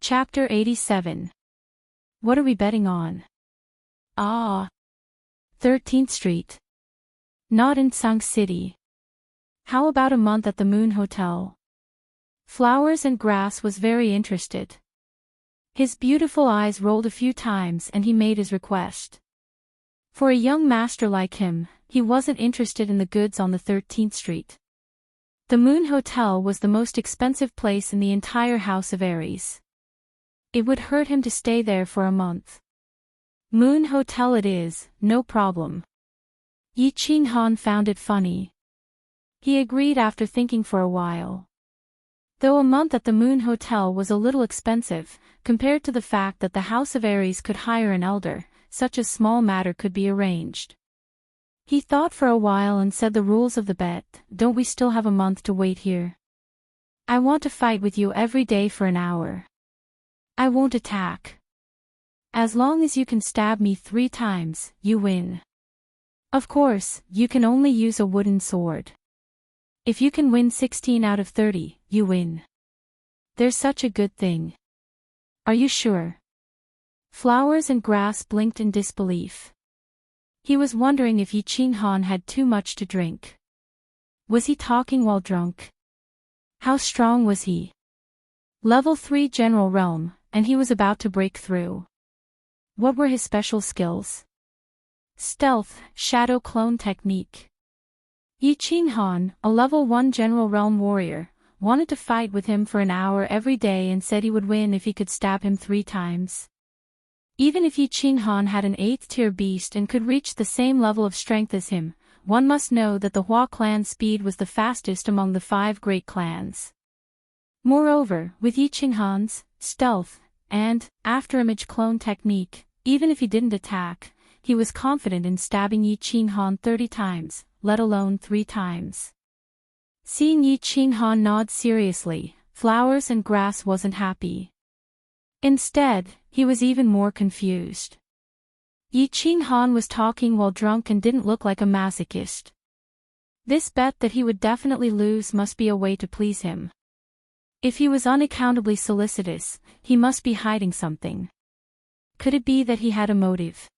Chapter 87. What are we betting on? 13th Street. Not in Sang City. How about a month at the Moon Hotel? Flowers and Grass was very interested. His beautiful eyes rolled a few times and he made his request. For a young master like him, he wasn't interested in the goods on the 13th Street. The Moon Hotel was the most expensive place in the entire House of Aries. It would hurt him to stay there for a month. Moon Hotel it is, no problem. Yi Qinghan found it funny. He agreed after thinking for a while. Though a month at the Moon Hotel was a little expensive, compared to the fact that the House of Aries could hire an elder, such a small matter could be arranged. He thought for a while and said the rules of the bet, don't we still have a month to wait here? I want to fight with you every day for an hour. I won't attack. As long as you can stab me 3 times, you win. Of course, you can only use a wooden sword. If you can win 16 out of 30, you win. There's such a good thing. Are you sure? Flowers and Grass blinked in disbelief. He was wondering if Yi Qinghan had too much to drink. Was he talking while drunk? How strong was he? Level 3 General Realm, and he was about to break through. What were his special skills? Stealth, Shadow Clone Technique. Yi Qinghan, a level 1 General Realm warrior, wanted to fight with him for an hour every day and said he would win if he could stab him 3 times. Even if Yi Qinghan had an 8th tier beast and could reach the same level of strength as him, one must know that the Hua clan's speed was the fastest among the 5 great clans. Moreover, with Yi Qinghan's stealth and afterimage clone technique, even if he didn't attack, he was confident in stabbing Yi Qinghan 30 times, let alone 3 times. Seeing Yi Qinghan nod seriously, Flowers and Grass wasn't happy. Instead, he was even more confused. Yi Qinghan was talking while drunk and didn't look like a masochist. This bet that he would definitely lose must be a way to please him. If he was unaccountably solicitous, he must be hiding something. Could it be that he had a motive?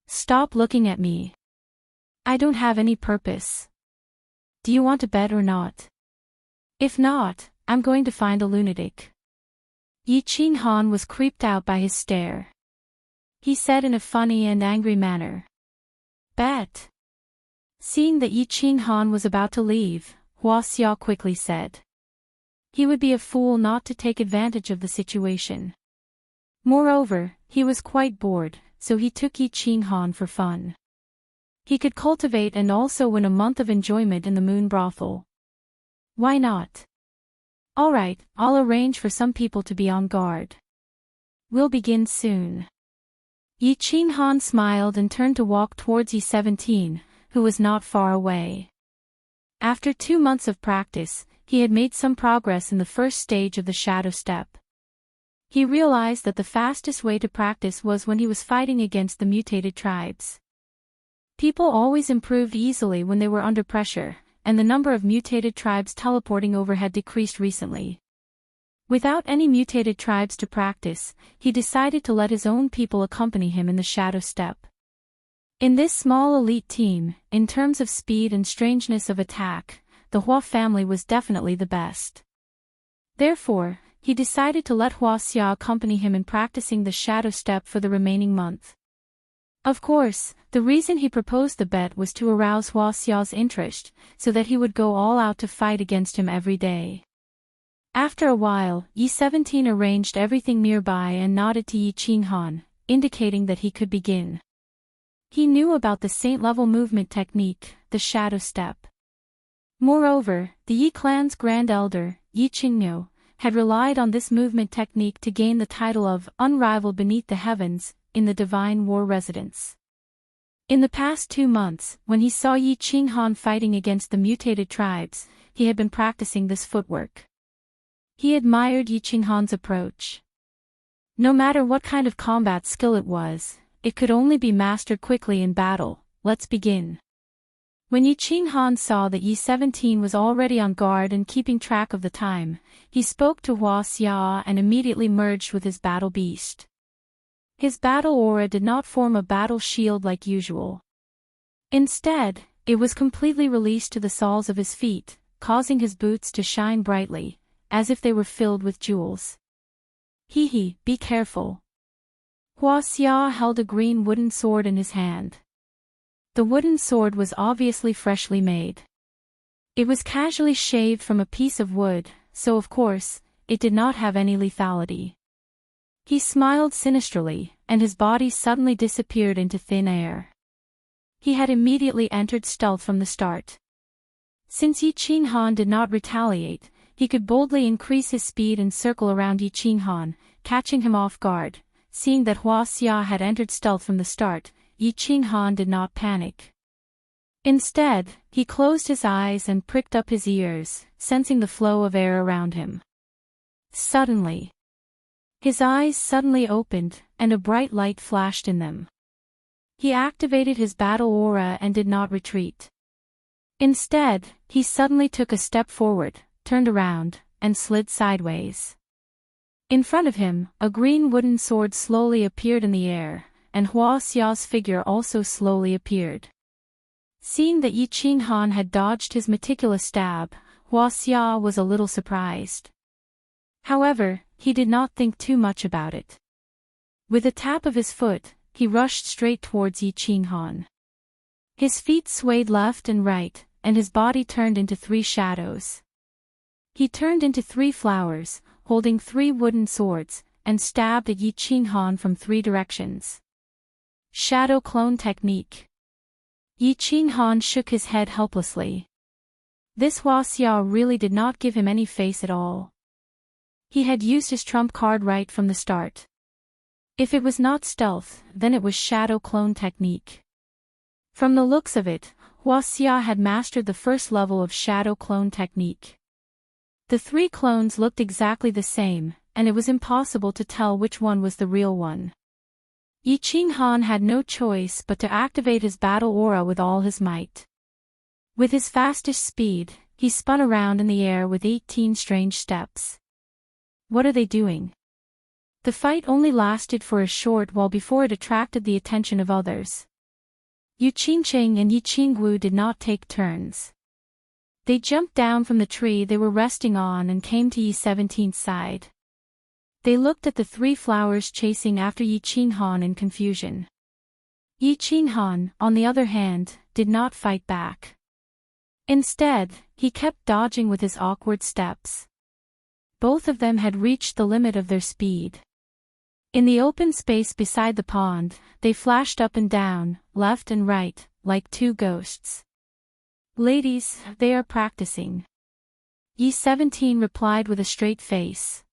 Stop looking at me. I don't have any purpose. Do you want to bet or not? If not, I'm going to find a lunatic. Yi Qinghan was creeped out by his stare. He said in a funny and angry manner. Bet. Seeing that Yi Qinghan was about to leave, Hua Xia quickly said. He would be a fool not to take advantage of the situation. Moreover, he was quite bored, so he took Yi Qinghan for fun. He could cultivate and also win a month of enjoyment in the Moon Brothel. Why not? Alright, I'll arrange for some people to be on guard. We'll begin soon. Yi Qinghan smiled and turned to walk towards Yi-17, who was not far away. After 2 months of practice, he had made some progress in the first stage of the shadow step. He realized that the fastest way to practice was when he was fighting against the mutated tribes. People always improved easily when they were under pressure, and the number of mutated tribes teleporting over had decreased recently. Without any mutated tribes to practice, he decided to let his own people accompany him in the shadow step. In this small elite team, in terms of speed and strangeness of attack, the Hua family was definitely the best. Therefore, he decided to let Hua Xia accompany him in practicing the shadow step for the remaining month. Of course, the reason he proposed the bet was to arouse Hua Xia's interest, so that he would go all out to fight against him every day. After a while, Yi-17 arranged everything nearby and nodded to Yi Qinghan, indicating that he could begin. He knew about the saint-level movement technique, the shadow step. Moreover, the Yi clan's grand elder, Yi Qingniu, had relied on this movement technique to gain the title of unrivaled beneath the heavens, in the Divine War Residence. In the past 2 months, when he saw Yi Qinghan fighting against the mutated tribes, he had been practicing this footwork. He admired Yi Qinghan's approach. No matter what kind of combat skill it was, it could only be mastered quickly in battle. Let's begin. When Yi Qinghan saw that Yi 17 was already on guard and keeping track of the time, he spoke to Hua Xia and immediately merged with his battle beast. His battle aura did not form a battle shield like usual. Instead, it was completely released to the soles of his feet, causing his boots to shine brightly, as if they were filled with jewels. Hee, be careful. Hua Xia held a green wooden sword in his hand. The wooden sword was obviously freshly made. It was casually shaved from a piece of wood, so of course, it did not have any lethality. He smiled sinisterly, and his body suddenly disappeared into thin air. He had immediately entered stealth from the start. Since Yi Qinghan did not retaliate, he could boldly increase his speed and circle around Yi Qinghan, catching him off guard. Seeing that Hua Xia had entered stealth from the start, Yi Qinghan did not panic. Instead, he closed his eyes and pricked up his ears, sensing the flow of air around him. Suddenly, his eyes suddenly opened, and a bright light flashed in them. He activated his battle aura and did not retreat. Instead, he suddenly took a step forward, turned around, and slid sideways. In front of him, a green wooden sword slowly appeared in the air, and Hua Xia's figure also slowly appeared. Seeing that Yi Qinghan had dodged his meticulous stab, Hua Xia was a little surprised. However, he did not think too much about it. With a tap of his foot, he rushed straight towards Yi Qinghan. His feet swayed left and right, and his body turned into 3 shadows. He turned into 3 flowers, holding 3 wooden swords, and stabbed at Yi Qinghan from 3 directions. Shadow Clone Technique. Yi Qinghan shook his head helplessly. This Hua Xia really did not give him any face at all. He had used his trump card right from the start. If it was not stealth, then it was Shadow Clone Technique. From the looks of it, Hua Xia had mastered the first level of Shadow Clone Technique. The 3 clones looked exactly the same, and it was impossible to tell which one was the real one. Yi Qinghan had no choice but to activate his battle aura with all his might. With his fastest speed, he spun around in the air with 18 strange steps. What are they doing? The fight only lasted for a short while before it attracted the attention of others. Yu Qingqing and Yi Qingwu did not take turns. They jumped down from the tree they were resting on and came to Yi 17's side. They looked at the 3 flowers chasing after Yi Qinghan in confusion. Yi Qinghan, on the other hand, did not fight back. Instead, he kept dodging with his awkward steps. Both of them had reached the limit of their speed. In the open space beside the pond, they flashed up and down, left and right, like 2 ghosts. Ladies, they are practicing. Yi 17 replied with a straight face.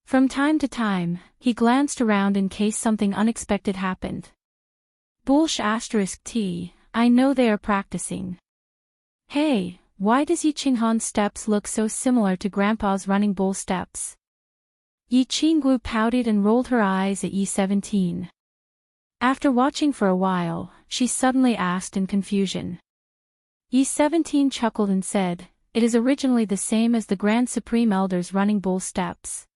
From time to time, he glanced around in case something unexpected happened. *T, I know they are practicing. Hey, why does Yi Qinghan's steps look so similar to Grandpa's running bull steps? Yi Qingwu pouted and rolled her eyes at Yi 17. After watching for a while, she suddenly asked in confusion. Yi 17 chuckled and said, "It is originally the same as the Grand Supreme Elder's running bull steps.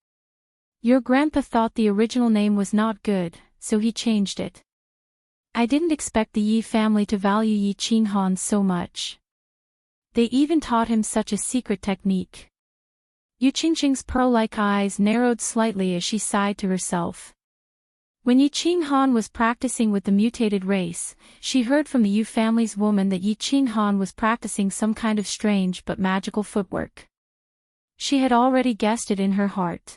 Your grandpa thought the original name was not good, so he changed it. I didn't expect the Yi family to value Yi Qinghan so much. They even taught him such a secret technique." Yu Qingqing's pearl-like eyes narrowed slightly as she sighed to herself. When Yi Qinghan was practicing with the mutated race, she heard from the Yu family's woman that Yi Qinghan was practicing some kind of strange but magical footwork. She had already guessed it in her heart.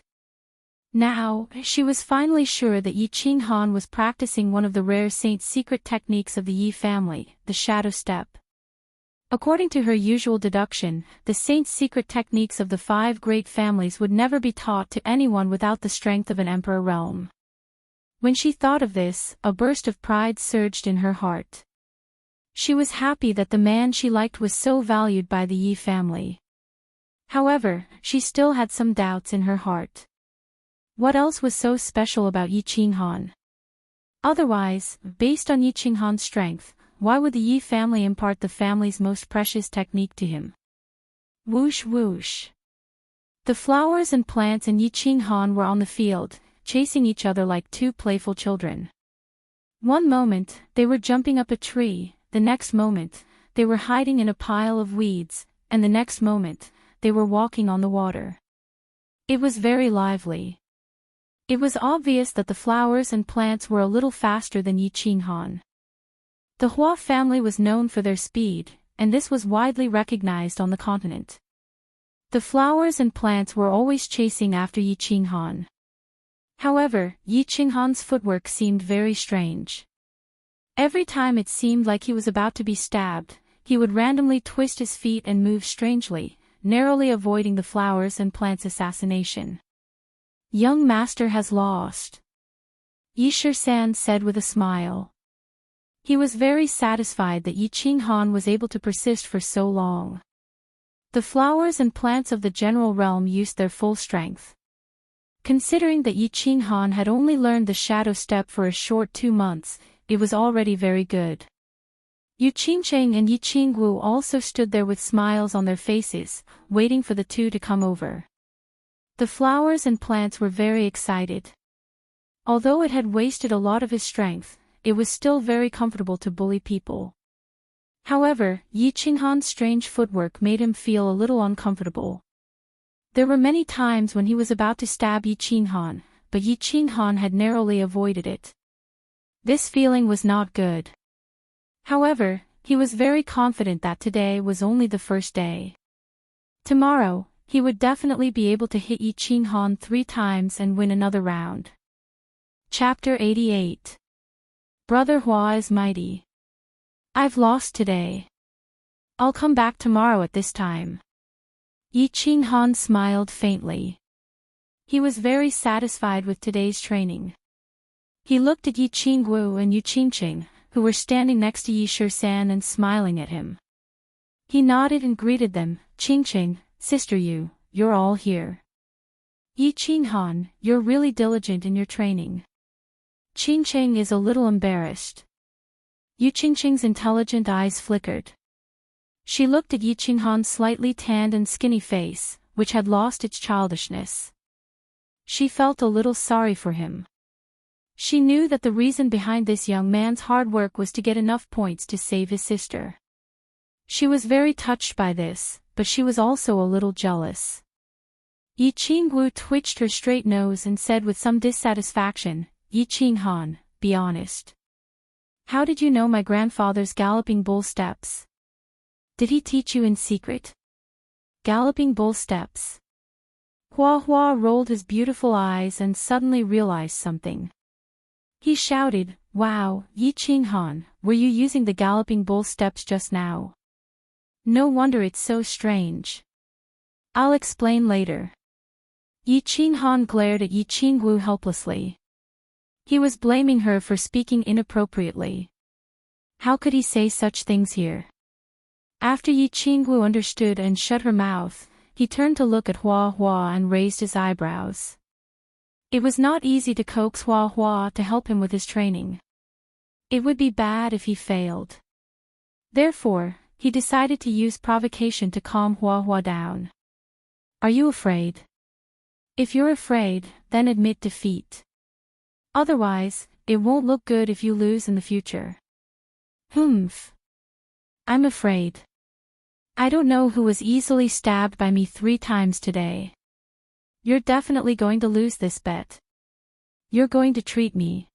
Now, she was finally sure that Yi Qinghan was practicing one of the rare saint's secret techniques of the Yi family, the shadow step. According to her usual deduction, the saint's secret techniques of the 5 great families would never be taught to anyone without the strength of an emperor realm. When she thought of this, a burst of pride surged in her heart. She was happy that the man she liked was so valued by the Yi family. However, she still had some doubts in her heart. What else was so special about Yi Qinghan? Otherwise, based on Yi Qinghan's strength, why would the Yi family impart the family's most precious technique to him? Whoosh whoosh. The flowers and plants in Yi Qinghan were on the field, chasing each other like two playful children. One moment, they were jumping up a tree, the next moment, they were hiding in a pile of weeds, and the next moment, they were walking on the water. It was very lively. It was obvious that the flowers and plants were a little faster than Yi Qinghan. The Hua family was known for their speed, and this was widely recognized on the continent. The flowers and plants were always chasing after Yi Qinghan. However, Yi Qinghan's footwork seemed very strange. Every time it seemed like he was about to be stabbed, he would randomly twist his feet and move strangely, narrowly avoiding the flowers and plants' assassination. Young master has lost, Yi Shisan said with a smile. He was very satisfied that Yi Qinghan was able to persist for so long. The flowers and plants of the general realm used their full strength. Considering that Yi Qinghan had only learned the shadow step for a short 2 months, it was already very good. Yu Qingcheng and Yi Qingwu also stood there with smiles on their faces, waiting for the two to come over. The flowers and plants were very excited. Although it had wasted a lot of his strength, it was still very comfortable to bully people. However, Yi Qinghan's strange footwork made him feel a little uncomfortable. There were many times when he was about to stab Yi Qinghan, but Yi Qinghan had narrowly avoided it. This feeling was not good. However, he was very confident that today was only the first day. Tomorrow, he would definitely be able to hit Yi Qinghan 3 times and win another round. Chapter 88. Brother Hua is mighty. I've lost today. I'll come back tomorrow at this time. Yi Qinghan smiled faintly. He was very satisfied with today's training. He looked at Yi Qingwu and Yu Qingqing, who were standing next to Yi Shisan and smiling at him. He nodded and greeted them. Qingqing, Sister Yu, you're all here. Yi Qinghan, you're really diligent in your training. Qingqing is a little embarrassed. Yu Qingqing's intelligent eyes flickered. She looked at Yi Qinghan's slightly tanned and skinny face, which had lost its childishness. She felt a little sorry for him. She knew that the reason behind this young man's hard work was to get enough points to save his sister. She was very touched by this, but she was also a little jealous. Yi Qingwu twitched her straight nose and said with some dissatisfaction, Yi Qinghan, be honest. How did you know my grandfather's galloping bull steps? Did he teach you in secret? Galloping bull steps. Hua Hua rolled his beautiful eyes and suddenly realized something. He shouted, Wow, Yi Qinghan, were you using the galloping bull steps just now? No wonder it's so strange. I'll explain later. Yi Qinghan glared at Yi Qingwu helplessly. He was blaming her for speaking inappropriately. How could he say such things here? After Yi Qingwu understood and shut her mouth, he turned to look at Hua Hua and raised his eyebrows. It was not easy to coax Hua Hua to help him with his training. It would be bad if he failed. Therefore, he decided to use provocation to calm Hua Hua down. Are you afraid? If you're afraid, then admit defeat. Otherwise, it won't look good if you lose in the future. Humph. I'm afraid. I don't know who was easily stabbed by me 3 times today. You're definitely going to lose this bet. You're going to treat me.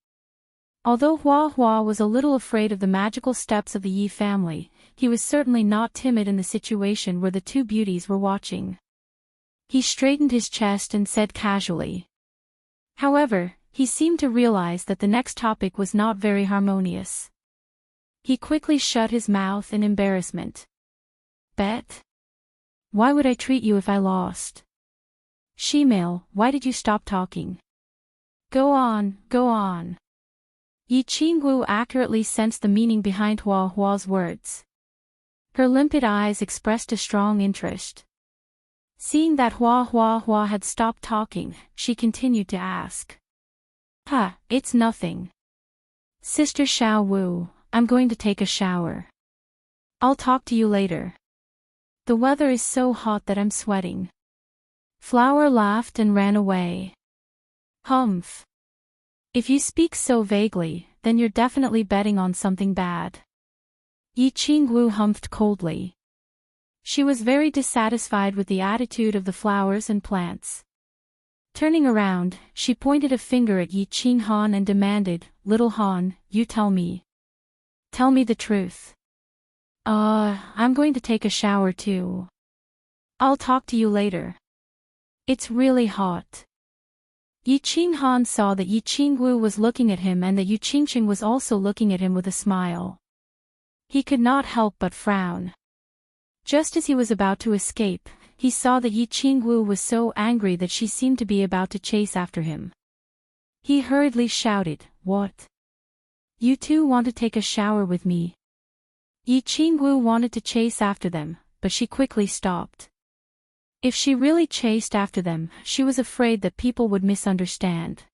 Although Hua Hua was a little afraid of the magical steps of the Yi family, he was certainly not timid in the situation where the 2 beauties were watching. He straightened his chest and said casually. However, he seemed to realize that the next topic was not very harmonious. He quickly shut his mouth in embarrassment. Bet? Why would I treat you if I lost? Shemale, why did you stop talking? Go on, go on. Yi Qingwu accurately sensed the meaning behind Hua Hua's words. Her limpid eyes expressed a strong interest. Seeing that Hua Hua had stopped talking, she continued to ask. It's nothing. Sister Xiao Wu, I'm going to take a shower. I'll talk to you later. The weather is so hot that I'm sweating. Flower laughed and ran away. Humph. If you speak so vaguely, then you're definitely betting on something bad. Yi Qingwu humphed coldly. She was very dissatisfied with the attitude of the flowers and plants. Turning around, she pointed a finger at Yi Qinghan and demanded, "Little Han, you tell me. Tell me the truth." I'm going to take a shower too. I'll talk to you later. It's really hot." Yi Qinghan saw that Yi Qingwu was looking at him and that Yu Qingqing was also looking at him with a smile. He could not help but frown. Just as he was about to escape, he saw that Yi Qingwu was so angry that she seemed to be about to chase after him. He hurriedly shouted, "What? You two want to take a shower with me?" Yi Qingwu wanted to chase after them, but she quickly stopped. If she really chased after them, she was afraid that people would misunderstand.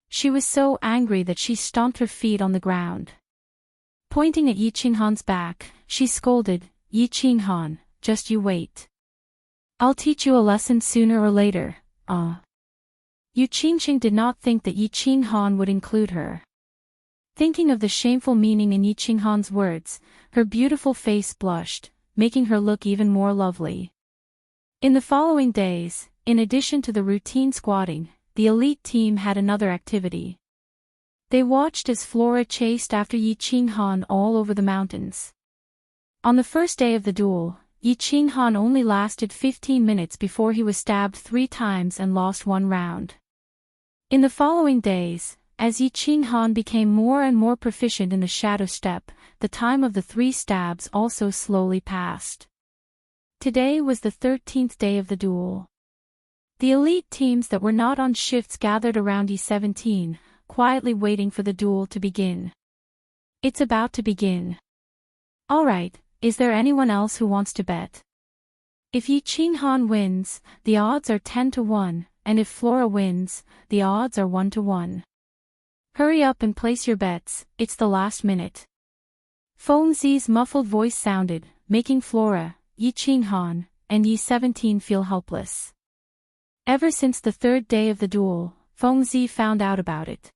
She was so angry that she stomped her feet on the ground. Pointing at Yi Qinghan's back, she scolded, "Yi Qinghan, just you wait. I'll teach you a lesson sooner or later." Yu Qingqing did not think that Yi Qinghan would include her. Thinking of the shameful meaning in Yi Qinghan's words, her beautiful face blushed, making her look even more lovely. In the following days, in addition to the routine squatting, the elite team had another activity. They watched as Flora chased after Yi Qinghan all over the mountains. On the first day of the duel, Yi Qinghan only lasted 15 minutes before he was stabbed 3 times and lost 1 round. In the following days, as Yi Qinghan became more and more proficient in the shadow step, the time of the 3 stabs also slowly passed. Today was the 13th day of the duel. The elite teams that were not on shifts gathered around E17, quietly waiting for the duel to begin. It's about to begin. Alright, is there anyone else who wants to bet? If Yi Qinghan wins, the odds are 10 to 1, and if Flora wins, the odds are 1 to 1. Hurry up and place your bets, it's the last minute. Feng Zi's muffled voice sounded, making Flora, Yi Qinghan, and E17 feel helpless. Ever since the 3rd day of the duel, Feng Zi found out about it.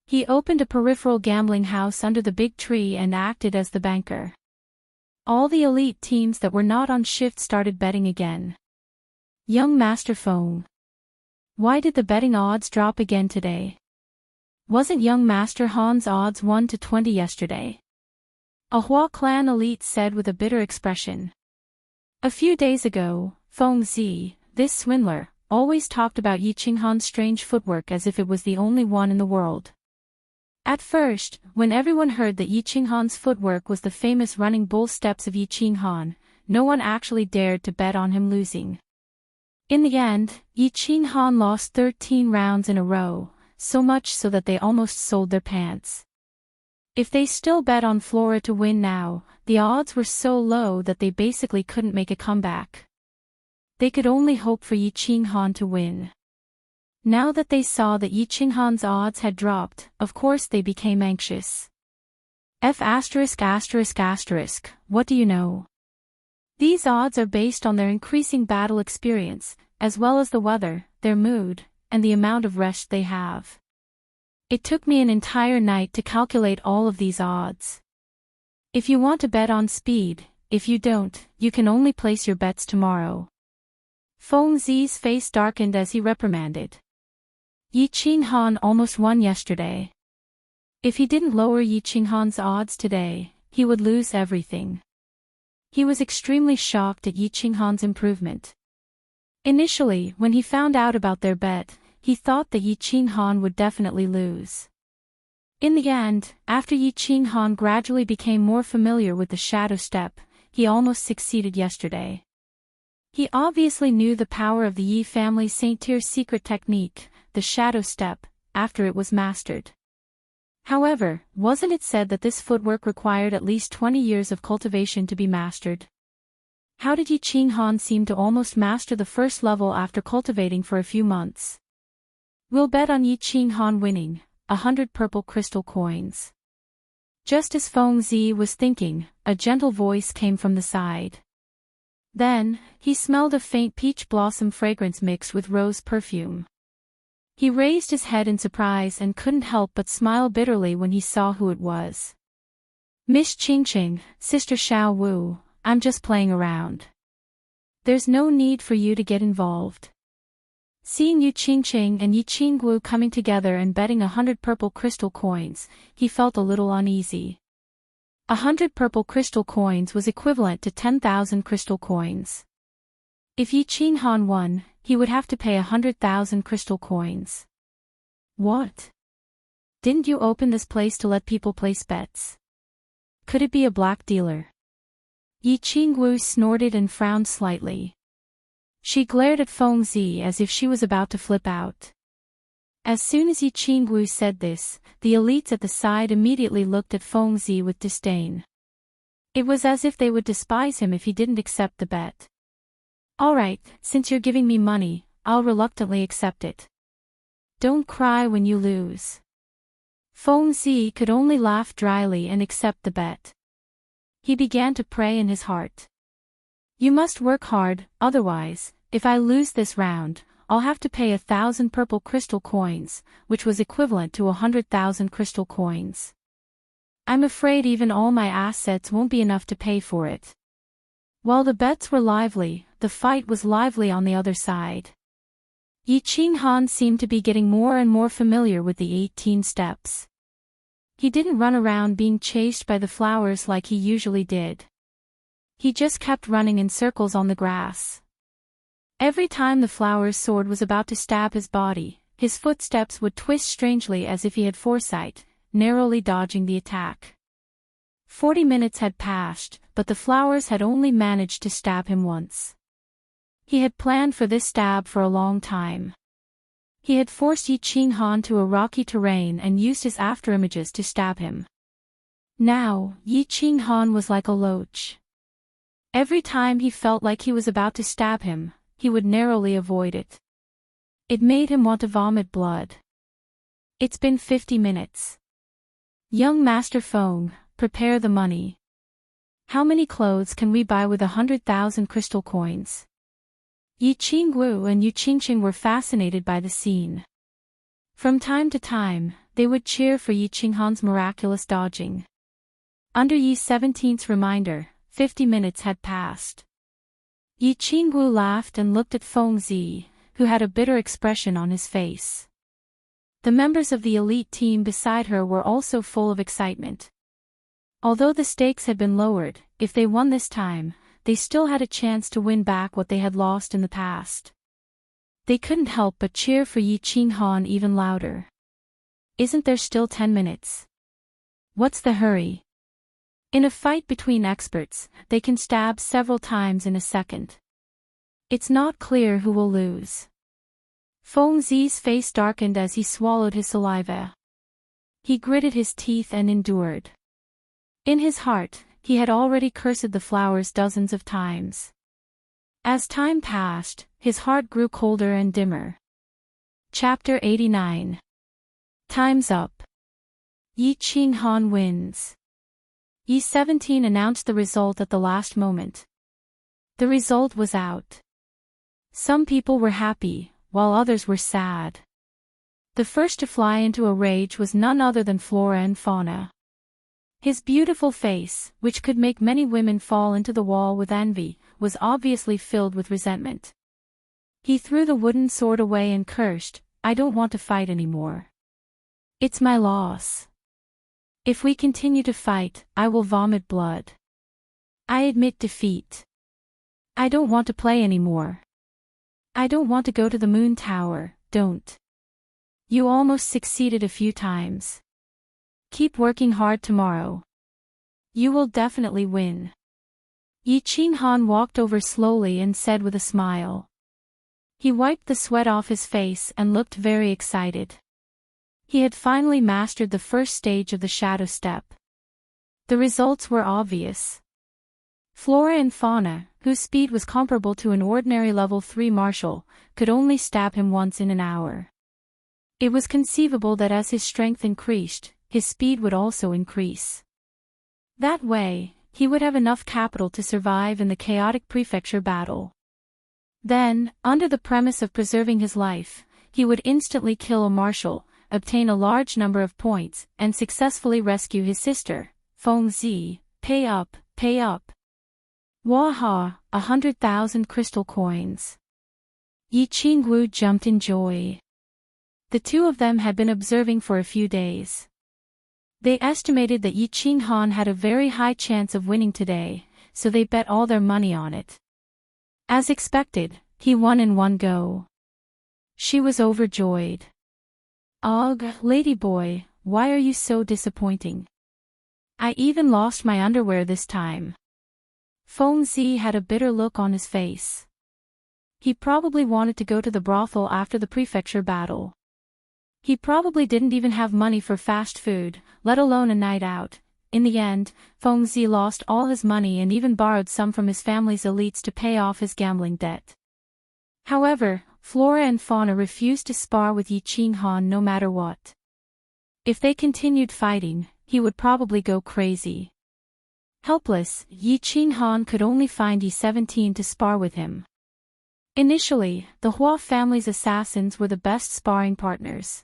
He opened a peripheral gambling house under the big tree and acted as the banker. All the elite teams that were not on shift started betting again. Young Master Feng. Why did the betting odds drop again today? Wasn't young Master Han's odds 1 to 20 yesterday? A Hua clan elite said with a bitter expression. A few days ago, Feng Zi, this swindler, always talked about Yi Qinghan's strange footwork as if it was the only one in the world. At first, when everyone heard that Yi Qinghan's footwork was the famous running bull steps of Yi Qinghan, no one actually dared to bet on him losing. In the end, Yi Qinghan lost 13 rounds in a row, so much so that they almost sold their pants. If they still bet on Flora to win now, the odds were so low that they basically couldn't make a comeback. They could only hope for Yi Qinghan to win. Now that they saw that Yi Qinghan's odds had dropped, of course they became anxious. What do you know? These odds are based on their increasing battle experience, as well as the weather, their mood, and the amount of rest they have. It took me an entire night to calculate all of these odds. If you want to bet on speed, if you don't, you can only place your bets tomorrow. Feng Zi's face darkened as he reprimanded. Yi Qinghan almost won yesterday. If he didn't lower Yi Qinghan's odds today, he would lose everything. He was extremely shocked at Yi Qinghan's improvement. Initially, when he found out about their bet, he thought that Yi Qinghan would definitely lose. In the end, after Yi Qinghan gradually became more familiar with the shadow step, he almost succeeded yesterday. He obviously knew the power of the Yi family Saint-Tier's secret technique, the shadow step, after it was mastered. However, wasn't it said that this footwork required at least 20 years of cultivation to be mastered? How did Yi Qinghan seem to almost master the first level after cultivating for a few months? We'll bet on Yi Qinghan winning, 100 purple crystal coins. Just as Feng Zi was thinking, a gentle voice came from the side. Then, he smelled a faint peach blossom fragrance mixed with rose perfume. He raised his head in surprise and couldn't help but smile bitterly when he saw who it was. Miss Qingqing, Sister Xiao Wu, I'm just playing around. There's no need for you to get involved. Seeing Yu Qingqing and Yi Qingwu coming together and betting 100 purple crystal coins, he felt a little uneasy. 100 purple crystal coins was equivalent to 10,000 crystal coins. If Yi Qinghan won, he would have to pay 100,000 crystal coins. What? Didn't you open this place to let people place bets? Could it be a black dealer? Yi Qingwu snorted and frowned slightly. She glared at Feng Zi as if she was about to flip out. As soon as Yi Qingwu said this, the elites at the side immediately looked at Feng Zi with disdain. It was as if they would despise him if he didn't accept the bet. Alright, since you're giving me money, I'll reluctantly accept it. Don't cry when you lose. Feng Zi could only laugh dryly and accept the bet. He began to pray in his heart. You must work hard, otherwise, if I lose this round, I'll have to pay 1,000 purple crystal coins, which was equivalent to 100,000 crystal coins. I'm afraid even all my assets won't be enough to pay for it. While the bets were lively, the fight was lively on the other side. Yi Qinghan seemed to be getting more and more familiar with the 18 steps. He didn't run around being chased by the flowers like he usually did. He just kept running in circles on the grass. Every time the flower's sword was about to stab his body, his footsteps would twist strangely as if he had foresight, narrowly dodging the attack. 40 minutes had passed, but the flowers had only managed to stab him once. He had planned for this stab for a long time. He had forced Yi Qinghan to a rocky terrain and used his afterimages to stab him. Now, Yi Qinghan was like a loach. Every time he felt like he was about to stab him, he would narrowly avoid it. It made him want to vomit blood. It's been 50 minutes. Young Master Feng, prepare the money. How many clothes can we buy with 100,000 crystal coins? Yi Qingwu and Yu Qingqing were fascinated by the scene. From time to time, they would cheer for Yi Qinghan's miraculous dodging. Under Yi 17th's reminder, 50 minutes had passed. Yi Qingwu laughed and looked at Feng Zi, who had a bitter expression on his face. The members of the elite team beside her were also full of excitement. Although the stakes had been lowered, if they won this time, they still had a chance to win back what they had lost in the past. They couldn't help but cheer for Yi Qinghan even louder. Isn't there still 10 minutes? What's the hurry? In a fight between experts, they can stab several times in a second. It's not clear who will lose. Feng Zi's face darkened as he swallowed his saliva. He gritted his teeth and endured. In his heart, he had already cursed the flowers dozens of times. As time passed, his heart grew colder and dimmer. Chapter 89. Time's up. Yi Qinghan wins. Yi 17 announced the result at the last moment. The result was out. Some people were happy, while others were sad. The first to fly into a rage was none other than Flora and Fauna. His beautiful face, which could make many women fall into the wall with envy, was obviously filled with resentment. He threw the wooden sword away and cursed, "I don't want to fight anymore. It's my loss. If we continue to fight, I will vomit blood. I admit defeat. I don't want to play anymore. I don't want to go to the moon tower, don't. You almost succeeded a few times. Keep working hard tomorrow. You will definitely win." Yi Qinghan walked over slowly and said with a smile. He wiped the sweat off his face and looked very excited. He had finally mastered the first stage of the shadow step. The results were obvious. Flora and Fauna, whose speed was comparable to an ordinary level 3 martial, could only stab him once in an hour. It was conceivable that as his strength increased, his speed would also increase. That way, he would have enough capital to survive in the chaotic prefecture battle. Then, under the premise of preserving his life, he would instantly kill a marshal, obtain a large number of points, and successfully rescue his sister, Feng Zi. Pay up, pay up. Waha, 100,000 crystal coins. Yi Qingwu jumped in joy. The two of them had been observing for a few days. They estimated that Yi Qinghan had a very high chance of winning today, so they bet all their money on it. As expected, he won in one go. She was overjoyed. Ugh, ladyboy, why are you so disappointing? I even lost my underwear this time. Feng Zi had a bitter look on his face. He probably wanted to go to the brothel after the prefecture battle. He probably didn't even have money for fast food, let alone a night out. In the end, Feng Zi lost all his money and even borrowed some from his family's elites to pay off his gambling debt. However, Flora and Fauna refused to spar with Yi Qinghan no matter what. If they continued fighting, he would probably go crazy. Helpless, Yi Qinghan could only find Yi-17 to spar with him. Initially, the Hua family's assassins were the best sparring partners.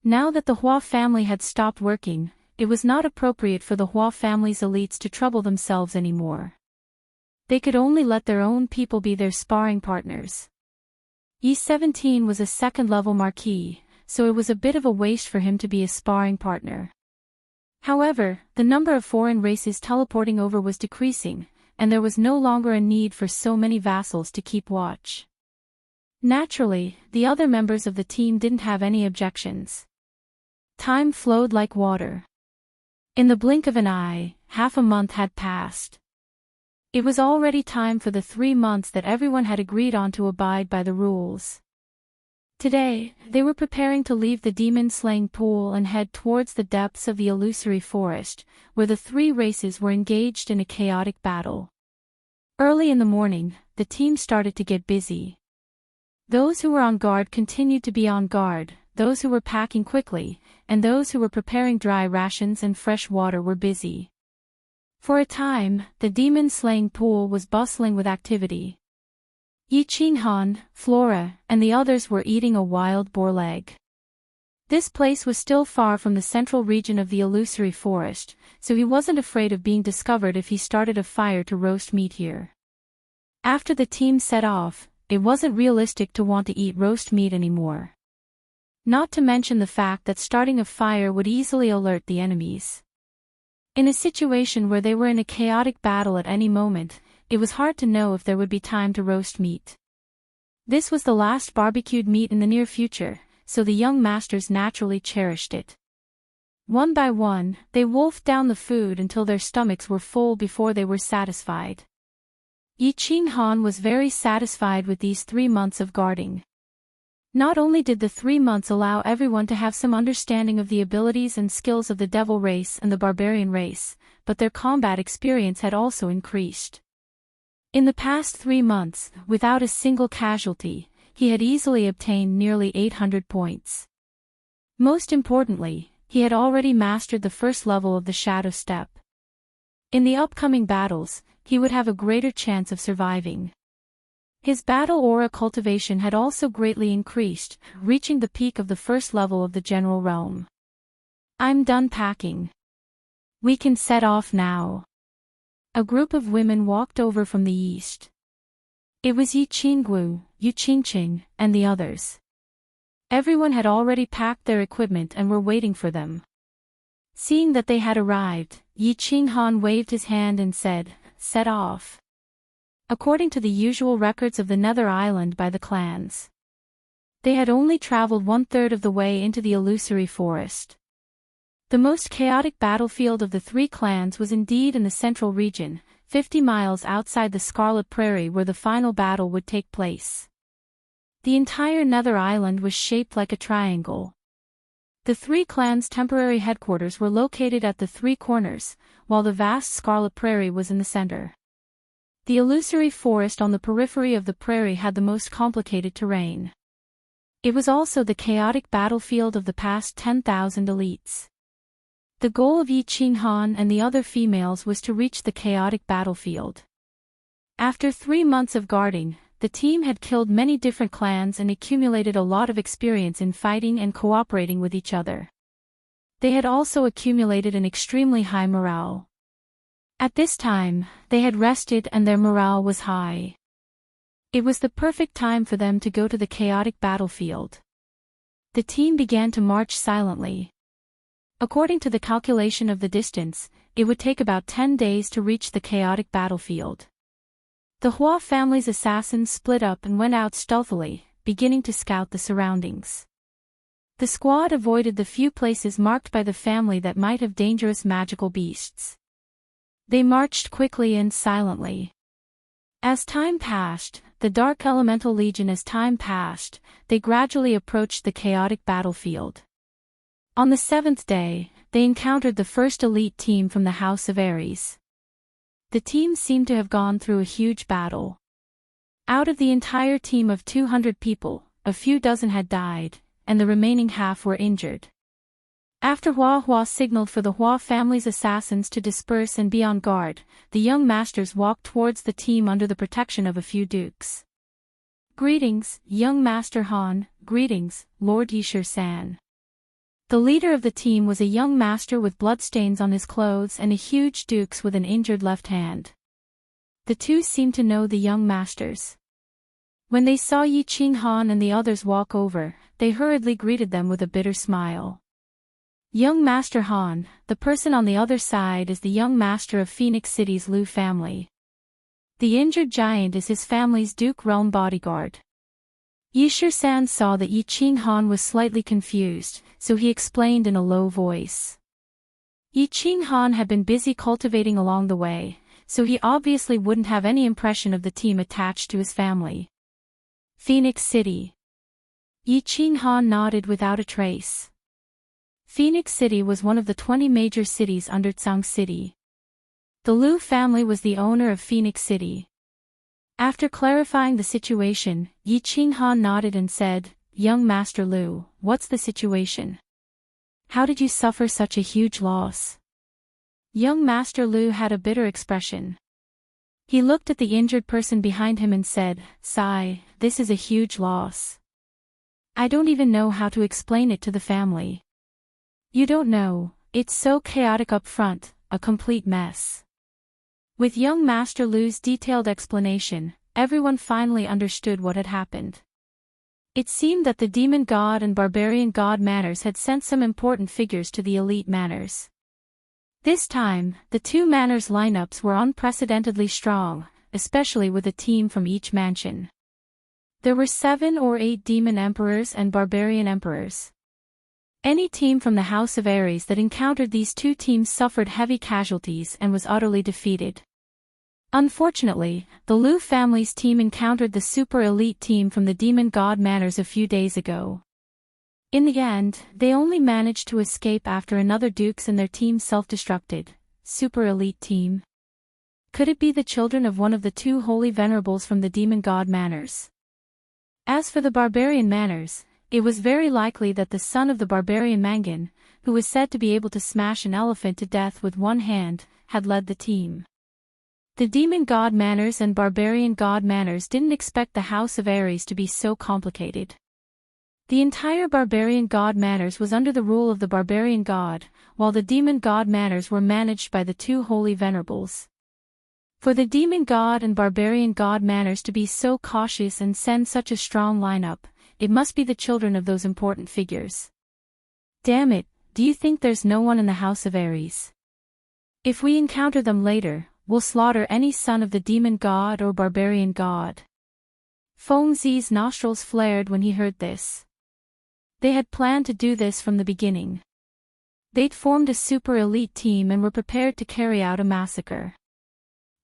Now that the Hua family had stopped working, it was not appropriate for the Hua family's elites to trouble themselves anymore. They could only let their own people be their sparring partners. Yi-17 was a second-level marquis, so it was a bit of a waste for him to be a sparring partner. However, the number of foreign races teleporting over was decreasing, and there was no longer a need for so many vassals to keep watch. Naturally, the other members of the team didn't have any objections. Time flowed like water. In the blink of an eye, half a month had passed. It was already time for the 3 months that everyone had agreed on to abide by the rules. Today, they were preparing to leave the demon-slaying pool and head towards the depths of the illusory forest, where the 3 races were engaged in a chaotic battle. Early in the morning, the team started to get busy. Those who were on guard continued to be on guard, those who were packing quickly, and those who were preparing dry rations and fresh water were busy. For a time, the demon-slaying pool was bustling with activity. Yi Qinghan, Flora, and the others were eating a wild boar leg. This place was still far from the central region of the illusory forest, so he wasn't afraid of being discovered if he started a fire to roast meat here. After the team set off, it wasn't realistic to want to eat roast meat anymore. Not to mention the fact that starting a fire would easily alert the enemies. In a situation where they were in a chaotic battle at any moment, it was hard to know if there would be time to roast meat. This was the last barbecued meat in the near future, so the young masters naturally cherished it. One by one, they wolfed down the food until their stomachs were full before they were satisfied. Yi Qinghan was very satisfied with these 3 months of guarding. Not only did the 3 months allow everyone to have some understanding of the abilities and skills of the devil race and the barbarian race, but their combat experience had also increased. In the past 3 months, without a single casualty, he had easily obtained nearly 800 points. Most importantly, he had already mastered the first level of the Shadow Step. In the upcoming battles, he would have a greater chance of surviving. His battle aura cultivation had also greatly increased, reaching the peak of the first level of the general realm. I'm done packing. We can set off now. A group of women walked over from the east. It was Yi Qinggu, Yu Qingqing, and the others. Everyone had already packed their equipment and were waiting for them. Seeing that they had arrived, Yi Qinghan waved his hand and said, "Set off." According to the usual records of the Nether Island by the clans, they had only traveled 1/3 of the way into the illusory forest. The most chaotic battlefield of the 3 clans was indeed in the central region, 50 miles outside the Scarlet Prairie where the final battle would take place. The entire Nether Island was shaped like a triangle. The 3 clans' temporary headquarters were located at the 3 corners, while the vast Scarlet Prairie was in the center. The illusory forest on the periphery of the prairie had the most complicated terrain. It was also the chaotic battlefield of the past 10,000 elites. The goal of Yi Qinghan and the other females was to reach the chaotic battlefield. After 3 months of guarding, the team had killed many different clans and accumulated a lot of experience in fighting and cooperating with each other. They had also accumulated an extremely high morale. At this time, they had rested and their morale was high. It was the perfect time for them to go to the chaotic battlefield. The team began to march silently. According to the calculation of the distance, it would take about 10 days to reach the chaotic battlefield. The Hua family's assassins split up and went out stealthily, beginning to scout the surroundings. The squad avoided the few places marked by the family that might have dangerous magical beasts. They marched quickly and silently. As time passed, the Dark Elemental Legion they gradually approached the chaotic battlefield. On the 7th day, they encountered the first elite team from the House of Aries. The team seemed to have gone through a huge battle. Out of the entire team of 200 people, a few dozen had died, and the remaining half were injured. After Hua signaled for the Hua family's assassins to disperse and be on guard, the young masters walked towards the team under the protection of a few dukes. "Greetings, young Master Han, greetings, Lord Yishir-san." The leader of the team was a young master with bloodstains on his clothes and a huge dukes with an injured left hand. The two seemed to know the young masters. When they saw Yi Qinghan and the others walk over, they hurriedly greeted them with a bitter smile. "Young Master Han, the person on the other side is the young master of Phoenix City's Lu family. The injured giant is his family's Duke Realm bodyguard." Yishir-san saw that Yi Qinghan was slightly confused, so he explained in a low voice. Yi Qinghan had been busy cultivating along the way, so he obviously wouldn't have any impression of the team attached to his family. "Phoenix City." Yi Qinghan nodded without a trace. Phoenix City was one of the 20 major cities under Tsang City. The Lu family was the owner of Phoenix City. After clarifying the situation, Yi Qinghan nodded and said, "Young Master Lu, what's the situation? How did you suffer such a huge loss?" Young Master Lu had a bitter expression. He looked at the injured person behind him and said, "Sigh, this is a huge loss. I don't even know how to explain it to the family. You don't know, it's so chaotic up front, a complete mess." With young Master Lu's detailed explanation, everyone finally understood what had happened. It seemed that the demon god and barbarian god manners had sent some important figures to the elite manners. This time, the two manners lineups were unprecedentedly strong, especially with a team from each mansion. There were 7 or 8 demon emperors and barbarian emperors. Any team from the House of Aries that encountered these two teams suffered heavy casualties and was utterly defeated. Unfortunately, the Lu family's team encountered the super elite team from the demon god manners a few days ago. In the end, they only managed to escape after another dukes and their team self-destructed. Super elite team. Could it be the children of one of the 2 holy venerables from the demon god manners? As for the barbarian manners, it was very likely that the son of the barbarian Mangan, who was said to be able to smash an elephant to death with one hand, had led the team. The demon god manners and barbarian god manners didn't expect the House of Aries to be so complicated. The entire barbarian god manners was under the rule of the barbarian god, while the demon god manners were managed by the 2 holy venerables. For the demon god and barbarian god manners to be so cautious and send such a strong lineup, it must be the children of those important figures. Damn it, do you think there's no one in the House of Aries? If we encounter them later, we'll slaughter any son of the demon god or barbarian god. Feng Zi's nostrils flared when he heard this. They had planned to do this from the beginning. They'd formed a super elite team and were prepared to carry out a massacre.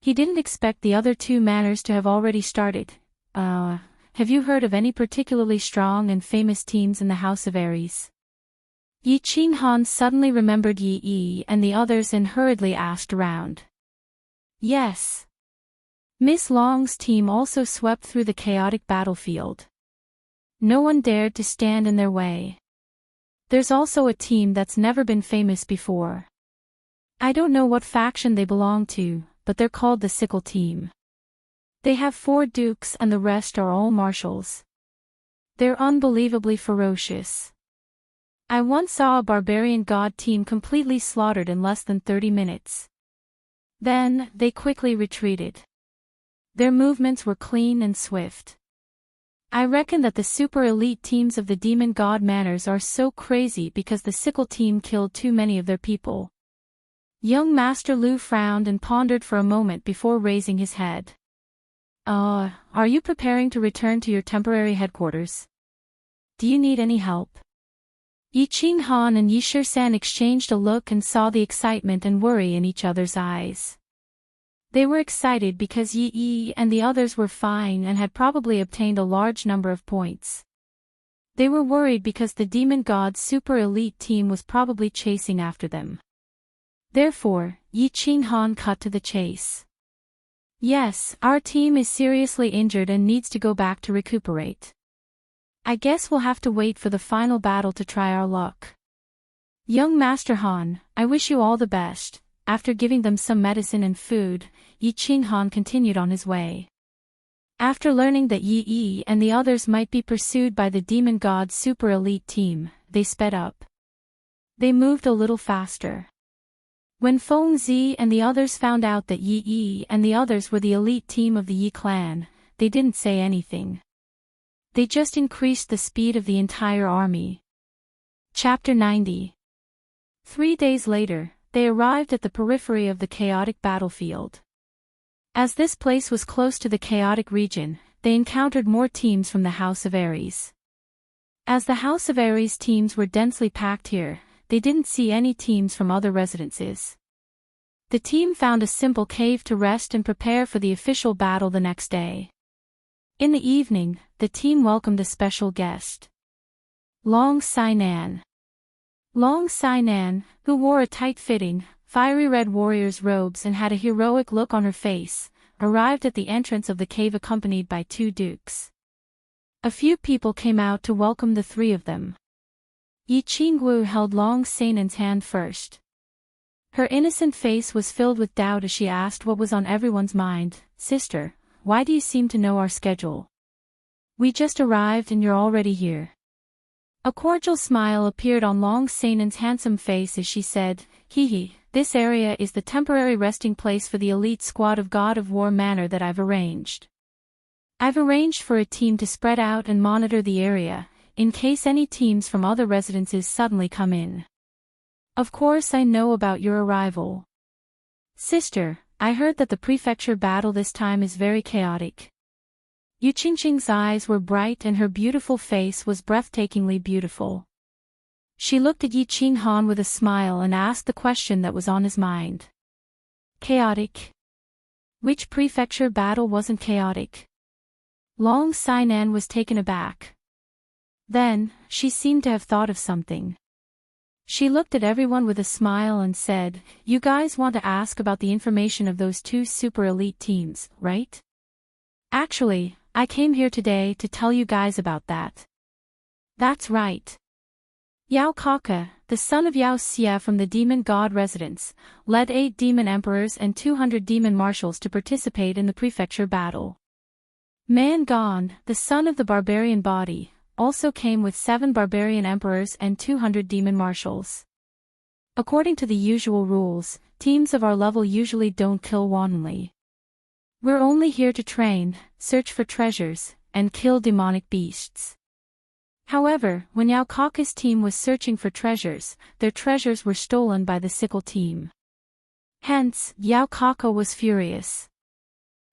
He didn't expect the other 2 manners to have already started. Have you heard of any particularly strong and famous teams in the House of Aries? Yi Qinghan suddenly remembered Yi and the others and hurriedly asked around. Yes. Miss Long's team also swept through the chaotic battlefield. No one dared to stand in their way. There's also a team that's never been famous before. I don't know what faction they belong to, but they're called the Sickle Team. They have 4 dukes and the rest are all marshals. They're unbelievably ferocious. I once saw a barbarian god team completely slaughtered in less than 30 minutes. Then, they quickly retreated. Their movements were clean and swift. I reckon that the super elite teams of the demon god manors are so crazy because the Sickle Team killed too many of their people. Young Master Lu frowned and pondered for a moment before raising his head. Are you preparing to return to your temporary headquarters? Do you need any help? Yi Qinghan and Yi Shisan exchanged a look and saw the excitement and worry in each other's eyes. They were excited because Yi and the others were fine and had probably obtained a large number of points. They were worried because the demon god's super elite team was probably chasing after them. Therefore, Yi Qinghan cut to the chase. Yes, our team is seriously injured and needs to go back to recuperate. I guess we'll have to wait for the final battle to try our luck. Young Master Han, I wish you all the best. After giving them some medicine and food, Yi Qinghan continued on his way. After learning that Yi and the others might be pursued by the demon god's super elite team, they sped up. They moved a little faster. When Feng Zi and the others found out that Yi and the others were the elite team of the Yi clan, they didn't say anything. They just increased the speed of the entire army. Chapter 90. 3 days later, they arrived at the periphery of the chaotic battlefield. As this place was close to the chaotic region, they encountered more teams from the House of Ares. As the House of Ares teams were densely packed here, they didn't see any teams from other residences. The team found a simple cave to rest and prepare for the official battle the next day. In the evening, the team welcomed a special guest. Long Sainan. Long Sainan, who wore a tight-fitting, fiery red warrior's robes and had a heroic look on her face, arrived at the entrance of the cave accompanied by 2 dukes. A few people came out to welcome the 3 of them. Yi Qingwu held Long Sainan's hand first. Her innocent face was filled with doubt as she asked what was on everyone's mind. Sister, why do you seem to know our schedule? We just arrived and you're already here. A cordial smile appeared on Long Sainan's handsome face as she said, this area is the temporary resting place for the elite squad of God of War Manor that I've arranged. I've arranged for a team to spread out and monitor the area, in case any teams from other residences suddenly come in. Of course I know about your arrival. Sister, I heard that the prefecture battle this time is very chaotic. Yu Qingqing's eyes were bright and her beautiful face was breathtakingly beautiful. She looked at Yi Qinghan with a smile and asked the question that was on his mind. Chaotic? Which prefecture battle wasn't chaotic? Long Sainan was taken aback. Then, she seemed to have thought of something. She looked at everyone with a smile and said, you guys want to ask about the information of those 2 super elite teams, right? Actually, I came here today to tell you guys about that. That's right. Yao Kaka, the son of Yao Xia from the demon god residence, led 8 demon emperors and 200 demon marshals to participate in the prefecture battle. Man Gon, the son of the barbarian body, also came with 7 barbarian emperors and 200 demon marshals. According to the usual rules, teams of our level usually don't kill wantonly. We're only here to train, search for treasures, and kill demonic beasts. However, when Yao Kaka's team was searching for treasures, their treasures were stolen by the Sickle team. Hence, Yao Kaka was furious.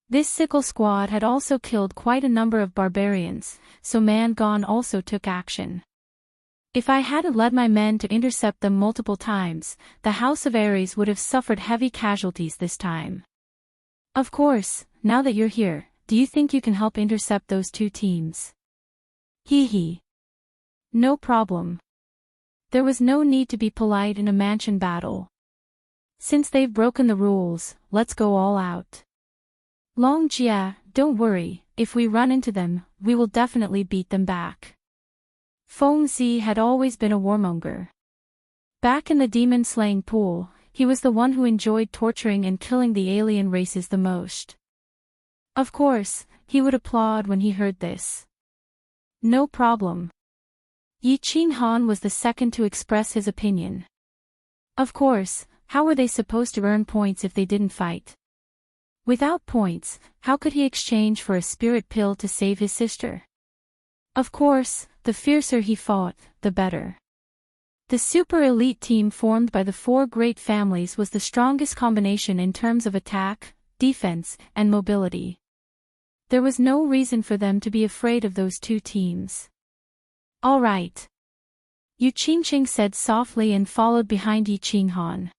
This Sickle squad had also killed quite a number of barbarians, so Man Gon also took action. If I hadn't led my men to intercept them multiple times, the House of Ares would have suffered heavy casualties this time. Of course, now that you're here, do you think you can help intercept those 2 teams? No problem. There was no need to be polite in a mansion battle. Since they've broken the rules, let's go all out. Long Jia, don't worry, if we run into them, we will definitely beat them back. Feng Zi had always been a warmonger. Back in the demon-slaying pool, he was the one who enjoyed torturing and killing the alien races the most. Of course, he would applaud when he heard this. No problem. Yi Qinghan was the second to express his opinion. Of course, how were they supposed to earn points if they didn't fight? Without points, how could he exchange for a spirit pill to save his sister? Of course, the fiercer he fought, the better. The super elite team formed by the four great families was the strongest combination in terms of attack, defense, and mobility. There was no reason for them to be afraid of those two teams. All right. Yu Qingqing said softly and followed behind Yi Qinghan.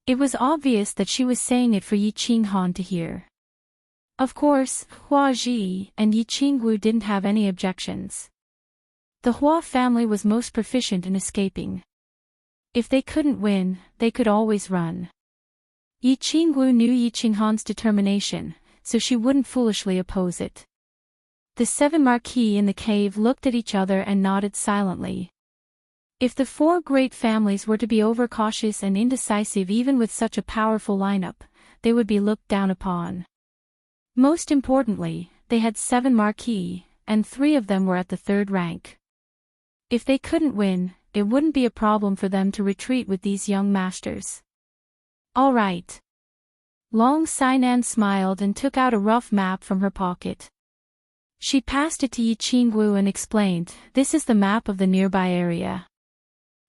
It was obvious that she was saying it for Yi Qinghan to hear. Of course, Hua Ji and Yi Qingwu didn't have any objections. The Hua family was most proficient in escaping. If they couldn't win, they could always run. Yi Qingwu knew Yi Qinghan's determination, so she wouldn't foolishly oppose it. The seven marquis in the cave looked at each other and nodded silently. If the four great families were to be overcautious and indecisive even with such a powerful lineup, they would be looked down upon. Most importantly, they had 7 marquis, and 3 of them were at the 3rd rank. If they couldn't win, it wouldn't be a problem for them to retreat with these young masters. All right. Long Sainan smiled and took out a rough map from her pocket. She passed it to Yi Qingwu and explained, "This is the map of the nearby area.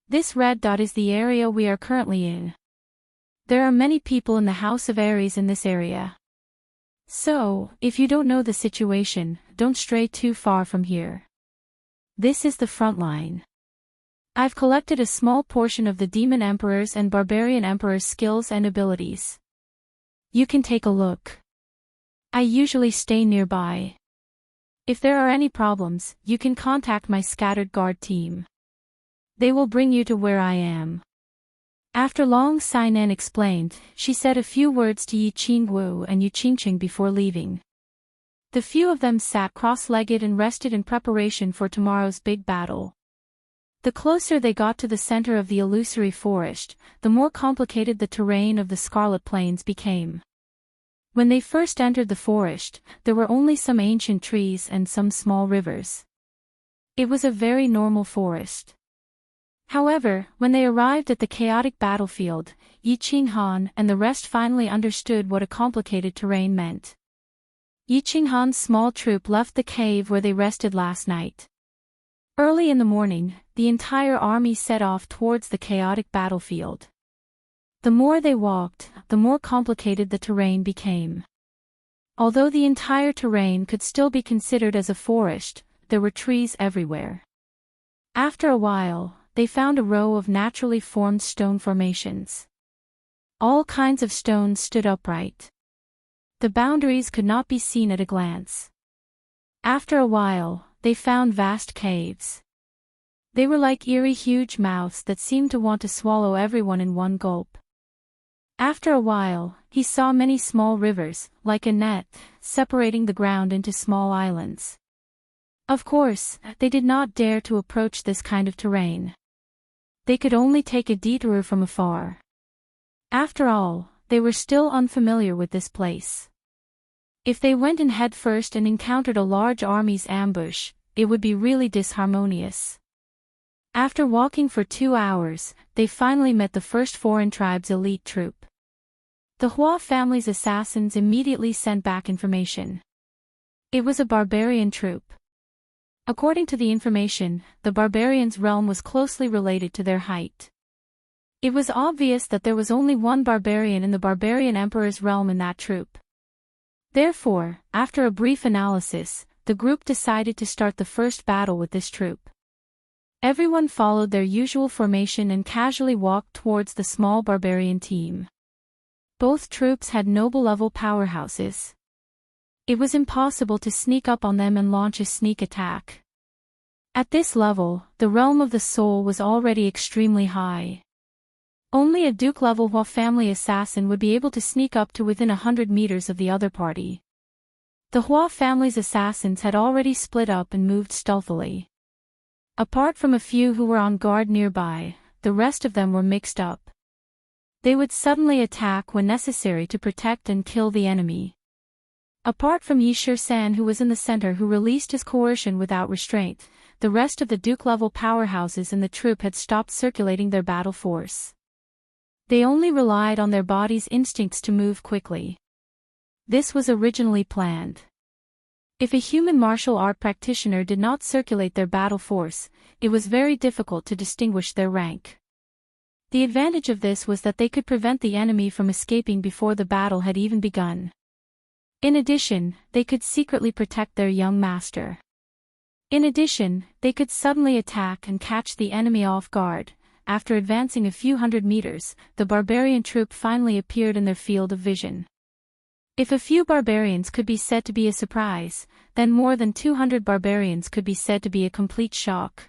This red dot is the area we are currently in. There are many people in the House of Aries in this area. So, if you don't know the situation, don't stray too far from here. This is the front line. I've collected a small portion of the Demon Emperor's and Barbarian Emperor's skills and abilities. You can take a look. I usually stay nearby. If there are any problems, you can contact my scattered guard team. They will bring you to where I am." After Long Sainan explained, she said a few words to Yi Qingwu and Yu Qingqing before leaving. The few of them sat cross-legged and rested in preparation for tomorrow's big battle. The closer they got to the center of the illusory forest, the more complicated the terrain of the Scarlet Plains became. When they first entered the forest, there were only some ancient trees and some small rivers. It was a very normal forest. However, when they arrived at the chaotic battlefield, Yi Qinghan and the rest finally understood what a complicated terrain meant. Yi Qinghan's small troop left the cave where they rested last night. Early in the morning, the entire army set off towards the chaotic battlefield. The more they walked, the more complicated the terrain became. Although the entire terrain could still be considered as a forest, there were trees everywhere. After a while, they found a row of naturally formed stone formations. All kinds of stones stood upright. The boundaries could not be seen at a glance. After a while, they found vast caves. They were like eerie huge mouths that seemed to want to swallow everyone in one gulp. After a while, he saw many small rivers, like a net, separating the ground into small islands. Of course, they did not dare to approach this kind of terrain. They could only take a detour from afar. After all, they were still unfamiliar with this place. If they went in head first and encountered a large army's ambush, it would be really disharmonious. After walking for 2 hours, they finally met the first foreign tribe's elite troop. The Hua family's assassins immediately sent back information. It was a barbarian troop. According to the information, the barbarians' realm was closely related to their height. It was obvious that there was only one barbarian in the barbarian emperor's realm in that troop. Therefore, after a brief analysis, the group decided to start the first battle with this troop. Everyone followed their usual formation and casually walked towards the small barbarian team. Both troops had noble-level powerhouses. It was impossible to sneak up on them and launch a sneak attack. At this level, the realm of the soul was already extremely high. Only a Duke-level Hua family assassin would be able to sneak up to within 100 meters of the other party. The Hua family's assassins had already split up and moved stealthily. Apart from a few who were on guard nearby, the rest of them were mixed up. They would suddenly attack when necessary to protect and kill the enemy. Apart from Yi-Shir-San, who was in the center, who released his coercion without restraint, the rest of the Duke-level powerhouses in the troop had stopped circulating their battle force. They only relied on their bodies' instincts to move quickly. This was originally planned. If a human martial art practitioner did not circulate their battle force, it was very difficult to distinguish their rank. The advantage of this was that they could prevent the enemy from escaping before the battle had even begun. In addition, they could secretly protect their young master. In addition, they could suddenly attack and catch the enemy off guard. After advancing a few hundred meters, the barbarian troop finally appeared in their field of vision. If a few barbarians could be said to be a surprise, then more than 200 barbarians could be said to be a complete shock.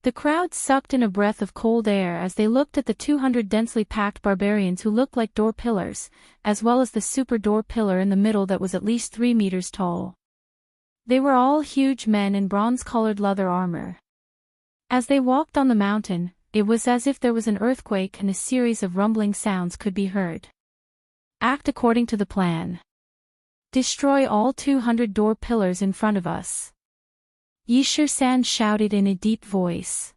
The crowd sucked in a breath of cold air as they looked at the 200 densely packed barbarians who looked like door pillars, as well as the super door pillar in the middle that was at least 3 meters tall. They were all huge men in bronze-colored leather armor. As they walked on the mountain, it was as if there was an earthquake and a series of rumbling sounds could be heard. Act according to the plan. Destroy all 200 door pillars in front of us. Yi-Shir-San shouted in a deep voice.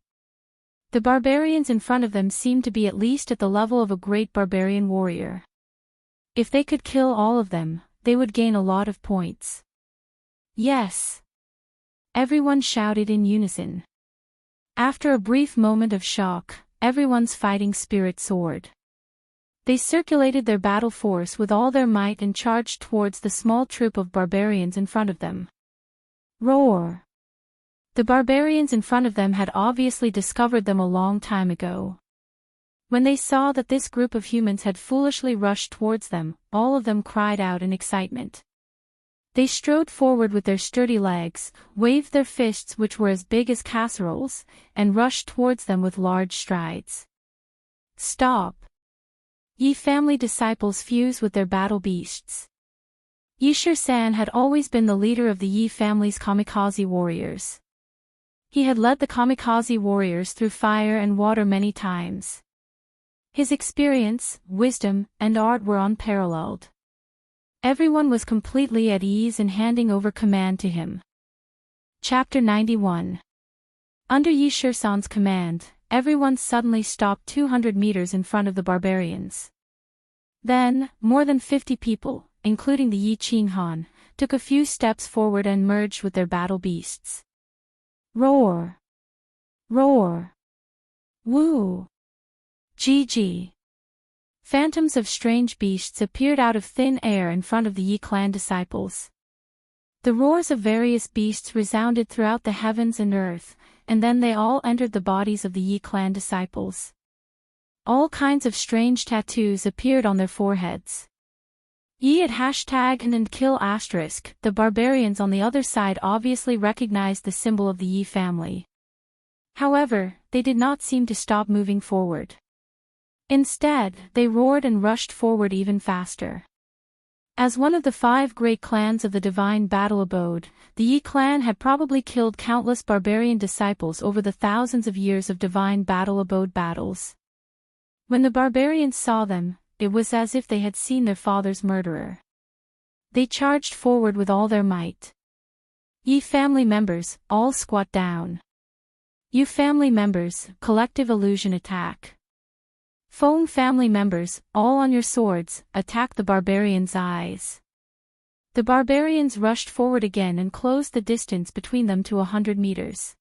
The barbarians in front of them seemed to be at least at the level of a great barbarian warrior. If they could kill all of them, they would gain a lot of points. Yes. Everyone shouted in unison. After a brief moment of shock, everyone's fighting spirit soared. They circulated their battle force with all their might and charged towards the small troop of barbarians in front of them. Roar! The barbarians in front of them had obviously discovered them a long time ago. When they saw that this group of humans had foolishly rushed towards them, all of them cried out in excitement. They strode forward with their sturdy legs, waved their fists which were as big as casseroles, and rushed towards them with large strides. Stop! Yi family disciples fuse with their battle beasts. Yi-Shir-San had always been the leader of the Yi family's kamikaze warriors. He had led the kamikaze warriors through fire and water many times. His experience, wisdom, and art were unparalleled. Everyone was completely at ease in handing over command to him. Chapter 91. Under Yi-Shir-San's command, everyone suddenly stopped 200 meters in front of the barbarians. Then, more than 50 people, including the Yi Qinghan, took a few steps forward and merged with their battle beasts. Roar! Roar! Woo! Gigi! Phantoms of strange beasts appeared out of thin air in front of the Yi clan disciples. The roars of various beasts resounded throughout the heavens and earth, and then they all entered the bodies of the Yi clan disciples. All kinds of strange tattoos appeared on their foreheads. Yi at hashtag and kill asterisk, the barbarians on the other side obviously recognized the symbol of the Yi family. However, they did not seem to stop moving forward. Instead, they roared and rushed forward even faster. As one of the 5 great clans of the Divine Battle Abode, the Yi clan had probably killed countless barbarian disciples over the thousands of years of Divine Battle Abode battles. When the barbarians saw them, it was as if they had seen their father's murderer. They charged forward with all their might. Yi family members, all squat down. You family members, collective illusion attack. Feng family members, all on your swords, attack the barbarians' eyes. The barbarians rushed forward again and closed the distance between them to 100 meters.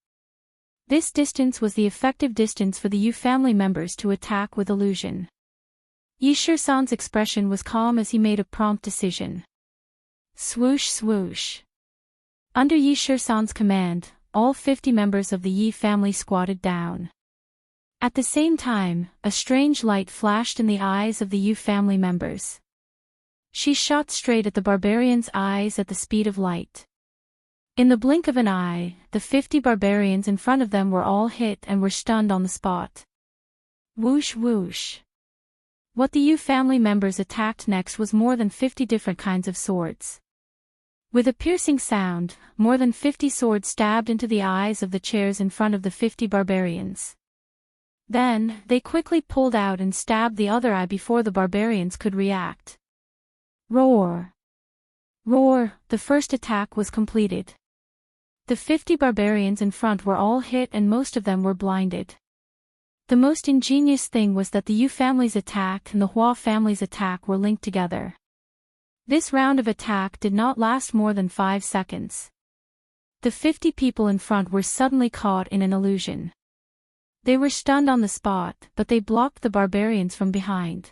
This distance was the effective distance for the Yu family members to attack with illusion. Yi-Shir-San's expression was calm as he made a prompt decision. Swoosh swoosh. Under Yi-Shir-San's command, all 50 members of the Yi family squatted down. At the same time, a strange light flashed in the eyes of the Yu family members. She shot straight at the barbarians' eyes at the speed of light. In the blink of an eye, the 50 barbarians in front of them were all hit and were stunned on the spot. Whoosh whoosh. What the Yu family members attacked next was more than 50 different kinds of swords. With a piercing sound, more than 50 swords stabbed into the eyes of the chairs in front of the 50 barbarians. Then, they quickly pulled out and stabbed the other eye before the barbarians could react. Roar! Roar! The first attack was completed. The 50 barbarians in front were all hit and most of them were blinded. The most ingenious thing was that the Yu family's attack and the Hua family's attack were linked together. This round of attack did not last more than 5 seconds. The 50 people in front were suddenly caught in an illusion. They were stunned on the spot, but they blocked the barbarians from behind.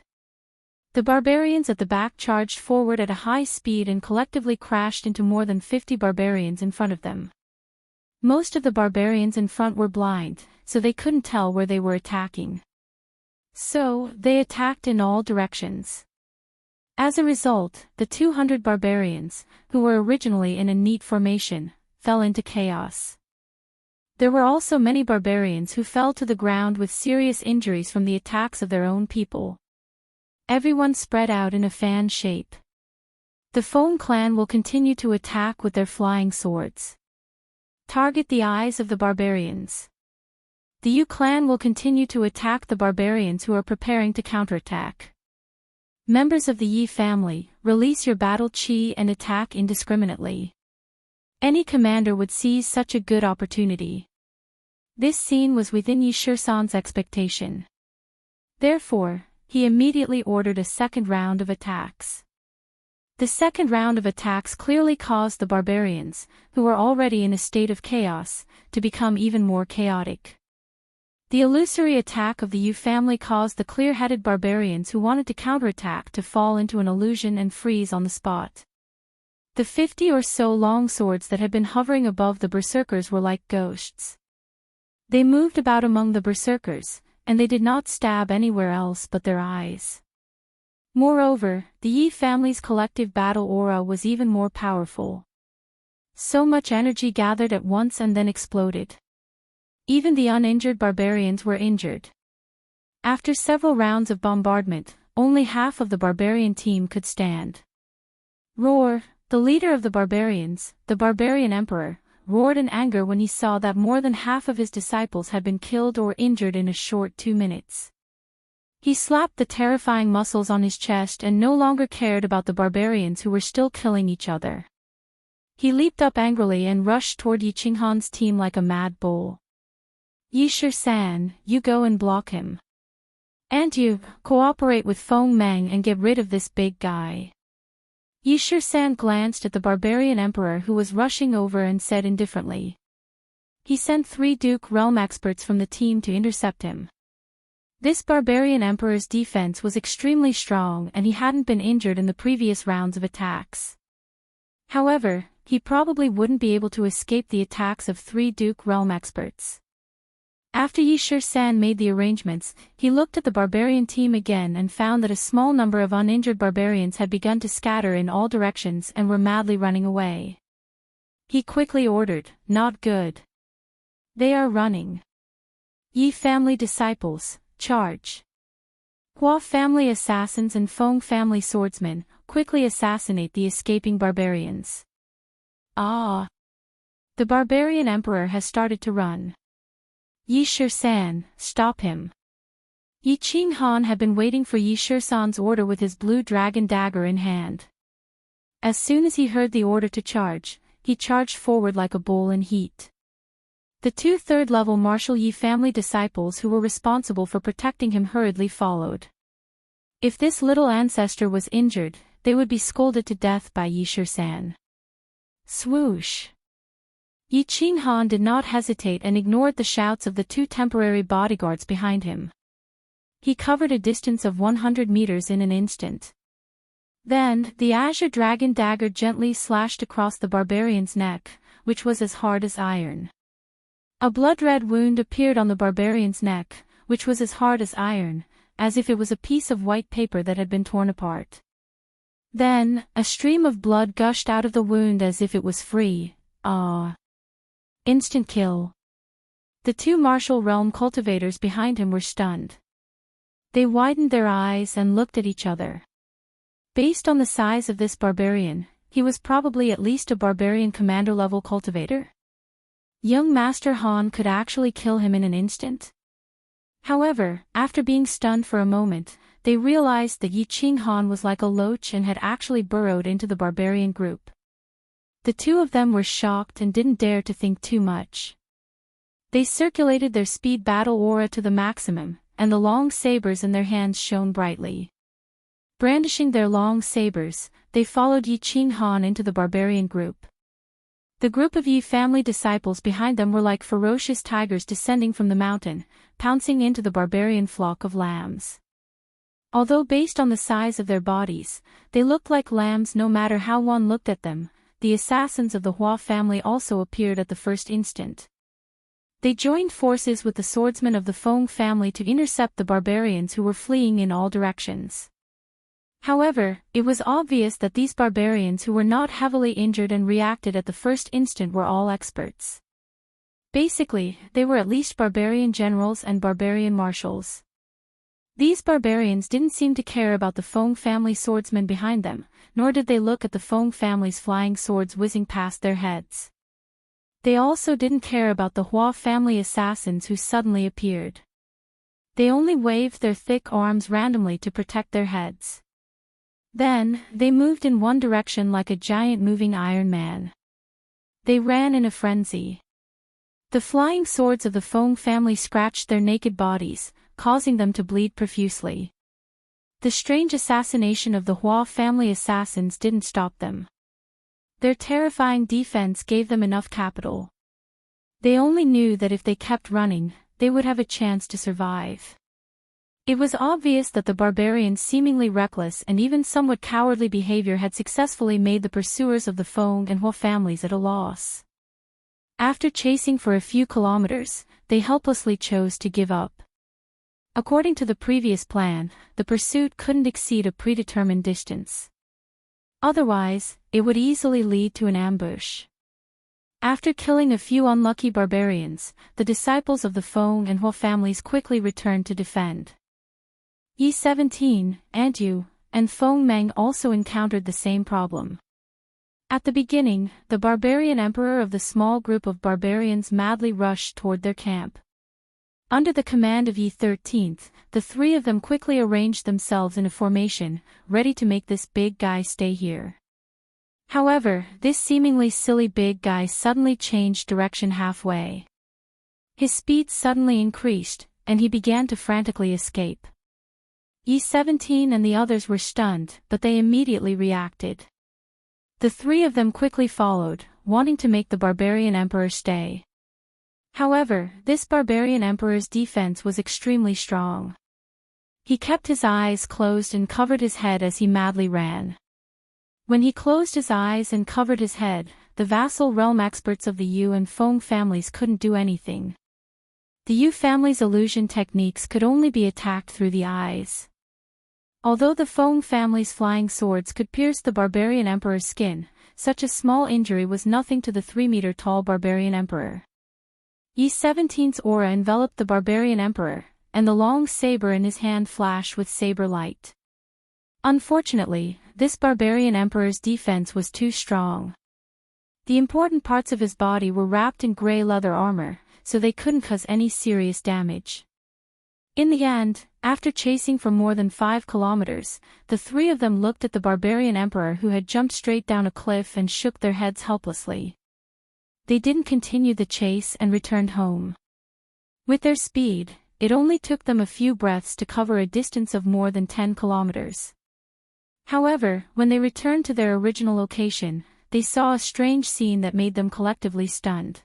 The barbarians at the back charged forward at a high speed and collectively crashed into more than 50 barbarians in front of them. Most of the barbarians in front were blind, so they couldn't tell where they were attacking. So, they attacked in all directions. As a result, the 200 barbarians, who were originally in a neat formation, fell into chaos. There were also many barbarians who fell to the ground with serious injuries from the attacks of their own people. Everyone spread out in a fan shape. The Feng clan will continue to attack with their flying swords. Target the eyes of the barbarians. The Yu clan will continue to attack the barbarians who are preparing to counterattack. Members of the Yi family, release your battle chi and attack indiscriminately. Any commander would seize such a good opportunity. This scene was within Yi Shisan's expectation. Therefore, he immediately ordered a second round of attacks. The second round of attacks clearly caused the barbarians, who were already in a state of chaos, to become even more chaotic. The illusory attack of the Yu family caused the clear-headed barbarians who wanted to counterattack to fall into an illusion and freeze on the spot. The 50 or so long swords that had been hovering above the berserkers were like ghosts. They moved about among the berserkers, and they did not stab anywhere else but their eyes. Moreover, the Yi family's collective battle aura was even more powerful. So much energy gathered at once and then exploded. Even the uninjured barbarians were injured. After several rounds of bombardment, only half of the barbarian team could stand. Roar! The leader of the barbarians, the barbarian emperor, roared in anger when he saw that more than half of his disciples had been killed or injured in a short 2 minutes. He slapped the terrifying muscles on his chest and no longer cared about the barbarians who were still killing each other. He leaped up angrily and rushed toward Yi Qinghan's team like a mad bull. Yi Shisan, you go and block him. And you, cooperate with Feng Meng and get rid of this big guy. Yi Shisan glanced at the barbarian emperor who was rushing over and said indifferently. He sent 3 Duke realm experts from the team to intercept him. This barbarian emperor's defense was extremely strong and he hadn't been injured in the previous rounds of attacks. However, he probably wouldn't be able to escape the attacks of 3 Duke realm experts. After Yi Shisan made the arrangements, he looked at the barbarian team again and found that a small number of uninjured barbarians had begun to scatter in all directions and were madly running away. He quickly ordered, "Not good. They are running. Yi family disciples, charge." Hua family assassins and Feng family swordsmen, quickly assassinate the escaping barbarians. Ah! The barbarian emperor has started to run. Yi Shisan, stop him. Yi Qinghan had been waiting for Yi Shisan's order with his blue dragon dagger in hand. As soon as he heard the order to charge, he charged forward like a bull in heat. The 2 third-level Marshal Yi family disciples who were responsible for protecting him hurriedly followed. If this little ancestor was injured, they would be scolded to death by Yi Shisan. Swoosh! Yi Qinghan did not hesitate and ignored the shouts of the 2 temporary bodyguards behind him. He covered a distance of 100 meters in an instant. Then, the azure dragon dagger gently slashed across the barbarian's neck, which was as hard as iron. A blood-red wound appeared on the barbarian's neck, which was as hard as iron, as if it was a piece of white paper that had been torn apart. Then, a stream of blood gushed out of the wound as if it was free. Ah! Instant kill. The 2 martial realm cultivators behind him were stunned. They widened their eyes and looked at each other. Based on the size of this barbarian, he was probably at least a barbarian commander-level cultivator. Young Master Han could actually kill him in an instant. However, after being stunned for a moment, they realized that Yi Qinghan was like a loach and had actually burrowed into the barbarian group. The two of them were shocked and didn't dare to think too much. They circulated their speed battle aura to the maximum, and the long sabers in their hands shone brightly. Brandishing their long sabers, they followed Yi Qinghan into the barbarian group. The group of Yi family disciples behind them were like ferocious tigers descending from the mountain, pouncing into the barbarian flock of lambs. Although based on the size of their bodies, they looked like lambs no matter how one looked at them. The assassins of the Hua family also appeared at the first instant. They joined forces with the swordsmen of the Feng family to intercept the barbarians who were fleeing in all directions. However, it was obvious that these barbarians who were not heavily injured and reacted at the first instant were all experts. Basically, they were at least barbarian generals and barbarian marshals. These barbarians didn't seem to care about the Feng family swordsmen behind them, nor did they look at the Feng family's flying swords whizzing past their heads. They also didn't care about the Hua family assassins who suddenly appeared. They only waved their thick arms randomly to protect their heads. Then, they moved in one direction like a giant moving Iron Man. They ran in a frenzy. The flying swords of the Feng family scratched their naked bodies, causing them to bleed profusely. The strange assassination of the Hua family assassins didn't stop them. Their terrifying defense gave them enough capital. They only knew that if they kept running, they would have a chance to survive. It was obvious that the barbarians' seemingly reckless and even somewhat cowardly behavior had successfully made the pursuers of the Feng and Hua families at a loss. After chasing for a few kilometers, they helplessly chose to give up. According to the previous plan, the pursuit couldn't exceed a predetermined distance. Otherwise, it would easily lead to an ambush. After killing a few unlucky barbarians, the disciples of the Feng and Hua families quickly returned to defend. Yi 17, Antu, and Feng Meng also encountered the same problem. At the beginning, the barbarian emperor of the small group of barbarians madly rushed toward their camp. Under the command of Yi 13th, the three of them quickly arranged themselves in a formation, ready to make this big guy stay here. However, this seemingly silly big guy suddenly changed direction halfway. His speed suddenly increased, and he began to frantically escape. Yi 17 and the others were stunned, but they immediately reacted. The three of them quickly followed, wanting to make the barbarian emperor stay. However, this barbarian emperor's defense was extremely strong. He kept his eyes closed and covered his head as he madly ran. When he closed his eyes and covered his head, the vassal realm experts of the Yu and Feng families couldn't do anything. The Yu family's illusion techniques could only be attacked through the eyes. Although the Feng family's flying swords could pierce the barbarian emperor's skin, such a small injury was nothing to the 3-meter-tall barbarian emperor. Yi 17's aura enveloped the barbarian emperor, and the long saber in his hand flashed with saber light. Unfortunately, this barbarian emperor's defense was too strong. The important parts of his body were wrapped in gray leather armor, so they couldn't cause any serious damage. In the end, after chasing for more than 5 kilometers, the three of them looked at the barbarian emperor who had jumped straight down a cliff and shook their heads helplessly. They didn't continue the chase and returned home. With their speed, it only took them a few breaths to cover a distance of more than 10 kilometers. However, when they returned to their original location, they saw a strange scene that made them collectively stunned.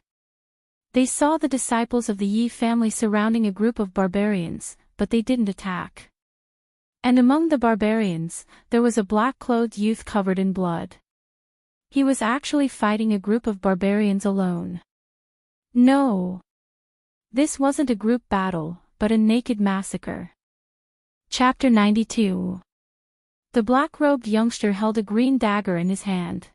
They saw the disciples of the Yi family surrounding a group of barbarians, but they didn't attack. And among the barbarians, there was a black-clothed youth covered in blood. He was actually fighting a group of barbarians alone. No! This wasn't a group battle, but a naked massacre. Chapter 92. The black-robed youngster held a green dagger in his hand.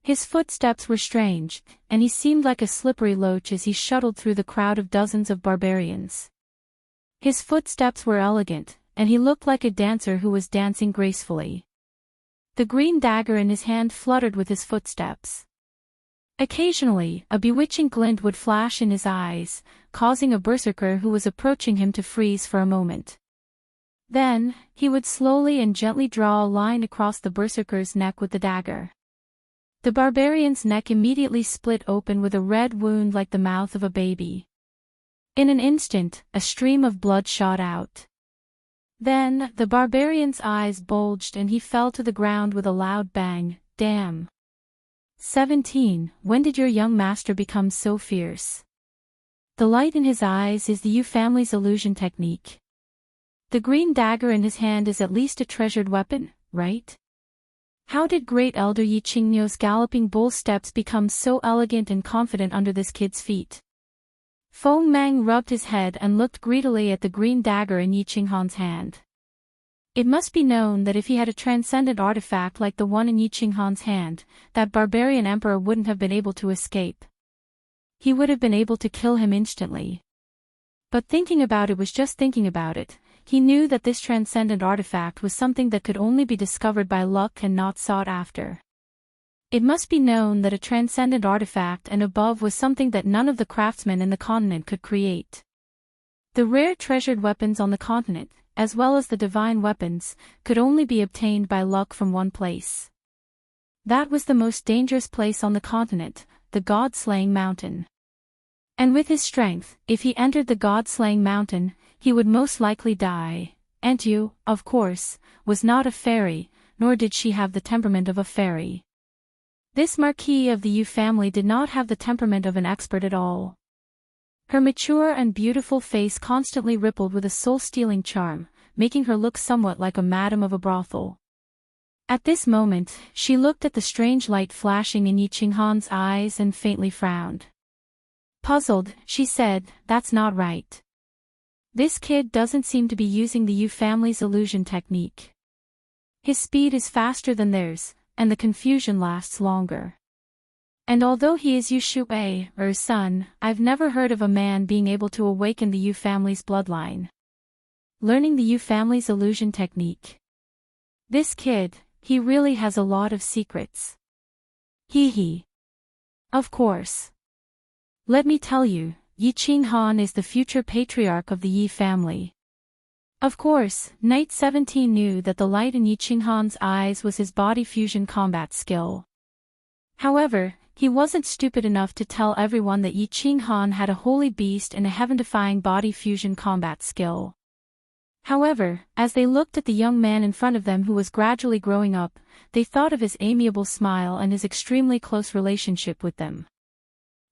His footsteps were strange, and he seemed like a slippery loach as he shuttled through the crowd of dozens of barbarians. His footsteps were elegant, and he looked like a dancer who was dancing gracefully. The green dagger in his hand fluttered with his footsteps. Occasionally, a bewitching glint would flash in his eyes, causing a berserker who was approaching him to freeze for a moment. Then, he would slowly and gently draw a line across the berserker's neck with the dagger. The barbarian's neck immediately split open with a red wound like the mouth of a baby. In an instant, a stream of blood shot out. Then, the barbarian's eyes bulged and he fell to the ground with a loud bang. Damn. 17. When did your young master become so fierce? The light in his eyes is the Yu family's illusion technique. The green dagger in his hand is at least a treasured weapon, right? How did great elder Yi Qingnyo's galloping bull steps become so elegant and confident under this kid's feet? Feng Mang rubbed his head and looked greedily at the green dagger in Yi Qinghan's hand. It must be known that if he had a transcendent artifact like the one in Yi Qinghan's hand, that barbarian emperor wouldn't have been able to escape. He would have been able to kill him instantly. But thinking about it was just thinking about it. He knew that this transcendent artifact was something that could only be discovered by luck and not sought after. It must be known that a transcendent artifact and above was something that none of the craftsmen in the continent could create. The rare treasured weapons on the continent, as well as the divine weapons, could only be obtained by luck from one place. That was the most dangerous place on the continent, the God-slaying mountain. And with his strength, if he entered the God-slaying mountain, he would most likely die. And Yu, of course, was not a fairy, nor did she have the temperament of a fairy. This Marquis of the Yu family did not have the temperament of an expert at all. Her mature and beautiful face constantly rippled with a soul-stealing charm, making her look somewhat like a madam of a brothel. At this moment, she looked at the strange light flashing in Yi Qinghan's eyes and faintly frowned. Puzzled, she said, "That's not right. This kid doesn't seem to be using the Yu family's illusion technique. His speed is faster than theirs, and the confusion lasts longer. And although he is Yu Shuai's son, I've never heard of a man being able to awaken the Yu family's bloodline. Learning the Yu family's illusion technique. This kid, he really has a lot of secrets. Hee. Of course. Let me tell you, Yi Qinghan is the future patriarch of the Yi family." Of course, Knight 17 knew that the light in Yi Qinghan's eyes was his body fusion combat skill. However, he wasn't stupid enough to tell everyone that Yi Qinghan had a holy beast and a heaven-defying body fusion combat skill. However, as they looked at the young man in front of them who was gradually growing up, they thought of his amiable smile and his extremely close relationship with them.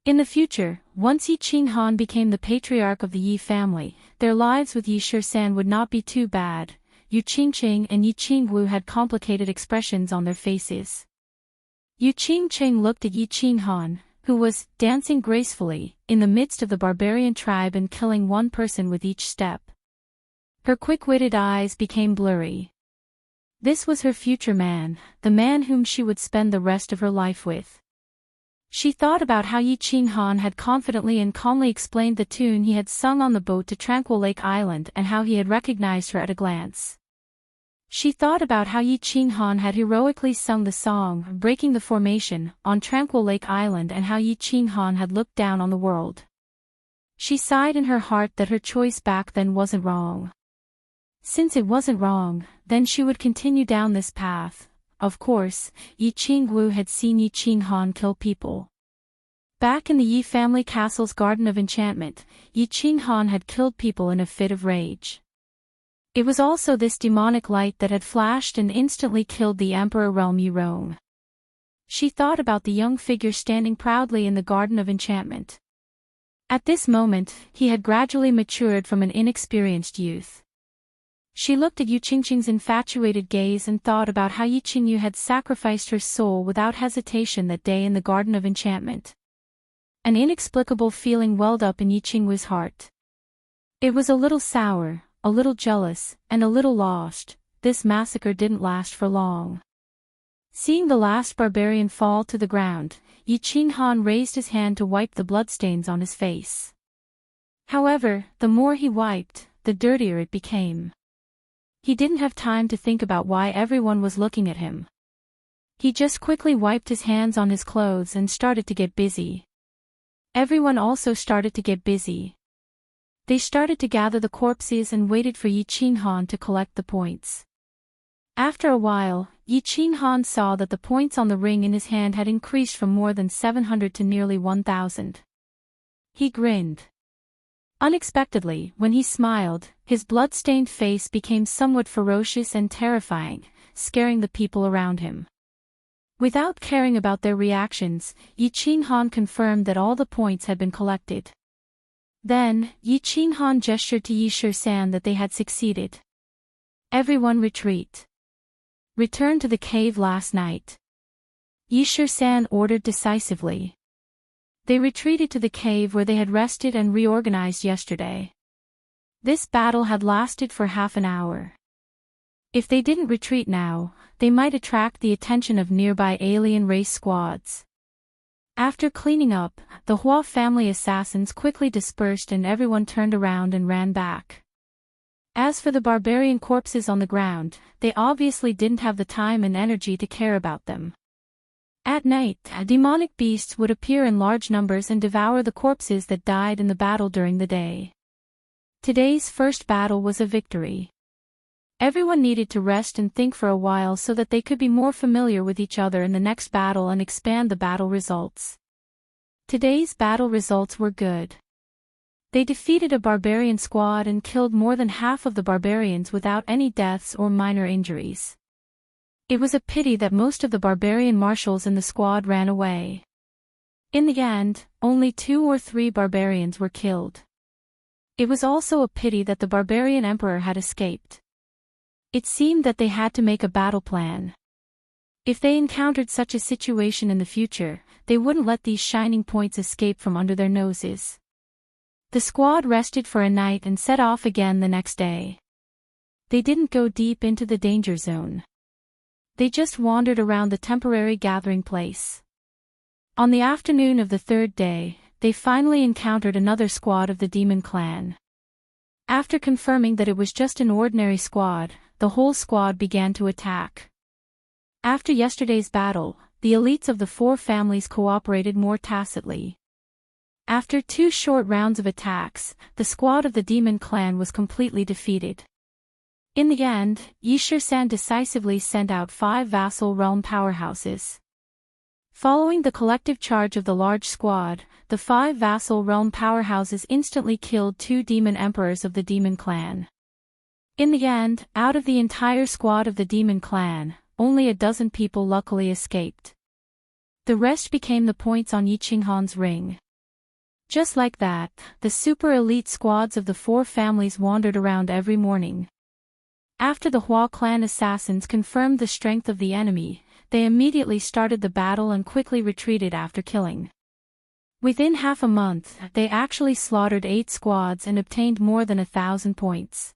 In the future, once Yi Qinghan became the patriarch of the Yi family, their lives with Yi Shisan would not be too bad. Yu Qingqing and Yi Qingwu had complicated expressions on their faces. Yu Qingqing looked at Yi Qinghan, who was dancing gracefully in the midst of the barbarian tribe and killing one person with each step. Her quick-witted eyes became blurry. This was her future man, the man whom she would spend the rest of her life with. She thought about how Yi Qinghan had confidently and calmly explained the tune he had sung on the boat to Tranquil Lake Island and how he had recognized her at a glance. She thought about how Yi Qinghan had heroically sung the song, breaking the formation, on Tranquil Lake Island and how Yi Qinghan had looked down on the world. She sighed in her heart that her choice back then wasn't wrong. Since it wasn't wrong, then she would continue down this path. Of course, Yi Qingwu had seen Yi Qinghan kill people. Back in the Yi family castle's Garden of Enchantment, Yi Qinghan had killed people in a fit of rage. It was also this demonic light that had flashed and instantly killed the Emperor Realm Yi Rong. She thought about the young figure standing proudly in the Garden of Enchantment. At this moment, he had gradually matured from an inexperienced youth. She looked at Yu Qingqing's infatuated gaze and thought about how Yi Qingyu had sacrificed her soul without hesitation that day in the Garden of Enchantment. An inexplicable feeling welled up in Yi Qingwu's heart. It was a little sour, a little jealous, and a little lost. This massacre didn't last for long. Seeing the last barbarian fall to the ground, Yi Qinghan raised his hand to wipe the bloodstains on his face. However, the more he wiped, the dirtier it became. He didn't have time to think about why everyone was looking at him. He just quickly wiped his hands on his clothes and started to get busy. Everyone also started to get busy. They started to gather the corpses and waited for Yi Qinghan to collect the points. After a while, Yi Qinghan saw that the points on the ring in his hand had increased from more than 700 to nearly 1,000. He grinned. Unexpectedly, when he smiled, his blood-stained face became somewhat ferocious and terrifying, scaring the people around him. Without caring about their reactions, Yi Qinghan confirmed that all the points had been collected. Then, Yi Qinghan gestured to Yi Shisan that they had succeeded. Everyone retreat. Return to the cave last night. Yi Shisan ordered decisively. They retreated to the cave where they had rested and reorganized yesterday. This battle had lasted for half an hour. If they didn't retreat now, they might attract the attention of nearby alien race squads. After cleaning up, the Hua family assassins quickly dispersed and everyone turned around and ran back. As for the barbarian corpses on the ground, they obviously didn't have the time and energy to care about them. At night, demonic beasts would appear in large numbers and devour the corpses that died in the battle during the day. Today's first battle was a victory. Everyone needed to rest and think for a while so that they could be more familiar with each other in the next battle and expand the battle results. Today's battle results were good. They defeated a barbarian squad and killed more than half of the barbarians without any deaths or minor injuries. It was a pity that most of the barbarian marshals in the squad ran away. In the end, only 2 or 3 barbarians were killed. It was also a pity that the barbarian emperor had escaped. It seemed that they had to make a battle plan. If they encountered such a situation in the future, they wouldn't let these shining points escape from under their noses. The squad rested for a night and set off again the next day. They didn't go deep into the danger zone. They just wandered around the temporary gathering place. On the afternoon of the 3rd day, they finally encountered another squad of the demon clan. After confirming that it was just an ordinary squad, the whole squad began to attack. After yesterday's battle, the elites of the 4 families cooperated more tacitly. After 2 short rounds of attacks, the squad of the demon clan was completely defeated. In the end, Yi Shisan decisively sent out 5 vassal realm powerhouses. Following the collective charge of the large squad, the 5 vassal realm powerhouses instantly killed 2 demon emperors of the demon clan. In the end, out of the entire squad of the demon clan, only a dozen people luckily escaped. The rest became the points on Yi Qinghan's ring. Just like that, the super elite squads of the 4 families wandered around every morning. After the Hua clan assassins confirmed the strength of the enemy, they immediately started the battle and quickly retreated after killing. Within half a month, they actually slaughtered 8 squads and obtained more than 1,000 points.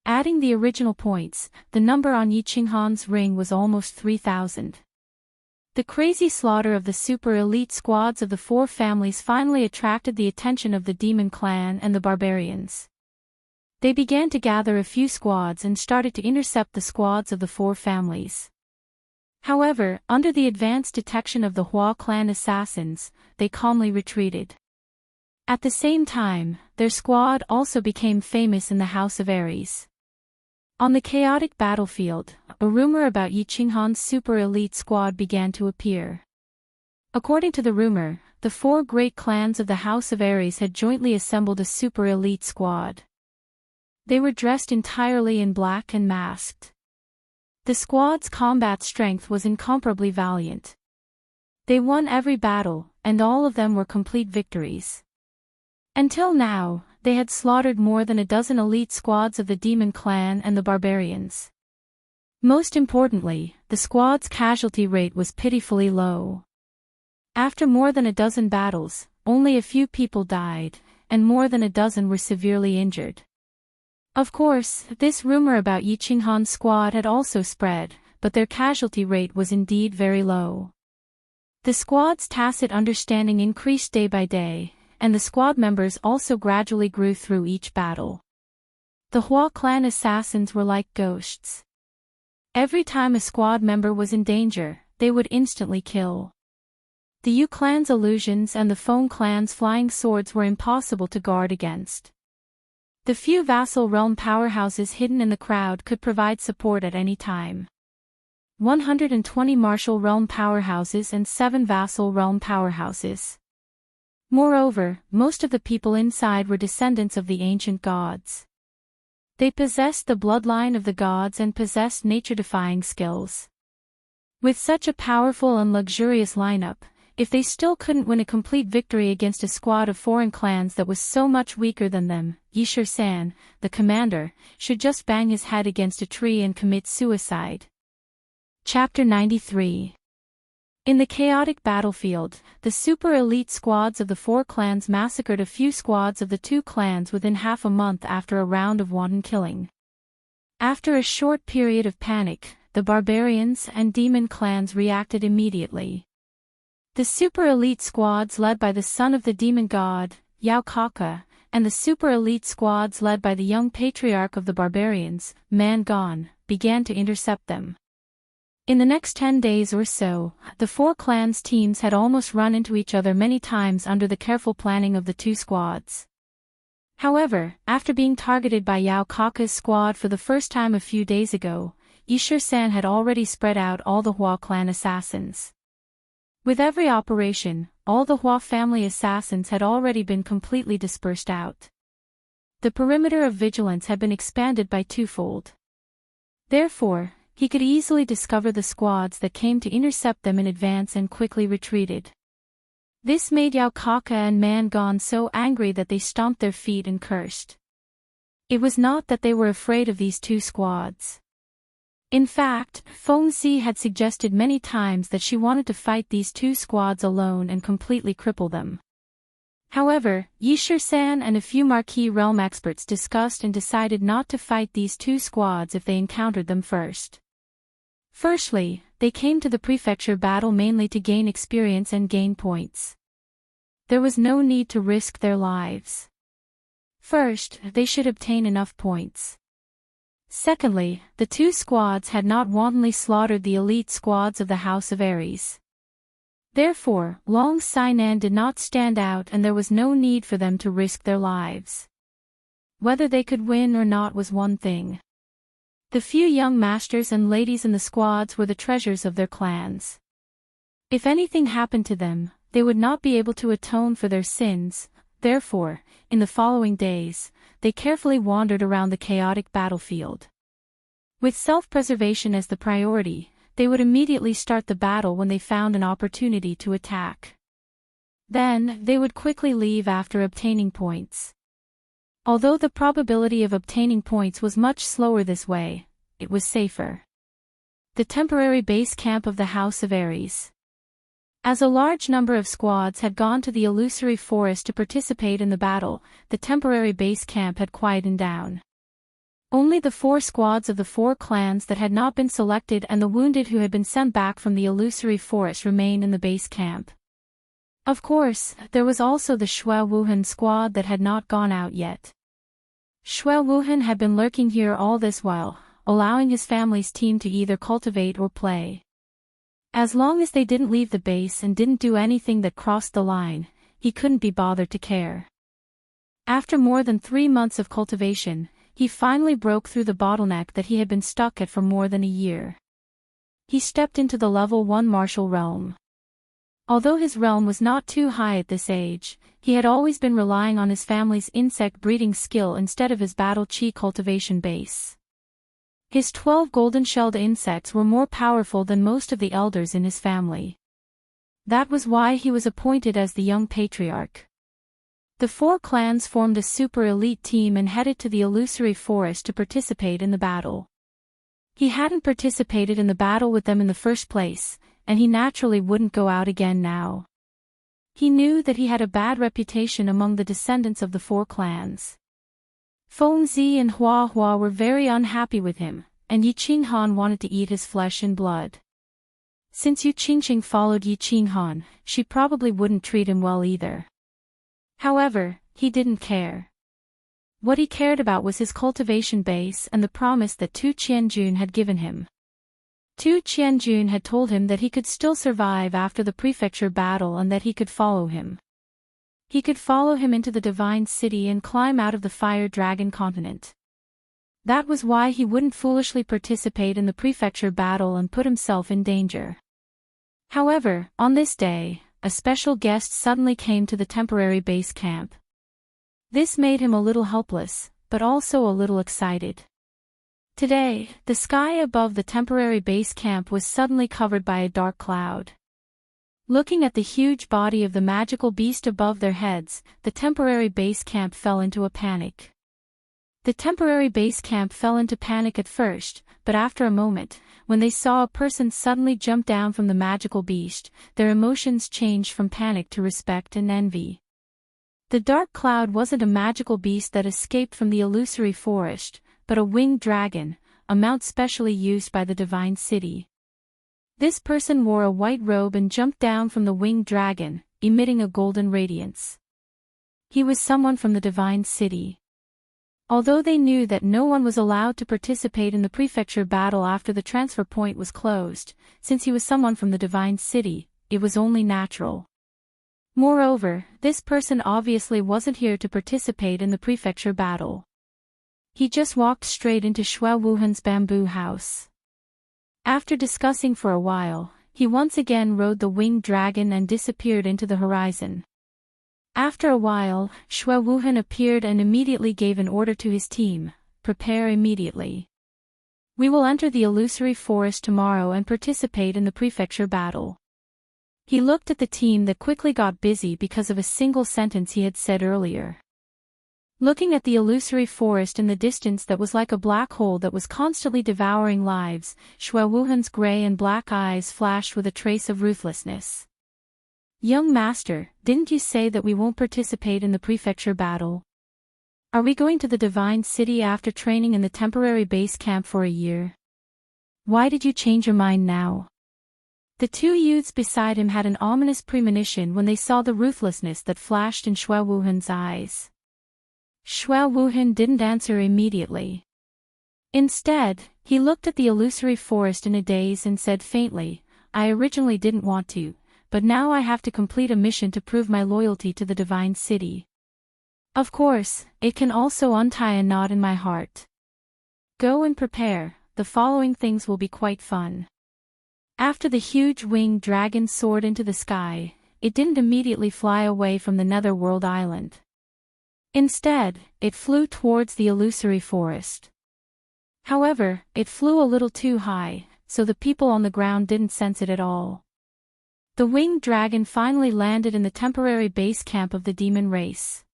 Adding the original points, the number on Yi Qinghan's ring was almost 3,000. The crazy slaughter of the super elite squads of the 4 families finally attracted the attention of the demon clan and the barbarians. They began to gather a few squads and started to intercept the squads of the 4 families. However, under the advanced detection of the Hua clan assassins, they calmly retreated. At the same time, their squad also became famous in the House of Ares. On the chaotic battlefield, a rumor about Yi Qinghan's super elite squad began to appear. According to the rumor, the 4 great clans of the House of Ares had jointly assembled a super elite squad. They were dressed entirely in black and masked. The squad's combat strength was incomparably valiant. They won every battle, and all of them were complete victories. Until now, they had slaughtered more than a dozen elite squads of the demon clan and the barbarians. Most importantly, the squad's casualty rate was pitifully low. After more than a dozen battles, only a few people died, and more than a dozen were severely injured. Of course, this rumor about Yi Qinghan's squad had also spread, but their casualty rate was indeed very low. The squad's tacit understanding increased day by day, and the squad members also gradually grew through each battle. The Hua clan assassins were like ghosts. Every time a squad member was in danger, they would instantly kill. The Yu clan's illusions and the Feng clan's flying swords were impossible to guard against. The few vassal realm powerhouses hidden in the crowd could provide support at any time. 120 martial realm powerhouses and 7 vassal realm powerhouses. Moreover, most of the people inside were descendants of the ancient gods. They possessed the bloodline of the gods and possessed nature-defying skills. With such a powerful and luxurious lineup, if they still couldn't win a complete victory against a squad of foreign clans that was so much weaker than them, Yishir-san, the commander, should just bang his head against a tree and commit suicide. Chapter 93. In the chaotic battlefield, the super-elite squads of the 4 clans massacred a few squads of the 2 clans within half a month after a round of wanton killing. After a short period of panic, the barbarians and demon clans reacted immediately. The super-elite squads led by the son of the demon god, Yao Kaka, and the super-elite squads led by the young patriarch of the barbarians, Man Gon, began to intercept them. In the next 10 days or so, the 4 clans' teams had almost run into each other many times under the careful planning of the 2 squads. However, after being targeted by Yao Kaka's squad for the first time a few days ago, Yishir-san had already spread out all the Hua clan assassins. With every operation, all the Hua family assassins had already been completely dispersed out. The perimeter of vigilance had been expanded by 2-fold. Therefore, he could easily discover the squads that came to intercept them in advance and quickly retreated. This made Yao Kaka and Man Gon so angry that they stomped their feet and cursed. It was not that they were afraid of these 2 squads. In fact, Feng Zi had suggested many times that she wanted to fight these 2 squads alone and completely cripple them. However, Yishir-san and a few Marquis realm experts discussed and decided not to fight these 2 squads if they encountered them first. Firstly, they came to the prefecture battle mainly to gain experience and gain points. There was no need to risk their lives. First, they should obtain enough points. Secondly, the 2 squads had not wantonly slaughtered the elite squads of the House of Ares. Therefore, Long Sainan did not stand out and there was no need for them to risk their lives. Whether they could win or not was one thing. The few young masters and ladies in the squads were the treasures of their clans. If anything happened to them, they would not be able to atone for their sins. Therefore, in the following days, they carefully wandered around the chaotic battlefield. With self-preservation as the priority, they would immediately start the battle when they found an opportunity to attack. Then, they would quickly leave after obtaining points. Although the probability of obtaining points was much slower this way, it was safer. The temporary base camp of the House of Ares. As a large number of squads had gone to the illusory forest to participate in the battle, the temporary base camp had quietened down. Only the 4 squads of the 4 clans that had not been selected and the wounded who had been sent back from the illusory forest remained in the base camp. Of course, there was also the Xue Wuhan squad that had not gone out yet. Xue Wuhan had been lurking here all this while, allowing his family's team to either cultivate or play. As long as they didn't leave the base and didn't do anything that crossed the line, he couldn't be bothered to care. After more than 3 months of cultivation, he finally broke through the bottleneck that he had been stuck at for more than a year. He stepped into the level 1 martial realm. Although his realm was not too high at this age, he had always been relying on his family's insect breeding skill instead of his battle chi cultivation base. His 12 golden-shelled insects were more powerful than most of the elders in his family. That was why he was appointed as the young patriarch. The 4 clans formed a super-elite team and headed to the illusory forest to participate in the battle. He hadn't participated in the battle with them in the first place, and he naturally wouldn't go out again now. He knew that he had a bad reputation among the descendants of the 4 clans. Feng Zi and Hua Hua were very unhappy with him, and Yi Qinghan wanted to eat his flesh and blood. Since Yu Qingqing followed Yi Qinghan, she probably wouldn't treat him well either. However, he didn't care. What he cared about was his cultivation base and the promise that Tu Qianjun had given him. Tu Qianjun had told him that he could still survive after the prefecture battle and that he could follow him. He could follow him into the divine city and climb out of the fire dragon continent. That was why he wouldn't foolishly participate in the prefecture battle and put himself in danger. However, on this day, a special guest suddenly came to the temporary base camp. This made him a little helpless, but also a little excited. Today, the sky above the temporary base camp was suddenly covered by a dark cloud. Looking at the huge body of the magical beast above their heads, the temporary base camp fell into a panic. The temporary base camp fell into panic at first, but after a moment, when they saw a person suddenly jump down from the magical beast, their emotions changed from panic to respect and envy. The dark cloud wasn't a magical beast that escaped from the illusory forest, but a winged dragon, a mount specially used by the divine city. This person wore a white robe and jumped down from the winged dragon, emitting a golden radiance. He was someone from the divine city. Although they knew that no one was allowed to participate in the prefecture battle after the transfer point was closed, since he was someone from the divine city, it was only natural. Moreover, this person obviously wasn't here to participate in the prefecture battle. He just walked straight into Xue Wuhan's bamboo house. After discussing for a while, he once again rode the winged dragon and disappeared into the horizon. After a while, Xue Wuhan appeared and immediately gave an order to his team: prepare immediately. We will enter the illusory forest tomorrow and participate in the prefecture battle. He looked at the team that quickly got busy because of a single sentence he had said earlier. Looking at the illusory forest in the distance that was like a black hole that was constantly devouring lives, Xue Wuhan's gray and black eyes flashed with a trace of ruthlessness. Young master, didn't you say that we won't participate in the prefecture battle? Are we going to the divine city after training in the temporary base camp for a year? Why did you change your mind now? The two youths beside him had an ominous premonition when they saw the ruthlessness that flashed in Xue Wuhan's eyes. Xue Wuhan didn't answer immediately. Instead, he looked at the illusory forest in a daze and said faintly, I originally didn't want to, but now I have to complete a mission to prove my loyalty to the divine city. Of course, it can also untie a knot in my heart. Go and prepare, the following things will be quite fun. After the huge winged dragon soared into the sky, it didn't immediately fly away from the netherworld island. Instead, it flew towards the illusory forest. However, it flew a little too high, so the people on the ground didn't sense it at all. The winged dragon finally landed in the temporary base camp of the demon race.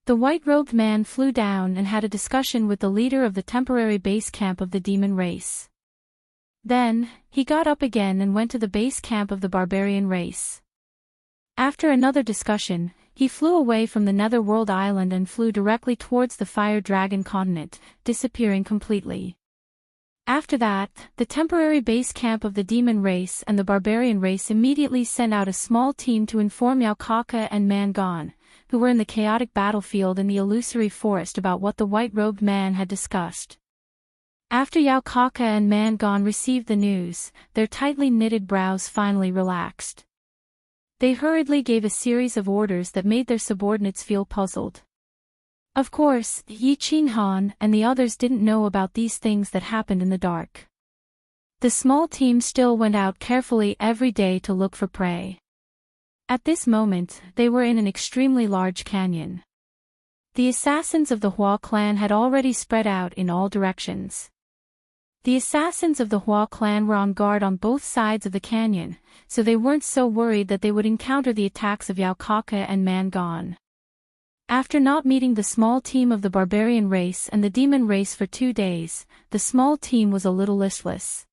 The white-robed man flew down and had a discussion with the leader of the temporary base camp of the demon race. Then, he got up again and went to the base camp of the barbarian race. After another discussion, he flew away from the netherworld island and flew directly towards the fire dragon continent, disappearing completely. After that, the temporary base camp of the demon race and the barbarian race immediately sent out a small team to inform Yao Kaka and Mangon, who were in the chaotic battlefield in the illusory forest, about what the white-robed man had discussed. After Yao Kaka and Mangon received the news, their tightly knitted brows finally relaxed. They hurriedly gave a series of orders that made their subordinates feel puzzled. Of course, Yi Qinghan and the others didn't know about these things that happened in the dark. The small team still went out carefully every day to look for prey. At this moment, they were in an extremely large canyon. The assassins of the Hua clan had already spread out in all directions. The assassins of the Hua clan were on guard on both sides of the canyon, so they weren't so worried that they would encounter the attacks of Yao Kaka and Mangon. After not meeting the small team of the barbarian race and the demon race for 2 days, the small team was a little listless.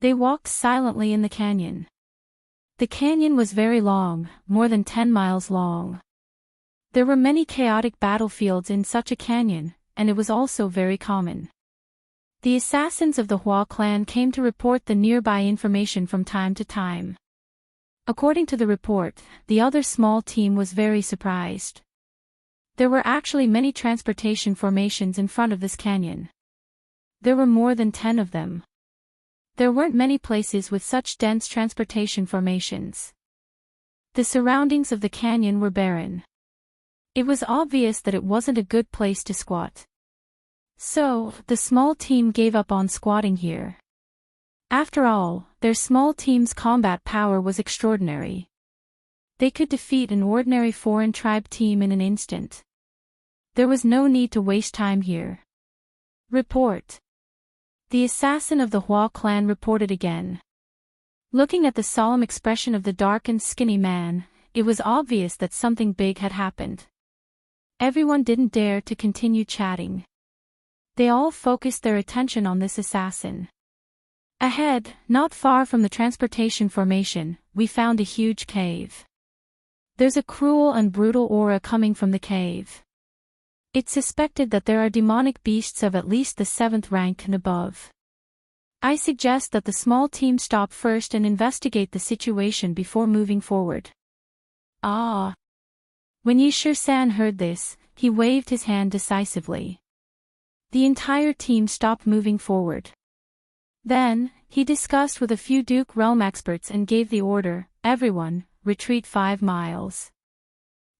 They walked silently in the canyon. The canyon was very long, more than 10 miles long. There were many chaotic battlefields in such a canyon, and it was also very common. The assassins of the Hua clan came to report the nearby information from time to time. According to the report, the other small team was very surprised. There were actually many transportation formations in front of this canyon. There were more than 10 of them. There weren't many places with such dense transportation formations. The surroundings of the canyon were barren. It was obvious that it wasn't a good place to squat. So, the small team gave up on squatting here. After all, their small team's combat power was extraordinary. They could defeat an ordinary foreign tribe team in an instant. There was no need to waste time here. Report. The assassin of the Hua clan reported again. Looking at the solemn expression of the dark and skinny man, it was obvious that something big had happened. Everyone didn't dare to continue chatting. They all focused their attention on this assassin. Ahead, not far from the transportation formation, we found a huge cave. There's a cruel and brutal aura coming from the cave. It's suspected that there are demonic beasts of at least the 7th rank and above. I suggest that the small team stop first and investigate the situation before moving forward. Ah! When Yishir-san heard this, he waved his hand decisively. The entire team stopped moving forward. Then, he discussed with a few Duke Realm experts and gave the order, everyone, retreat 5 miles.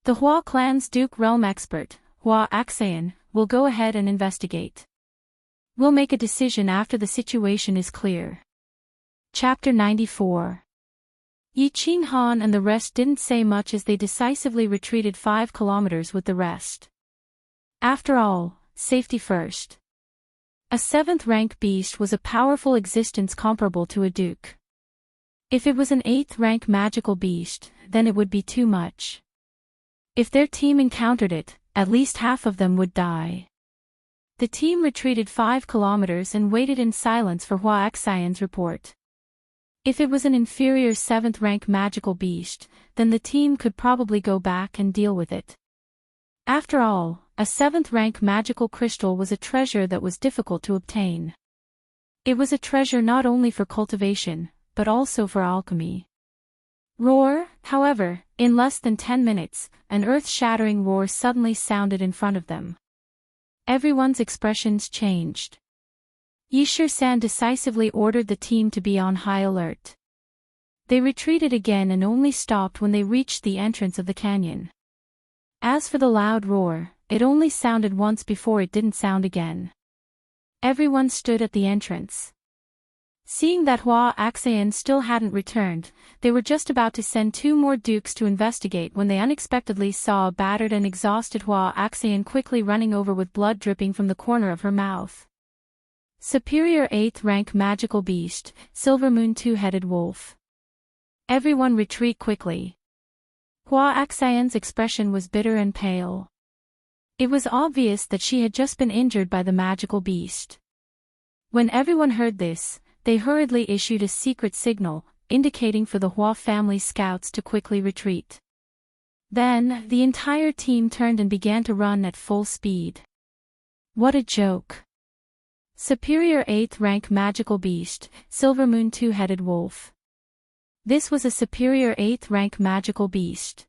The Hua clan's Duke Realm expert, Hua Axayan, will go ahead and investigate. We'll make a decision after the situation is clear. Chapter 94. Yi Qinghan and the rest didn't say much as they decisively retreated 5 kilometers with the rest. After all, safety first. A 7th rank beast was a powerful existence comparable to a duke. If it was an 8th rank magical beast, then it would be too much. If their team encountered it, at least half of them would die. The team retreated 5 kilometers and waited in silence for Hua Axayan's report. If it was an inferior 7th rank magical beast, then the team could probably go back and deal with it. After all, a 7th rank magical crystal was a treasure that was difficult to obtain. It was a treasure not only for cultivation, but also for alchemy. Roar, however, in less than 10 minutes, an earth-shattering roar suddenly sounded in front of them. Everyone's expressions changed. Yishir-san decisively ordered the team to be on high alert. They retreated again and only stopped when they reached the entrance of the canyon. As for the loud roar, it only sounded once before it didn't sound again. Everyone stood at the entrance. Seeing that Hua Axayan still hadn't returned, they were just about to send 2 more dukes to investigate when they unexpectedly saw a battered and exhausted Hua Axayan quickly running over with blood dripping from the corner of her mouth. Superior 8th rank magical beast, Silver Moon 2-headed wolf. Everyone retreat quickly. Hua Axayan's expression was bitter and pale. It was obvious that she had just been injured by the magical beast. When everyone heard this, they hurriedly issued a secret signal, indicating for the Hua family scouts to quickly retreat. Then, the entire team turned and began to run at full speed. What a joke! Superior 8th rank magical beast, Silver Moon 2-headed wolf. This was a superior 8th rank magical beast.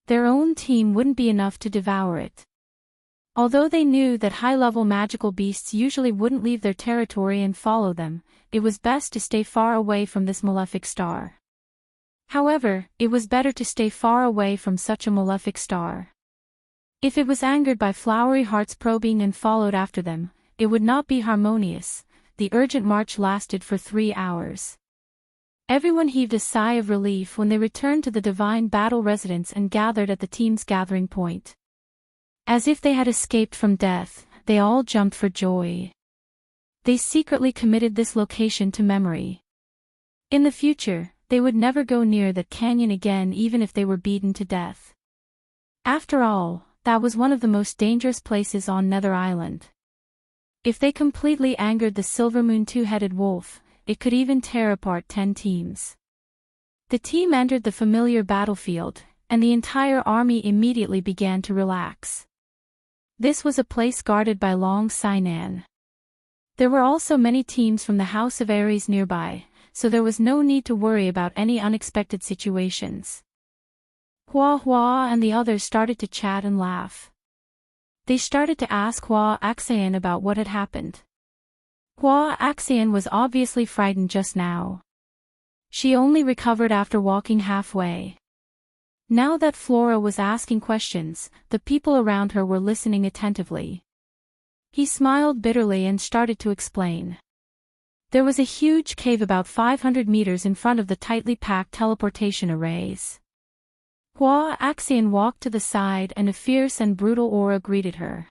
Their own team wouldn't be enough to devour it. Although they knew that high-level magical beasts usually wouldn't leave their territory and follow them, it was best to stay far away from this malefic star. However, it was better to stay far away from such a malefic star. If it was angered by flowery hearts probing and followed after them, it would not be harmonious. The urgent march lasted for 3 hours. Everyone heaved a sigh of relief when they returned to the divine battle residence and gathered at the team's gathering point. As if they had escaped from death, they all jumped for joy. They secretly committed this location to memory. In the future, they would never go near that canyon again even if they were beaten to death. After all, that was one of the most dangerous places on Nether Island. If they completely angered the Silver Moon 2-headed wolf, it could even tear apart 10 teams. The team entered the familiar battlefield, and the entire army immediately began to relax. This was a place guarded by Long Sainan. There were also many teams from the House of Ares nearby, so there was no need to worry about any unexpected situations. Hua Hua and the others started to chat and laugh. They started to ask Hua Axayan about what had happened. Hua Axian was obviously frightened just now. She only recovered after walking halfway. Now that Flora was asking questions, the people around her were listening attentively. He smiled bitterly and started to explain. There was a huge cave about 500 meters in front of the tightly packed teleportation arrays. Hua Axian walked to the side and a fierce and brutal aura greeted her.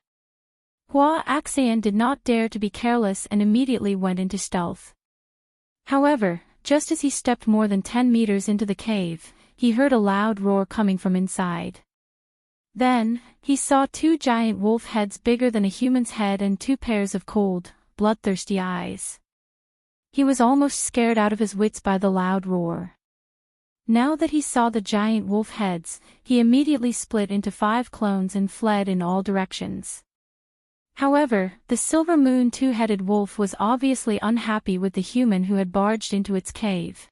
Hua Axian did not dare to be careless and immediately went into stealth. However, just as he stepped more than 10 meters into the cave, he heard a loud roar coming from inside. Then, he saw two giant wolf heads bigger than a human's head and two pairs of cold, bloodthirsty eyes. He was almost scared out of his wits by the loud roar. Now that he saw the giant wolf heads, he immediately split into 5 clones and fled in all directions. However, the silver moon two-headed wolf was obviously unhappy with the human who had barged into its cave.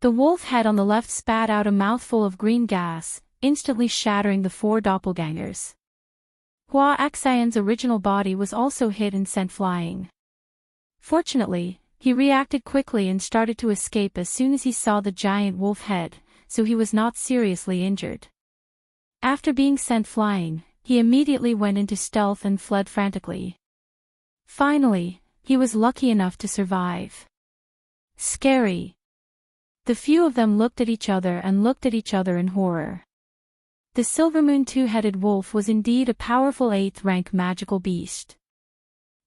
The wolf head on the left spat out a mouthful of green gas, instantly shattering the 4 doppelgangers. Hua Axian's original body was also hit and sent flying. Fortunately, he reacted quickly and started to escape as soon as he saw the giant wolf head, so he was not seriously injured. After being sent flying, he immediately went into stealth and fled frantically. Finally, he was lucky enough to survive. Scary. The few of them looked at each other in horror. The silver moon two-headed wolf was indeed a powerful 8th-rank magical beast.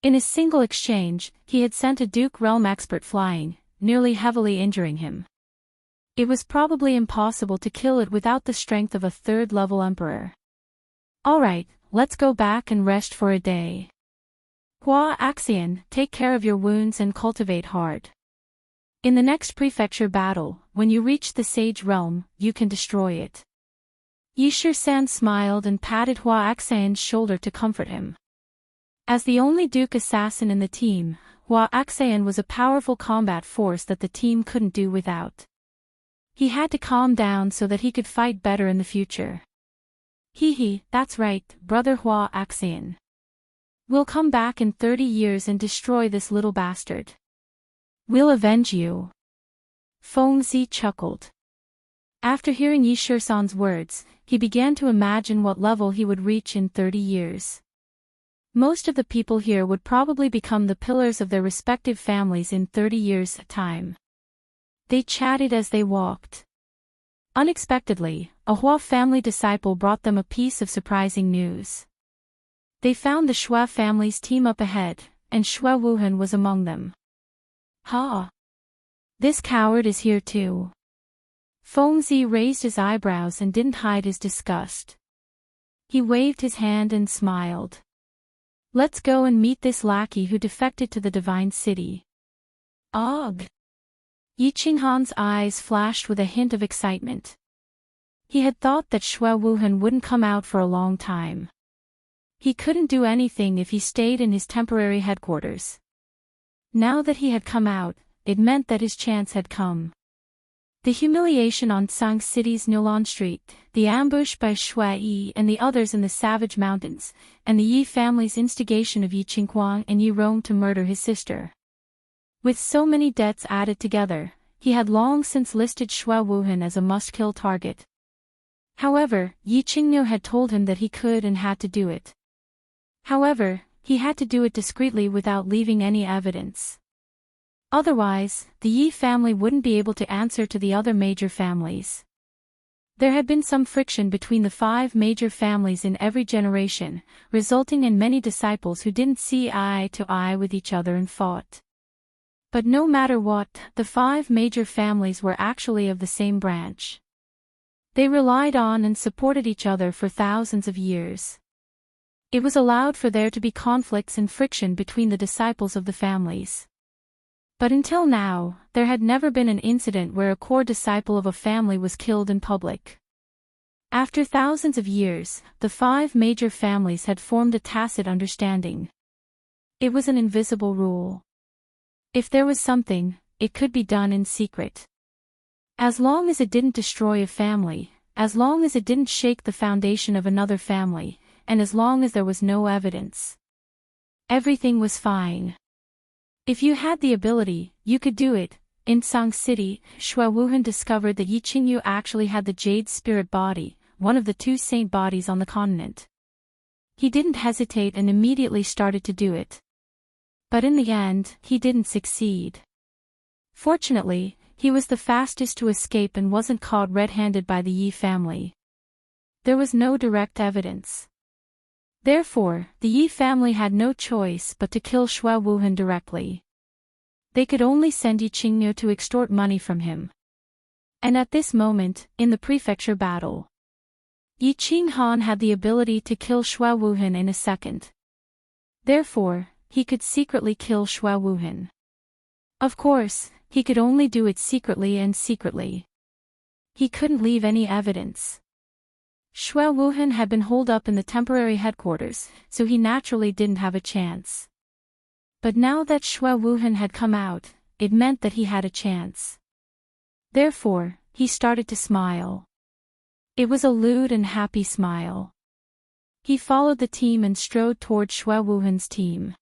In a single exchange, he had sent a Duke Realm expert flying, nearly heavily injuring him. It was probably impossible to kill it without the strength of a 3rd-level emperor. Alright, let's go back and rest for a day. Hua Axian, take care of your wounds and cultivate hard. In the next prefecture battle, when you reach the Sage Realm, you can destroy it. Yishir-san smiled and patted Hua Axian's shoulder to comfort him. As the only Duke assassin in the team, Hua Axian was a powerful combat force that the team couldn't do without. He had to calm down so that he could fight better in the future. Hee, that's right, brother Hua Axian. We'll come back in 30 years and destroy this little bastard. We'll avenge you. Fengzi chuckled. After hearing Yishir-san's words, he began to imagine what level he would reach in 30 years. Most of the people here would probably become the pillars of their respective families in 30 years' time. They chatted as they walked. Unexpectedly, a Hua family disciple brought them a piece of surprising news. They found the Shui family's team up ahead, and Shui Wuhan was among them. Ha! This coward is here too. Fengzi raised his eyebrows and didn't hide his disgust. He waved his hand and smiled. Let's go and meet this lackey who defected to the Divine City. Ugh! Yi Qinghan's eyes flashed with a hint of excitement. He had thought that Shui Wuhan wouldn't come out for a long time. He couldn't do anything if he stayed in his temporary headquarters. Now that he had come out, it meant that his chance had come. The humiliation on Tsang City's Nilan Street, the ambush by Shui Yi and the others in the Savage Mountains, and the Yi family's instigation of Yi Qinghuang and Yi Rong to murder his sister. With so many debts added together, he had long since listed Shui Wuhan as a must-kill target. However, Yi Qingnu had told him that he could and had to do it. However, he had to do it discreetly without leaving any evidence. Otherwise, the Yi family wouldn't be able to answer to the other major families. There had been some friction between the 5 major families in every generation, resulting in many disciples who didn't see eye to eye with each other and fought. But no matter what, the 5 major families were actually of the same branch. They relied on and supported each other for thousands of years. It was allowed for there to be conflicts and friction between the disciples of the families. But until now, there had never been an incident where a core disciple of a family was killed in public. After thousands of years, the 5 major families had formed a tacit understanding. It was an invisible rule. If there was something, it could be done in secret. As long as it didn't destroy a family, as long as it didn't shake the foundation of another family, and as long as there was no evidence. Everything was fine. If you had the ability, you could do it. In Song City, Xue Wuhan discovered that Yi Qingyu actually had the Jade Spirit Body, one of the two saint bodies on the continent. He didn't hesitate and immediately started to do it. But in the end, he didn't succeed. Fortunately, he was the fastest to escape and wasn't caught red-handed by the Yi family. There was no direct evidence. Therefore, the Yi family had no choice but to kill Xue Wuhan directly. They could only send Yi Qingyu to extort money from him. And at this moment, in the prefecture battle, Yi Qinghan had the ability to kill Xue Wuhan in a second. Therefore, he could secretly kill Xue Wuhan. Of course, he could only do it secretly and secretly. He couldn't leave any evidence. Xue Wuhan had been holed up in the temporary headquarters, so he naturally didn't have a chance. But now that Xue Wuhan had come out, it meant that he had a chance. Therefore, he started to smile. It was a lewd and happy smile. He followed the team and strode toward Xue Wuhan's team.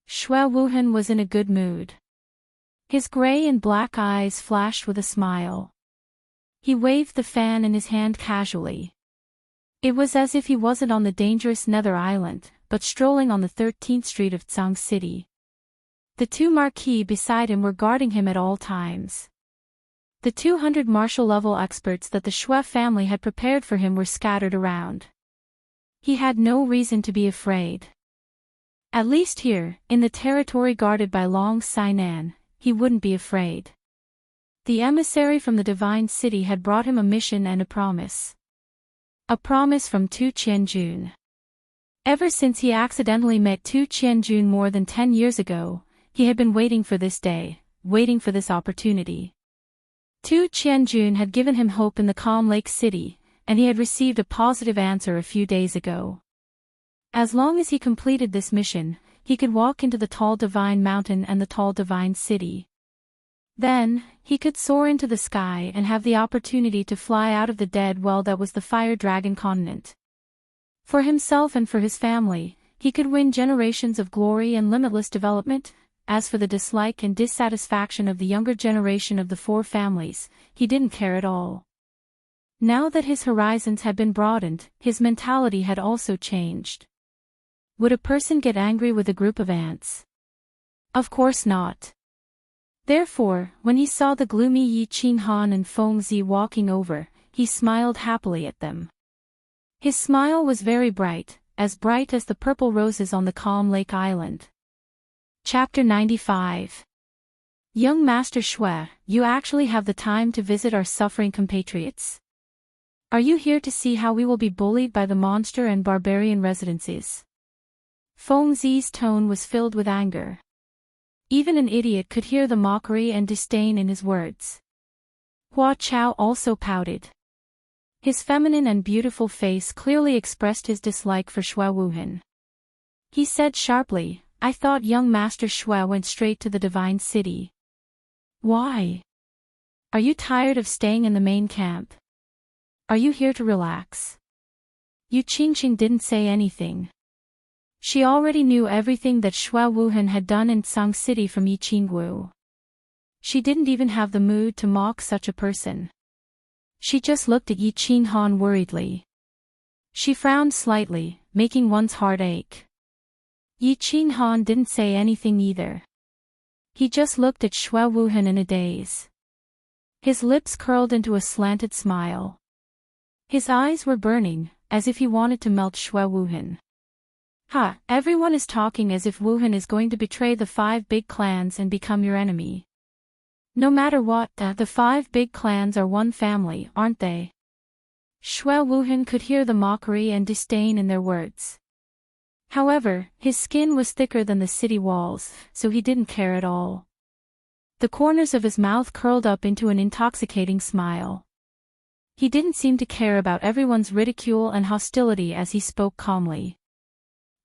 Xue Wuhan was in a good mood. His gray and black eyes flashed with a smile. He waved the fan in his hand casually. It was as if he wasn't on the dangerous Nether Island, but strolling on the 13th Street of Tsang City. The two marquis beside him were guarding him at all times. The 200 martial-level experts that the Xue family had prepared for him were scattered around. He had no reason to be afraid. At least here, in the territory guarded by Long Sainan, he wouldn't be afraid. The emissary from the Divine City had brought him a mission and a promise. A promise from Tu Qianjun. Ever since he accidentally met Tu Qianjun more than 10 years ago, he had been waiting for this day, waiting for this opportunity. Tu Qianjun had given him hope in the Calm Lake City, and he had received a positive answer a few days ago. As long as he completed this mission, he could walk into the Tall Divine Mountain and the Tall Divine City. Then, he could soar into the sky and have the opportunity to fly out of the dead well that was the Fire Dragon continent. For himself and for his family, he could win generations of glory and limitless development. As for the dislike and dissatisfaction of the younger generation of the four families, he didn't care at all. Now that his horizons had been broadened, his mentality had also changed. Would a person get angry with a group of ants? Of course not. Therefore, when he saw the gloomy Yi Qinghan and Feng Zi walking over, he smiled happily at them. His smile was very bright as the purple roses on the calm lake island. Chapter 95. Young Master Xue, you actually have the time to visit our suffering compatriots. Are you here to see how we will be bullied by the monster and barbarian residencies? Feng Zi's tone was filled with anger. Even an idiot could hear the mockery and disdain in his words. Hua Chao also pouted. His feminine and beautiful face clearly expressed his dislike for Xue Wuhan. He said sharply, I thought young Master Xue went straight to the Divine City. Why? Are you tired of staying in the main camp? Are you here to relax? Yu Qingqing didn't say anything. She already knew everything that Xue Wuhan had done in Tsang City from Yi Qingwu. She didn't even have the mood to mock such a person. She just looked at Yi Qinghan worriedly. She frowned slightly, making one's heart ache. Yi Qinghan didn't say anything either. He just looked at Xue Wuhan in a daze. His lips curled into a slanted smile. His eyes were burning, as if he wanted to melt Xue Wuhan. Ha, everyone is talking as if Wuhan is going to betray the 5 big clans and become your enemy. No matter what, the 5 big clans are one family, aren't they? Xue Wuhan could hear the mockery and disdain in their words. However, his skin was thicker than the city walls, so he didn't care at all. The corners of his mouth curled up into an intoxicating smile. He didn't seem to care about everyone's ridicule and hostility as he spoke calmly.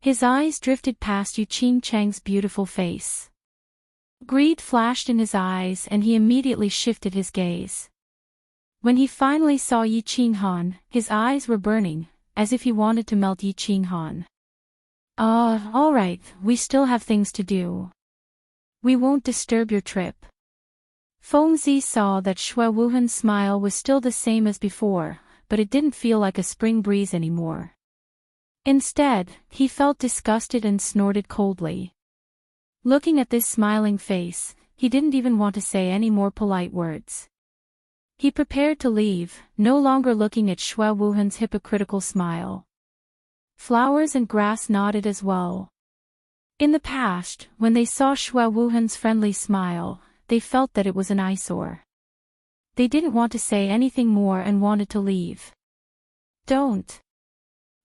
His eyes drifted past Yu Qingcheng's beautiful face. Greed flashed in his eyes and he immediately shifted his gaze. When he finally saw Yi Qinghan, his eyes were burning, as if he wanted to melt Yi Qinghan. All right, we still have things to do. We won't disturb your trip. Fengzi saw that Xue Wuhan's smile was still the same as before, but it didn't feel like a spring breeze anymore. Instead, he felt disgusted and snorted coldly. Looking at this smiling face, he didn't even want to say any more polite words. He prepared to leave, no longer looking at Xue Wuhan's hypocritical smile. Flowers and grass nodded as well. In the past, when they saw Xue Wuhan's friendly smile, they felt that it was an eyesore. They didn't want to say anything more and wanted to leave. Don't.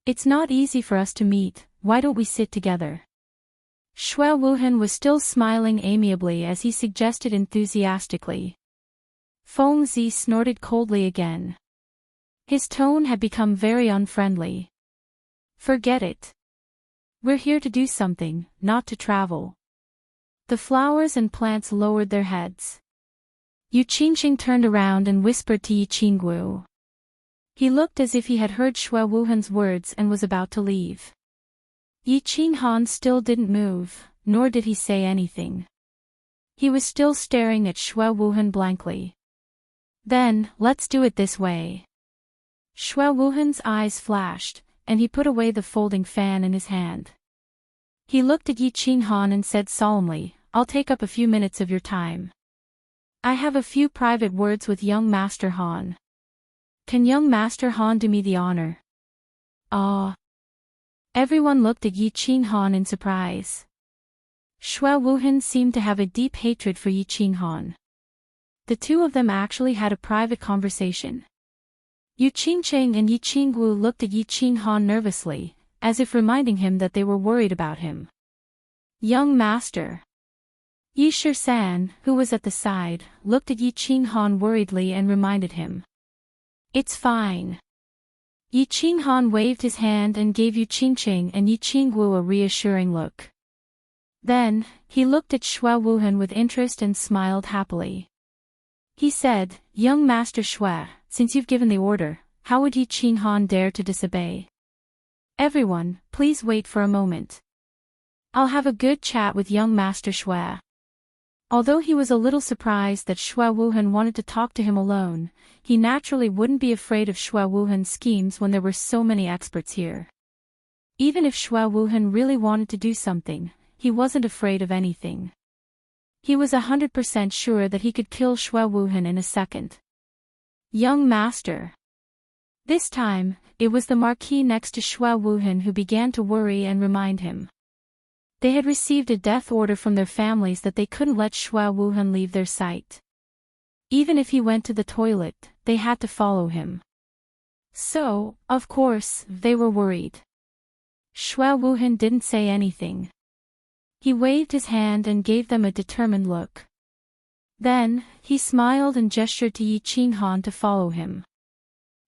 It's not easy for us to meet, why don't we sit together? Xue Wuhan was still smiling amiably as he suggested enthusiastically. Fengzi snorted coldly again. His tone had become very unfriendly. Forget it. We're here to do something, not to travel. The flowers and plants lowered their heads. Yu Qingqing turned around and whispered to Yi Qinggu. He looked as if he had heard Xue Wuhan's words and was about to leave. Yi Qinghan still didn't move, nor did he say anything. He was still staring at Xue Wuhan blankly. Then, let's do it this way. Xue Wuhan's eyes flashed, and he put away the folding fan in his hand. He looked at Yi Qinghan and said solemnly, I'll take up a few minutes of your time. I have a few private words with young Master Han. Can young Master Han do me the honor? Ah. Everyone looked at Yi Qinghan in surprise. Xue Wuhan seemed to have a deep hatred for Yi Qinghan. The two of them actually had a private conversation. Yu Qingqing and Yi Qinggu looked at Yi Qinghan nervously, as if reminding him that they were worried about him. Young Master. Yi Shisan, who was at the side, looked at Yi Qinghan worriedly and reminded him. It's fine. Yi Qinghan waved his hand and gave Yu Qingqing and Yi Qinggu a reassuring look. Then, he looked at Xue Wuhan with interest and smiled happily. He said, Young Master Xue, since you've given the order, how would Yi Qinghan dare to disobey? Everyone, please wait for a moment. I'll have a good chat with young Master Xue. Although he was a little surprised that Xue Wuhan wanted to talk to him alone, he naturally wouldn't be afraid of Xue Wuhan's schemes when there were so many experts here. Even if Xue Wuhan really wanted to do something, he wasn't afraid of anything. He was 100% sure that he could kill Xue Wuhan in a second. Young Master. This time, it was the Marquis next to Xue Wuhan who began to worry and remind him. They had received a death order from their families that they couldn't let Xue Wuhan leave their sight. Even if he went to the toilet, they had to follow him. So, of course, they were worried. Xue Wuhan didn't say anything. He waved his hand and gave them a determined look. Then, he smiled and gestured to Yi Qinghan to follow him.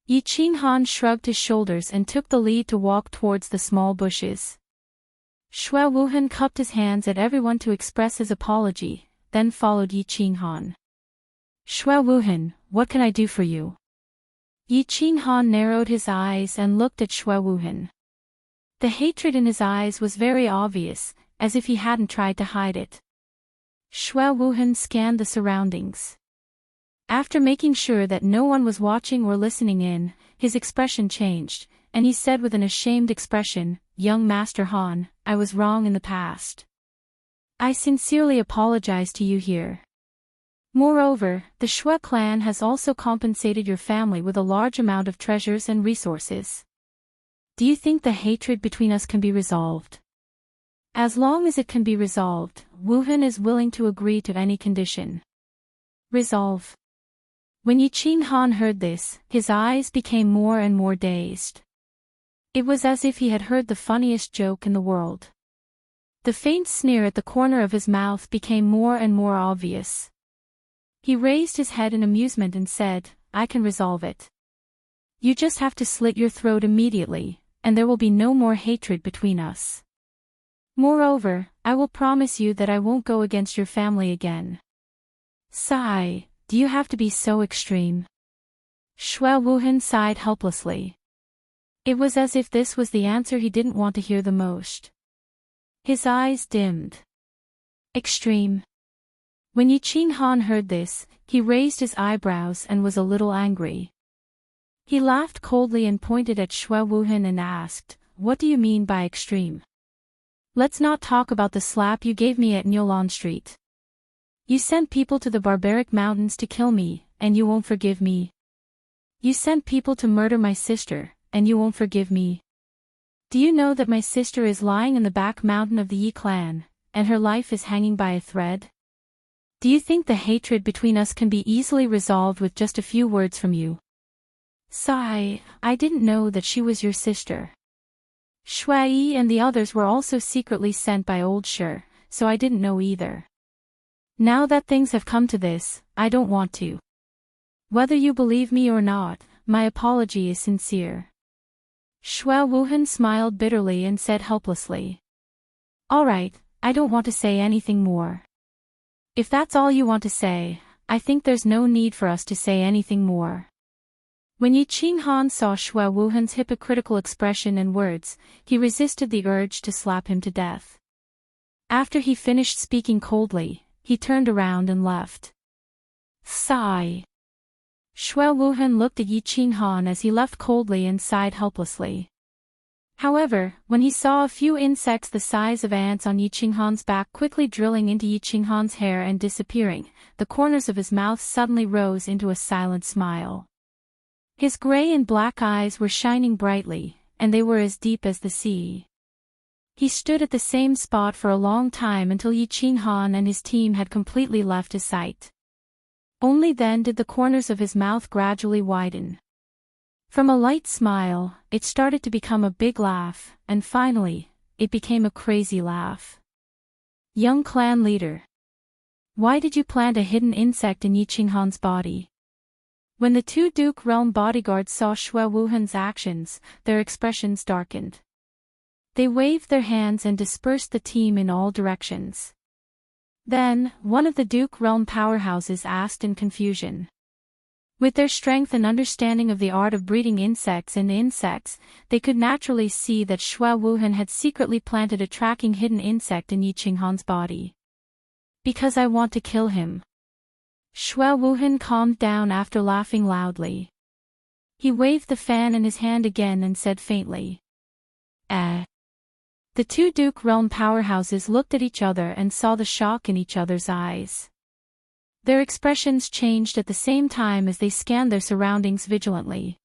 Yi Qinghan shrugged his shoulders and took the lead to walk towards the small bushes. Xue Wuhan cupped his hands at everyone to express his apology, then followed Yi Qinghan. Xue Wuhan, what can I do for you? Yi Qinghan narrowed his eyes and looked at Xue Wuhan. The hatred in his eyes was very obvious, as if he hadn't tried to hide it. Xue Wuhan scanned the surroundings. After making sure that no one was watching or listening in, his expression changed, and he said with an ashamed expression, Young Master Han, I was wrong in the past. I sincerely apologize to you here. Moreover, the Xue clan has also compensated your family with a large amount of treasures and resources. Do you think the hatred between us can be resolved? As long as it can be resolved, Wuhan is willing to agree to any condition. Resolve. When Yi Qinghan heard this, his eyes became more and more dazed. It was as if he had heard the funniest joke in the world. The faint sneer at the corner of his mouth became more and more obvious. He raised his head in amusement and said, I can resolve it. You just have to slit your throat immediately, and there will be no more hatred between us. Moreover, I will promise you that I won't go against your family again. Sigh, do you have to be so extreme? Xue Wuhan sighed helplessly. It was as if this was the answer he didn't want to hear the most. His eyes dimmed. Extreme. When Yi Qinghan heard this, he raised his eyebrows and was a little angry. He laughed coldly and pointed at Xue Wuhan and asked, "What do you mean by extreme? Let's not talk about the slap you gave me at Nyolan Street. You sent people to the barbaric mountains to kill me, and you won't forgive me. You sent people to murder my sister, and you won't forgive me. Do you know that my sister is lying in the back mountain of the Yi clan, and her life is hanging by a thread? Do you think the hatred between us can be easily resolved with just a few words from you? Sigh, I didn't know that she was your sister. Shui and the others were also secretly sent by old Shi, so I didn't know either. Now that things have come to this, I don't want to. Whether you believe me or not, my apology is sincere." Xue Wuhan smiled bitterly and said helplessly, "All right, I don't want to say anything more. If that's all you want to say, I think there's no need for us to say anything more." When Yi Qinghan saw Xue Wuhan's hypocritical expression and words, he resisted the urge to slap him to death. After he finished speaking coldly, he turned around and left. Sigh. Xue Wuhan looked at Yi Qinghan as he left coldly and sighed helplessly. However, when he saw a few insects the size of ants on Yi Qinghan's back quickly drilling into Yi Qinghan's hair and disappearing, the corners of his mouth suddenly rose into a silent smile. His gray and black eyes were shining brightly, and they were as deep as the sea. He stood at the same spot for a long time until Yi Qinghan and his team had completely left his sight. Only then did the corners of his mouth gradually widen. From a light smile, it started to become a big laugh, and finally, it became a crazy laugh. "Young clan leader. Why did you plant a hidden insect in Yi Qinghan's body?" When the two Duke Realm bodyguards saw Xue Wuhan's actions, their expressions darkened. They waved their hands and dispersed the team in all directions. Then, one of the Duke Realm powerhouses asked in confusion. With their strength and understanding of the art of breeding insects and insects, they could naturally see that Xue Wuhan had secretly planted a tracking hidden insect in Yi Qinghan's body. "Because I want to kill him." Xue Wuhan calmed down after laughing loudly. He waved the fan in his hand again and said faintly, "Eh." The two Duke Realm powerhouses looked at each other and saw the shock in each other's eyes. Their expressions changed at the same time as they scanned their surroundings vigilantly.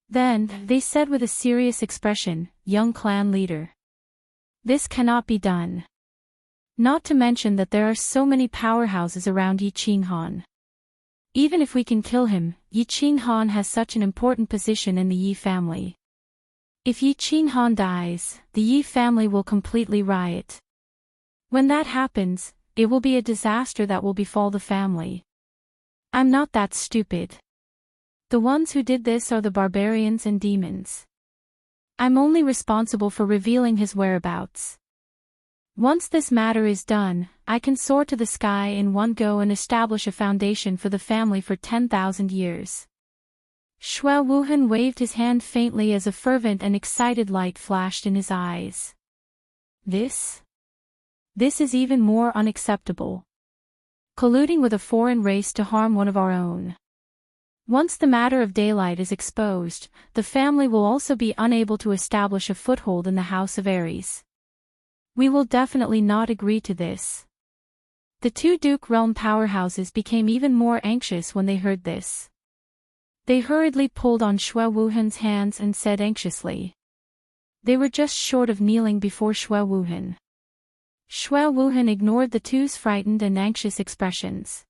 Then, they said with a serious expression, "Young clan leader. This cannot be done. Not to mention that there are so many powerhouses around Yi Qinghan. Even if we can kill him, Yi Qinghan has such an important position in the Yi family. If Yi Qinghan dies, the Yi family will completely riot. When that happens, it will be a disaster that will befall the family. I'm not that stupid. The ones who did this are the barbarians and demons. I'm only responsible for revealing his whereabouts. Once this matter is done, I can soar to the sky in one go and establish a foundation for the family for 10,000 years." Xue Wuhan waved his hand faintly as a fervent and excited light flashed in his eyes. This is even more unacceptable. Colluding with a foreign race to harm one of our own. Once the matter of daylight is exposed, the family will also be unable to establish a foothold in the House of Aries. We will definitely not agree to this. The two Duke Realm powerhouses became even more anxious when they heard this. They hurriedly pulled on Xue Wuhan's hands and said anxiously. They were just short of kneeling before Xue Wuhan. Xue Wuhan ignored the two's frightened and anxious expressions.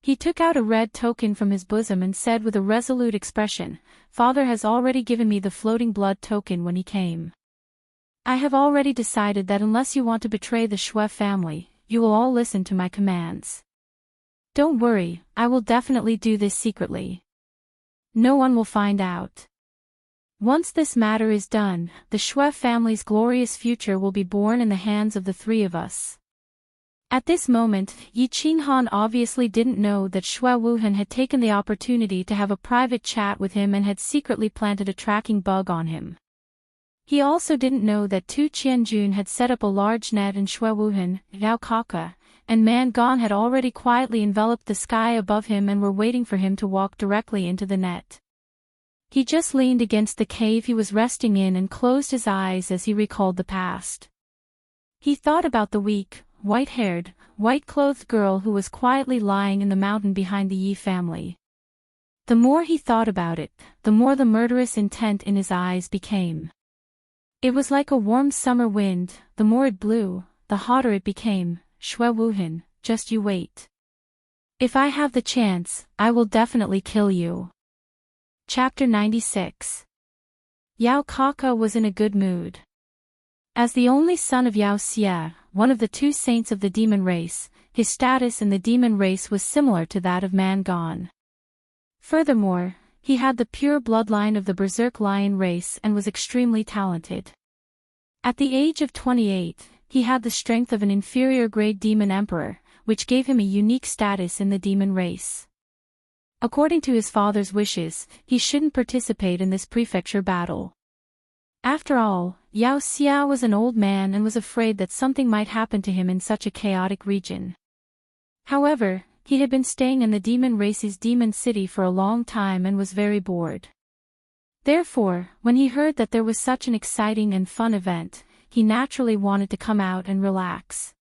He took out a red token from his bosom and said with a resolute expression, "Father has already given me the floating blood token when he came. I have already decided that unless you want to betray the Xue family, you will all listen to my commands. Don't worry, I will definitely do this secretly. No one will find out. Once this matter is done, the Xue family's glorious future will be born in the hands of the three of us." At this moment, Yi Qinghan obviously didn't know that Xue Wuhan had taken the opportunity to have a private chat with him and had secretly planted a tracking bug on him. He also didn't know that Tu Qianjun had set up a large net in Xue Wuhan, Yao Kaka, and Mangon had already quietly enveloped the sky above him and were waiting for him to walk directly into the net. He just leaned against the cave he was resting in and closed his eyes as he recalled the past. He thought about the weak, white-haired, white-clothed girl who was quietly lying in the mountain behind the Yi family. The more he thought about it, the more the murderous intent in his eyes became. It was like a warm summer wind, the more it blew, the hotter it became. Shui Wuhan, just you wait. If I have the chance, I will definitely kill you. Chapter 96. Yao Kaka was in a good mood. As the only son of Yao Xia, one of the two saints of the demon race, his status in the demon race was similar to that of Mangon. Furthermore, he had the pure bloodline of the berserk lion race and was extremely talented. At the age of 28, he had the strength of an inferior-grade demon emperor, which gave him a unique status in the demon race. According to his father's wishes, he shouldn't participate in this prefecture battle. After all, Yao Xia was an old man and was afraid that something might happen to him in such a chaotic region. However, he had been staying in the demon race's demon city for a long time and was very bored. Therefore, when he heard that there was such an exciting and fun event, he naturally wanted to come out and relax.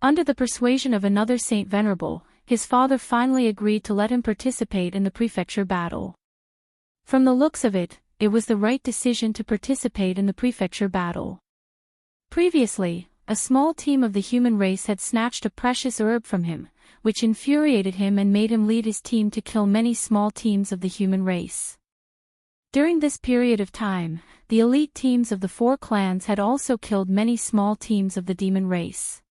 Under the persuasion of another Saint Venerable, his father finally agreed to let him participate in the prefecture battle. From the looks of it, it was the right decision to participate in the prefecture battle. Previously, a small team of the human race had snatched a precious herb from him, which infuriated him and made him lead his team to kill many small teams of the human race. During this period of time, the elite teams of the four clans had also killed many small teams of the demon race.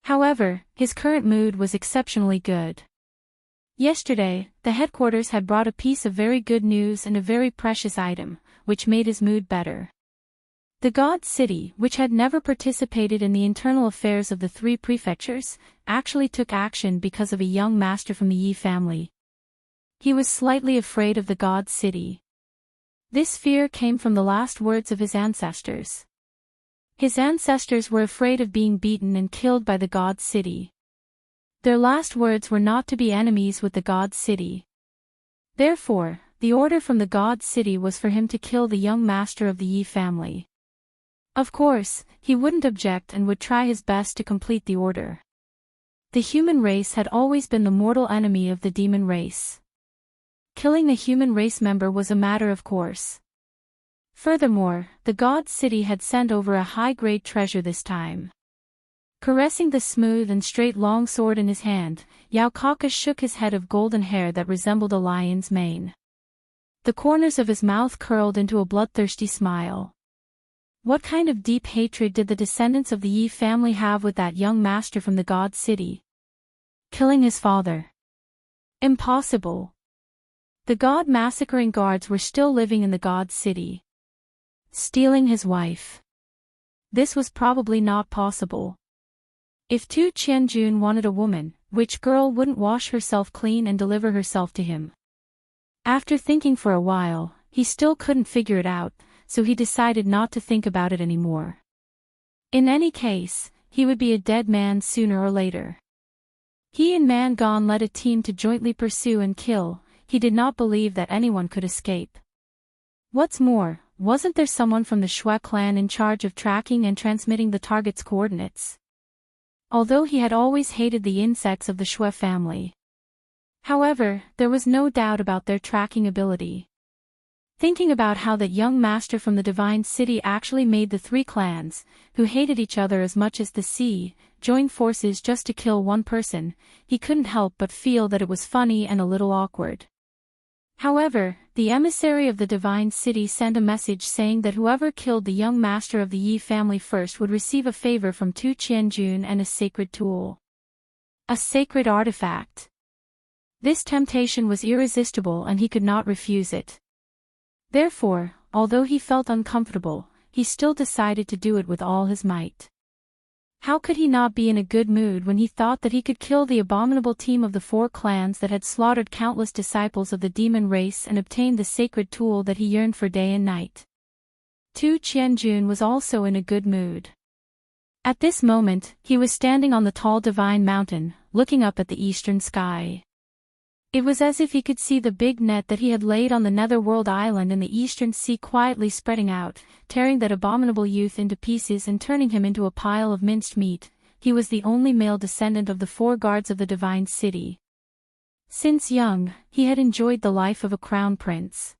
However, his current mood was exceptionally good. Yesterday, the headquarters had brought a piece of very good news and a very precious item, which made his mood better. The God City, which had never participated in the internal affairs of the three prefectures, actually took action because of a young master from the Yi family. He was slightly afraid of the God City. This fear came from the last words of his ancestors. His ancestors were afraid of being beaten and killed by the God City. Their last words were not to be enemies with the God City. Therefore, the order from the God City was for him to kill the young master of the Yi family. Of course, he wouldn't object and would try his best to complete the order. The human race had always been the mortal enemy of the demon race. Killing a human race member was a matter of course. Furthermore, the God City had sent over a high-grade treasure this time. Caressing the smooth and straight long sword in his hand, Yao Kaka shook his head of golden hair that resembled a lion's mane. The corners of his mouth curled into a bloodthirsty smile. What kind of deep hatred did the descendants of the Yi family have with that young master from the God City? Killing his father. Impossible. The God massacring guards were still living in the God City. Stealing his wife. This was probably not possible. If Tu Qianjun wanted a woman, which girl wouldn't wash herself clean and deliver herself to him? After thinking for a while, he still couldn't figure it out, so he decided not to think about it anymore. In any case, he would be a dead man sooner or later. He and Mangon led a team to jointly pursue and kill. He did not believe that anyone could escape. What's more, wasn't there someone from the Shui clan in charge of tracking and transmitting the target's coordinates? Although he had always hated the insects of the Shui family. However, there was no doubt about their tracking ability. Thinking about how that young master from the Divine City actually made the three clans, who hated each other as much as the sea, join forces just to kill one person, he couldn't help but feel that it was funny and a little awkward. However, the emissary of the Divine City sent a message saying that whoever killed the young master of the Yi family first would receive a favor from Tu Qianjun and a sacred tool. A sacred artifact. This temptation was irresistible and he could not refuse it. Therefore, although he felt uncomfortable, he still decided to do it with all his might. How could he not be in a good mood when he thought that he could kill the abominable team of the four clans that had slaughtered countless disciples of the demon race and obtained the sacred tool that he yearned for day and night? Tu Qianjun was also in a good mood. At this moment, he was standing on the tall divine mountain, looking up at the eastern sky. It was as if he could see the big net that he had laid on the netherworld island in the eastern sea quietly spreading out, tearing that abominable youth into pieces and turning him into a pile of minced meat. He was the only male descendant of the 4 guards of the divine city. Since young, he had enjoyed the life of a crown prince.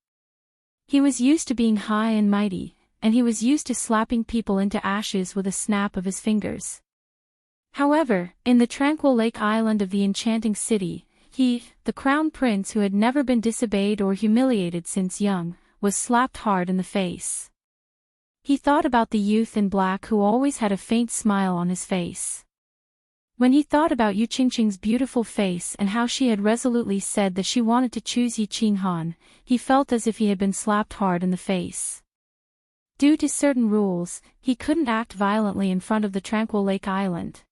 He was used to being high and mighty, and he was used to slapping people into ashes with a snap of his fingers. However, in the tranquil lake island of the enchanting city, he, the crown prince who had never been disobeyed or humiliated since young, was slapped hard in the face. He thought about the youth in black who always had a faint smile on his face. When he thought about Yu Qingqing's beautiful face and how she had resolutely said that she wanted to choose Yi Qinghan, he felt as if he had been slapped hard in the face. Due to certain rules, he couldn't act violently in front of the tranquil lake island.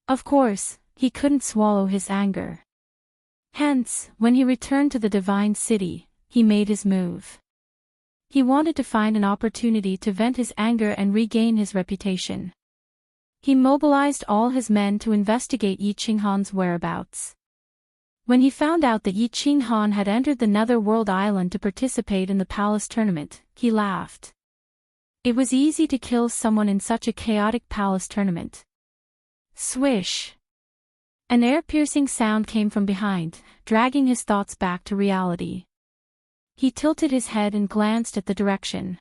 Of course, he couldn't swallow his anger. Hence, when he returned to the divine city, he made his move. He wanted to find an opportunity to vent his anger and regain his reputation. He mobilized all his men to investigate Yi Qinghan's whereabouts. When he found out that Yi Qinghan had entered the netherworld island to participate in the palace tournament, he laughed. It was easy to kill someone in such a chaotic palace tournament. Swish! An air-piercing sound came from behind, dragging his thoughts back to reality. He tilted his head and glanced at the direction.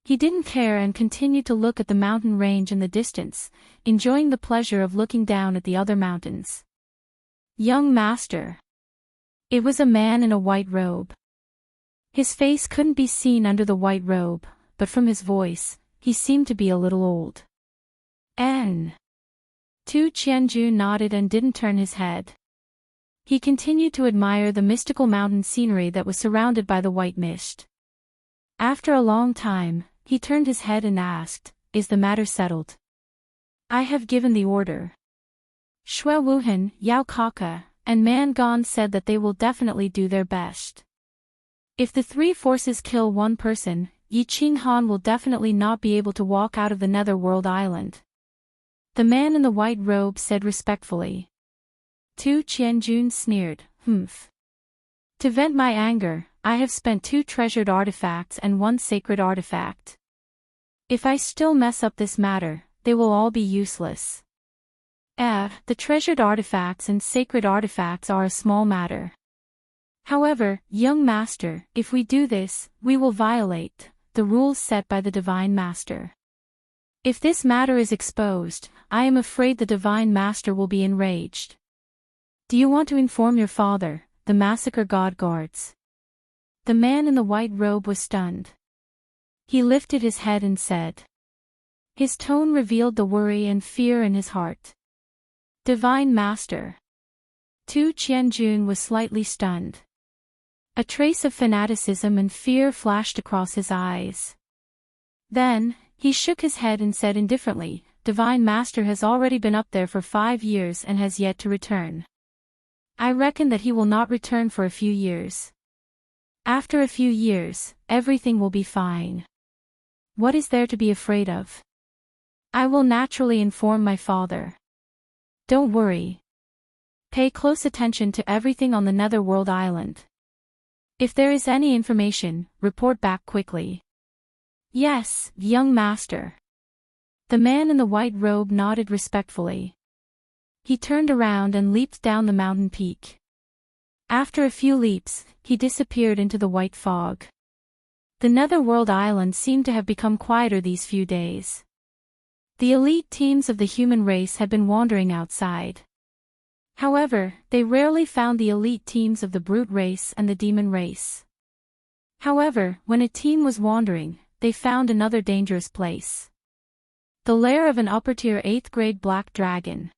He didn't care and continued to look at the mountain range in the distance, enjoying the pleasure of looking down at the other mountains. Young master. It was a man in a white robe. His face couldn't be seen under the white robe, but from his voice, he seemed to be a little old. N. Tu Qianju nodded and didn't turn his head. He continued to admire the mystical mountain scenery that was surrounded by the white mist. After a long time, he turned his head and asked, "Is the matter settled?" "I have given the order." Xue Wuhan, Yao Kaka, and Man Gan said that they will definitely do their best. If the 3 forces kill 1 person, Yi Qinghan will definitely not be able to walk out of the netherworld island. The man in the white robe said respectfully. Tu Qianjun sneered, "Humph. To vent my anger, I have spent 2 treasured artifacts and 1 sacred artifact. If I still mess up this matter, they will all be useless." The treasured artifacts and sacred artifacts are a small matter. However, young master, if we do this, we will violate the rules set by the divine master. If this matter is exposed, I am afraid the divine master will be enraged. Do you want to inform your father, the massacre god guards? The man in the white robe was stunned. He lifted his head and said. His tone revealed the worry and fear in his heart. Divine master. Tu Qianjun was slightly stunned. A trace of fanaticism and fear flashed across his eyes. Then, he shook his head and said indifferently, Divine Master has already been up there for 5 years and has yet to return. I reckon that he will not return for a few years. After a few years, everything will be fine. What is there to be afraid of? I will naturally inform my father. Don't worry. Pay close attention to everything on the Netherworld Island. If there is any information, report back quickly. Yes, young master. The man in the white robe nodded respectfully. He turned around and leaped down the mountain peak. After a few leaps, he disappeared into the white fog. The Netherworld Island seemed to have become quieter these few days. The elite teams of the human race had been wandering outside. However, they rarely found the elite teams of the brute race and the demon race. However, when a team was wandering, they found another dangerous place. The lair of an upper-tier 8th-grade black dragon.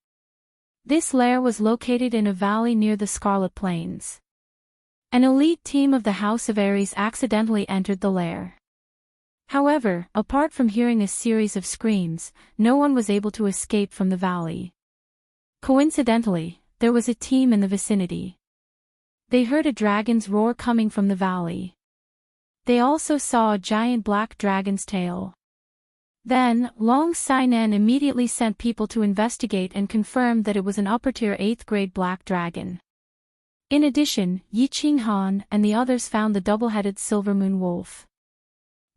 This lair was located in a valley near the Scarlet Plains. An elite team of the House of Ares accidentally entered the lair. However, apart from hearing a series of screams, no one was able to escape from the valley. Coincidentally, there was a team in the vicinity. They heard a dragon's roar coming from the valley. They also saw a giant black dragon's tail. Then, Long Sainan immediately sent people to investigate and confirmed that it was an upper-tier 8th grade black dragon. In addition, Yi Qinghan and the others found the double-headed silver moon wolf.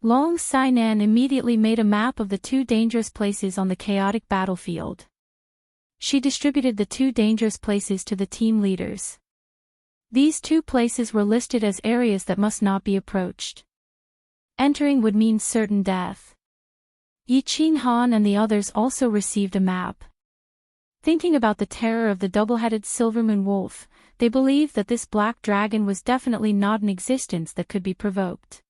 Long Sainan immediately made a map of the 2 dangerous places on the chaotic battlefield. She distributed the 2 dangerous places to the team leaders. These 2 places were listed as areas that must not be approached. Entering would mean certain death. Yi Qinghan and the others also received a map. Thinking about the terror of the double-headed silver moon wolf, they believed that this black dragon was definitely not an existence that could be provoked.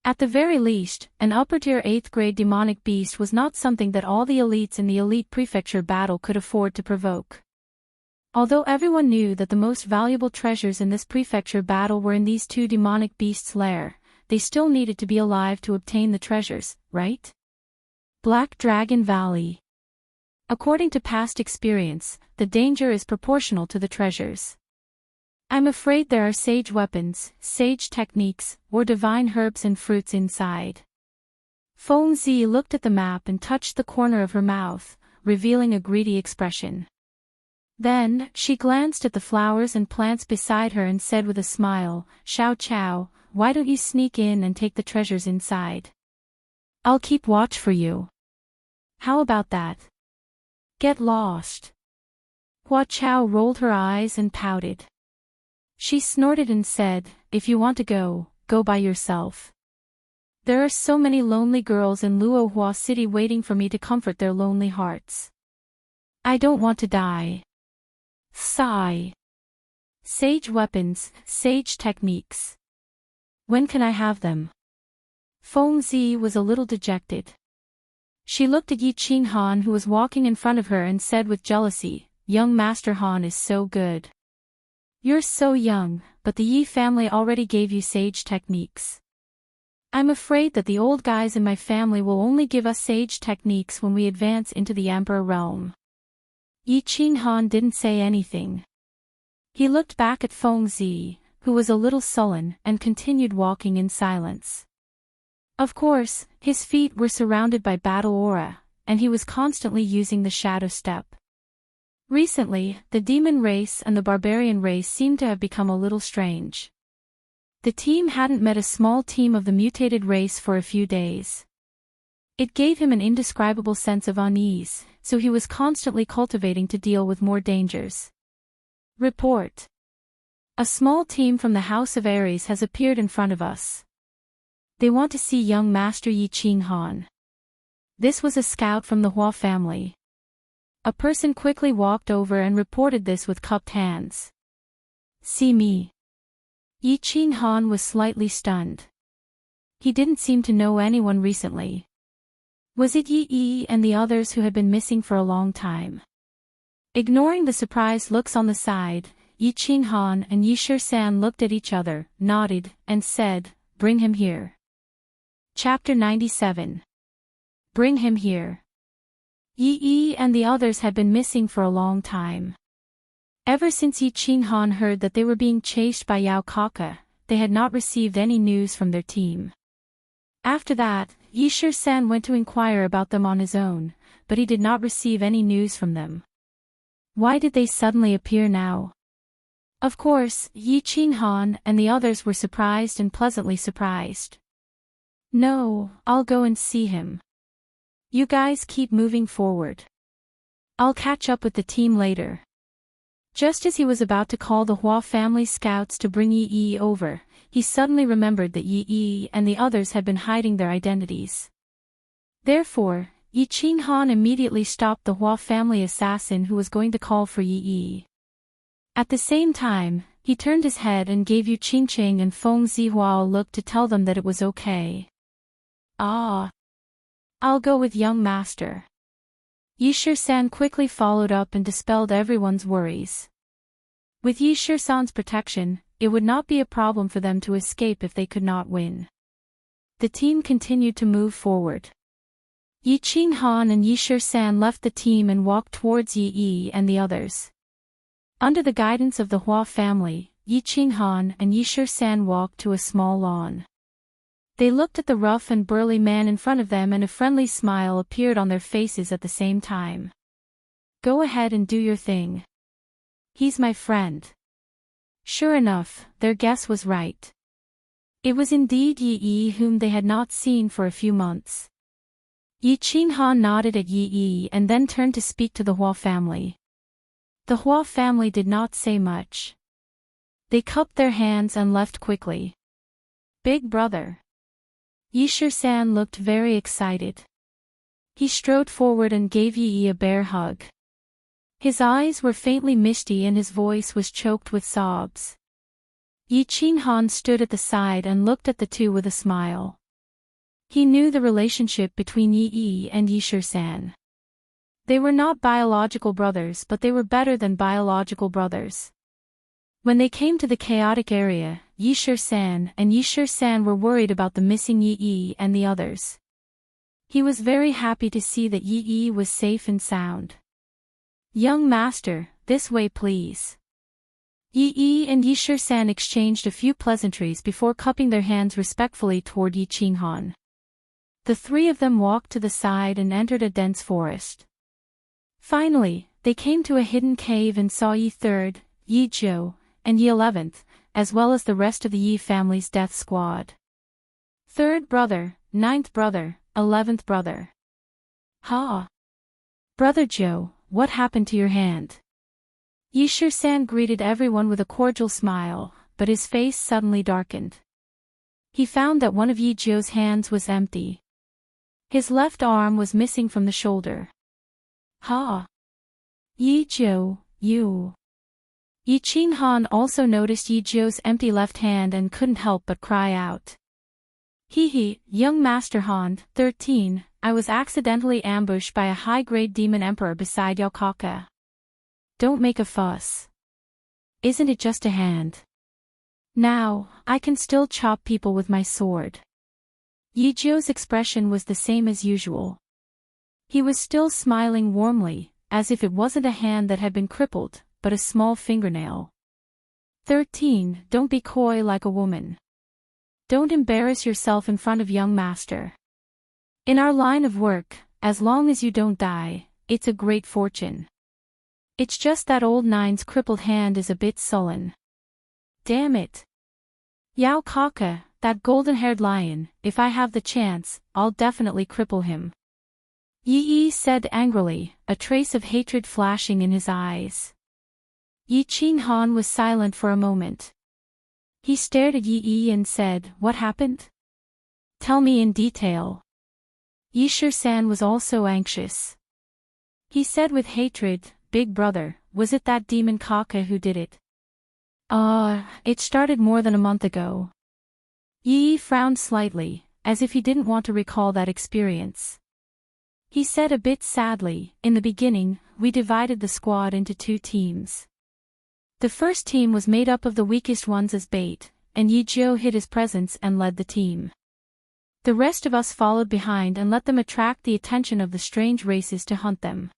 At the very least, an upper-tier 8th grade demonic beast was not something that all the elites in the elite prefecture battle could afford to provoke. Although everyone knew that the most valuable treasures in this prefecture battle were in these 2 demonic beasts' lair, they still needed to be alive to obtain the treasures, right? Black Dragon Valley. According to past experience, the danger is proportional to the treasures. I'm afraid there are sage weapons, sage techniques, or divine herbs and fruits inside. Feng Zi looked at the map and touched the corner of her mouth, revealing a greedy expression. Then, she glanced at the flowers and plants beside her and said with a smile, "Xiao Chao, why don't you sneak in and take the treasures inside? I'll keep watch for you. How about that? Get lost." Hua Chao rolled her eyes and pouted. She snorted and said, "If you want to go, go by yourself. There are so many lonely girls in Luohua City waiting for me to comfort their lonely hearts. I don't want to die." Sigh. Sage weapons, sage techniques. When can I have them? Feng Zi was a little dejected. She looked at Yi Qinghan who was walking in front of her and said with jealousy, "Young Master Han is so good. You're so young, but the Yi family already gave you sage techniques. I'm afraid that the old guys in my family will only give us sage techniques when we advance into the Emperor realm." Yi Qinghan didn't say anything. He looked back at Feng Zi, who was a little sullen, and continued walking in silence. Of course, his feet were surrounded by battle aura, and he was constantly using the shadow step. Recently, the demon race and the barbarian race seemed to have become a little strange. The team hadn't met a small team of the mutated race for a few days. It gave him an indescribable sense of unease, so he was constantly cultivating to deal with more dangers. Report. A small team from the House of Aries has appeared in front of us. They want to see young Master Yi Qinghan. This was a scout from the Hua family. A person quickly walked over and reported this with cupped hands. "See me." Yi Qinghan was slightly stunned. He didn't seem to know anyone recently. Was it Yi Yi and the others who had been missing for a long time? Ignoring the surprised looks on the side, Yi Qinghan and Yi Shisan looked at each other, nodded, and said, "Bring him here." Chapter 97. Bring him here. Yi Yi and the others had been missing for a long time. Ever since Yi Qinghan heard that they were being chased by Yao Kaka, they had not received any news from their team. After that, Yi Shisan went to inquire about them on his own, but he did not receive any news from them. Why did they suddenly appear now? Of course, Yi Qinghan and the others were surprised and pleasantly surprised. "No, I'll go and see him. You guys keep moving forward. I'll catch up with the team later." Just as he was about to call the Hua family scouts to bring Yi Yi over, he suddenly remembered that Yi Yi and the others had been hiding their identities. Therefore, Yi Qinghan immediately stopped the Hua family assassin who was going to call for Yi Yi. At the same time, he turned his head and gave Yu Qingqing and Feng Zihua a look to tell them that it was okay. "Ah. I'll go with young master." Yi Shisan quickly followed up and dispelled everyone's worries. With Yi Shisan's protection, it would not be a problem for them to escape if they could not win. The team continued to move forward. Yi Qinghan and Yi Shisan left the team and walked towards Yi Yi and the others. Under the guidance of the Hua family, Yi Qinghan and Yi Shisan walked to a small lawn. They looked at the rough and burly man in front of them, and a friendly smile appeared on their faces at the same time. Go ahead and do your thing. He's my friend. Sure enough, their guess was right. It was indeed Yi Yi, whom they had not seen for a few months. Yi Qinghan nodded at Yi Yi and then turned to speak to the Hua family. The Hua family did not say much. They cupped their hands and left quickly. Big brother. Yi Shisan looked very excited. He strode forward and gave Yi Yi a bear hug. His eyes were faintly misty and his voice was choked with sobs. Yi Qinghan stood at the side and looked at the two with a smile. He knew the relationship between Yi Yi and Yi Shisan. They were not biological brothers, but they were better than biological brothers. When they came to the chaotic area, Yi Shisan and Yi Shisan were worried about the missing Yi Yi and the others. He was very happy to see that Yi Yi was safe and sound. Young master, this way please. Yi Yi and Yi Shisan exchanged a few pleasantries before cupping their hands respectfully toward Yi Qinghan. The three of them walked to the side and entered a dense forest. Finally, they came to a hidden cave and saw Yi 3rd, Yi Zhou, and Yi 11th, as well as the rest of the Yi family's death squad. 3rd brother, 9th brother, 11th brother. Ha! Brother Zhou, what happened to your hand? Yi Shisan greeted everyone with a cordial smile, but his face suddenly darkened. He found that one of Yi Zhou's hands was empty. His left arm was missing from the shoulder. Ha! Yi Zhou, you. Yi Qinghan also noticed Yi Zhou's empty left hand and couldn't help but cry out. Hee, young Master Han, 13, I was accidentally ambushed by a high-grade demon emperor beside Yao Kaka. Don't make a fuss. Isn't it just a hand? Now, I can still chop people with my sword. Yi Zhou's expression was the same as usual. He was still smiling warmly, as if it wasn't a hand that had been crippled, but a small fingernail. 13, don't be coy like a woman. Don't embarrass yourself in front of young master. In our line of work, as long as you don't die, it's a great fortune. It's just that old Nine's crippled hand is a bit sullen. Damn it. Yao Kaka, that golden-haired lion, if I have the chance, I'll definitely cripple him. Yi Yi said angrily, a trace of hatred flashing in his eyes. Yi Qinghan was silent for a moment. He stared at Yi Yi and said, what happened? Tell me in detail. Yi Shisan was also anxious. He said with hatred, Big brother, was it that demon Kaka who did it? It started more than a month ago. Yi frowned slightly, as if he didn't want to recall that experience. He said a bit sadly, in the beginning, we divided the squad into 2 teams. The first team was made up of the weakest ones as bait, and Yi Zhou hid his presence and led the team. The rest of us followed behind and let them attract the attention of the strange races to hunt them.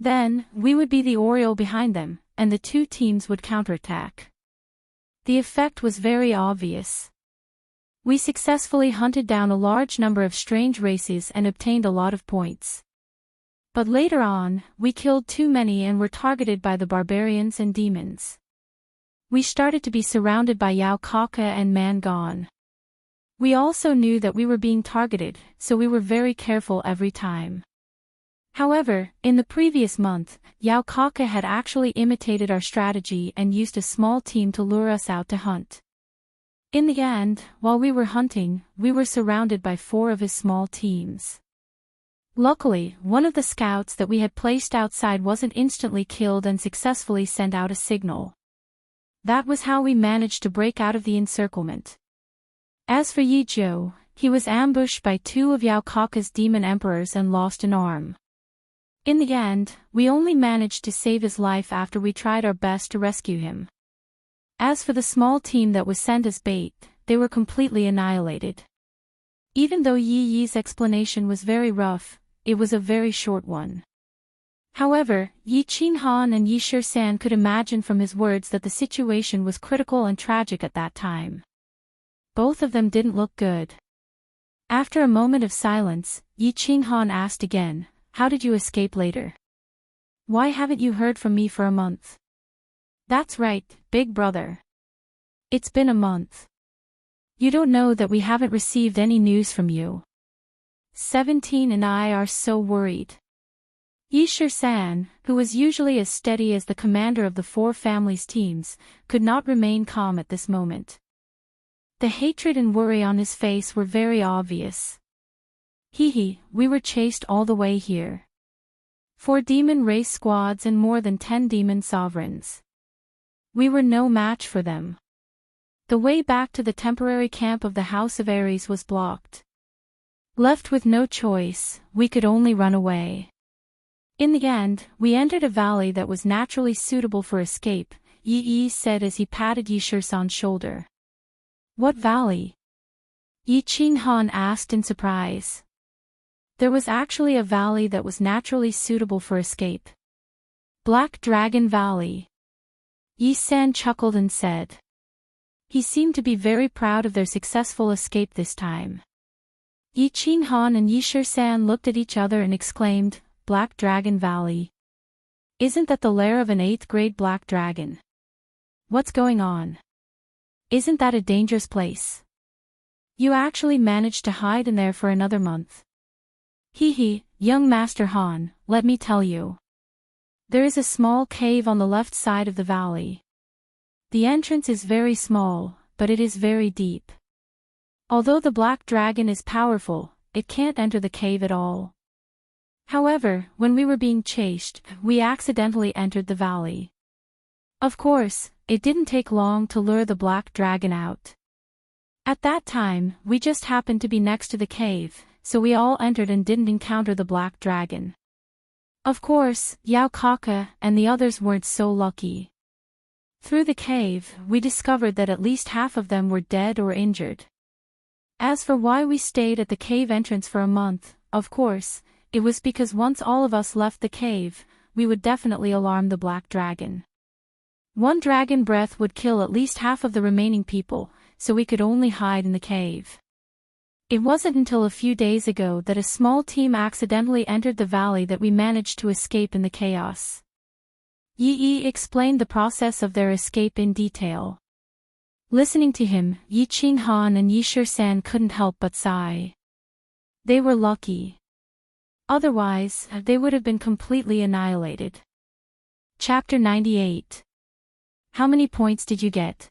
Then, we would be the Oriole behind them, and the 2 teams would counterattack. The effect was very obvious. We successfully hunted down a large number of strange races and obtained a lot of points. But later on, we killed too many and were targeted by the barbarians and demons. We started to be surrounded by Yao Kaka and Man Gone. We also knew that we were being targeted, so we were very careful every time. However, in the previous month, Yao Kaka had actually imitated our strategy and used a small team to lure us out to hunt. In the end, while we were hunting, we were surrounded by 4 of his small teams. Luckily, one of the scouts that we had placed outside wasn't instantly killed and successfully sent out a signal. That was how we managed to break out of the encirclement. As for Yi Zhou, he was ambushed by 2 of Yao Kaka's demon emperors and lost an arm. In the end, we only managed to save his life after we tried our best to rescue him. As for the small team that was sent as bait, they were completely annihilated. Even though Yi Yi's explanation was very rough, it was a very short one. However, Yi Qinghan and Yi Shisan could imagine from his words that the situation was critical and tragic at that time. Both of them didn't look good. After a moment of silence, Yi Qinghan asked again, "How did you escape later? Why haven't you heard from me for a month?" "That's right, big brother. It's been a month. You don't know that we haven't received any news from you. 17 and I are so worried." Yi Shisan, who was usually as steady as the commander of the four families' teams, could not remain calm at this moment. The hatred and worry on his face were very obvious. We were chased all the way here. 4 demon race squads and more than 10 demon sovereigns. We were no match for them. The way back to the temporary camp of the House of Ares was blocked. Left with no choice, we could only run away. In the end, we entered a valley that was naturally suitable for escape, Yi said as he patted Yi Shisan's shoulder. "What valley?" Yi Qinghan asked in surprise. There was actually a valley that was naturally suitable for escape. Black Dragon Valley. Yi San chuckled and said. He seemed to be very proud of their successful escape this time. Yi Qinghan and Yi Shisan looked at each other and exclaimed, "Black Dragon Valley. Isn't that the lair of an 8th grade black dragon? What's going on? Isn't that a dangerous place? You actually managed to hide in there for another month." Young Master Han, let me tell you. There is a small cave on the left side of the valley. The entrance is very small, but it is very deep. Although the black dragon is powerful, it can't enter the cave at all. However, when we were being chased, we accidentally entered the valley. Of course, it didn't take long to lure the black dragon out. At that time, we just happened to be next to the cave, so we all entered and didn't encounter the black dragon. Of course, Yao Kaka and the others weren't so lucky. Through the cave, we discovered that at least half of them were dead or injured. As for why we stayed at the cave entrance for a month, of course, it was because once all of us left the cave, we would definitely alarm the black dragon. One dragon breath would kill at least half of the remaining people, so we could only hide in the cave. It wasn't until a few days ago that a small team accidentally entered the valley that we managed to escape in the chaos. Yi explained the process of their escape in detail. Listening to him, Yi Qinghan and Yi Shisan couldn't help but sigh. They were lucky. Otherwise, they would have been completely annihilated. Chapter 98. How many points did you get?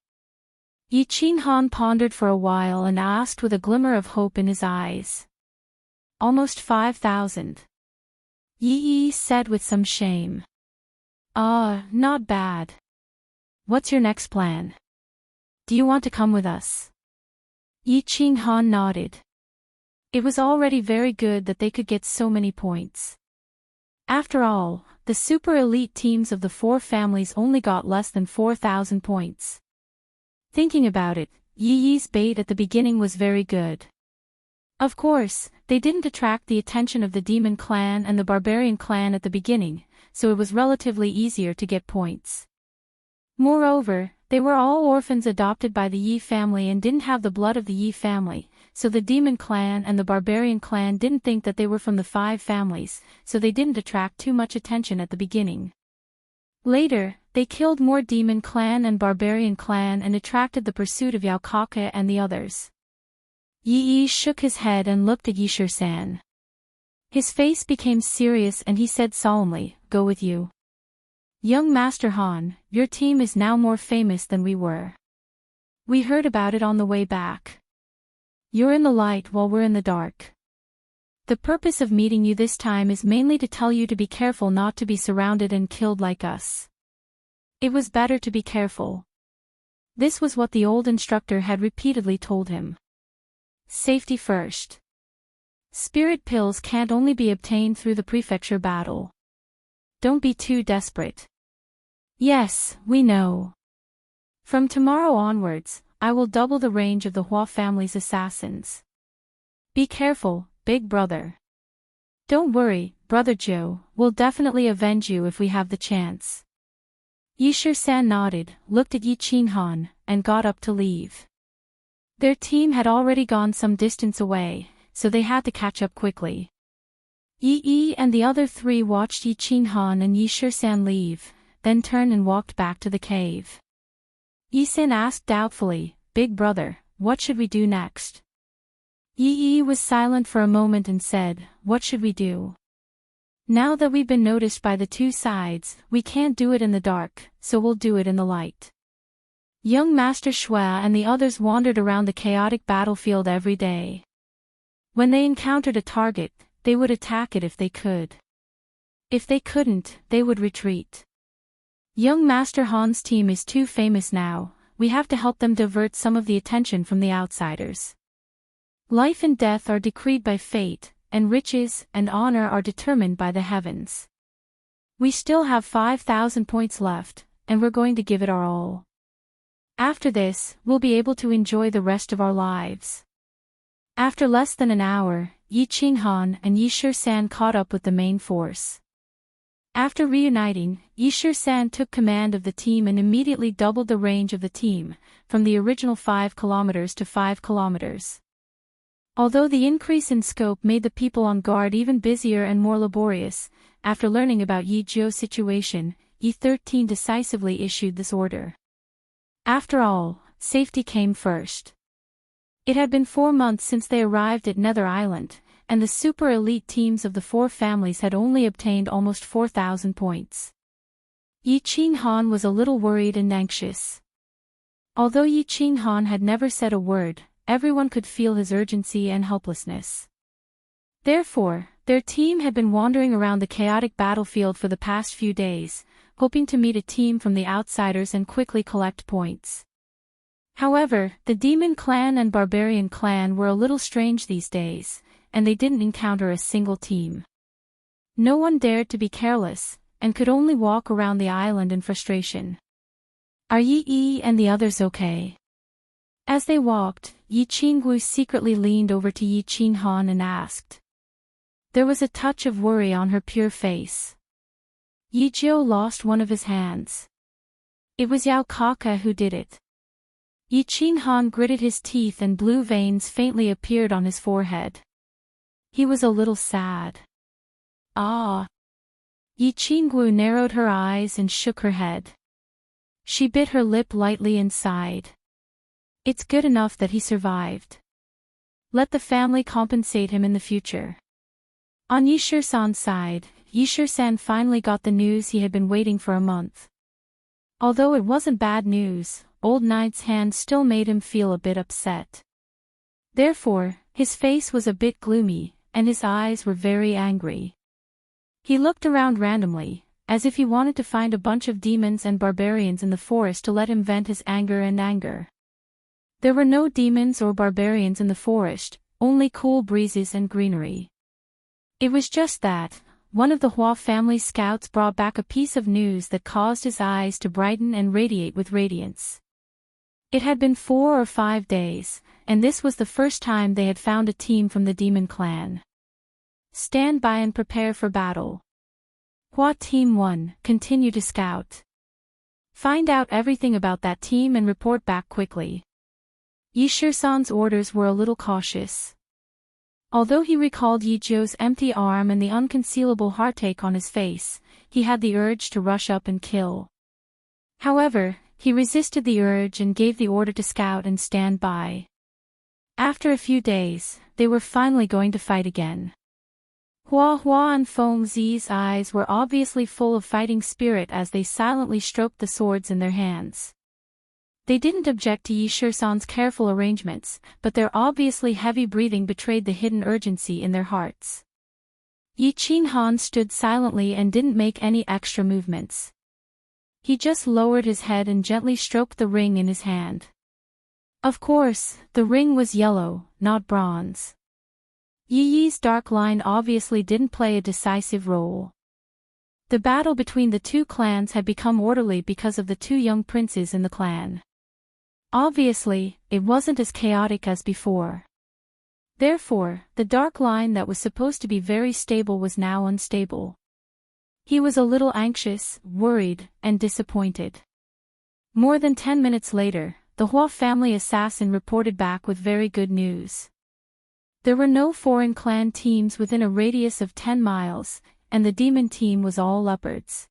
Yi Qinghan pondered for a while and asked with a glimmer of hope in his eyes. Almost 5,000. Yi said with some shame. Not bad. What's your next plan? Do you want to come with us? Yi Qinghan nodded. It was already very good that they could get so many points. After all, the super elite teams of the 4 families only got less than 4,000 points. Thinking about it, Yi's bait at the beginning was very good. Of course, they didn't attract the attention of the Demon Clan and the Barbarian Clan at the beginning, so it was relatively easier to get points. Moreover, they were all orphans adopted by the Yi family and didn't have the blood of the Yi family, so the Demon Clan and the Barbarian Clan didn't think that they were from the 5 families, so they didn't attract too much attention at the beginning. Later, they killed more Demon Clan and Barbarian Clan and attracted the pursuit of Yao Kaka and the others. Yi shook his head and looked at Yi Shisan. His face became serious and he said solemnly, "Go with you. Young Master Han, your team is now more famous than we were. We heard about it on the way back. You're in the light while we're in the dark. The purpose of meeting you this time is mainly to tell you to be careful not to be surrounded and killed like us. It was better to be careful." This was what the old instructor had repeatedly told him. Safety first. Spirit pills can't only be obtained through the prefecture battle. Don't be too desperate. Yes, we know. From tomorrow onwards, I will double the range of the Hua family's assassins. Be careful, big brother. Don't worry, brother Joe, we'll definitely avenge you if we have the chance. Yi Shisan nodded, looked at Yi Qinghan, and got up to leave. Their team had already gone some distance away, so they had to catch up quickly. Yi and the other three watched Yi Qinghan and Yi Shisan leave, then turned and walked back to the cave. Yi Sin asked doubtfully, "Big brother, what should we do next?" Yi was silent for a moment and said, "What should we do? Now that we've been noticed by the two sides, we can't do it in the dark, so we'll do it in the light." Young Master Shui and the others wandered around the chaotic battlefield every day. When they encountered a target, they would attack it if they could. If they couldn't, they would retreat. Young Master Han's team is too famous now, we have to help them divert some of the attention from the outsiders. Life and death are decreed by fate, and riches and honor are determined by the heavens. We still have 5,000 points left, and we're going to give it our all. After this, we'll be able to enjoy the rest of our lives. After less than an hour, Yi Qinghan and Yi Shisan caught up with the main force. After reuniting, Yi Shisan took command of the team and immediately doubled the range of the team, from the original 5 kilometers to 5 kilometers. Although the increase in scope made the people on guard even busier and more laborious, after learning about Yi Zhou's situation, Yi 13 decisively issued this order. After all, safety came first. It had been 4 months since they arrived at Nether Island, and the super elite teams of the 4 families had only obtained almost 4,000 points. Yi Qinghan was a little worried and anxious. Although Yi Qinghan had never said a word, everyone could feel his urgency and helplessness. Therefore, their team had been wandering around the chaotic battlefield for the past few days, hoping to meet a team from the outsiders and quickly collect points. However, the Demon Clan and Barbarian Clan were a little strange these days, and they didn't encounter a single team. No one dared to be careless, and could only walk around the island in frustration. "Are Yi and the others okay?" As they walked, Yi Qingwu secretly leaned over to Yi Qinghan and asked. There was a touch of worry on her pure face. Yi Zhou lost one of his hands. It was Yao Kaka who did it. Yi Qinghan gritted his teeth and blue veins faintly appeared on his forehead. He was a little sad. Ah. Yi Qingwu narrowed her eyes and shook her head. She bit her lip lightly and sighed. It's good enough that he survived. Let the family compensate him in the future. On Yi Shisan's side, Yi Shisan finally got the news he had been waiting for a month. Although it wasn't bad news, Old Knight's hand still made him feel a bit upset. Therefore, his face was a bit gloomy, and his eyes were very angry. He looked around randomly, as if he wanted to find a bunch of demons and barbarians in the forest to let him vent his anger. There were no demons or barbarians in the forest, only cool breezes and greenery. It was just that, one of the Hua family's scouts brought back a piece of news that caused his eyes to brighten and radiate with radiance. It had been 4 or 5 days, and this was the first time they had found a team from the Demon Clan. Stand by and prepare for battle. Hua Team 1, continue to scout. Find out everything about that team and report back quickly. Yi Shisan's orders were a little cautious. Although he recalled Yi Zhou's empty arm and the unconcealable heartache on his face, he had the urge to rush up and kill. However, he resisted the urge and gave the order to scout and stand by. After a few days, they were finally going to fight again. Hua and Feng Zi's eyes were obviously full of fighting spirit as they silently stroked the swords in their hands. They didn't object to Yi Shisan's careful arrangements, but their obviously heavy breathing betrayed the hidden urgency in their hearts. Yi Qinghan stood silently and didn't make any extra movements. He just lowered his head and gently stroked the ring in his hand. Of course, the ring was yellow, not bronze. Yi's dark line obviously didn't play a decisive role. The battle between the two clans had become orderly because of the 2 young princes in the clan. Obviously, it wasn't as chaotic as before. Therefore, the dark line that was supposed to be very stable was now unstable. He was a little anxious, worried, and disappointed. More than 10 minutes later, the Hua family assassin reported back with very good news. There were no foreign clan teams within a radius of 10 miles, and the demon team was all leopards.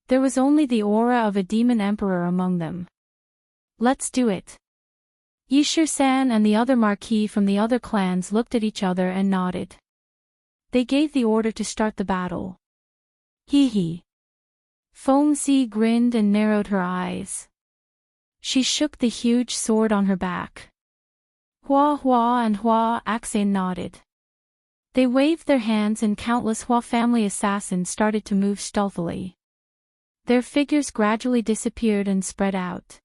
There was only the aura of a demon emperor among them. Let's do it. Yishir-san and the other marquis from the other clans looked at each other and nodded. They gave the order to start the battle. Hee. Feng-si grinned and narrowed her eyes. She shook the huge sword on her back. Hua and Hua Axane nodded. They waved their hands and countless Hua family assassins started to move stealthily. Their figures gradually disappeared and spread out.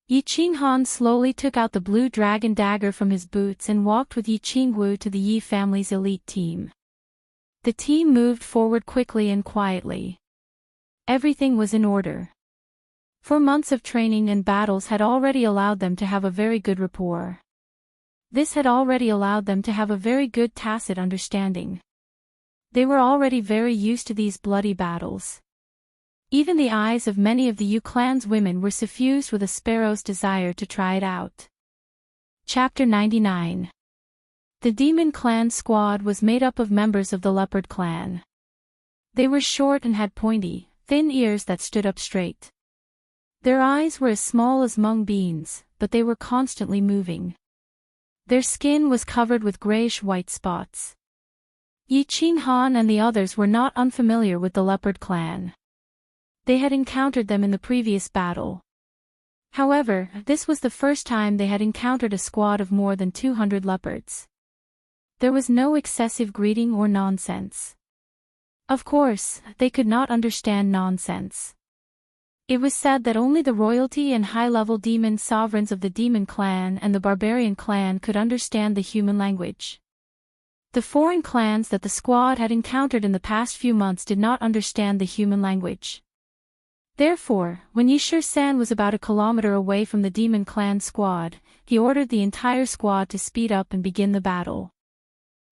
Yi Qinghan slowly took out the blue dragon dagger from his boots and walked with Yi Qingwu to the Yi family's elite team. The team moved forward quickly and quietly. Everything was in order. 4 months of training and battles had already allowed them to have a very good rapport. This had already allowed them to have a very good tacit understanding. They were already very used to these bloody battles. Even the eyes of many of the Yu clan's women were suffused with a sparrow's desire to try it out. Chapter 99. The Demon Clan squad was made up of members of the Leopard clan. They were short and had pointy, thin ears that stood up straight. Their eyes were as small as mung beans, but they were constantly moving. Their skin was covered with grayish-white spots. Yi Qinghan and the others were not unfamiliar with the Leopard clan. They had encountered them in the previous battle. However, this was the first time they had encountered a squad of more than 200 leopards. There was no excessive greeting or nonsense. Of course, they could not understand nonsense. It was said that only the royalty and high-level demon sovereigns of the demon clan and the barbarian clan could understand the human language. The foreign clans that the squad had encountered in the past few months did not understand the human language. Therefore, when Yishir-san was about a kilometer away from the demon clan squad, he ordered the entire squad to speed up and begin the battle.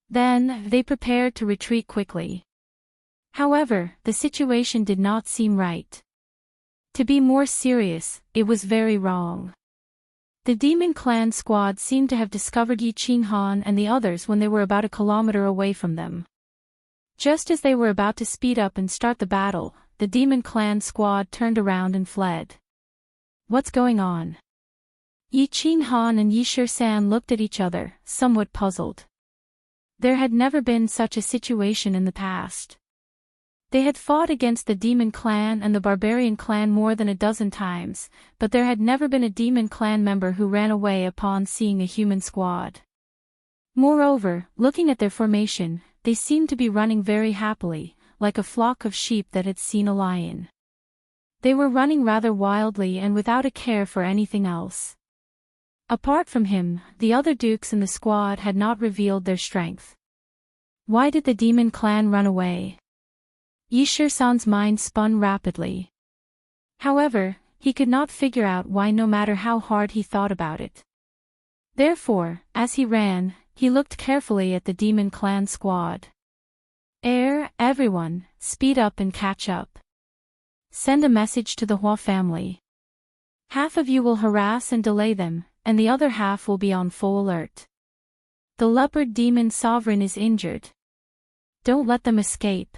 Then, they prepared to retreat quickly. However, the situation did not seem right. To be more serious, it was very wrong. The demon clan squad seemed to have discovered Yi Qinghan and the others when they were about a kilometer away from them. Just as they were about to speed up and start the battle, the demon clan squad turned around and fled. What's going on? Yi Qinghan and Yishir-san looked at each other, somewhat puzzled. There had never been such a situation in the past. They had fought against the demon clan and the barbarian clan more than a dozen times, but there had never been a demon clan member who ran away upon seeing a human squad. Moreover, looking at their formation, they seemed to be running very happily, like a flock of sheep that had seen a lion. They were running rather wildly and without a care for anything else. Apart from him, the other dukes in the squad had not revealed their strength. Why did the demon clan run away? Yishir-san's mind spun rapidly. However, he could not figure out why no matter how hard he thought about it. Therefore, as he ran, he looked carefully at the demon clan squad. Everyone, speed up and catch up. Send a message to the Hua family. Half of you will harass and delay them, and the other half will be on full alert. The leopard demon sovereign is injured. Don't let them escape.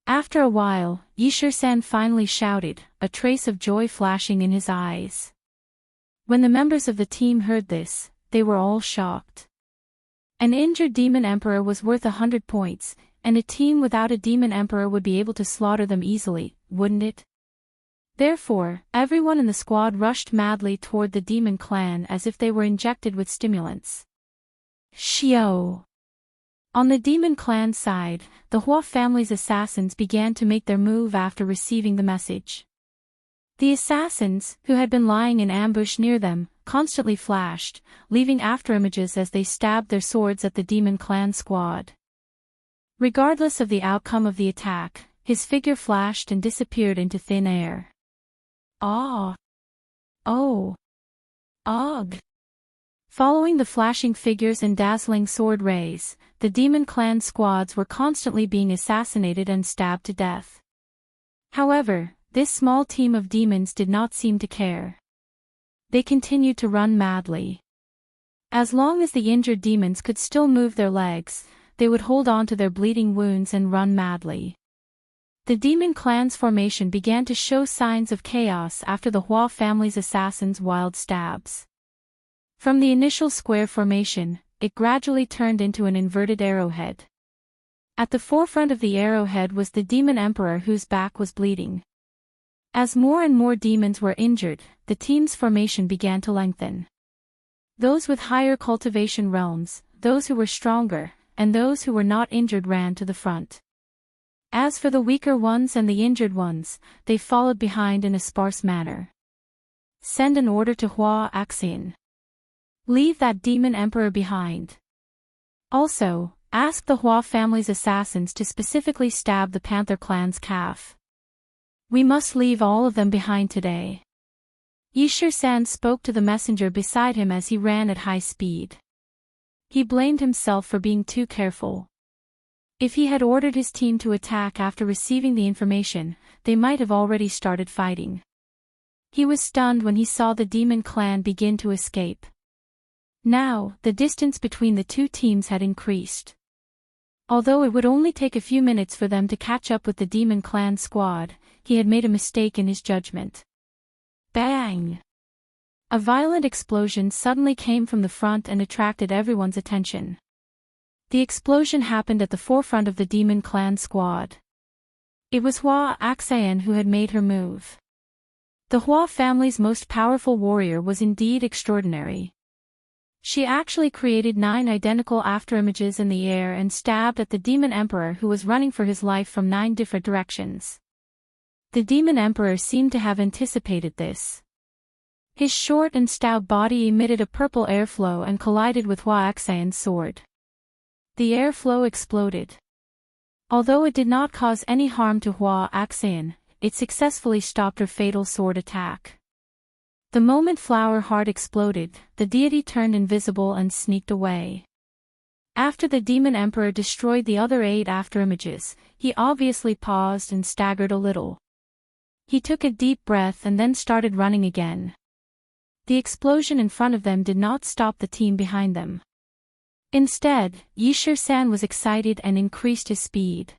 After a while, Yishir-san finally shouted, a trace of joy flashing in his eyes. When the members of the team heard this, they were all shocked. An injured demon emperor was worth 100 points, and a team without a demon emperor would be able to slaughter them easily, wouldn't it? Therefore, everyone in the squad rushed madly toward the demon clan as if they were injected with stimulants. Shio! On the demon clan side, the Hua family's assassins began to make their move after receiving the message. The assassins, who had been lying in ambush near them, constantly flashed, leaving afterimages as they stabbed their swords at the demon clan squad. Regardless of the outcome of the attack, his figure flashed and disappeared into thin air. Ah! Oh! Ugh! Following the flashing figures and dazzling sword rays, the demon clan squads were constantly being assassinated and stabbed to death. However, this small team of demons did not seem to care. They continued to run madly. As long as the injured demons could still move their legs, they would hold on to their bleeding wounds and run madly. The demon clan's formation began to show signs of chaos after the Hua family's assassins' wild stabs. From the initial square formation, it gradually turned into an inverted arrowhead. At the forefront of the arrowhead was the demon emperor whose back was bleeding. As more and more demons were injured, the team's formation began to lengthen. Those with higher cultivation realms, those who were stronger, and those who were not injured ran to the front. As for the weaker ones and the injured ones, they followed behind in a sparse manner. Send an order to Hua Axian. Leave that demon emperor behind. Also, ask the Hua family's assassins to specifically stab the Panther clan's calf. We must leave all of them behind today. Yishir-san spoke to the messenger beside him as he ran at high speed. He blamed himself for being too careful. If he had ordered his team to attack after receiving the information, they might have already started fighting. He was stunned when he saw the demon clan begin to escape. Now, the distance between the two teams had increased. Although it would only take a few minutes for them to catch up with the demon clan squad, he had made a mistake in his judgment. Bang! A violent explosion suddenly came from the front and attracted everyone's attention. The explosion happened at the forefront of the demon clan squad. It was Hua Axian who had made her move. The Hua family's most powerful warrior was indeed extraordinary. She actually created 9 identical afterimages in the air and stabbed at the demon emperor who was running for his life from 9 different directions. The demon emperor seemed to have anticipated this. His short and stout body emitted a purple airflow and collided with Hua Axian's sword. The airflow exploded. Although it did not cause any harm to Hua Axian, it successfully stopped her fatal sword attack. The moment Flower Heart exploded, the deity turned invisible and sneaked away. After the demon emperor destroyed the other 8 afterimages, he obviously paused and staggered a little. He took a deep breath and then started running again. The explosion in front of them did not stop the team behind them. Instead, Yishir-san was excited and increased his speed.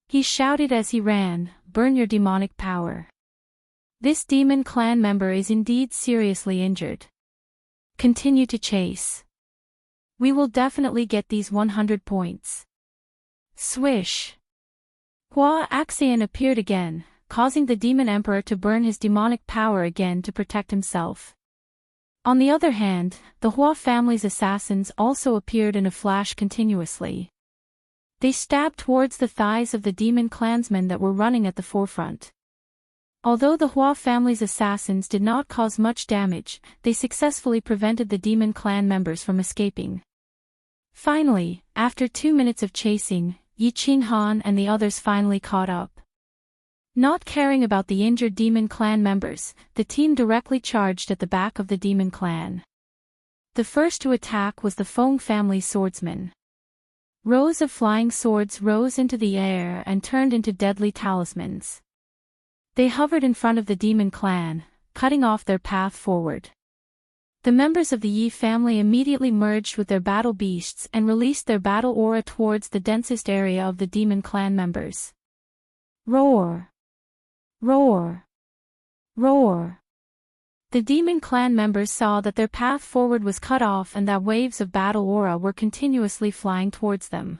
He shouted as he ran, "Burn your demonic power. This demon clan member is indeed seriously injured. Continue to chase. We will definitely get these 100 points." Swish! Hua Axian appeared again, causing the demon emperor to burn his demonic power again to protect himself. On the other hand, the Hua family's assassins also appeared in a flash continuously. They stabbed towards the thighs of the demon clansmen that were running at the forefront. Although the Hua family's assassins did not cause much damage, they successfully prevented the demon clan members from escaping. Finally, after 2 minutes of chasing, Yi Qinghan and the others finally caught up. Not caring about the injured demon clan members, the team directly charged at the back of the demon clan. The first to attack was the Feng family swordsman. Rows of flying swords rose into the air and turned into deadly talismans. They hovered in front of the demon clan, cutting off their path forward. The members of the Yi family immediately merged with their battle beasts and released their battle aura towards the densest area of the demon clan members. Roar! Roar! Roar! The demon clan members saw that their path forward was cut off and that waves of battle aura were continuously flying towards them.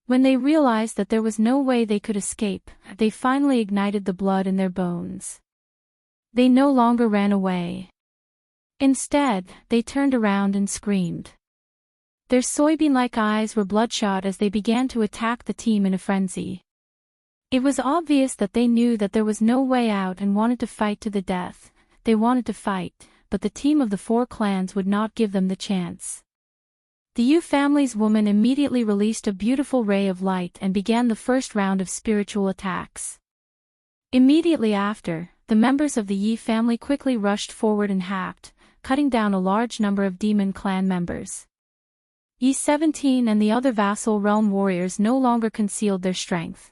When they realized that there was no way they could escape, they finally ignited the blood in their bones. They no longer ran away. Instead, they turned around and screamed. Their soybean-like eyes were bloodshot as they began to attack the team in a frenzy. It was obvious that they knew that there was no way out and wanted to fight to the death. They wanted to fight, but the team of the 4 clans would not give them the chance. The Yu family's woman immediately released a beautiful ray of light and began the first round of spiritual attacks. Immediately after, the members of the Yi family quickly rushed forward and hacked, cutting down a large number of demon clan members. Yi 17 and the other vassal realm warriors no longer concealed their strength.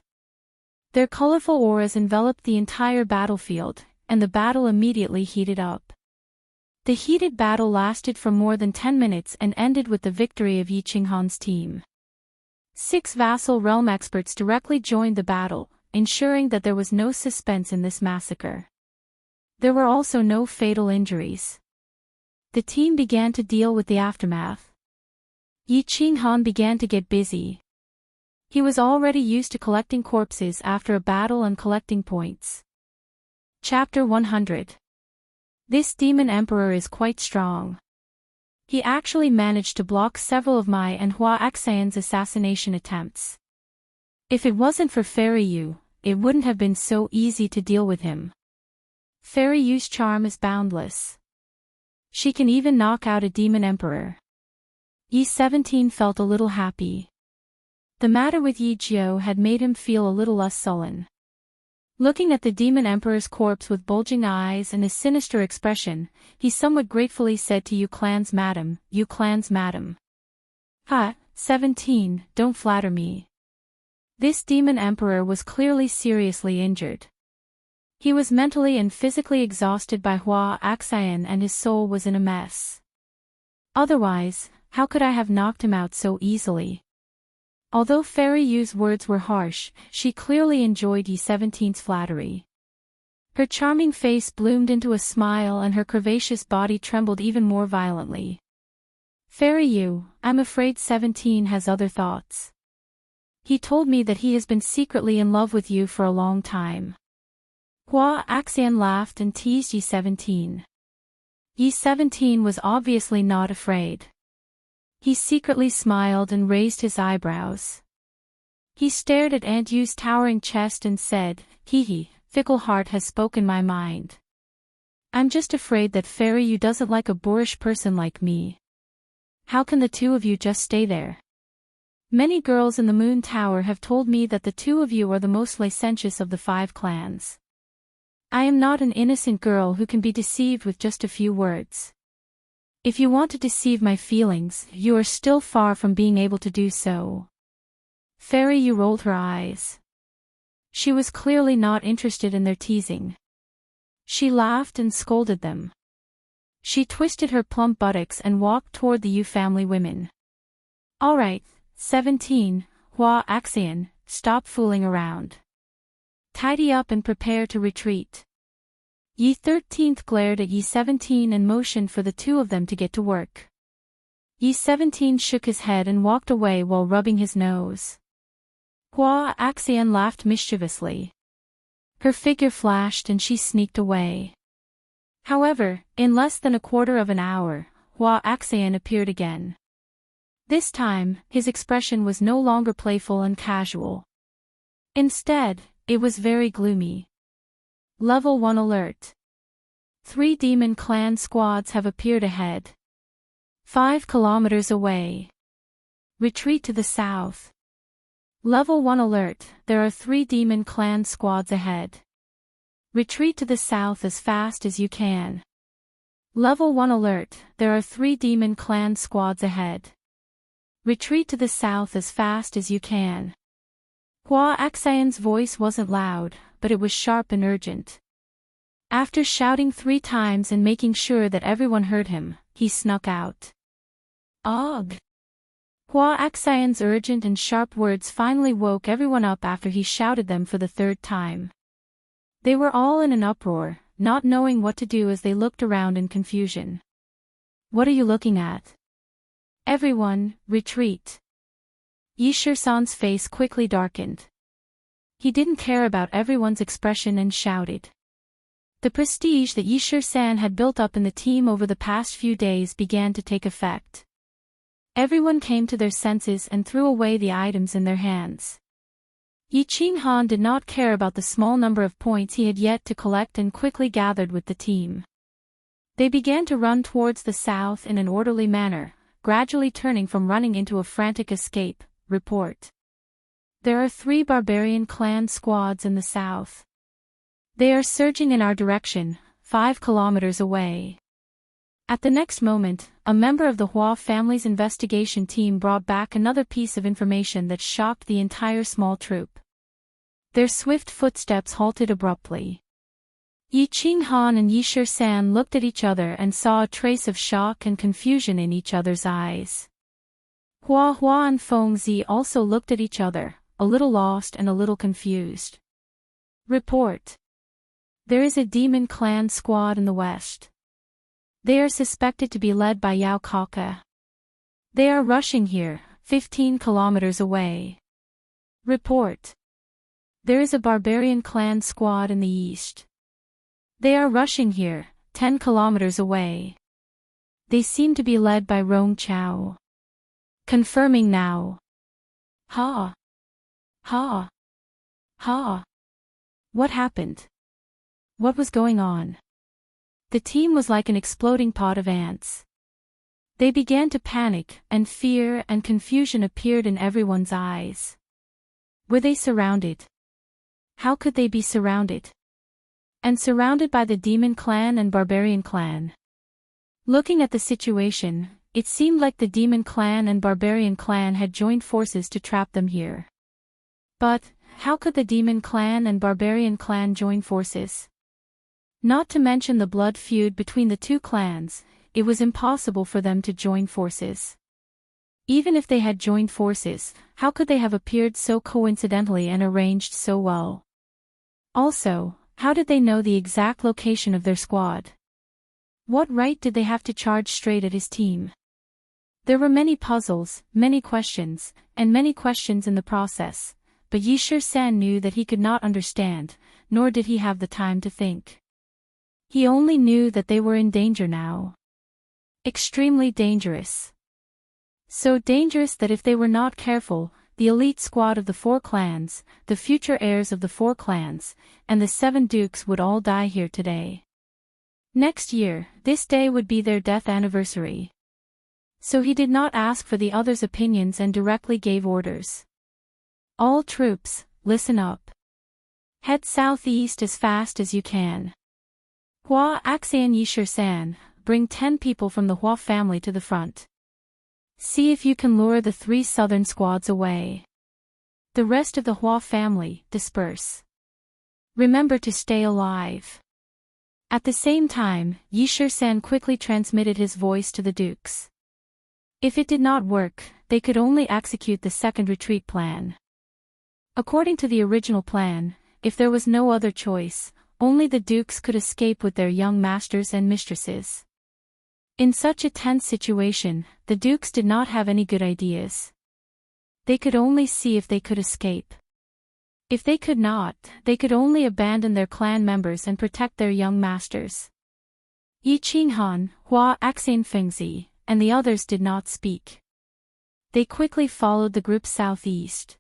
Their colorful auras enveloped the entire battlefield, and the battle immediately heated up. The heated battle lasted for more than 10 minutes and ended with the victory of Yi Qinghan's team. 6 vassal realm experts directly joined the battle, ensuring that there was no suspense in this massacre. There were also no fatal injuries. The team began to deal with the aftermath. Yi Qinghan began to get busy. He was already used to collecting corpses after a battle and collecting points. Chapter 100. This demon emperor is quite strong. He actually managed to block several of Mai and Hua Axayan's assassination attempts. If it wasn't for Fairy Yu, it wouldn't have been so easy to deal with him. Fairy Yu's charm is boundless. She can even knock out a demon emperor. Yi 17 felt a little happy. The matter with Yi Jiao had made him feel a little less sullen. Looking at the demon emperor's corpse with bulging eyes and a sinister expression, he somewhat gratefully said to Yu Clan's madam, "Yu Clan's madam. Ha, 17, don't flatter me." This demon emperor was clearly seriously injured. He was mentally and physically exhausted by Hua Axayan and his soul was in a mess. Otherwise, how could I have knocked him out so easily? Although Fairy Yu's words were harsh, she clearly enjoyed Yi 17's flattery. Her charming face bloomed into a smile and her curvaceous body trembled even more violently. "Fairy Yu, I'm afraid 17 has other thoughts. He told me that he has been secretly in love with you for a long time." Hua Axian laughed and teased Yi 17. Yi 17 was obviously not afraid. He secretly smiled and raised his eyebrows. He stared at Aunt Yu's towering chest and said, "Hee, fickle heart has spoken my mind. I'm just afraid that Fairy Yu doesn't like a boorish person like me. How can the two of you just stay there? Many girls in the Moon Tower have told me that the two of you are the most licentious of the 5 clans. I am not an innocent girl who can be deceived with just a few words. If you want to deceive my feelings, you are still far from being able to do so." Fairy Yu rolled her eyes. She was clearly not interested in their teasing. She laughed and scolded them. She twisted her plump buttocks and walked toward the Yu family women. "All right, 17, Hua Axian, stop fooling around. Tidy up and prepare to retreat." Yi 13 glared at Yi 17 and motioned for the two of them to get to work. Yi 17 shook his head and walked away while rubbing his nose. Hua Axian laughed mischievously. Her figure flashed and she sneaked away. However, in less than a quarter of an hour, Hua Axian appeared again. This time, his expression was no longer playful and casual. Instead, it was very gloomy. Level 1 alert. 3 demon clan squads have appeared ahead. 5 kilometers away. Retreat to the south. Level 1 alert, there are 3 demon clan squads ahead. Retreat to the south as fast as you can. Level 1 alert, there are 3 demon clan squads ahead. Retreat to the south as fast as you can. Hua Axayan's voice wasn't loud, but it was sharp and urgent. After shouting 3 times and making sure that everyone heard him, he snuck out. "Ugh!" Hua Axayan's urgent and sharp words finally woke everyone up after he shouted them for the 3rd time. They were all in an uproar, not knowing what to do as they looked around in confusion. "What are you looking at? Everyone, retreat." Yi Shisan's face quickly darkened. He didn't care about everyone's expression and shouted. The prestige that Yi Shisan had built up in the team over the past few days began to take effect. Everyone came to their senses and threw away the items in their hands. Yi Qinghan did not care about the small number of points he had yet to collect and quickly gathered with the team. They began to run towards the south in an orderly manner, gradually turning from running into a frantic escape. Report. There are 3 barbarian clan squads in the south. They are surging in our direction, 5 kilometers away. At the next moment, a member of the Hua family's investigation team brought back another piece of information that shocked the entire small troop. Their swift footsteps halted abruptly. Yi Qinghan and Yi Shisan looked at each other and saw a trace of shock and confusion in each other's eyes. Hua Hua and Fengzi also looked at each other, a little lost and a little confused. Report. There is a demon clan squad in the west. They are suspected to be led by Yao Kaka. They are rushing here, 15 kilometers away. Report. There is a barbarian clan squad in the east. They are rushing here, 10 kilometers away. They seem to be led by Rong Chao. Confirming now. Ha. Ha. Ha. What happened? What was going on? The team was like an exploding pot of ants. They began to panic, and fear and confusion appeared in everyone's eyes. Were they surrounded? How could they be surrounded? And surrounded by the demon clan and barbarian clan. Looking at the situation, it seemed like the demon clan and barbarian clan had joined forces to trap them here. But, how could the demon clan and barbarian clan join forces? Not to mention the blood feud between the two clans, it was impossible for them to join forces. Even if they had joined forces, how could they have appeared so coincidentally and arranged so well? Also, how did they know the exact location of their squad? What right did they have to charge straight at his team? There were many puzzles, many questions in the process, but Yi Shisan knew that he could not understand, nor did he have the time to think. He only knew that they were in danger now. Extremely dangerous. So dangerous that if they were not careful, the elite squad of the 4 clans, the future heirs of the 4 clans, and the 7 dukes would all die here today. Next year, this day would be their death anniversary. So he did not ask for the others' opinions and directly gave orders. All troops, listen up. Head southeast as fast as you can. Hua Axian Yi Shisan, bring 10 people from the Hua family to the front. See if you can lure the 3 southern squads away. The rest of the Hua family, disperse. Remember to stay alive. At the same time, Yi Shisan quickly transmitted his voice to the dukes. If it did not work, they could only execute the second retreat plan. According to the original plan, if there was no other choice, only the dukes could escape with their young masters and mistresses. In such a tense situation, the dukes did not have any good ideas. They could only see if they could escape. If they could not, they could only abandon their clan members and protect their young masters. Yi Qinghan, Hua Axian Fengzi, and the others did not speak. They quickly followed the group southeast.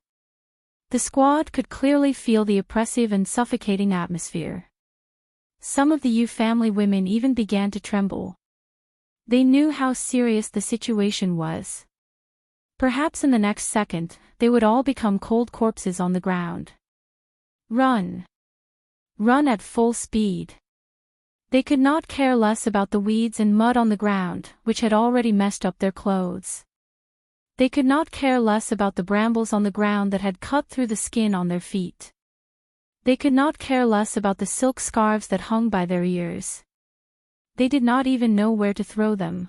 The squad could clearly feel the oppressive and suffocating atmosphere. Some of the Yu family women even began to tremble. They knew how serious the situation was. Perhaps in the next second, they would all become cold corpses on the ground. Run! Run at full speed! They could not care less about the weeds and mud on the ground, which had already messed up their clothes. They could not care less about the brambles on the ground that had cut through the skin on their feet. They could not care less about the silk scarves that hung by their ears. They did not even know where to throw them.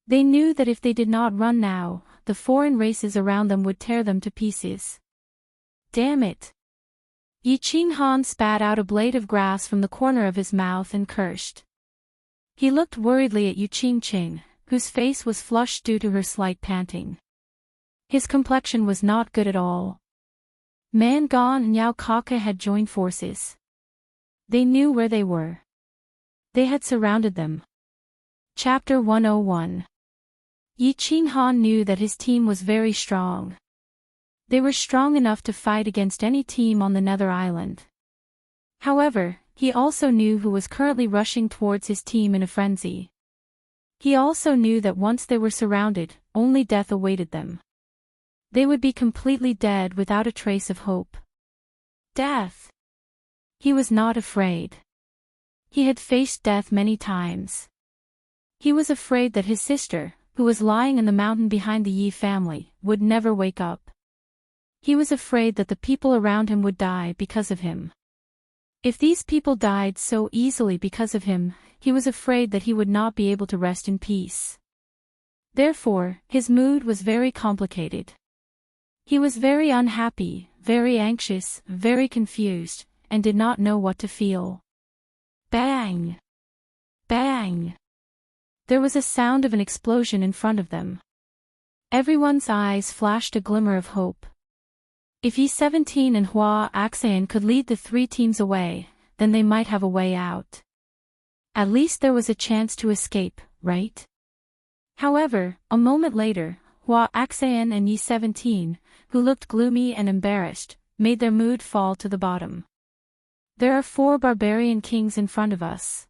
They knew that if they did not run now, the foreign races around them would tear them to pieces. Damn it! Yi Qinghan spat out a blade of grass from the corner of his mouth and cursed. He looked worriedly at Yu Qingqing, whose face was flushed due to her slight panting. His complexion was not good at all. Man Gong and Yao Kaka had joined forces. They knew where they were. They had surrounded them. Chapter 101. Yi Qinghan knew that his team was very strong. They were strong enough to fight against any team on the Nether Island. However, he also knew who was currently rushing towards his team in a frenzy. He also knew that once they were surrounded, only death awaited them. They would be completely dead without a trace of hope. Death! He was not afraid. He had faced death many times. He was afraid that his sister, who was lying in the mountain behind the Yi family, would never wake up. He was afraid that the people around him would die because of him. If these people died so easily because of him, he was afraid that he would not be able to rest in peace. Therefore, his mood was very complicated. He was very unhappy, very anxious, very confused, and did not know what to feel. Bang! Bang! There was a sound of an explosion in front of them. Everyone's eyes flashed a glimmer of hope. If E17 and Hua Axayan could lead the three teams away, then they might have a way out. At least there was a chance to escape, right? However, a moment later, Hua Axayan and E17, who looked gloomy and embarrassed, made their mood fall to the bottom. There are 4 barbarian kings in front of us.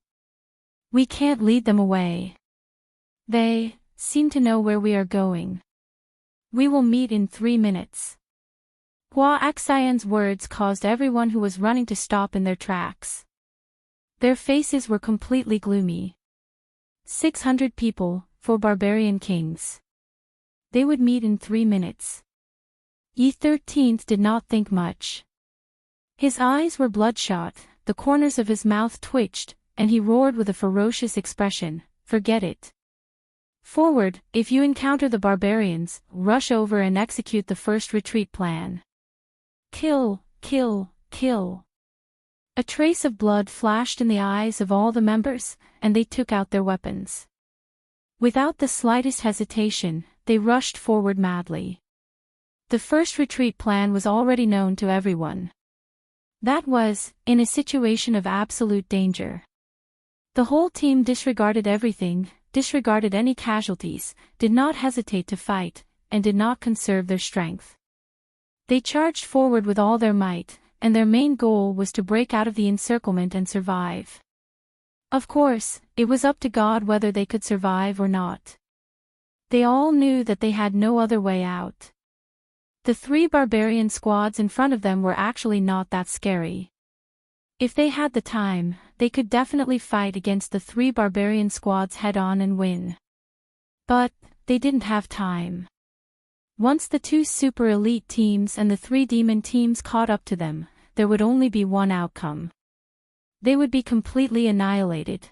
We can't lead them away. They seem to know where we are going. We will meet in 3 minutes. Hua Axayan's words caused everyone who was running to stop in their tracks. Their faces were completely gloomy. 600 people, 4 barbarian kings. They would meet in 3 minutes. E13 did not think much. His eyes were bloodshot, the corners of his mouth twitched, and he roared with a ferocious expression, "Forget it. Forward, if you encounter the barbarians, rush over and execute the first retreat plan. Kill, kill, kill." A trace of blood flashed in the eyes of all the members, and they took out their weapons. Without the slightest hesitation, they rushed forward madly. The first retreat plan was already known to everyone. That was, in a situation of absolute danger. The whole team disregarded everything, disregarded any casualties, did not hesitate to fight, and did not conserve their strength. They charged forward with all their might, and their main goal was to break out of the encirclement and survive. Of course, it was up to God whether they could survive or not. They all knew that they had no other way out. The 3 barbarian squads in front of them were actually not that scary. If they had the time, they could definitely fight against the 3 barbarian squads head-on and win. But they didn't have time. Once the 2 super elite teams and the 3 demon teams caught up to them, there would only be one outcome. They would be completely annihilated.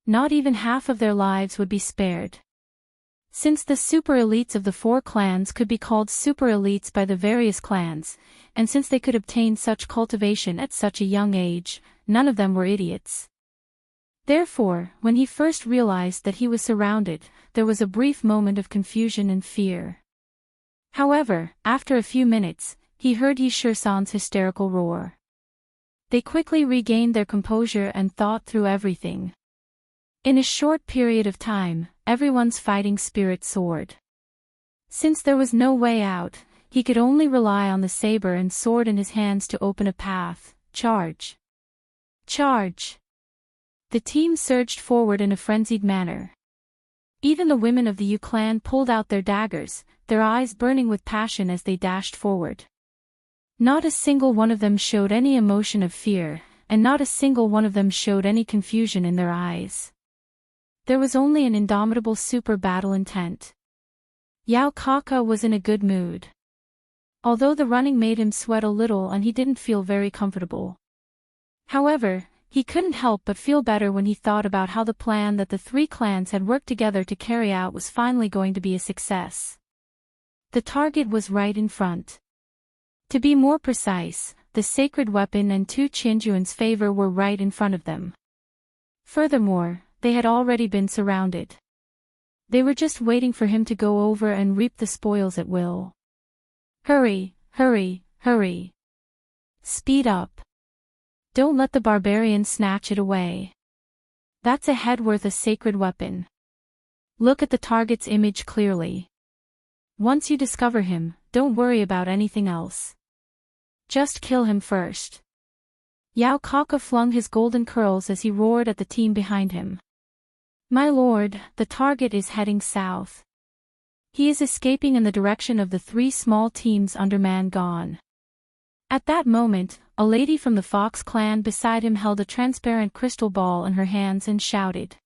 Not even half of their lives would be spared. Since the super elites of the 4 clans could be called super elites by the various clans, and since they could obtain such cultivation at such a young age, none of them were idiots. Therefore, when he first realized that he was surrounded, there was a brief moment of confusion and fear. However, after a few minutes, he heard Yi-Shursan's hysterical roar. They quickly regained their composure and thought through everything. In a short period of time, everyone's fighting spirit soared. Since there was no way out, he could only rely on the saber and sword in his hands to open a path. Charge! Charge! The team surged forward in a frenzied manner. Even the women of the Yu clan pulled out their daggers, their eyes burning with passion as they dashed forward. Not a single one of them showed any emotion of fear, and not a single one of them showed any confusion in their eyes. There was only an indomitable super battle intent. Yao Kaka was in a good mood. Although the running made him sweat a little and he didn't feel very comfortable. However, he couldn't help but feel better when he thought about how the plan that the 3 clans had worked together to carry out was finally going to be a success. The target was right in front. To be more precise, the sacred weapon and 2 Qinjuan's favor were right in front of them. Furthermore, they had already been surrounded. They were just waiting for him to go over and reap the spoils at will. Hurry, hurry, hurry. Speed up. Don't let the barbarians snatch it away. That's a head worth a sacred weapon. Look at the target's image clearly. Once you discover him, don't worry about anything else. Just kill him first. Yao Kaka flung his golden curls as he roared at the team behind him. My lord, the target is heading south. He is escaping in the direction of the 3 small teams under Man Gone. At that moment, a lady from the Fox clan beside him held a transparent crystal ball in her hands and shouted.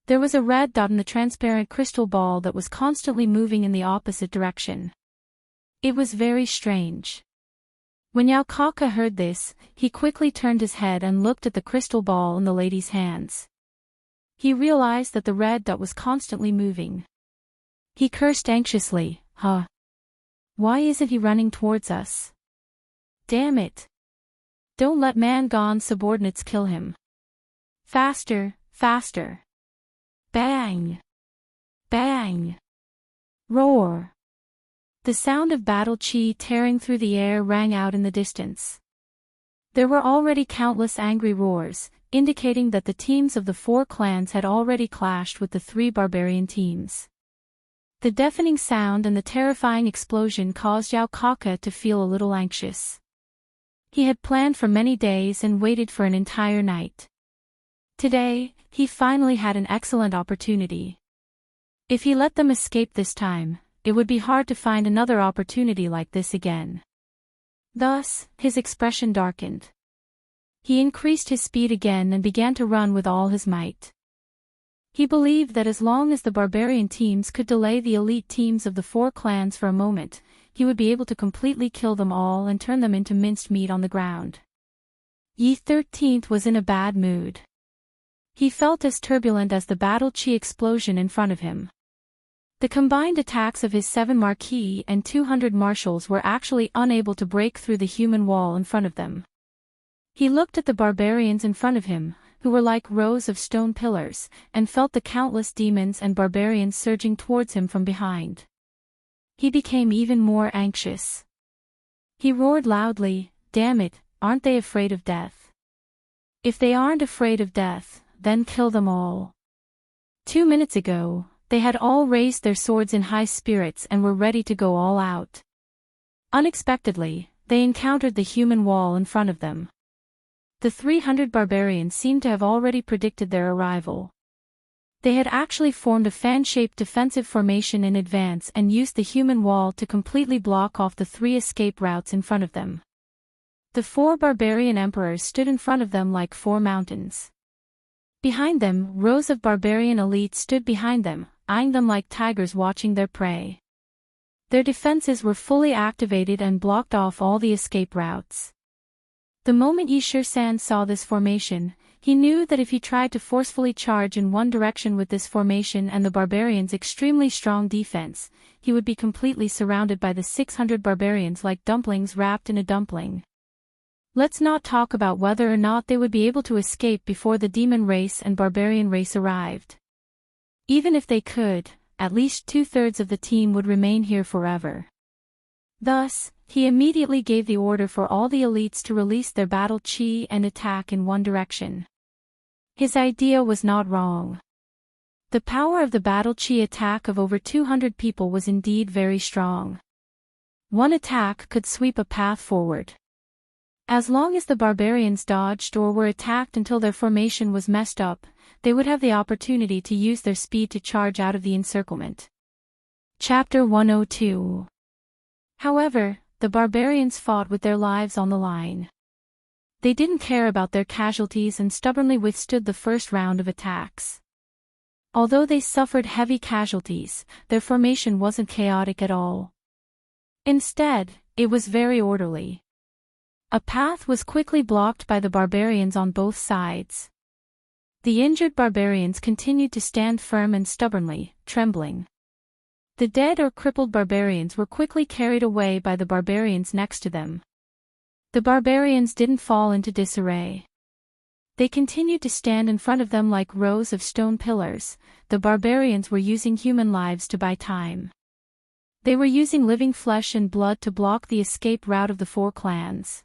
There was a red dot in the transparent crystal ball that was constantly moving in the opposite direction. It was very strange. When Yaokaka heard this, he quickly turned his head and looked at the crystal ball in the lady's hands. He realized that the red dot was constantly moving. He cursed anxiously, "Huh? Why isn't he running towards us? Damn it! Don't let Mangon's subordinates kill him. Faster, faster! Bang! Bang! Roar!" The sound of battle chi tearing through the air rang out in the distance. There were already countless angry roars, indicating that the teams of the four clans had already clashed with the three barbarian teams. The deafening sound and the terrifying explosion caused Yaokaka to feel a little anxious. He had planned for many days and waited for an entire night. Today, he finally had an excellent opportunity. If he let them escape this time, it would be hard to find another opportunity like this again. Thus, his expression darkened. He increased his speed again and began to run with all his might. He believed that as long as the barbarian teams could delay the elite teams of the four clans for a moment, he would be able to completely kill them all and turn them into minced meat on the ground. Yi 13th was in a bad mood. He felt as turbulent as the battle chi explosion in front of him. The combined attacks of his 7 marquis and 200 marshals were actually unable to break through the human wall in front of them. He looked at the barbarians in front of him, who were like rows of stone pillars, and felt the countless demons and barbarians surging towards him from behind. He became even more anxious. He roared loudly, "Damn it, aren't they afraid of death? If they aren't afraid of death, then kill them all." 2 minutes ago, they had all raised their swords in high spirits and were ready to go all out. Unexpectedly, they encountered the human wall in front of them. The 300 barbarians seemed to have already predicted their arrival. They had actually formed a fan-shaped defensive formation in advance and used the human wall to completely block off the 3 escape routes in front of them. The 4 barbarian emperors stood in front of them like 4 mountains. Behind them, rows of barbarian elites stood behind them, eyeing them like tigers watching their prey. Their defenses were fully activated and blocked off all the escape routes. The moment Yi Shisan saw this formation, he knew that if he tried to forcefully charge in one direction with this formation and the barbarians' extremely strong defense, he would be completely surrounded by the 600 barbarians like dumplings wrapped in a dumpling. Let's not talk about whether or not they would be able to escape before the demon race and barbarian race arrived. Even if they could, at least 2/3 of the team would remain here forever. Thus, he immediately gave the order for all the elites to release their battle chi and attack in one direction. His idea was not wrong. The power of the battle chi attack of over 200 people was indeed very strong. One attack could sweep a path forward. As long as the barbarians dodged or were attacked until their formation was messed up, they would have the opportunity to use their speed to charge out of the encirclement. Chapter 102. However, the barbarians fought with their lives on the line. They didn't care about their casualties and stubbornly withstood the first round of attacks. Although they suffered heavy casualties, their formation wasn't chaotic at all. Instead, it was very orderly. A path was quickly blocked by the barbarians on both sides. The injured barbarians continued to stand firm and stubbornly, trembling. The dead or crippled barbarians were quickly carried away by the barbarians next to them. The barbarians didn't fall into disarray. They continued to stand in front of them like rows of stone pillars. The barbarians were using human lives to buy time. They were using living flesh and blood to block the escape route of the 4 clans.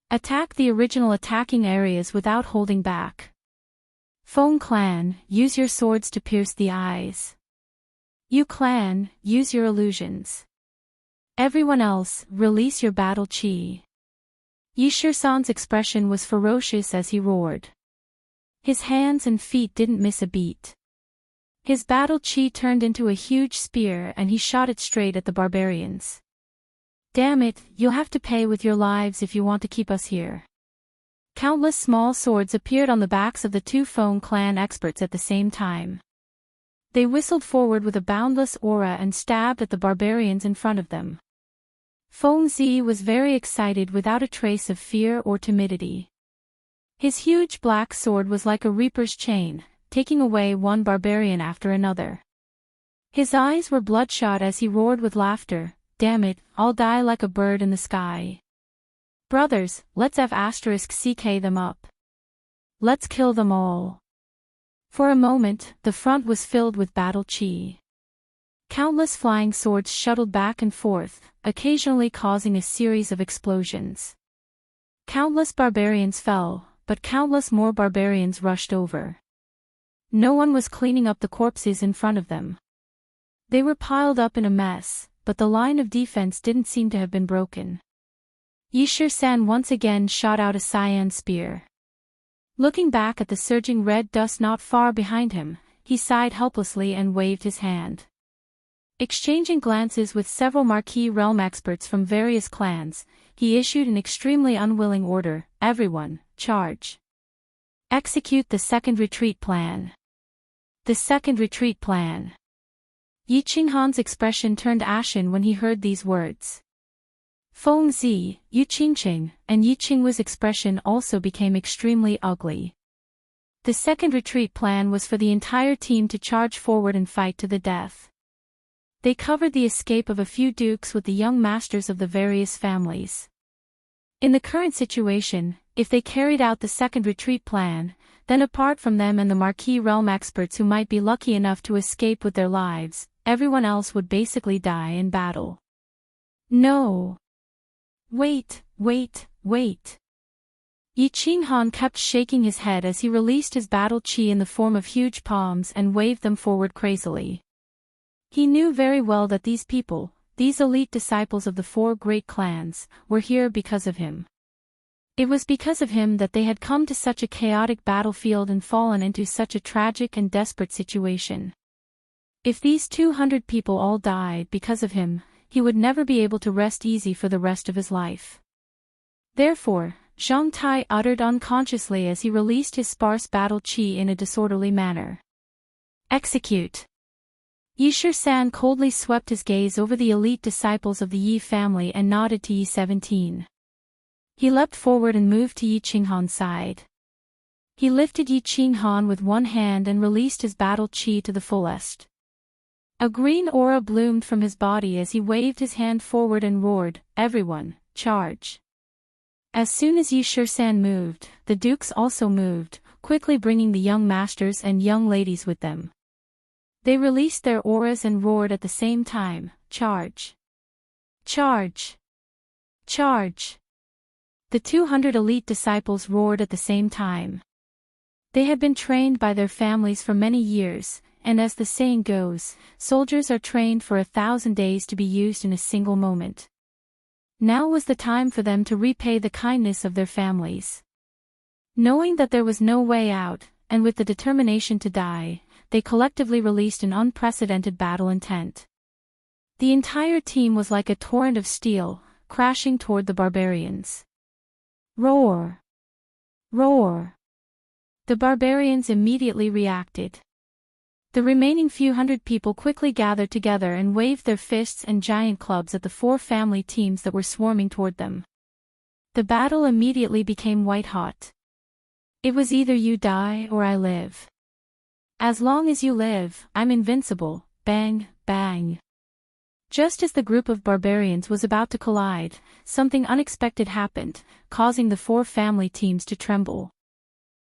Attack the original attacking areas without holding back. Feng clan, use your swords to pierce the eyes. You clan, use your illusions. Everyone else, release your battle chi. Yi Shisan's expression was ferocious as he roared. His hands and feet didn't miss a beat. His battle chi turned into a huge spear and he shot it straight at the barbarians. Damn it, you'll have to pay with your lives if you want to keep us here. Countless small swords appeared on the backs of the 2 Feng clan experts at the same time. They whistled forward with a boundless aura and stabbed at the barbarians in front of them. Feng Zi was very excited without a trace of fear or timidity. His huge black sword was like a reaper's chain, taking away one barbarian after another. His eyes were bloodshot as he roared with laughter, "Damn it, I'll die like a bird in the sky. Brothers, let's *CK them up. Let's kill them all." For a moment, the front was filled with battle chi. Countless flying swords shuttled back and forth, occasionally causing a series of explosions. Countless barbarians fell, but countless more barbarians rushed over. No one was cleaning up the corpses in front of them. They were piled up in a mess, but the line of defense didn't seem to have been broken. Yishir-san once again shot out a cyan spear. Looking back at the surging red dust not far behind him, he sighed helplessly and waved his hand. Exchanging glances with several marquee realm experts from various clans, he issued an extremely unwilling order: "Everyone, charge. Execute the second retreat plan." The second retreat plan. Yi Qinghan's expression turned ashen when he heard these words. Feng Zi, Yu Qingqing, and Yi Qingwu's expression also became extremely ugly. The second retreat plan was for the entire team to charge forward and fight to the death. They covered the escape of a few dukes with the young masters of the various families. In the current situation, if they carried out the second retreat plan, then apart from them and the marquee realm experts who might be lucky enough to escape with their lives, everyone else would basically die in battle. No. Wait. Yi Qinghan kept shaking his head as he released his battle chi in the form of huge palms and waved them forward crazily. He knew very well that these people, these elite disciples of the four great clans, were here because of him. It was because of him that they had come to such a chaotic battlefield and fallen into such a tragic and desperate situation. If these 200 people all died because of him, he would never be able to rest easy for the rest of his life. Therefore, Zhang Tai uttered unconsciously as he released his sparse battle chi in a disorderly manner. Execute. Yishir-san coldly swept his gaze over the elite disciples of the Yi family and nodded to Yi-17. He leapt forward and moved to Yi Qinghan's side. He lifted Yi Qinghan with one hand and released his battle chi to the fullest. A green aura bloomed from his body as he waved his hand forward and roared, "Everyone, charge." As soon as Yishir-san moved, the dukes also moved, quickly bringing the young masters and young ladies with them. They released their auras and roared at the same time, "Charge! Charge! Charge!" The 200 elite disciples roared at the same time. They had been trained by their families for many years, and as the saying goes, soldiers are trained for 1,000 days to be used in a single moment. Now was the time for them to repay the kindness of their families. Knowing that there was no way out, and with the determination to die, they collectively released an unprecedented battle intent. The entire team was like a torrent of steel, crashing toward the barbarians. Roar! Roar! The barbarians immediately reacted. The remaining few hundred people quickly gathered together and waved their fists and giant clubs at the four family teams that were swarming toward them. The battle immediately became white-hot. It was either you die or I live. As long as you live, I'm invincible, bang, bang. Just as the group of barbarians was about to collide, something unexpected happened, causing the four family teams to tremble.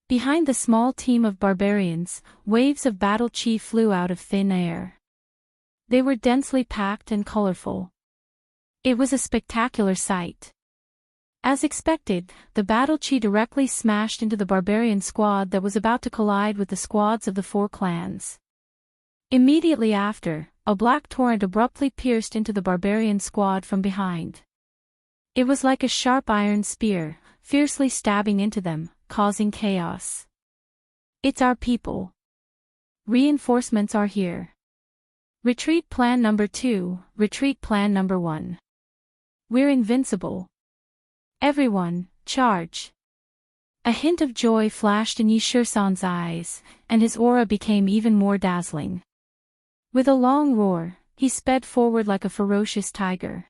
Behind the small team of barbarians, waves of battle chi flew out of thin air. They were densely packed and colorful. It was a spectacular sight. As expected, the battle chi directly smashed into the barbarian squad that was about to collide with the squads of the four clans. Immediately after, a black torrent abruptly pierced into the barbarian squad from behind. It was like a sharp iron spear, fiercely stabbing into them, causing chaos. It's our people. Reinforcements are here. Retreat plan number 2, retreat plan number 1. We're invincible. Everyone, charge! A hint of joy flashed in Yishir-san's eyes, and his aura became even more dazzling. With a long roar, he sped forward like a ferocious tiger.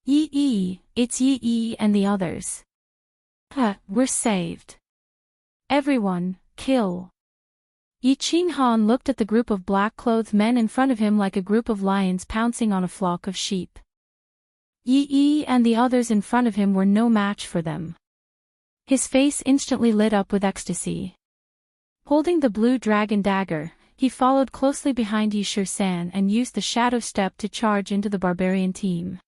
Yi, it's Yi and the others. We're saved. Everyone, kill. Yi Qinghan looked at the group of black-clothed men in front of him like a group of lions pouncing on a flock of sheep. Yi and the others in front of him were no match for them. His face instantly lit up with ecstasy. Holding the blue dragon dagger, he followed closely behind Yi Shisan and used the shadow step to charge into the barbarian team.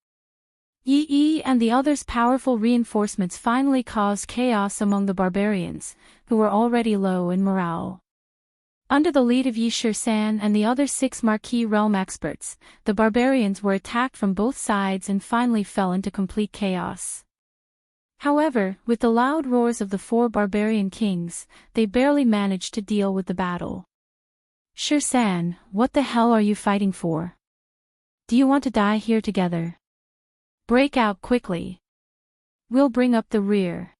Yi and the others' powerful reinforcements finally caused chaos among the barbarians, who were already low in morale. Under the lead of Yi Shisan and the other 6 Marquis realm experts, the barbarians were attacked from both sides and finally fell into complete chaos. However, with the loud roars of the 4 barbarian kings, they barely managed to deal with the battle. Shisan, what the hell are you fighting for? Do you want to die here together? Break out quickly. We'll bring up the rear.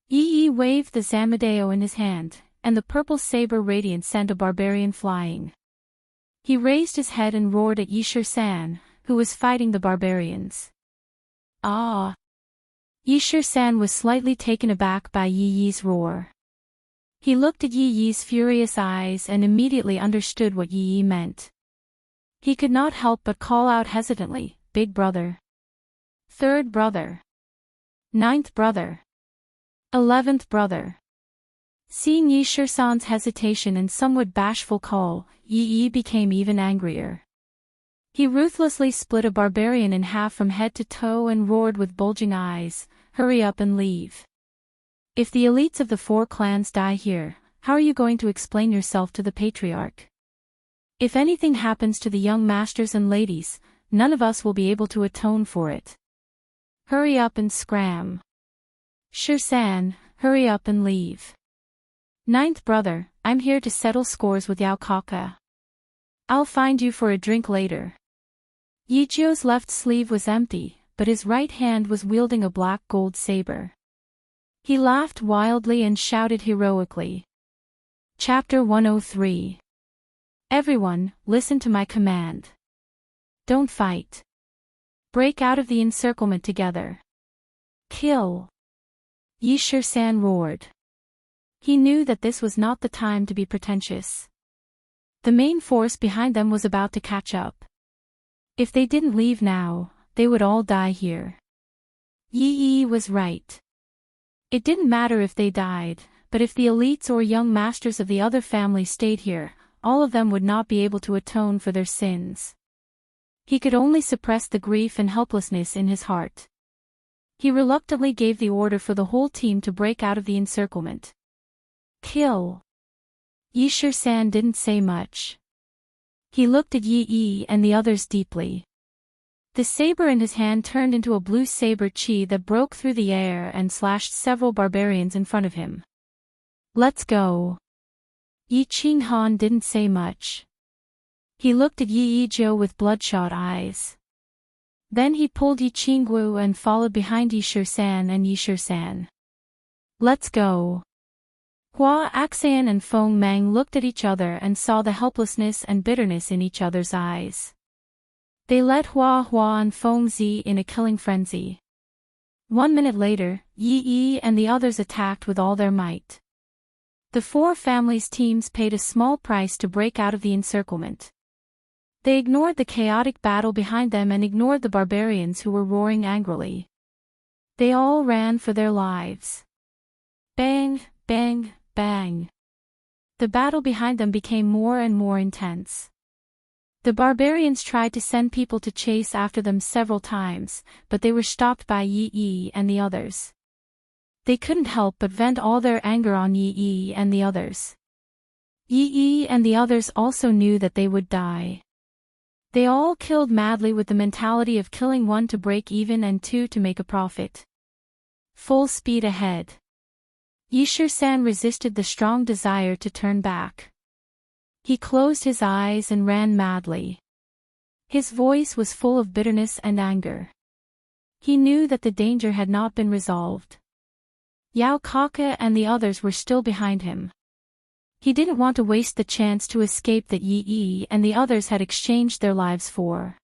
Yi waved the Zamadeo in his hand, and the purple saber radiance sent a barbarian flying. He raised his head and roared at Yi Shisan, who was fighting the barbarians. Ah! Yi Shisan was slightly taken aback by Yi's roar. He looked at Yi's furious eyes and immediately understood what Yi meant. He could not help but call out hesitantly, "Big brother. 3rd brother. 9th brother. 11th brother." Seeing Yi Shisan's hesitation and somewhat bashful call, Yi became even angrier. He ruthlessly split a barbarian in half from head to toe and roared with bulging eyes, "Hurry up and leave. If the elites of the 4 clans die here, how are you going to explain yourself to the patriarch? If anything happens to the young masters and ladies, none of us will be able to atone for it. Hurry up and scram. Shisan, hurry up and leave. 9th brother, I'm here to settle scores with Yao Kaka. I'll find you for a drink later." Yijiu's left sleeve was empty, but his right hand was wielding a black gold saber. He laughed wildly and shouted heroically. Chapter 103. Everyone, listen to my command. Don't fight. Break out of the encirclement together. Kill. Yi Shisan roared. He knew that this was not the time to be pretentious. The main force behind them was about to catch up. If they didn't leave now, they would all die here. Yi was right. It didn't matter if they died, but if the elites or young masters of the other families stayed here, all of them would not be able to atone for their sins. He could only suppress the grief and helplessness in his heart. He reluctantly gave the order for the whole team to break out of the encirclement. Kill. Yi Shisan didn't say much. He looked at Yi and the others deeply. The saber in his hand turned into a blue saber chi that broke through the air and slashed several barbarians in front of him. Let's go. Yi Qinghan didn't say much. He looked at Yi Yizhou with bloodshot eyes. Then he pulled Yi Qinggu and followed behind Yi Shisan and Yi Shisan. Let's go. Hua Axan and Feng Meng looked at each other and saw the helplessness and bitterness in each other's eyes. They led Hua and Feng Zi in a killing frenzy. 1 minute later, Yi and the others attacked with all their might. The 4 families' teams paid a small price to break out of the encirclement. They ignored the chaotic battle behind them and ignored the barbarians who were roaring angrily. They all ran for their lives. Bang, bang, bang. The battle behind them became more and more intense. The barbarians tried to send people to chase after them several times, but they were stopped by Yi and the others. They couldn't help but vent all their anger on Yi and the others. Yi and the others also knew that they would die. They all killed madly with the mentality of killing 1 to break even and 2 to make a profit. Full speed ahead. Yi Shisan resisted the strong desire to turn back. He closed his eyes and ran madly. His voice was full of bitterness and anger. He knew that the danger had not been resolved. Yao Kaka and the others were still behind him. He didn't want to waste the chance to escape that Yi and the others had exchanged their lives for.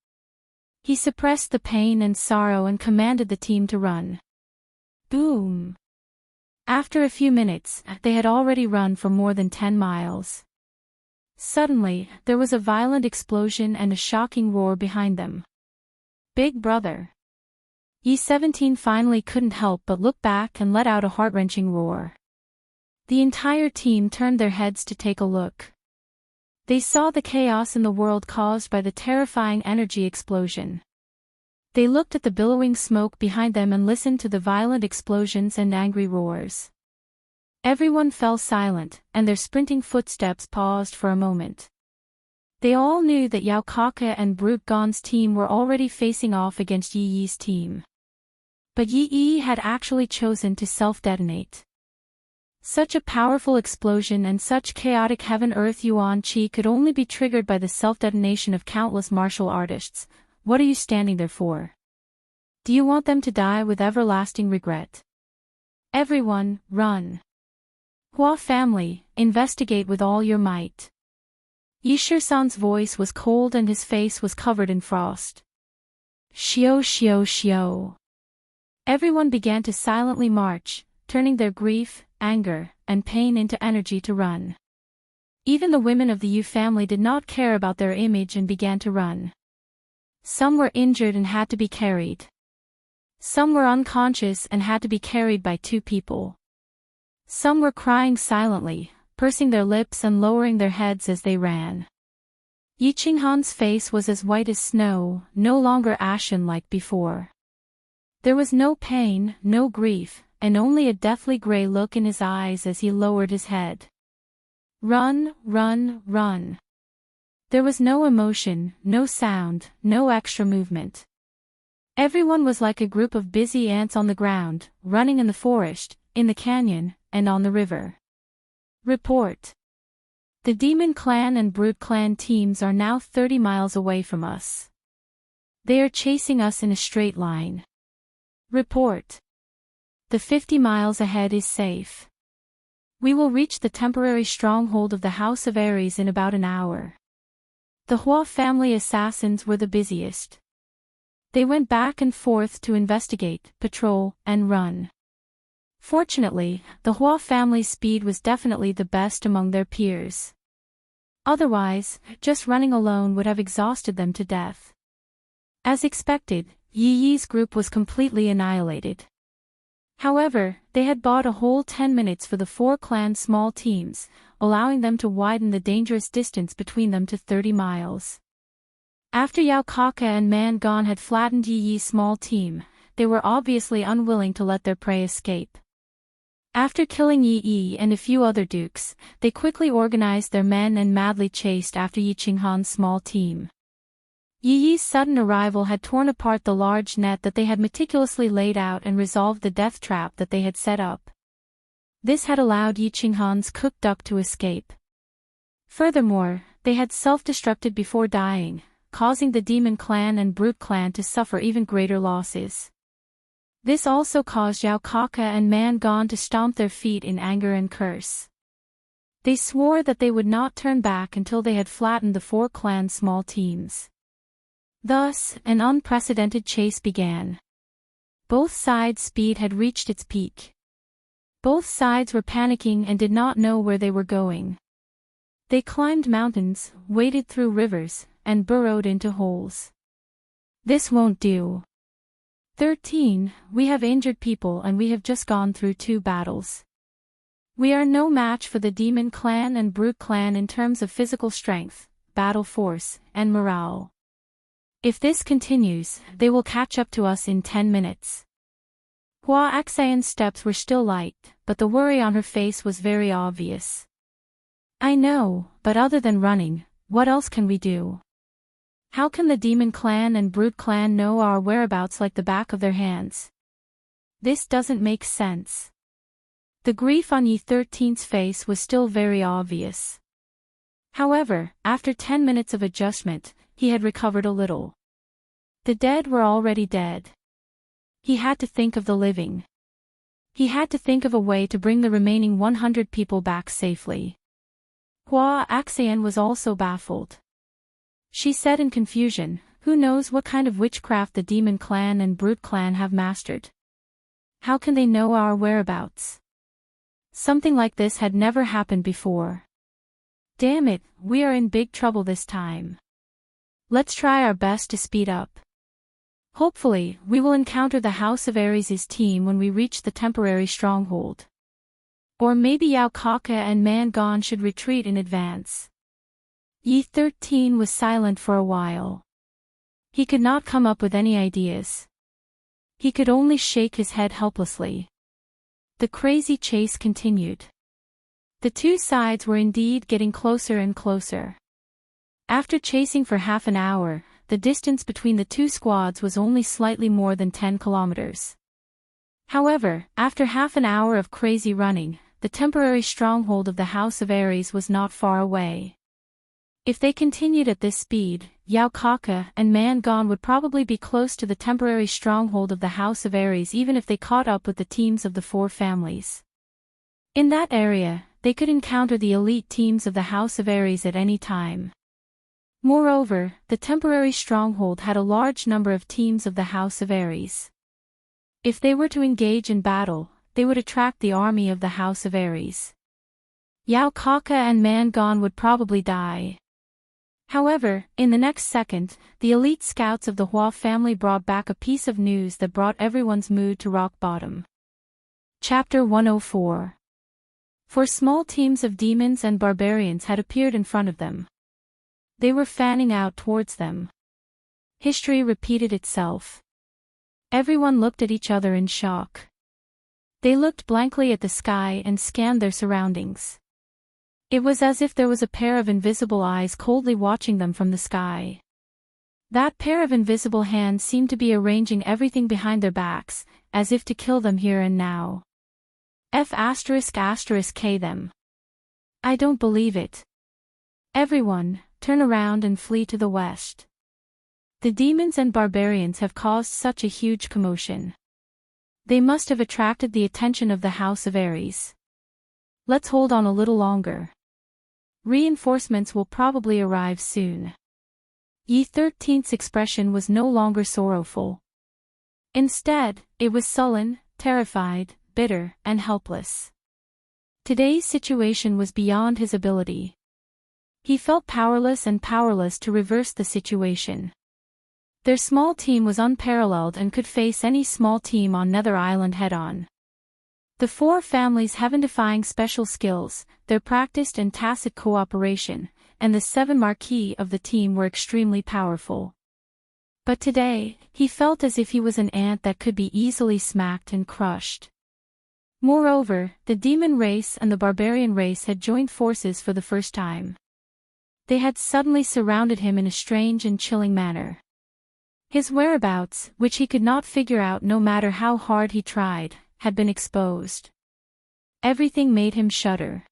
He suppressed the pain and sorrow and commanded the team to run. Boom! After a few minutes, they had already run for more than 10 miles. Suddenly, there was a violent explosion and a shocking roar behind them. Big brother! Ye-17 finally couldn't help but look back and let out a heart-wrenching roar. The entire team turned their heads to take a look. They saw the chaos in the world caused by the terrifying energy explosion. They looked at the billowing smoke behind them and listened to the violent explosions and angry roars. Everyone fell silent, and their sprinting footsteps paused for a moment. They all knew that Yao Kaka and Brute Gon's team were already facing off against Yi Yi's team. But Yi Yi had actually chosen to self-detonate. Such a powerful explosion and such chaotic heaven-earth yuan qi could only be triggered by the self-detonation of countless martial artists. What are you standing there for? Do you want them to die with everlasting regret? Everyone, run! Hua family, investigate with all your might. Yishir-san's voice was cold and his face was covered in frost. Shio shio shio. Everyone began to silently march, turning their grief, anger, and pain into energy to run. Even the women of the Yu family did not care about their image and began to run. Some were injured and had to be carried. Some were unconscious and had to be carried by 2 people. Some were crying silently, pursing their lips and lowering their heads as they ran. Yi Qinghan's face was as white as snow, no longer ashen like before. There was no pain, no grief, and only a deathly gray look in his eyes as he lowered his head. Run, run, run. There was no emotion, no sound, no extra movement. Everyone was like a group of busy ants on the ground, running in the forest, in the canyon, and on the river. Report. The Demon Clan and Brute Clan teams are now 30 miles away from us. They are chasing us in a straight line. Report. The 50 miles ahead is safe. We will reach the temporary stronghold of the House of Aries in about an hour. The Hua family assassins were the busiest. They went back and forth to investigate, patrol, and run. Fortunately, the Hua family's speed was definitely the best among their peers. Otherwise, just running alone would have exhausted them to death. As expected, Yi Yi's group was completely annihilated. However, they had bought a whole 10 minutes for the 4 clan small teams, allowing them to widen the dangerous distance between them to 30 miles. After Yao Kaka and Man Gon had flattened Yi Yi's small team, they were obviously unwilling to let their prey escape. After killing Yi Yi and a few other dukes, they quickly organized their men and madly chased after Yi Qinghan's small team. Yi Yi's sudden arrival had torn apart the large net that they had meticulously laid out and resolved the death trap that they had set up. This had allowed Yi Qinghan's cooked duck to escape. Furthermore, they had self-destructed before dying, causing the Demon Clan and Brute Clan to suffer even greater losses. This also caused Yao Kaka and Man Gon to stomp their feet in anger and curse. They swore that they would not turn back until they had flattened the 4 clan small teams. Thus, an unprecedented chase began. Both sides' speed had reached its peak. Both sides were panicking and did not know where they were going. They climbed mountains, waded through rivers, and burrowed into holes. This won't do. 13, we have injured people and we have just gone through 2 battles. We are no match for the Demon Clan and Brute Clan in terms of physical strength, battle force, and morale. If this continues, they will catch up to us in 10 minutes. Hua Axayan's steps were still light, but the worry on her face was very obvious. I know, but other than running, what else can we do? How can the Demon Clan and Brute Clan know our whereabouts like the back of their hands? This doesn't make sense. The grief on Yi-13's face was still very obvious. However, after 10 minutes of adjustment, he had recovered a little. The dead were already dead. He had to think of the living. He had to think of a way to bring the remaining 100 people back safely. Hua Axayan was also baffled. She said in confusion, Who knows what kind of witchcraft the Demon Clan and Brute Clan have mastered? How can they know our whereabouts? Something like this had never happened before. Damn it, we are in big trouble this time. Let's try our best to speed up. Hopefully, we will encounter the House of Ares' team when we reach the temporary stronghold. Or maybe Yaokaka and Mangon should retreat in advance. Yi 13 was silent for a while. He could not come up with any ideas. He could only shake his head helplessly. The crazy chase continued. The two sides were indeed getting closer and closer. After chasing for half an hour, the distance between the two squads was only slightly more than 10 kilometers. However, after half an hour of crazy running, the temporary stronghold of the House of Ares was not far away. If they continued at this speed, Yaokaka and Mangon would probably be close to the temporary stronghold of the House of Ares even if they caught up with the teams of the four families. In that area, they could encounter the elite teams of the House of Ares at any time. Moreover, the temporary stronghold had a large number of teams of the House of Ares. If they were to engage in battle, they would attract the army of the House of Ares. Yaokaka and Mangon would probably die. However, in the next second, the elite scouts of the Hua family brought back a piece of news that brought everyone's mood to rock bottom. Chapter 104. Four small teams of demons and barbarians had appeared in front of them. They were fanning out towards them. History repeated itself. Everyone looked at each other in shock. They looked blankly at the sky and scanned their surroundings. It was as if there was a pair of invisible eyes coldly watching them from the sky. That pair of invisible hands seemed to be arranging everything behind their backs, as if to kill them here and now. F***K them. I don't believe it. Everyone, turn around and flee to the west. The demons and barbarians have caused such a huge commotion. They must have attracted the attention of the House of Ares. Let's hold on a little longer. Reinforcements will probably arrive soon. Yi 13's expression was no longer sorrowful. Instead, it was sullen, terrified, bitter, and helpless. Today's situation was beyond his ability. He felt powerless to reverse the situation. Their small team was unparalleled and could face any small team on Nether Island head-on. The four families' heaven-defying special skills, their practiced and tacit cooperation, and the 7 marquis of the team were extremely powerful. But today, he felt as if he was an ant that could be easily smacked and crushed. Moreover, the demon race and the barbarian race had joined forces for the first time. They had suddenly surrounded him in a strange and chilling manner. His whereabouts, which he could not figure out no matter how hard he tried, had been exposed. Everything made him shudder.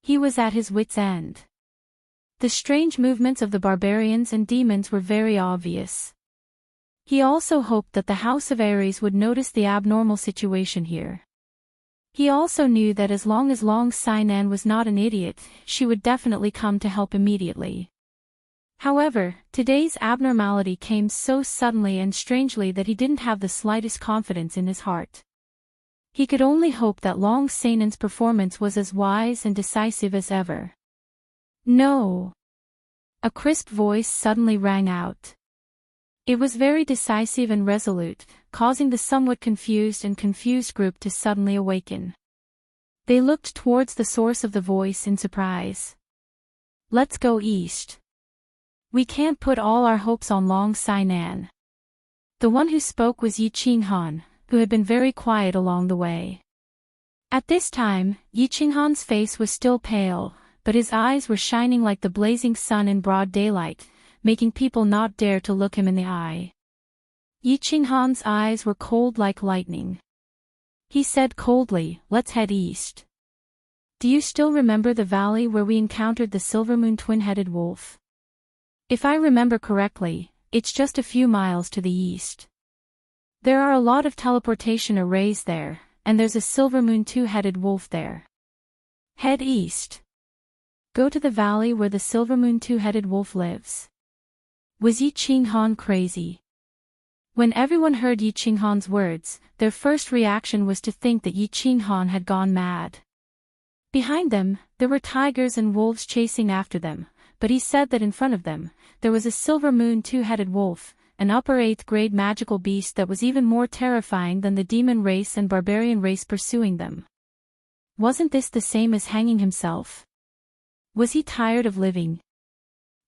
He was at his wits' end. The strange movements of the barbarians and demons were very obvious. He also hoped that the House of Ares would notice the abnormal situation here. He also knew that as long as Long Sainan was not an idiot, she would definitely come to help immediately. However, today's abnormality came so suddenly and strangely that he didn't have the slightest confidence in his heart. He could only hope that Long Sainan's performance was as wise and decisive as ever. No! A crisp voice suddenly rang out. It was very decisive and resolute, causing the somewhat confused group to suddenly awaken. They looked towards the source of the voice in surprise. Let's go east. We can't put all our hopes on Long Sainan. The one who spoke was Yi Qinghan, who had been very quiet along the way. At this time, Yi Qinghan's face was still pale, but his eyes were shining like the blazing sun in broad daylight, making people not dare to look him in the eye. Yi Qinghan's eyes were cold like lightning. He said coldly, "Let's head east. Do you still remember the valley where we encountered the Silvermoon twin-headed wolf? If I remember correctly, it's just a few miles to the east. There are a lot of teleportation arrays there, and there's a Silvermoon two-headed wolf there. Head east. Go to the valley where the Silvermoon two-headed wolf lives. Was Yi Qinghan crazy? When everyone heard Yi Qinghan's words, their first reaction was to think that Yi Qinghan had gone mad. Behind them, there were tigers and wolves chasing after them, but he said that in front of them, there was a silver moon two-headed wolf, an upper 8th grade magical beast that was even more terrifying than the demon race and barbarian race pursuing them. Wasn't this the same as hanging himself? Was he tired of living?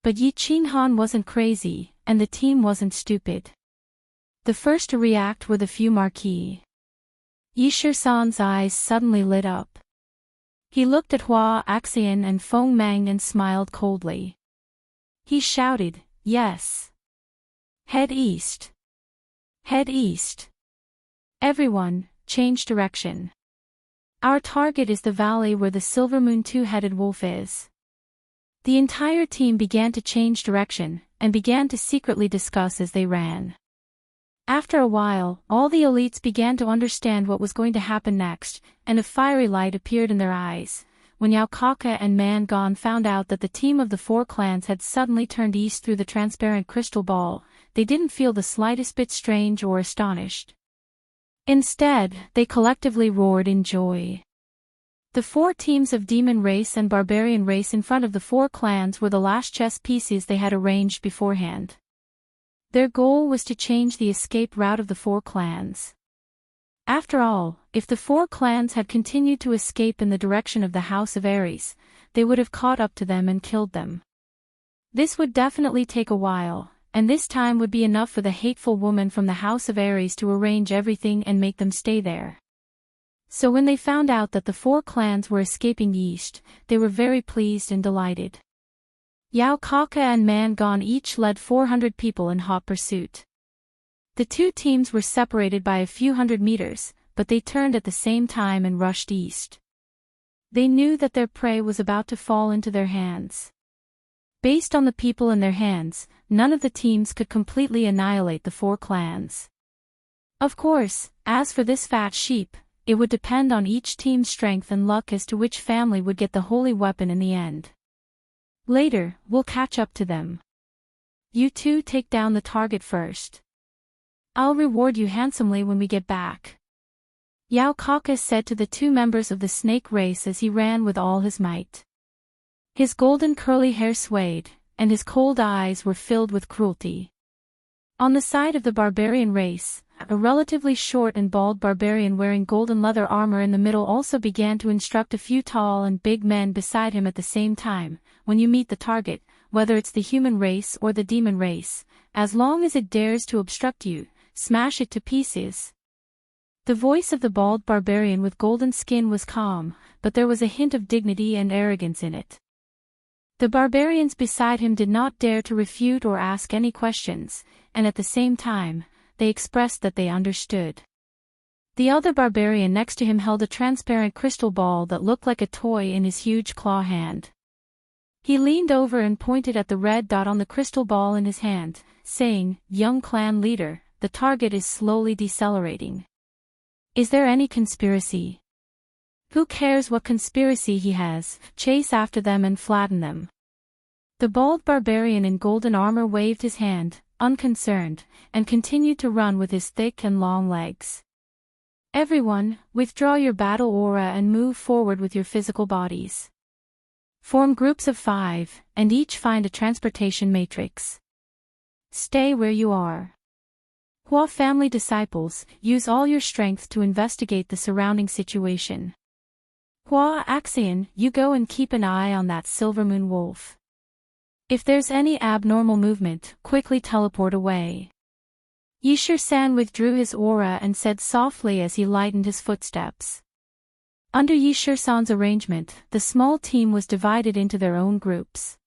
But Yi Qinghan wasn't crazy, and the team wasn't stupid. The first to react were the few marquis. Yi Shisan's eyes suddenly lit up. He looked at Hua Axian and Feng Meng and smiled coldly. He shouted, "Yes! Head east! Head east! Everyone, change direction. Our target is the valley where the silver moon two-headed wolf is." The entire team began to change direction, and began to secretly discuss as they ran. After a while, all the elites began to understand what was going to happen next, and a fiery light appeared in their eyes. When Yao Kaka and Man Gon found out that the team of the 4 clans had suddenly turned east through the transparent crystal ball, they didn't feel the slightest bit strange or astonished. Instead, they collectively roared in joy. The 4 teams of demon race and barbarian race in front of the 4 clans were the last chess pieces they had arranged beforehand. Their goal was to change the escape route of the 4 clans. After all, if the 4 clans had continued to escape in the direction of the House of Ares, they would have caught up to them and killed them. This would definitely take a while, and this time would be enough for the hateful woman from the House of Ares to arrange everything and make them stay there. So when they found out that the 4 clans were escaping east, they were very pleased and delighted. Yao Kaka and Man Gon each led 400 people in hot pursuit. The 2 teams were separated by a few hundred meters, but they turned at the same time and rushed east. They knew that their prey was about to fall into their hands. Based on the people in their hands, none of the teams could completely annihilate the 4 clans. Of course, as for this fat sheep, it would depend on each team's strength and luck as to which family would get the holy weapon in the end. Later, we'll catch up to them. You 2 take down the target first. I'll reward you handsomely when we get back. Yao Kaka said to the 2 members of the snake race as he ran with all his might. His golden curly hair swayed, and his cold eyes were filled with cruelty. On the side of the barbarian race, a relatively short and bald barbarian wearing golden leather armor in the middle also began to instruct a few tall and big men beside him at the same time. When you meet the target, whether it's the human race or the demon race, as long as it dares to obstruct you, smash it to pieces. The voice of the bald barbarian with golden skin was calm, but there was a hint of dignity and arrogance in it. The barbarians beside him did not dare to refute or ask any questions, and at the same time, they expressed that they understood. The other barbarian next to him held a transparent crystal ball that looked like a toy in his huge claw hand. He leaned over and pointed at the red dot on the crystal ball in his hand, saying, "Young clan leader, the target is slowly decelerating. Is there any conspiracy? Who cares what conspiracy he has, chase after them and flatten them." The bald barbarian in golden armor waved his hand, unconcerned, and continued to run with his thick and long legs. Everyone, withdraw your battle aura and move forward with your physical bodies. Form groups of 5, and each find a transportation matrix. Stay where you are. Hua family disciples, use all your strength to investigate the surrounding situation. Hua Axian, you go and keep an eye on that silver moon wolf. If there's any abnormal movement, quickly teleport away. Yishir-san withdrew his aura and said softly as he lightened his footsteps. Under Yishir-san's arrangement, the small team was divided into their own groups.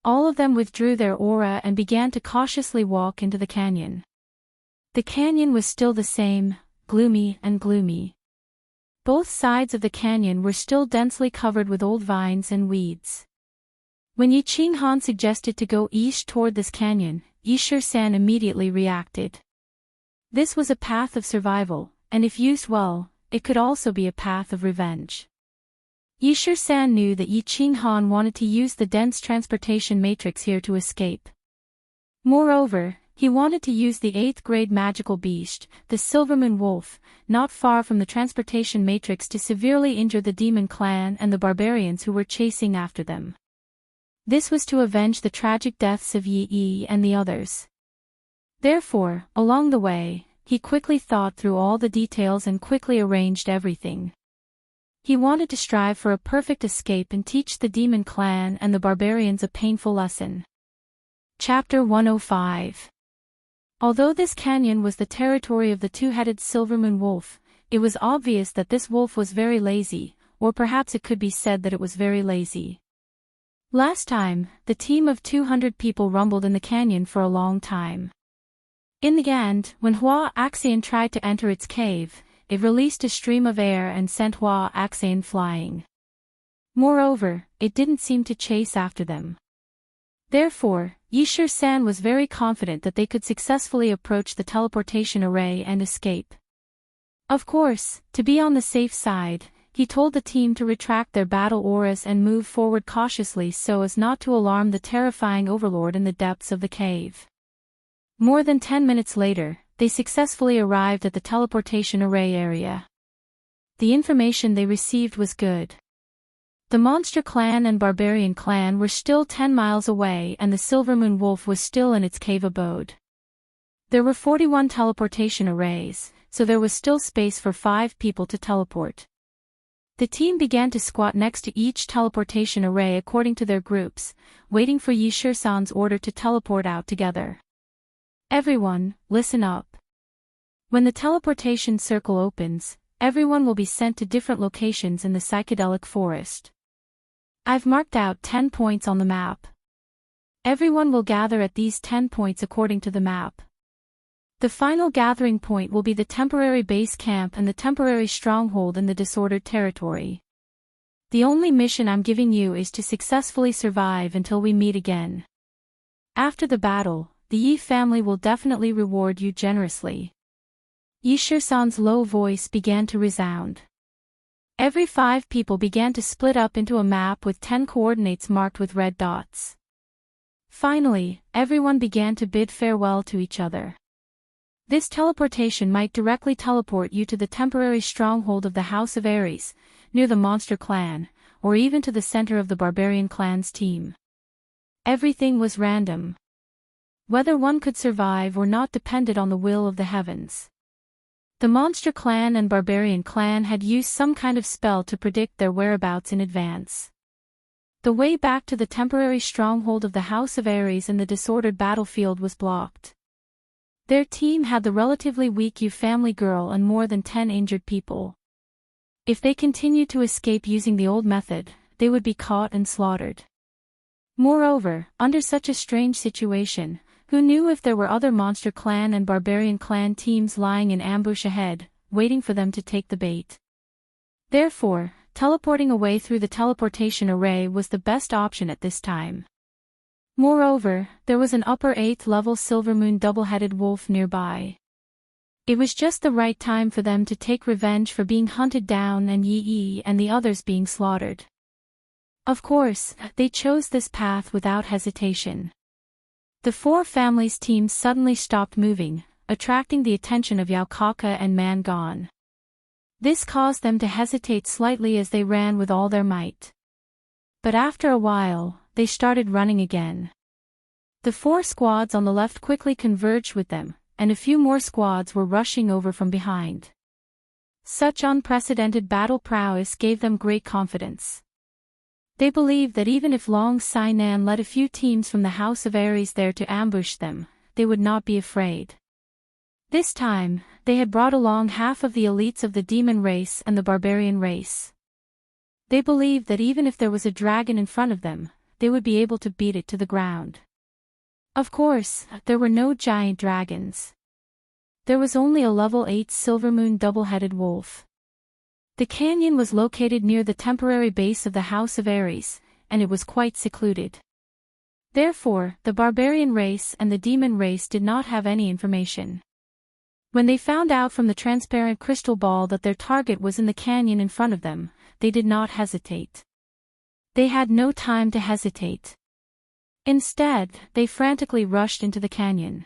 All of them withdrew their aura and began to cautiously walk into the canyon. The canyon was still the same, gloomy and gloomy. Both sides of the canyon were still densely covered with old vines and weeds. When Yi Qinghan suggested to go east toward this canyon, Yishir-san immediately reacted. This was a path of survival, and if used well, it could also be a path of revenge. Yishir-san knew that Yi Qinghan wanted to use the dense transportation matrix here to escape. Moreover, he wanted to use the 8th grade magical beast, the Silvermoon Wolf, not far from the transportation matrix to severely injure the demon clan and the barbarians who were chasing after them. This was to avenge the tragic deaths of Yi and the others. Therefore, along the way, he quickly thought through all the details and quickly arranged everything. He wanted to strive for a perfect escape and teach the demon clan and the barbarians a painful lesson. Chapter 105. Although this canyon was the territory of the two-headed Silvermoon Wolf, it was obvious that this wolf was very lazy, or perhaps it could be said that it was very lazy. Last time, the team of 200 people rumbled in the canyon for a long time. In the end, when Hua Axian tried to enter its cave, it released a stream of air and sent Hua Axian flying. Moreover, it didn't seem to chase after them. Therefore, Yishir-san was very confident that they could successfully approach the teleportation array and escape. Of course, to be on the safe side, he told the team to retract their battle auras and move forward cautiously so as not to alarm the terrifying overlord in the depths of the cave. More than 10 minutes later, they successfully arrived at the teleportation array area. The information they received was good. The Monster Clan and Barbarian Clan were still 10 miles away and the Silvermoon Wolf was still in its cave abode. There were 41 teleportation arrays, so there was still space for 5 people to teleport. The team began to squat next to each teleportation array according to their groups, waiting for Yishir-san's order to teleport out together. Everyone, listen up. When the teleportation circle opens, everyone will be sent to different locations in the psychedelic forest. I've marked out 10 points on the map. Everyone will gather at these 10 points according to the map. The final gathering point will be the temporary base camp and the temporary stronghold in the disordered territory. The only mission I'm giving you is to successfully survive until we meet again. After the battle, the Yi family will definitely reward you generously. Yishir-san's low voice began to resound. Every 5 people began to split up into a map with 10 coordinates marked with red dots. Finally, everyone began to bid farewell to each other. This teleportation might directly teleport you to the temporary stronghold of the House of Ares, near the Monster Clan, or even to the center of the Barbarian Clan's team. Everything was random. Whether one could survive or not depended on the will of the heavens. The Monster Clan and Barbarian Clan had used some kind of spell to predict their whereabouts in advance. The way back to the temporary stronghold of the House of Ares in the disordered battlefield was blocked. Their team had the relatively weak Yu family girl and more than 10 injured people. If they continued to escape using the old method, they would be caught and slaughtered. Moreover, under such a strange situation, who knew if there were other Monster Clan and Barbarian Clan teams lying in ambush ahead, waiting for them to take the bait? Therefore, teleporting away through the teleportation array was the best option at this time. Moreover, there was an upper 8th level Silvermoon double-headed wolf nearby. It was just the right time for them to take revenge for being hunted down and Yi and the others being slaughtered. Of course, they chose this path without hesitation. The 4 families' teams suddenly stopped moving, attracting the attention of Yaokaka and Mangon. This caused them to hesitate slightly as they ran with all their might. But after a while, they started running again. The 4 squads on the left quickly converged with them, and a few more squads were rushing over from behind. Such unprecedented battle prowess gave them great confidence. They believed that even if Long Sai-nan led a few teams from the House of Ares there to ambush them, they would not be afraid. This time, they had brought along half of the elites of the demon race and the barbarian race. They believed that even if there was a dragon in front of them, they would be able to beat it to the ground. Of course, there were no giant dragons. There was only a level 8 Silvermoon double-headed wolf. The canyon was located near the temporary base of the House of Ares, and it was quite secluded. Therefore, the barbarian race and the demon race did not have any information. When they found out from the transparent crystal ball that their target was in the canyon in front of them, they did not hesitate. They had no time to hesitate. Instead, they frantically rushed into the canyon.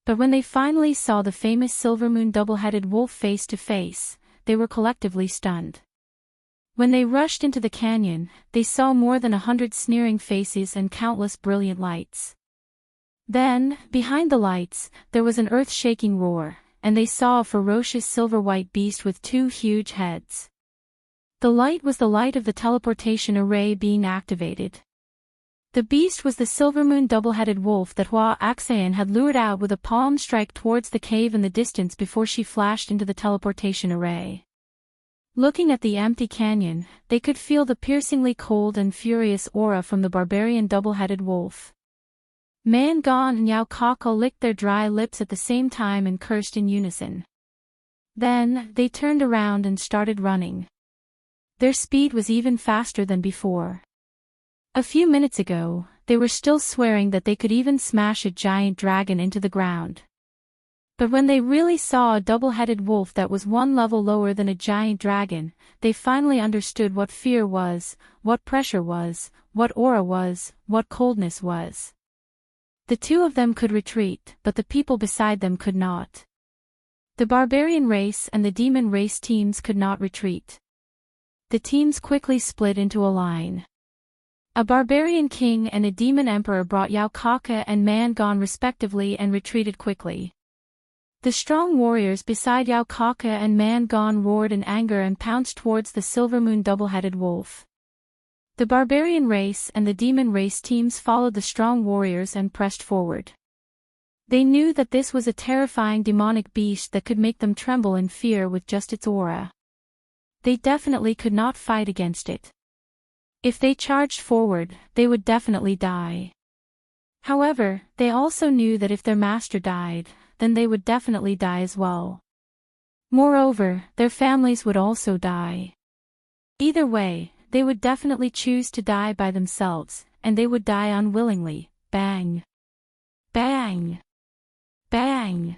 But when they finally saw the famous Silver Moon double-headed wolf face to face, they were collectively stunned. When they rushed into the canyon, they saw more than 100 sneering faces and countless brilliant lights. Then, behind the lights, there was an earth-shaking roar, and they saw a ferocious silver-white beast with 2 huge heads. The light was the light of the teleportation array being activated. The beast was the Silver Moon double-headed wolf that Hua Axayan had lured out with a palm strike towards the cave in the distance before she flashed into the teleportation array. Looking at the empty canyon, they could feel the piercingly cold and furious aura from the barbarian double-headed wolf. Man Gon and Yao Kaka licked their dry lips at the same time and cursed in unison. Then, they turned around and started running. Their speed was even faster than before. A few minutes ago, they were still swearing that they could even smash a giant dragon into the ground. But when they really saw a double-headed wolf that was 1 level lower than a giant dragon, they finally understood what fear was, what pressure was, what aura was, what coldness was. The 2 of them could retreat, but the people beside them could not. The barbarian race and the demon race teams could not retreat. The teams quickly split into a line. A barbarian king and a demon emperor brought Yao Kaka and Man Gon respectively and retreated quickly. The strong warriors beside Yao Kaka and Man Gon roared in anger and pounced towards the Silver Moon double-headed wolf. The barbarian race and the demon race teams followed the strong warriors and pressed forward. They knew that this was a terrifying demonic beast that could make them tremble in fear with just its aura. They definitely could not fight against it. If they charged forward, they would definitely die. However, they also knew that if their master died, then they would definitely die as well. Moreover, their families would also die. Either way, they would definitely choose to die by themselves, and they would die unwillingly. Bang! Bang! Bang!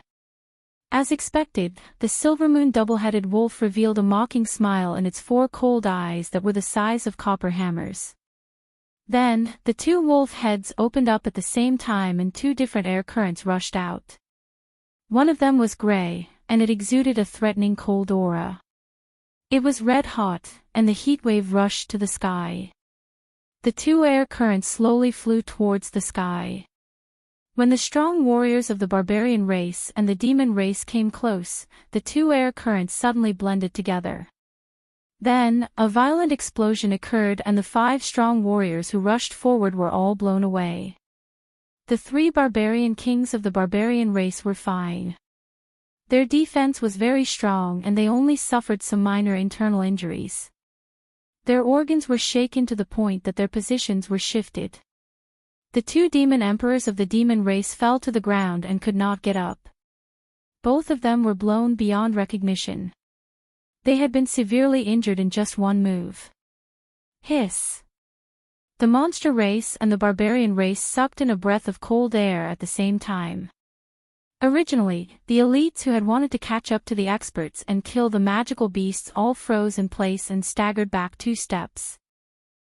As expected, the Silver Moon double-headed wolf revealed a mocking smile in its 4 cold eyes that were the size of copper hammers. Then, the 2 wolf heads opened up at the same time and 2 different air currents rushed out. One of them was gray, and it exuded a threatening cold aura. It was red hot, and the heat wave rushed to the sky. The 2 air currents slowly flew towards the sky. When the strong warriors of the barbarian race and the demon race came close, the 2 air currents suddenly blended together. Then, a violent explosion occurred and the 5 strong warriors who rushed forward were all blown away. The 3 barbarian kings of the barbarian race were fine. Their defense was very strong and they only suffered some minor internal injuries. Their organs were shaken to the point that their positions were shifted. The 2 demon emperors of the demon race fell to the ground and could not get up. Both of them were blown beyond recognition. They had been severely injured in just 1 move. Hiss! The monster race and the barbarian race sucked in a breath of cold air at the same time. Originally, the elites who had wanted to catch up to the experts and kill the magical beasts all froze in place and staggered back 2 steps.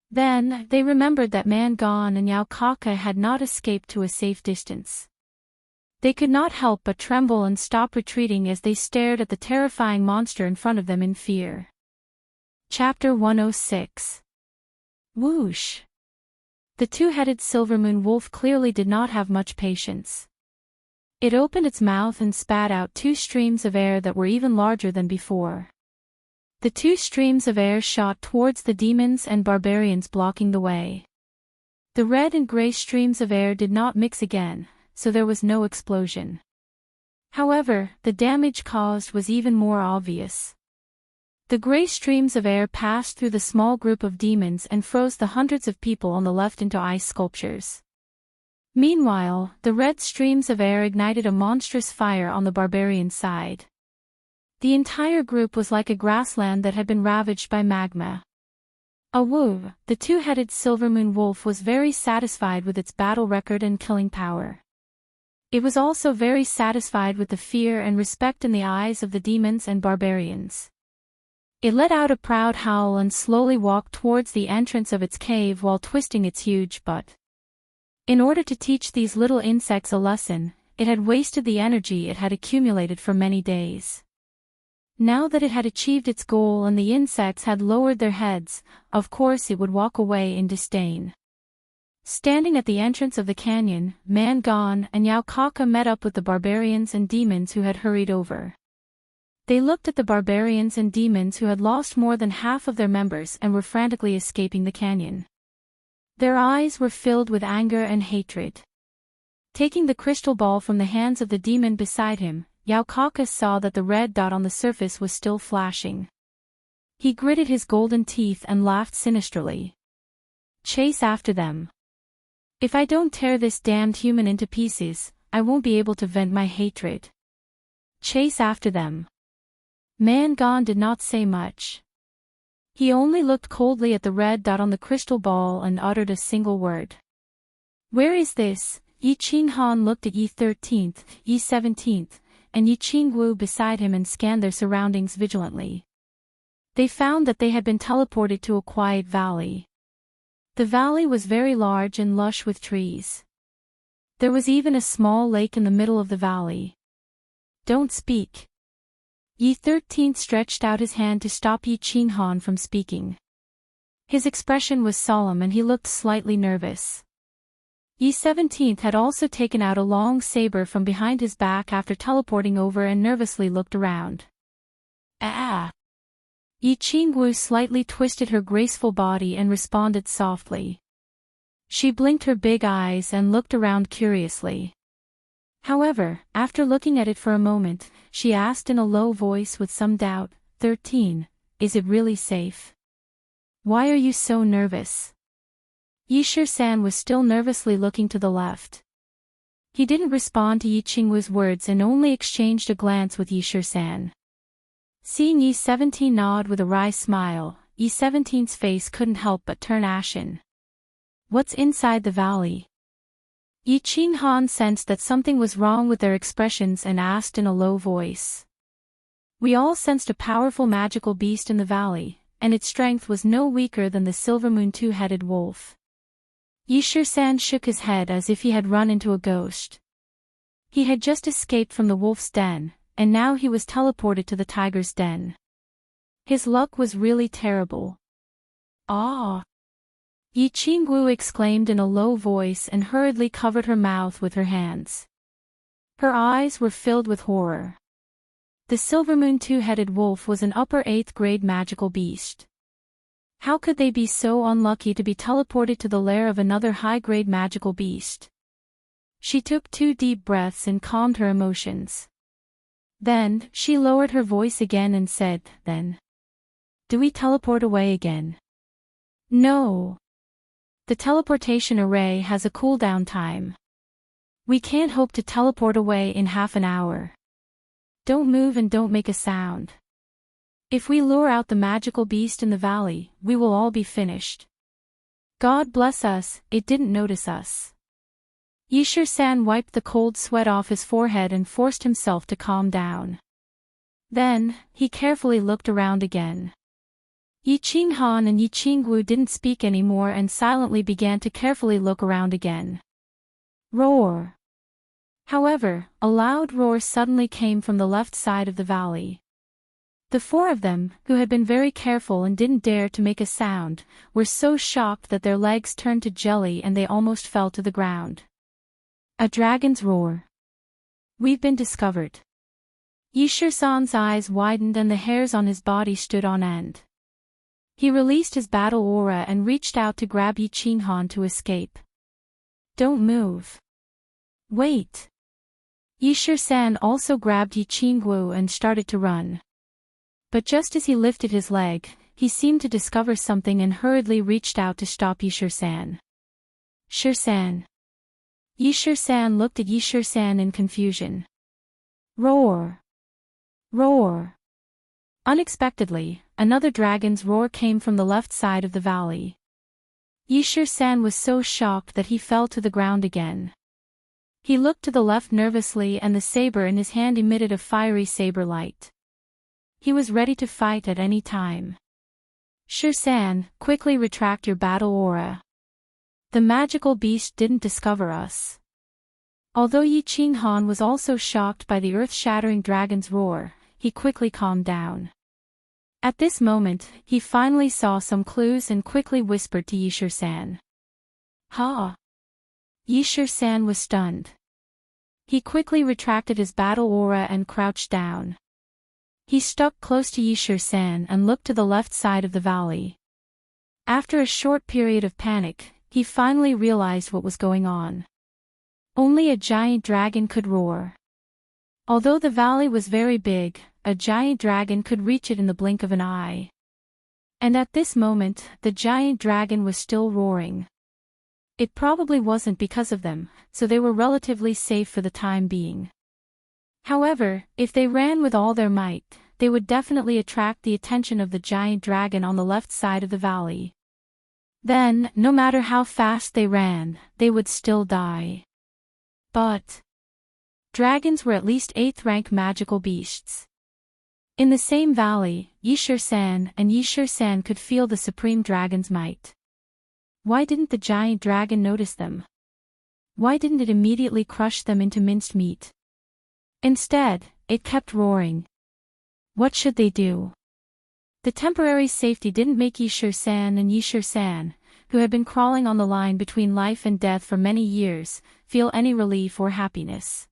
Then, they remembered that Man Gon and Yao Kaka had not escaped to a safe distance. They could not help but tremble and stop retreating as they stared at the terrifying monster in front of them in fear. Chapter 106. Whoosh! The 2-headed Silver Moon wolf clearly did not have much patience. It opened its mouth and spat out 2 streams of air that were even larger than before. The 2 streams of air shot towards the demons and barbarians blocking the way. The red and gray streams of air did not mix again, so there was no explosion. However, the damage caused was even more obvious. The gray streams of air passed through the small group of demons and froze the hundreds of people on the left into ice sculptures. Meanwhile, the red streams of air ignited a monstrous fire on the barbarian side. The entire group was like a grassland that had been ravaged by magma. Awoo! The 2-headed Silver Moon wolf was very satisfied with its battle record and killing power. It was also very satisfied with the fear and respect in the eyes of the demons and barbarians. It let out a proud howl and slowly walked towards the entrance of its cave while twisting its huge butt. In order to teach these little insects a lesson, it had wasted the energy it had accumulated for many days. Now that it had achieved its goal and the insects had lowered their heads, of course it would walk away in disdain. Standing at the entrance of the canyon, Mangon and Yaukaka met up with the barbarians and demons who had hurried over. They looked at the barbarians and demons who had lost more than half of their members and were frantically escaping the canyon. Their eyes were filled with anger and hatred. Taking the crystal ball from the hands of the demon beside him, Yaukaka saw that the red dot on the surface was still flashing. He gritted his golden teeth and laughed sinisterly. Chase after them. If I don't tear this damned human into pieces, I won't be able to vent my hatred. Chase after them. Mangon did not say much. He only looked coldly at the red dot on the crystal ball and uttered a single word. Where is this? Yi Qinghan looked at Yi 13th, Yi 17th, and Yi Qingwu beside him and scanned their surroundings vigilantly. They found that they had been teleported to a quiet valley. The valley was very large and lush with trees. There was even a small lake in the middle of the valley. Don't speak. Yi 13th stretched out his hand to stop Yi Qinghan from speaking. His expression was solemn and he looked slightly nervous. Yi 17th had also taken out a long saber from behind his back after teleporting over and nervously looked around. Ah! Yi Qingwu slightly twisted her graceful body and responded softly. She blinked her big eyes and looked around curiously. However, after looking at it for a moment, she asked in a low voice with some doubt, 13, is it really safe? Why are you so nervous? Yi Shisan was still nervously looking to the left. He didn't respond to Yi Qingwu's words and only exchanged a glance with Yi Shisan. Seeing Yi 17 nod with a wry smile, Yi 17's face couldn't help but turn ashen. What's inside the valley? Yi Qinghan sensed that something was wrong with their expressions and asked in a low voice. We all sensed a powerful magical beast in the valley, and its strength was no weaker than the silver moon two-headed wolf. Yi Shisan shook his head as if he had run into a ghost. He had just escaped from the wolf's den, and now he was teleported to the tiger's den. His luck was really terrible. Ah! Yi Qingwu exclaimed in a low voice and hurriedly covered her mouth with her hands. Her eyes were filled with horror. The silver moon two-headed wolf was an upper 8th grade magical beast. How could they be so unlucky to be teleported to the lair of another high-grade magical beast? She took 2 deep breaths and calmed her emotions. Then, she lowered her voice again and said, Then. Do we teleport away again? No. The teleportation array has a cooldown time. We can't hope to teleport away in half an hour. Don't move and don't make a sound. If we lure out the magical beast in the valley, we will all be finished. God bless us, it didn't notice us. Yi Shisan wiped the cold sweat off his forehead and forced himself to calm down. Then, he carefully looked around again. Yi Qinghan and Yi Qingwu didn't speak anymore and silently began to carefully look around again. Roar! However, a loud roar suddenly came from the left side of the valley. The 4 of them, who had been very careful and didn't dare to make a sound, were so shocked that their legs turned to jelly and they almost fell to the ground. A dragon's roar. We've been discovered. Yi Shisan's eyes widened and the hairs on his body stood on end. He released his battle aura and reached out to grab Yi Qinghan to escape. Don't move. Wait. Yi Shisan also grabbed Yi Qingwu and started to run. But just as he lifted his leg, he seemed to discover something and hurriedly reached out to stop Yi Shisan. Shisan. Yi Shisan looked at Yi Shisan in confusion. Roar! Roar! Unexpectedly, another dragon's roar came from the left side of the valley. Yi Shisan was so shocked that he fell to the ground again. He looked to the left nervously and the saber in his hand emitted a fiery saber light. He was ready to fight at any time. Shisan, quickly retract your battle aura. the magical beast didn't discover us. Although Yi Qinghan was also shocked by the earth-shattering dragon's roar, he quickly calmed down. At this moment, he finally saw some clues and quickly whispered to Yi Shisan. Ha! Yi Shisan was stunned. He quickly retracted his battle aura and crouched down. He stuck close to Yi Shisan and looked to the left side of the valley. After a short period of panic, he finally realized what was going on. Only a giant dragon could roar. Although the valley was very big, a giant dragon could reach it in the blink of an eye. And at this moment, the giant dragon was still roaring. It probably wasn't because of them, so they were relatively safe for the time being. However, if they ran with all their might, they would definitely attract the attention of the giant dragon on the left side of the valley. Then, no matter how fast they ran, they would still die. But dragons were at least 8th rank magical beasts. In the same valley, Yi Shisan and Yi Shisan could feel the supreme dragon's might. Why didn't the giant dragon notice them? Why didn't it immediately crush them into minced meat? Instead, it kept roaring. What should they do? The temporary safety didn't make Yi Shisan and Yi Shisan, who had been crawling on the line between life and death for many years, feel any relief or happiness.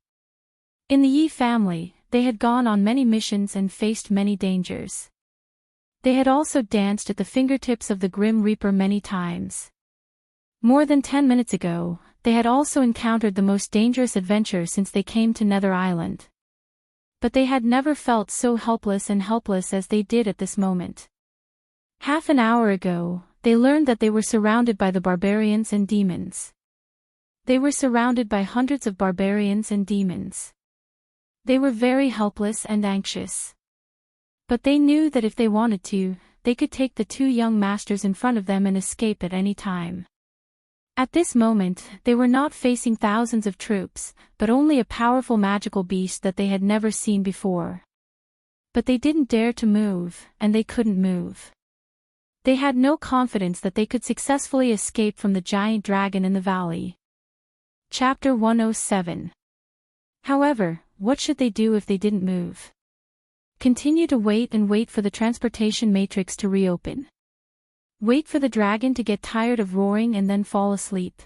In the Yi family, they had gone on many missions and faced many dangers. They had also danced at the fingertips of the Grim Reaper many times. More than 10 minutes ago, they had also encountered the most dangerous adventure since they came to Nether Island. But they had never felt so helpless as they did at this moment. Half an hour ago, they learned that they were surrounded by the barbarians and demons. They were surrounded by hundreds of barbarians and demons. They were very helpless and anxious. But they knew that if they wanted to, they could take the 2 young masters in front of them and escape at any time. At this moment, they were not facing thousands of troops, but only a powerful magical beast that they had never seen before. But they didn't dare to move, and they couldn't move. They had no confidence that they could successfully escape from the giant dragon in the valley. Chapter 107. However, what should they do if they didn't move? Continue to wait and wait for the transportation matrix to reopen. Wait for the dragon to get tired of roaring and then fall asleep.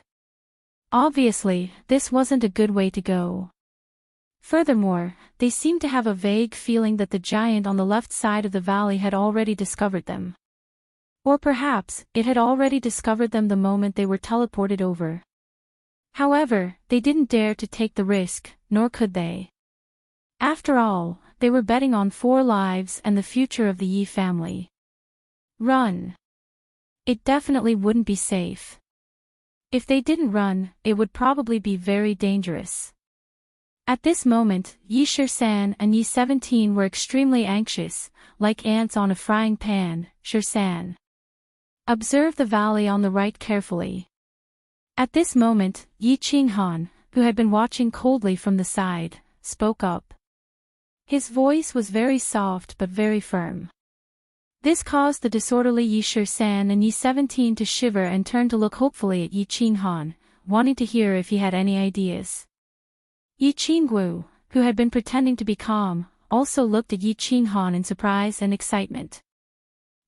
Obviously, this wasn't a good way to go. Furthermore, they seemed to have a vague feeling that the giant on the left side of the valley had already discovered them. Or perhaps, it had already discovered them the moment they were teleported over. However, they didn't dare to take the risk, nor could they. After all, they were betting on 4 lives and the future of the Yi family. Run. It definitely wouldn't be safe. If they didn't run, it would probably be very dangerous. At this moment, Yi Shisan and Yi 17 were extremely anxious, like ants on a frying pan. Shisan, observe the valley on the right carefully. At this moment, Yi Qinghan, who had been watching coldly from the side, spoke up. His voice was very soft but very firm. This caused the disorderly Yi Shisan and Yi 17 to shiver and turn to look hopefully at Yi Qinghan, wanting to hear if he had any ideas. Yi Qinggu, who had been pretending to be calm, also looked at Yi Qinghan in surprise and excitement.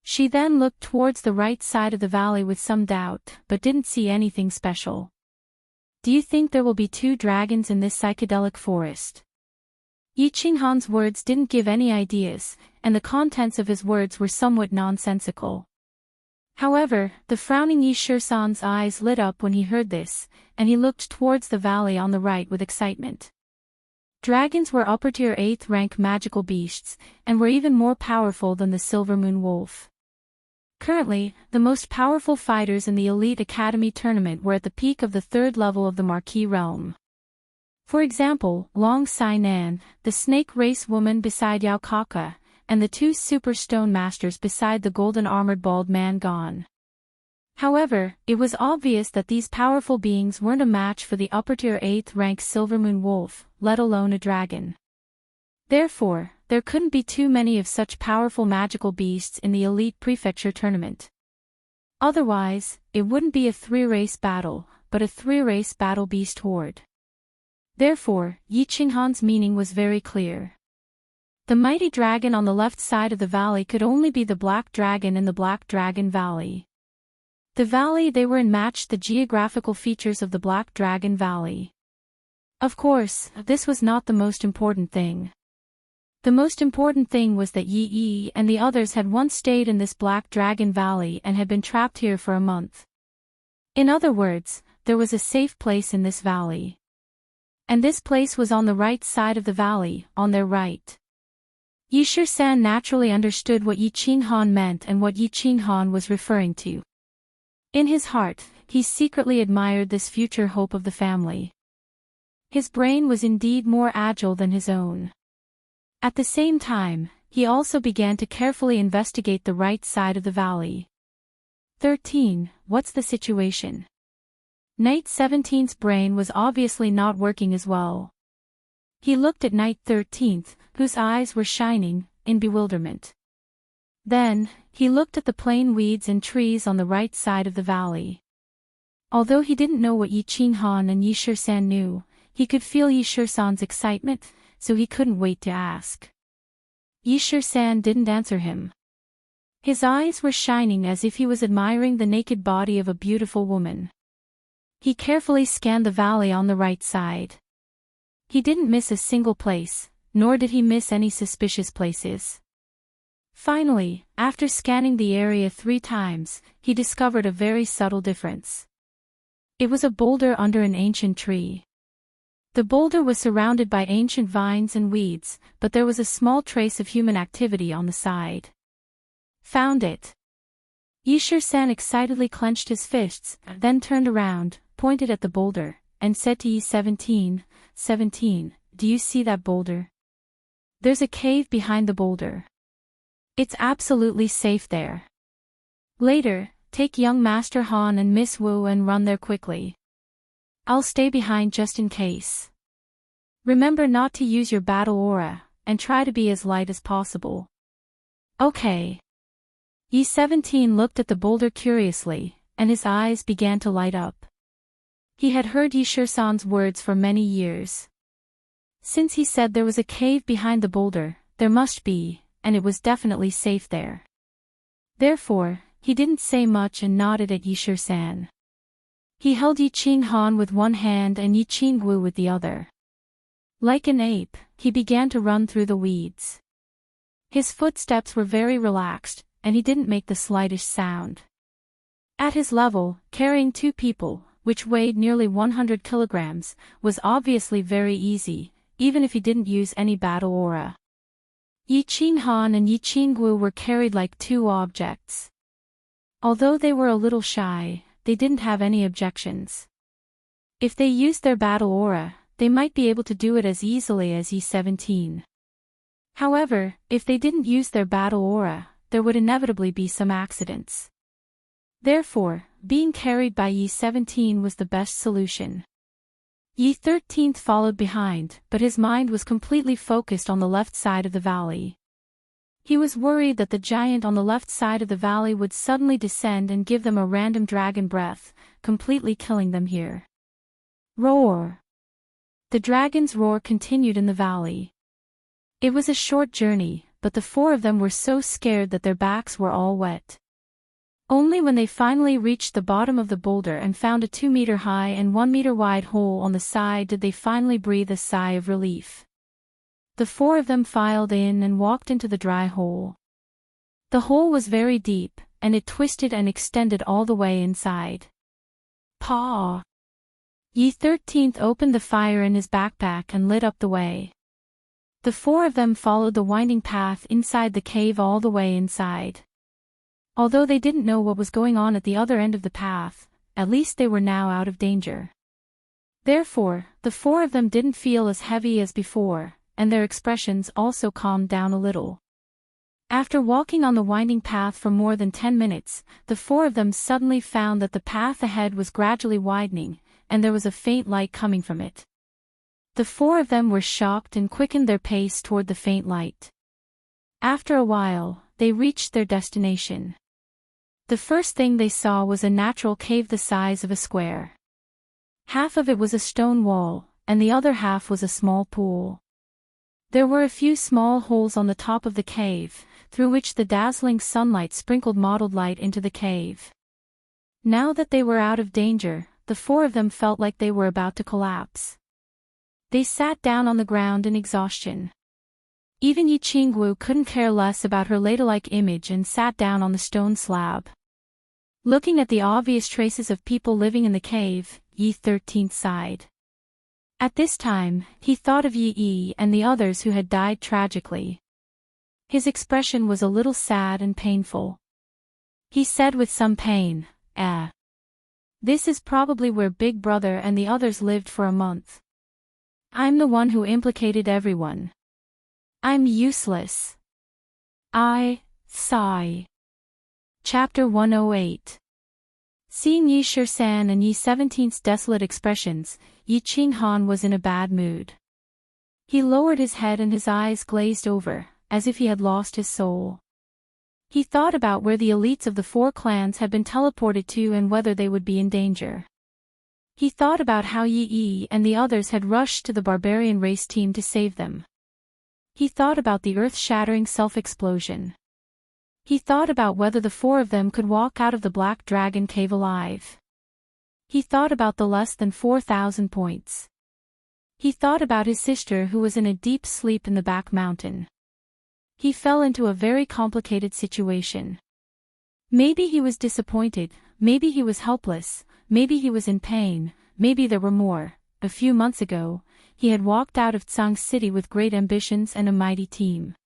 She then looked towards the right side of the valley with some doubt, but didn't see anything special. Do you think there will be 2 dragons in this psychedelic forest? Yi Qinghan's words didn't give any ideas, and the contents of his words were somewhat nonsensical. However, the frowning Yi Shisan's eyes lit up when he heard this, and he looked towards the valley on the right with excitement. Dragons were upper-tier 8th rank magical beasts, and were even more powerful than the Silver Moon Wolf. Currently, the most powerful fighters in the Elite Academy tournament were at the peak of the 3rd level of the Marquis realm. For example, Long Sainan, the snake race woman beside Yao Kaka, and the 2 super stone masters beside the golden armored bald man Gon. However, it was obvious that these powerful beings weren't a match for the upper-tier 8th rank Silver Moon Wolf, let alone a dragon. Therefore, there couldn't be too many of such powerful magical beasts in the Elite Prefecture tournament. Otherwise, it wouldn't be a three-race battle, but a three-race battle beast horde. Therefore, Yi Qinghan's meaning was very clear. The mighty dragon on the left side of the valley could only be the black dragon in the Black Dragon Valley. The valley they were in matched the geographical features of the Black Dragon Valley. Of course, this was not the most important thing. The most important thing was that Yi Yi and the others had once stayed in this Black Dragon Valley and had been trapped here for a month. In other words, there was a safe place in this valley. And this place was on the right side of the valley, on their right. Yi Shisan naturally understood what Yi Qinghan meant and what Yi Qinghan was referring to. In his heart, he secretly admired this future hope of the family. His brain was indeed more agile than his own. At the same time, he also began to carefully investigate the right side of the valley. 13. What's the situation? Knight 17's brain was obviously not working as well. He looked at Knight 13th, whose eyes were shining, in bewilderment. Then, he looked at the plain weeds and trees on the right side of the valley. Although he didn't know what Yi Qinghan and Yi Shisan knew, he could feel Yi Shisan's excitement, so he couldn't wait to ask. Yi Shisan didn't answer him. His eyes were shining as if he was admiring the naked body of a beautiful woman. He carefully scanned the valley on the right side. He didn't miss a single place, nor did he miss any suspicious places. Finally, after scanning the area 3 times, he discovered a very subtle difference. It was a boulder under an ancient tree. The boulder was surrounded by ancient vines and weeds, but there was a small trace of human activity on the side. Found it. Yi Shisan excitedly clenched his fists, then turned around, pointed at the boulder, and said to Yi 17, do you see that boulder? There's a cave behind the boulder. It's absolutely safe there. Later, take young Master Han and Miss Wu and run there quickly. I'll stay behind just in case. Remember not to use your battle aura, and try to be as light as possible. Okay. Yi 17 looked at the boulder curiously, and his eyes began to light up. He had heard Yi Shisan's words for many years. Since he said there was a cave behind the boulder, there must be, and it was definitely safe there. Therefore, he didn't say much and nodded at Yi Shisan. He held Yi Qinghan with one hand and Yi Qingwu with the other. Like an ape, he began to run through the weeds. His footsteps were very relaxed, and he didn't make the slightest sound. At his level, carrying 2 people, which weighed nearly 100 kilograms, was obviously very easy, even if he didn't use any battle aura. Yi Qinghan and Yi Qingwu were carried like 2 objects. Although they were a little shy, they didn't have any objections. If they used their battle aura, they might be able to do it as easily as Yi 17. However, if they didn't use their battle aura, there would inevitably be some accidents. Therefore, being carried by Yi 17 was the best solution. Yi 13th followed behind, but his mind was completely focused on the left side of the valley. He was worried that the giant on the left side of the valley would suddenly descend and give them a random dragon breath, completely killing them here. Roar! The dragon's roar continued in the valley. It was a short journey, but the 4 of them were so scared that their backs were all wet. Only when they finally reached the bottom of the boulder and found a 2-meter-high and 1-meter-wide hole on the side did they finally breathe a sigh of relief. The 4 of them filed in and walked into the dry hole. The hole was very deep, and it twisted and extended all the way inside. Paw! Yi 13th opened the fire in his backpack and lit up the way. The 4 of them followed the winding path inside the cave all the way inside. Although they didn't know what was going on at the other end of the path, at least they were now out of danger. Therefore, the 4 of them didn't feel as heavy as before, and their expressions also calmed down a little. After walking on the winding path for more than 10 minutes, the 4 of them suddenly found that the path ahead was gradually widening, and there was a faint light coming from it. The 4 of them were shocked and quickened their pace toward the faint light. After a while, they reached their destination. The first thing they saw was a natural cave the size of a square. Half of it was a stone wall, and the other half was a small pool. There were a few small holes on the top of the cave, through which the dazzling sunlight sprinkled mottled light into the cave. Now that they were out of danger, the four of them felt like they were about to collapse. They sat down on the ground in exhaustion. Even Yi Qingwu couldn't care less about her ladle-like image and sat down on the stone slab. Looking at the obvious traces of people living in the cave, Yi 13th sighed. At this time, he thought of Yi and the others who had died tragically. His expression was a little sad and painful. He said with some pain, This is probably where Big Brother and the others lived for a month. I'm the one who implicated everyone. I'm useless. I sigh. Chapter 108. Seeing Yi Shisan and Yi 17th's desolate expressions, Yi Qinghan was in a bad mood. He lowered his head and his eyes glazed over, as if he had lost his soul. He thought about where the elites of the four clans had been teleported to and whether they would be in danger. He thought about how Yi and the others had rushed to the barbarian race team to save them. He thought about the earth-shattering self-explosion. He thought about whether the four of them could walk out of the Black Dragon cave alive. He thought about the less than 4,000 points. He thought about his sister who was in a deep sleep in the back mountain. He fell into a very complicated situation. Maybe he was disappointed, maybe he was helpless, maybe he was in pain, maybe there were more. A few months ago, he had walked out of Tsang City with great ambitions and a mighty team.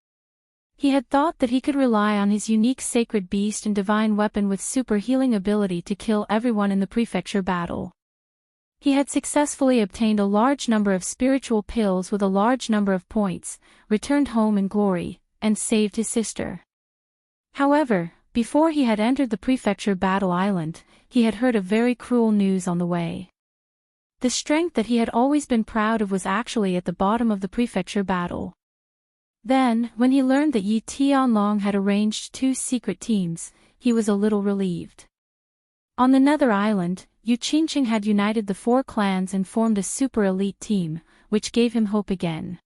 He had thought that he could rely on his unique sacred beast and divine weapon with super healing ability to kill everyone in the prefecture battle. He had successfully obtained a large number of spiritual pills with a large number of points, returned home in glory, and saved his sister. However, before he had entered the prefecture battle island, he had heard of very cruel news on the way. The strength that he had always been proud of was actually at the bottom of the prefecture battle. Then, when he learned that Yi Tianlong had arranged 2 secret teams, he was a little relieved. On the Nether Island, Yu Qingqing had united the 4 clans and formed a super elite team, which gave him hope again.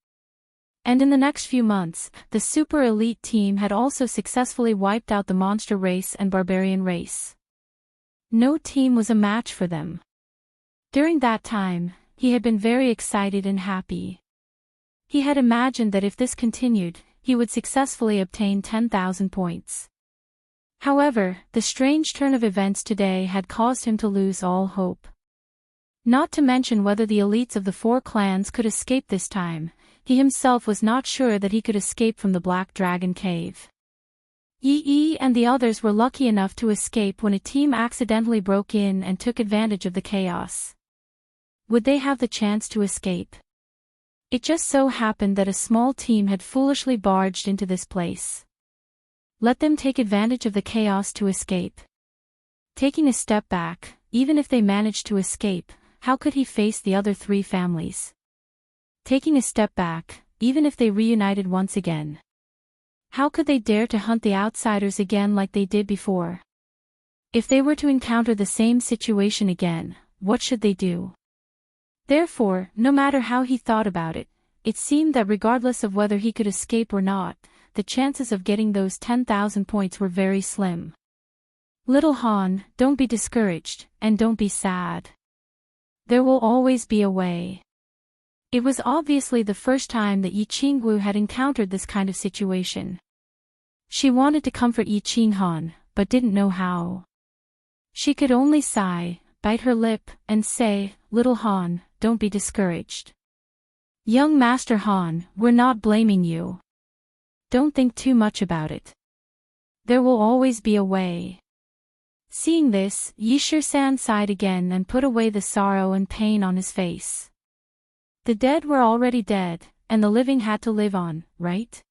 And in the next few months, the super elite team had also successfully wiped out the monster race and barbarian race. No team was a match for them. During that time, he had been very excited and happy. He had imagined that if this continued, he would successfully obtain 10,000 points. However, the strange turn of events today had caused him to lose all hope. Not to mention whether the elites of the 4 clans could escape this time, he himself was not sure that he could escape from the Black Dragon cave. Yi and the others were lucky enough to escape when a team accidentally broke in and took advantage of the chaos. Would they have the chance to escape? It just so happened that a small team had foolishly barged into this place. Let them take advantage of the chaos to escape. Taking a step back, even if they managed to escape, how could he face the other 3 families? Taking a step back, even if they reunited once again, how could they dare to hunt the outsiders again like they did before? If they were to encounter the same situation again, what should they do? Therefore, no matter how he thought about it, it seemed that regardless of whether he could escape or not, the chances of getting those 10,000 points were very slim. Little Han, don't be discouraged, and don't be sad. There will always be a way. It was obviously the first time that Yi Qingwu had encountered this kind of situation. She wanted to comfort Yi Qinghan, but didn't know how. She could only sigh, bite her lip, and say, "Little Han, don't be discouraged. Young Master Han, we're not blaming you. Don't think too much about it. There will always be a way." Seeing this, Yi Shisan sighed again and put away the sorrow and pain on his face. The dead were already dead, and the living had to live on, right?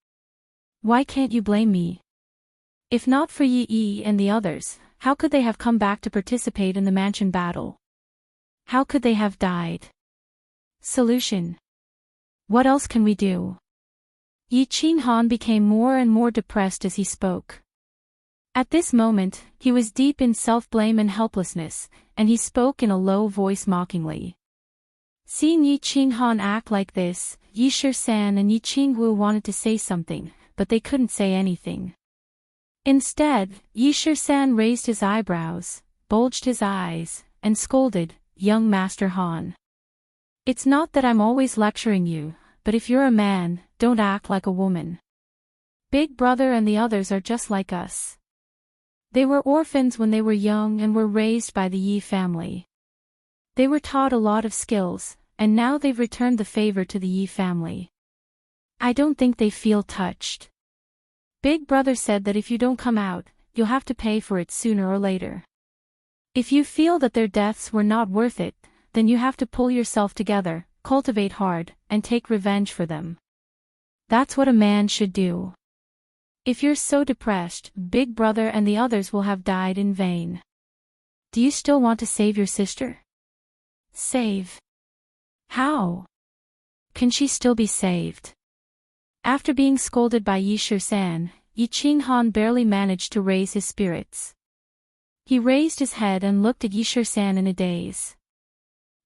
Why can't you blame me? If not for Yi and the others, how could they have come back to participate in the mansion battle? How could they have died? Solution. What else can we do? Yi Qinghan became more and more depressed as he spoke. At this moment, he was deep in self-blame and helplessness, and he spoke in a low voice mockingly. Seeing Yi Qinghan act like this, Yi Shisan and Yi Qingwu wanted to say something, but they couldn't say anything. Instead, Yi Shisan raised his eyebrows, bulged his eyes, and scolded, "Young Master Han. It's not that I'm always lecturing you, but if you're a man, don't act like a woman. Big Brother and the others are just like us. They were orphans when they were young and were raised by the Yi family. They were taught a lot of skills, and now they've returned the favor to the Yi family. I don't think they feel touched. Big Brother said that if you don't come out, you'll have to pay for it sooner or later. If you feel that their deaths were not worth it, then you have to pull yourself together, cultivate hard, and take revenge for them. That's what a man should do. If you're so depressed, Big Brother and the others will have died in vain. Do you still want to save your sister?" "Save? How? Can she still be saved?" After being scolded by Yi Shisan, Yi Qinghan barely managed to raise his spirits. He raised his head and looked at Yi Shisan in a daze.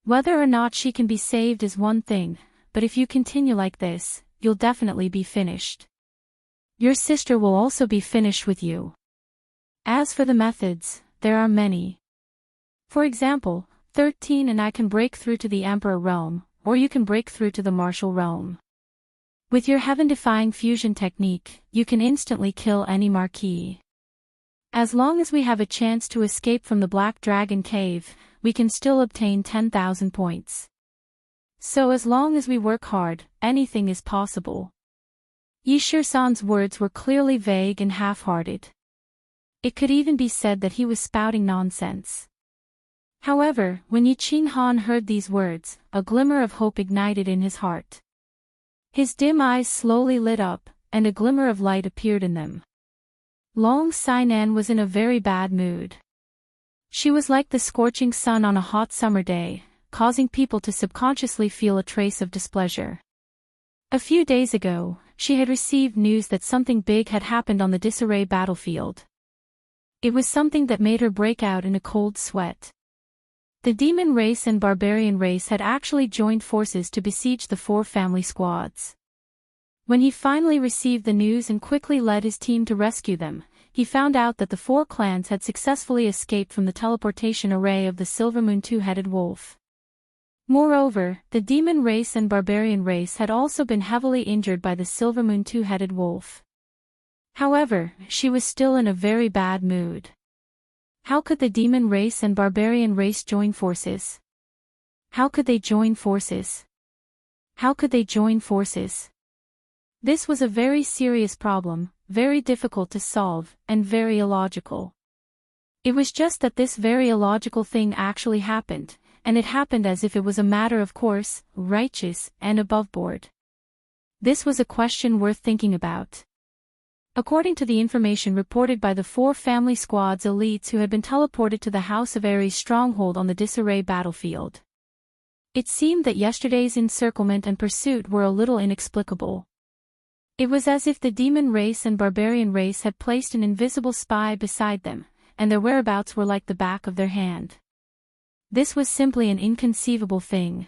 "Whether or not she can be saved is one thing, but if you continue like this, you'll definitely be finished. Your sister will also be finished with you. As for the methods, there are many. For example, 13 and I can break through to the Emperor realm, or you can break through to the Martial realm. With your heaven-defying fusion technique, you can instantly kill any Marquis. As long as we have a chance to escape from the Black Dragon Cave, we can still obtain 10,000 points. So as long as we work hard, anything is possible." Yi Shisan's words were clearly vague and half-hearted. It could even be said that he was spouting nonsense. However, when Yi Qinghan heard these words, a glimmer of hope ignited in his heart. His dim eyes slowly lit up, and a glimmer of light appeared in them. Long Sainan was in a very bad mood. She was like the scorching sun on a hot summer day, causing people to subconsciously feel a trace of displeasure. A few days ago, she had received news that something big had happened on the disarray battlefield. It was something that made her break out in a cold sweat. The demon race and barbarian race had actually joined forces to besiege the 4 family squads. When he finally received the news and quickly led his team to rescue them, he found out that the 4 clans had successfully escaped from the teleportation array of the Silver Moon Two-Headed Wolf. Moreover, the demon race and barbarian race had also been heavily injured by the Silver Moon Two-Headed Wolf. However, she was still in a very bad mood. How could the demon race and barbarian race join forces? How could they join forces? How could they join forces? This was a very serious problem, very difficult to solve, and very illogical. It was just that this very illogical thing actually happened, and it happened as if it was a matter of course, righteous, and aboveboard. This was a question worth thinking about. According to the information reported by the 4 family squads elites who had been teleported to the House of Ares stronghold on the disarray battlefield, it seemed that yesterday's encirclement and pursuit were a little inexplicable. It was as if the demon race and barbarian race had placed an invisible spy beside them, and their whereabouts were like the back of their hand. This was simply an inconceivable thing.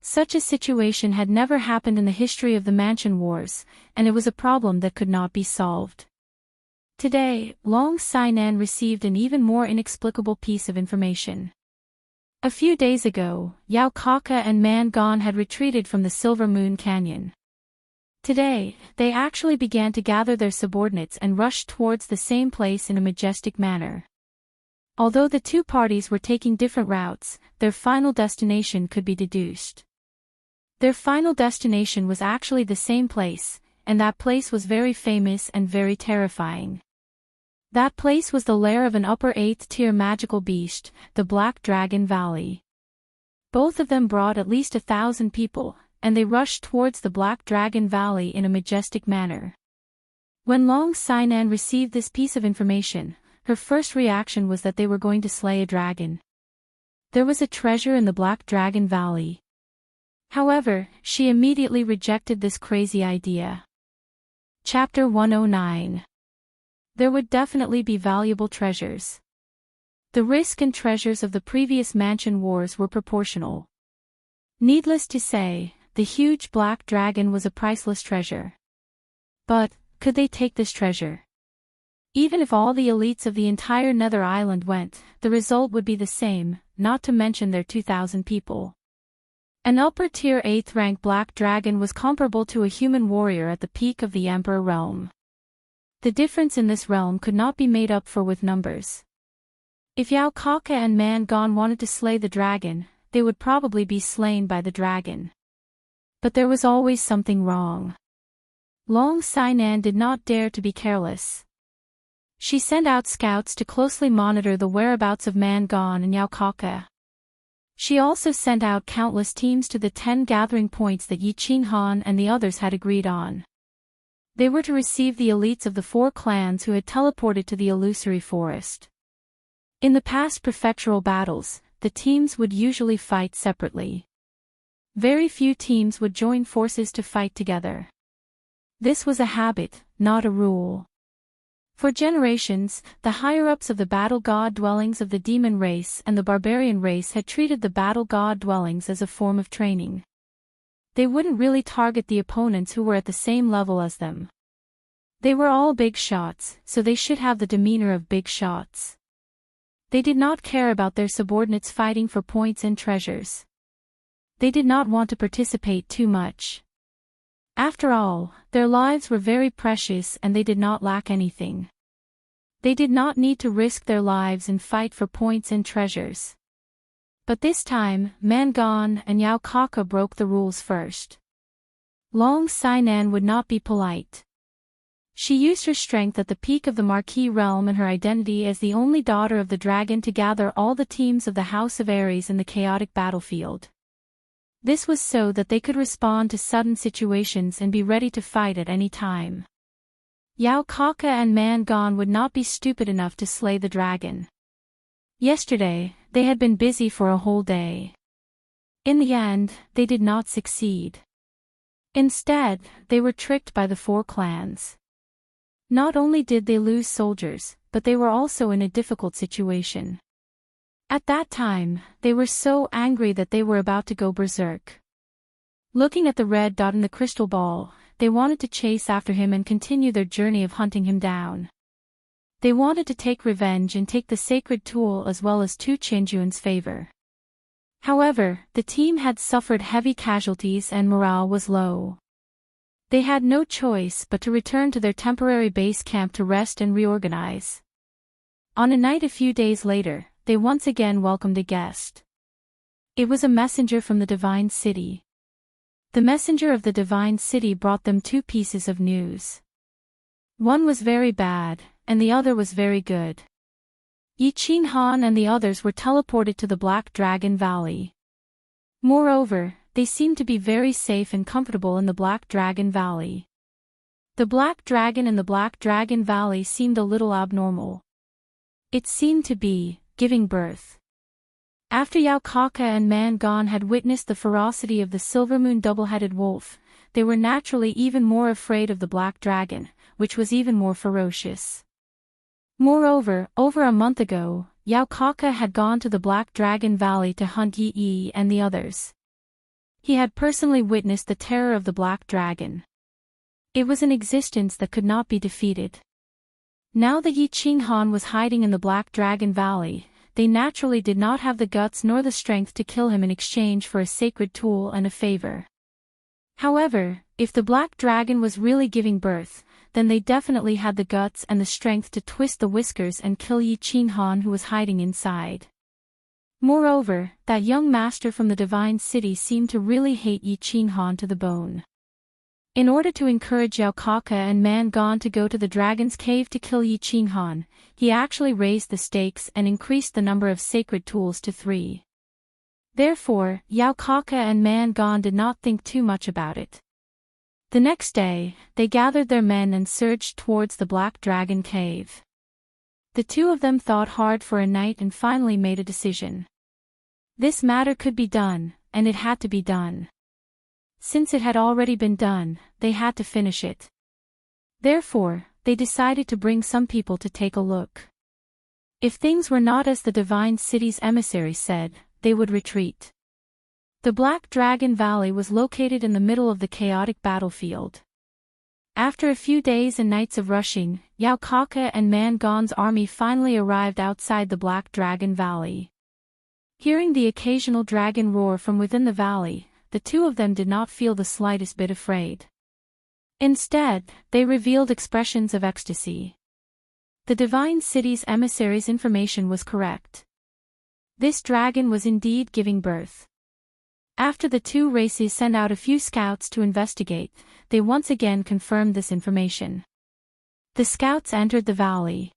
Such a situation had never happened in the history of the Mansion Wars, and it was a problem that could not be solved. Today, Long Sainan received an even more inexplicable piece of information. A few days ago, Yao Kaka and Man Gon had retreated from the Silver Moon Canyon. Today, they actually began to gather their subordinates and rushed towards the same place in a majestic manner. Although the 2 parties were taking different routes, their final destination could be deduced. Their final destination was actually the same place, and that place was very famous and very terrifying. That place was the lair of an upper 8th tier magical beast, the Black Dragon Valley. Both of them brought at least 1,000 people, and they rushed towards the Black Dragon Valley in a majestic manner. When Long Sainan received this piece of information, her first reaction was that they were going to slay a dragon. There was a treasure in the Black Dragon Valley. However, she immediately rejected this crazy idea. Chapter 109. There would definitely be valuable treasures. The risk and treasures of the previous mansion wars were proportional. Needless to say, the huge black dragon was a priceless treasure. But, could they take this treasure? Even if all the elites of the entire Nether Island went, the result would be the same, not to mention their 2,000 people. An upper-tier 8th-rank black dragon was comparable to a human warrior at the peak of the Emperor realm. The difference in this realm could not be made up for with numbers. If Yao Kaka and Mangon wanted to slay the dragon, they would probably be slain by the dragon. But there was always something wrong. Long Sainan did not dare to be careless. She sent out scouts to closely monitor the whereabouts of Mangon and Yao Kaka. She also sent out countless teams to the 10 gathering points that Yi Qinghan and the others had agreed on. They were to receive the elites of the 4 clans who had teleported to the illusory forest. In the past prefectural battles, the teams would usually fight separately. Very few teams would join forces to fight together. This was a habit, not a rule. For generations, the higher-ups of the battle god dwellings of the demon race and the barbarian race had treated the battle god dwellings as a form of training. They wouldn't really target the opponents who were at the same level as them. They were all big shots, so they should have the demeanor of big shots. They did not care about their subordinates fighting for points and treasures. They did not want to participate too much. After all, their lives were very precious and they did not lack anything. They did not need to risk their lives and fight for points and treasures. But this time, Mangon and Yao Kaka broke the rules first. Long Sainan would not be polite. She used her strength at the peak of the Marquis realm and her identity as the only daughter of the dragon to gather all the teams of the House of Ares in the chaotic battlefield. This was so that they could respond to sudden situations and be ready to fight at any time. Yao Kaka and Mangon would not be stupid enough to slay the dragon. Yesterday, they had been busy for a whole day. In the end, they did not succeed. Instead, they were tricked by the 4 clans. Not only did they lose soldiers, but they were also in a difficult situation. At that time, they were so angry that they were about to go berserk. Looking at the red dot in the crystal ball, they wanted to chase after him and continue their journey of hunting him down. They wanted to take revenge and take the sacred tool as well as Tu Chenjuan's favor. However, the team had suffered heavy casualties and morale was low. They had no choice but to return to their temporary base camp to rest and reorganize. On a night a few days later, they once again welcomed a guest. It was a messenger from the Divine City. The messenger of the Divine City brought them 2 pieces of news. One was very bad, and the other was very good. Yi Qinghan and the others were teleported to the Black Dragon Valley. Moreover, they seemed to be very safe and comfortable in the Black Dragon Valley. The Black Dragon in the Black Dragon Valley seemed a little abnormal. It seemed to be giving birth. After Yao Kaka and Mangon had witnessed the ferocity of the Silvermoon double-headed wolf, they were naturally even more afraid of the Black Dragon, which was even more ferocious. Moreover, over a month ago, Yao Kaka had gone to the Black Dragon Valley to hunt Yi Yi and the others. He had personally witnessed the terror of the Black Dragon. It was an existence that could not be defeated. Now that Yi Qinghan was hiding in the Black Dragon Valley, they naturally did not have the guts nor the strength to kill him in exchange for a sacred tool and a favor. However, if the Black Dragon was really giving birth, then they definitely had the guts and the strength to twist the whiskers and kill Yi Qinghan who was hiding inside. Moreover, that young master from the Divine City seemed to really hate Yi Qinghan to the bone. In order to encourage Yao Kaka and Mangon to go to the Dragon's Cave to kill Yi Qinghan, he actually raised the stakes and increased the number of sacred tools to 3. Therefore, Yao Kaka and Mangon did not think too much about it. The next day, they gathered their men and surged towards the Black Dragon Cave. The 2 of them thought hard for a night and finally made a decision. This matter could be done, and it had to be done. Since it had already been done, they had to finish it. Therefore, they decided to bring some people to take a look. If things were not as the divine city's emissary said, they would retreat. The Black Dragon Valley was located in the middle of the chaotic battlefield. After a few days and nights of rushing, Yao Kaka and Man Gon's army finally arrived outside the Black Dragon Valley. Hearing the occasional dragon roar from within the valley, the two of them did not feel the slightest bit afraid. Instead, they revealed expressions of ecstasy. The divine city's emissary's information was correct. This dragon was indeed giving birth. After the two races sent out a few scouts to investigate, they once again confirmed this information. The scouts entered the valley.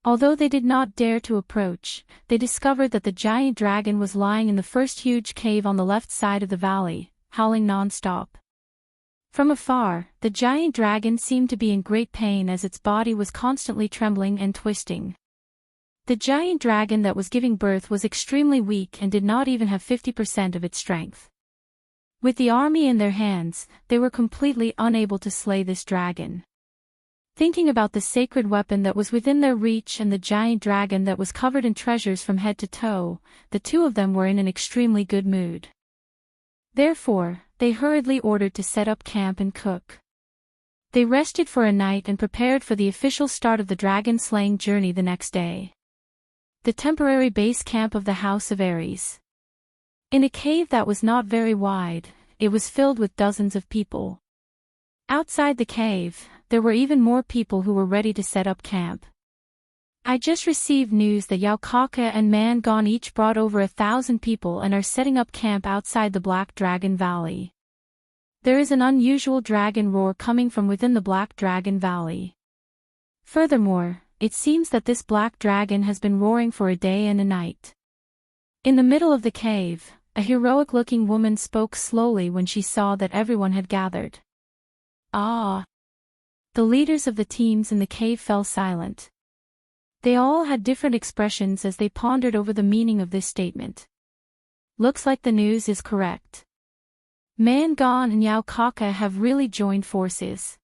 Although they did not dare to approach, they discovered that the giant dragon was lying in the first huge cave on the left side of the valley, howling non-stop. From afar, the giant dragon seemed to be in great pain as its body was constantly trembling and twisting. The giant dragon that was giving birth was extremely weak and did not even have 50% of its strength. With the army in their hands, they were completely unable to slay this dragon. Thinking about the sacred weapon that was within their reach and the giant dragon that was covered in treasures from head to toe, the two of them were in an extremely good mood. Therefore, they hurriedly ordered to set up camp and cook. They rested for a night and prepared for the official start of the dragon-slaying journey the next day. The temporary base camp of the House of Aries. In a cave that was not very wide, it was filled with dozens of people. Outside the cave, there were even more people who were ready to set up camp. I just received news that Yao Kaka and Man Gon each brought over 1,000 people and are setting up camp outside the Black Dragon Valley. There is an unusual dragon roar coming from within the Black Dragon Valley. Furthermore, it seems that this black dragon has been roaring for a day and a night. In the middle of the cave, a heroic-looking woman spoke slowly when she saw that everyone had gathered. Ah! The leaders of the teams in the cave fell silent. They all had different expressions as they pondered over the meaning of this statement. Looks like the news is correct. Man Gon and Yao Kaka have really joined forces.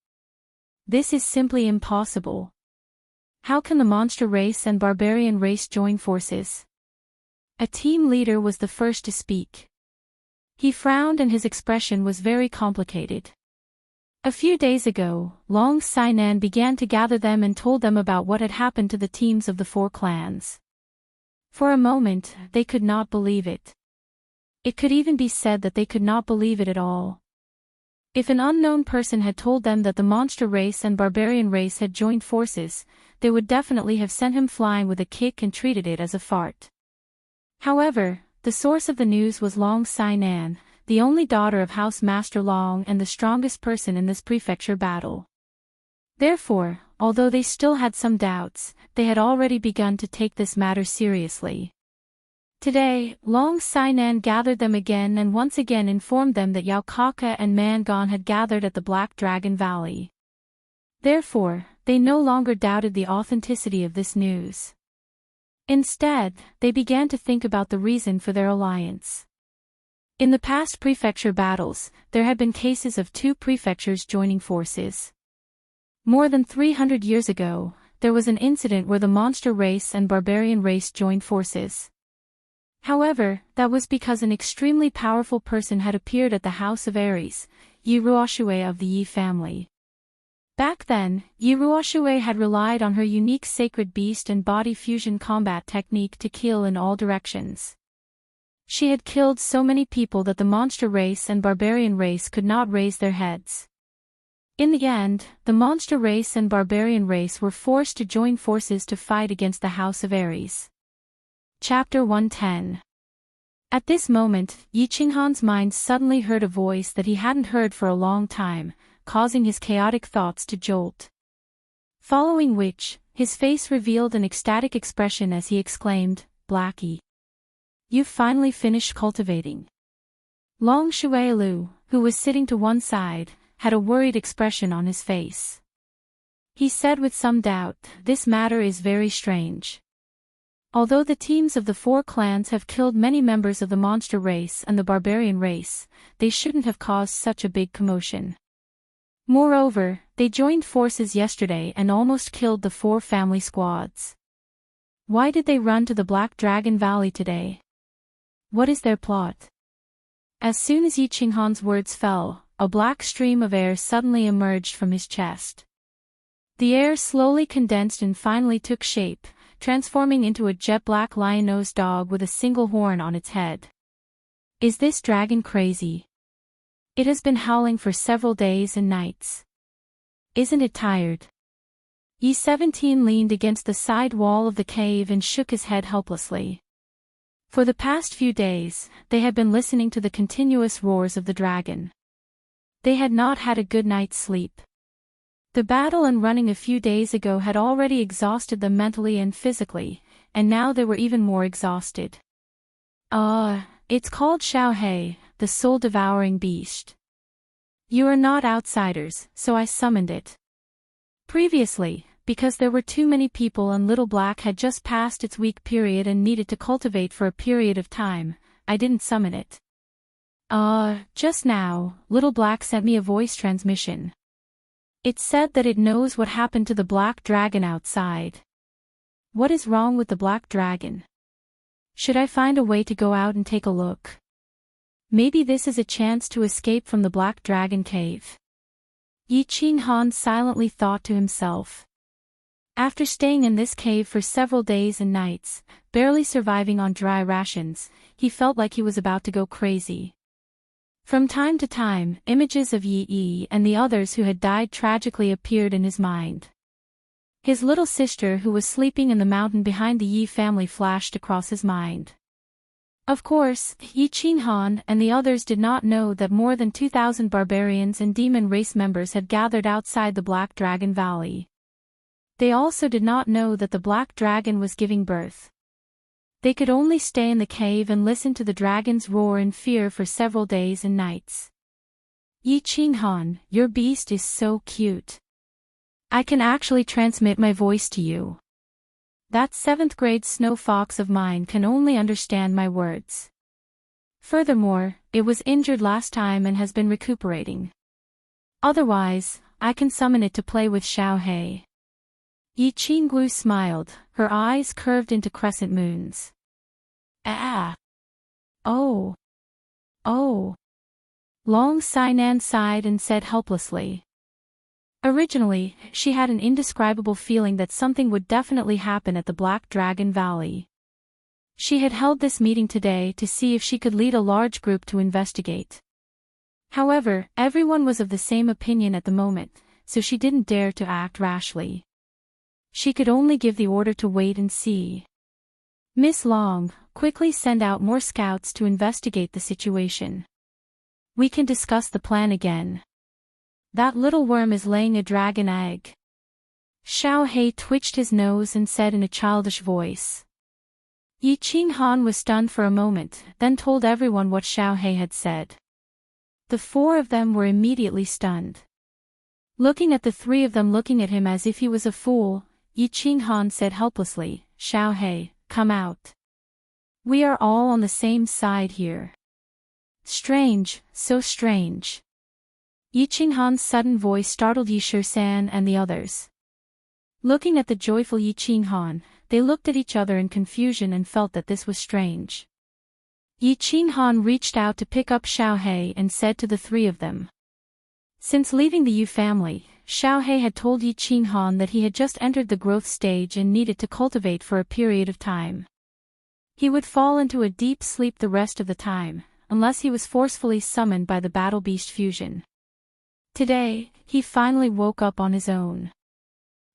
This is simply impossible. How can the monster race and barbarian race join forces? A team leader was the first to speak. He frowned and his expression was very complicated. A few days ago, Long Sainan began to gather them and told them about what had happened to the teams of the four clans. For a moment, they could not believe it. It could even be said that they could not believe it at all. If an unknown person had told them that the monster race and barbarian race had joined forces, they would definitely have sent him flying with a kick and treated it as a fart. However, the source of the news was Long Sainan, the only daughter of House Master Long and the strongest person in this prefecture battle. Therefore, although they still had some doubts, they had already begun to take this matter seriously. Today, Long Sainan gathered them again and once again informed them that Yao Kaka and Man Gon had gathered at the Black Dragon Valley. Therefore, they no longer doubted the authenticity of this news. Instead, they began to think about the reason for their alliance. In the past prefecture battles, there had been cases of two prefectures joining forces. More than 300 years ago, there was an incident where the monster race and barbarian race joined forces. However, that was because an extremely powerful person had appeared at the House of Aries, Yi Ruoxue of the Yi family. Back then, Yi Ruoxue had relied on her unique sacred beast and body fusion combat technique to kill in all directions. She had killed so many people that the monster race and barbarian race could not raise their heads. In the end, the monster race and barbarian race were forced to join forces to fight against the House of Aries. Chapter 110. At this moment, Yi Qinghan's mind suddenly heard a voice that he hadn't heard for a long time, causing his chaotic thoughts to jolt. Following which, his face revealed an ecstatic expression as he exclaimed, "Blackie! You've finally finished cultivating." Long Shuailu, who was sitting to one side, had a worried expression on his face. He said with some doubt, "This matter is very strange. Although the teams of the four clans have killed many members of the monster race and the barbarian race, they shouldn't have caused such a big commotion. Moreover, they joined forces yesterday and almost killed the 4 family squads. Why did they run to the Black Dragon Valley today? What is their plot? As soon as Yi Qinghan's words fell, a black stream of air suddenly emerged from his chest. The air slowly condensed and finally took shape, transforming into a jet-black lion-nosed dog with a single horn on its head. Is this dragon crazy? It has been howling for several days and nights. Isn't it tired? Yi 17 leaned against the side wall of the cave and shook his head helplessly. For the past few days, they had been listening to the continuous roars of the dragon. They had not had a good night's sleep. The battle and running a few days ago had already exhausted them mentally and physically, and now they were even more exhausted. It's called Xiaohei, the soul-devouring beast. You are not outsiders, so I summoned it. Previously, because there were too many people and Little Black had just passed its weak period and needed to cultivate for a period of time, I didn't summon it. Just now, Little Black sent me a voice transmission. It said that it knows what happened to the Black Dragon outside. What is wrong with the Black Dragon? Should I find a way to go out and take a look? Maybe this is a chance to escape from the Black Dragon cave. Yi Qinghan silently thought to himself. After staying in this cave for several days and nights, barely surviving on dry rations, he felt like he was about to go crazy. From time to time, images of Yi and the others who had died tragically appeared in his mind. His little sister who was sleeping in the mountain behind the Yi family flashed across his mind. Of course, Yi Qinghan and the others did not know that more than 2,000 barbarians and demon race members had gathered outside the Black Dragon Valley. They also did not know that the Black Dragon was giving birth. They could only stay in the cave and listen to the dragon's roar in fear for several days and nights. Yi Qinghan, your beast is so cute. I can actually transmit my voice to you. That 7th grade snow fox of mine can only understand my words. Furthermore, it was injured last time and has been recuperating. Otherwise, I can summon it to play with Xiaohei. Yi Qinggu smiled, her eyes curved into crescent moons. Oh. Long Sainan sighed and said helplessly. Originally, she had an indescribable feeling that something would definitely happen at the Black Dragon Valley. She had held this meeting today to see if she could lead a large group to investigate. However, everyone was of the same opinion at the moment, so she didn't dare to act rashly. She could only give the order to wait and see. Miss Long, quickly send out more scouts to investigate the situation. We can discuss the plan again. That little worm is laying a dragon egg. Xiaohei twitched his nose and said in a childish voice. Yi Qinghan was stunned for a moment, then told everyone what Xiaohei had said. The 4 of them were immediately stunned. Looking at the 3 of them looking at him as if he was a fool, Yi Qinghan said helplessly, Xiaohei, come out. We are all on the same side here. Strange, so strange. Yi Qinghan's sudden voice startled Yi Shisan and the others. Looking at the joyful Yi Qinghan, they looked at each other in confusion and felt that this was strange. Yi Qinghan reached out to pick up Xiaohei and said to the 3 of them. Since leaving the Yu family, Xiaohei had told Yi Qinghan that he had just entered the growth stage and needed to cultivate for a period of time. He would fall into a deep sleep the rest of the time, unless he was forcefully summoned by the Battle Beast fusion. Today, he finally woke up on his own.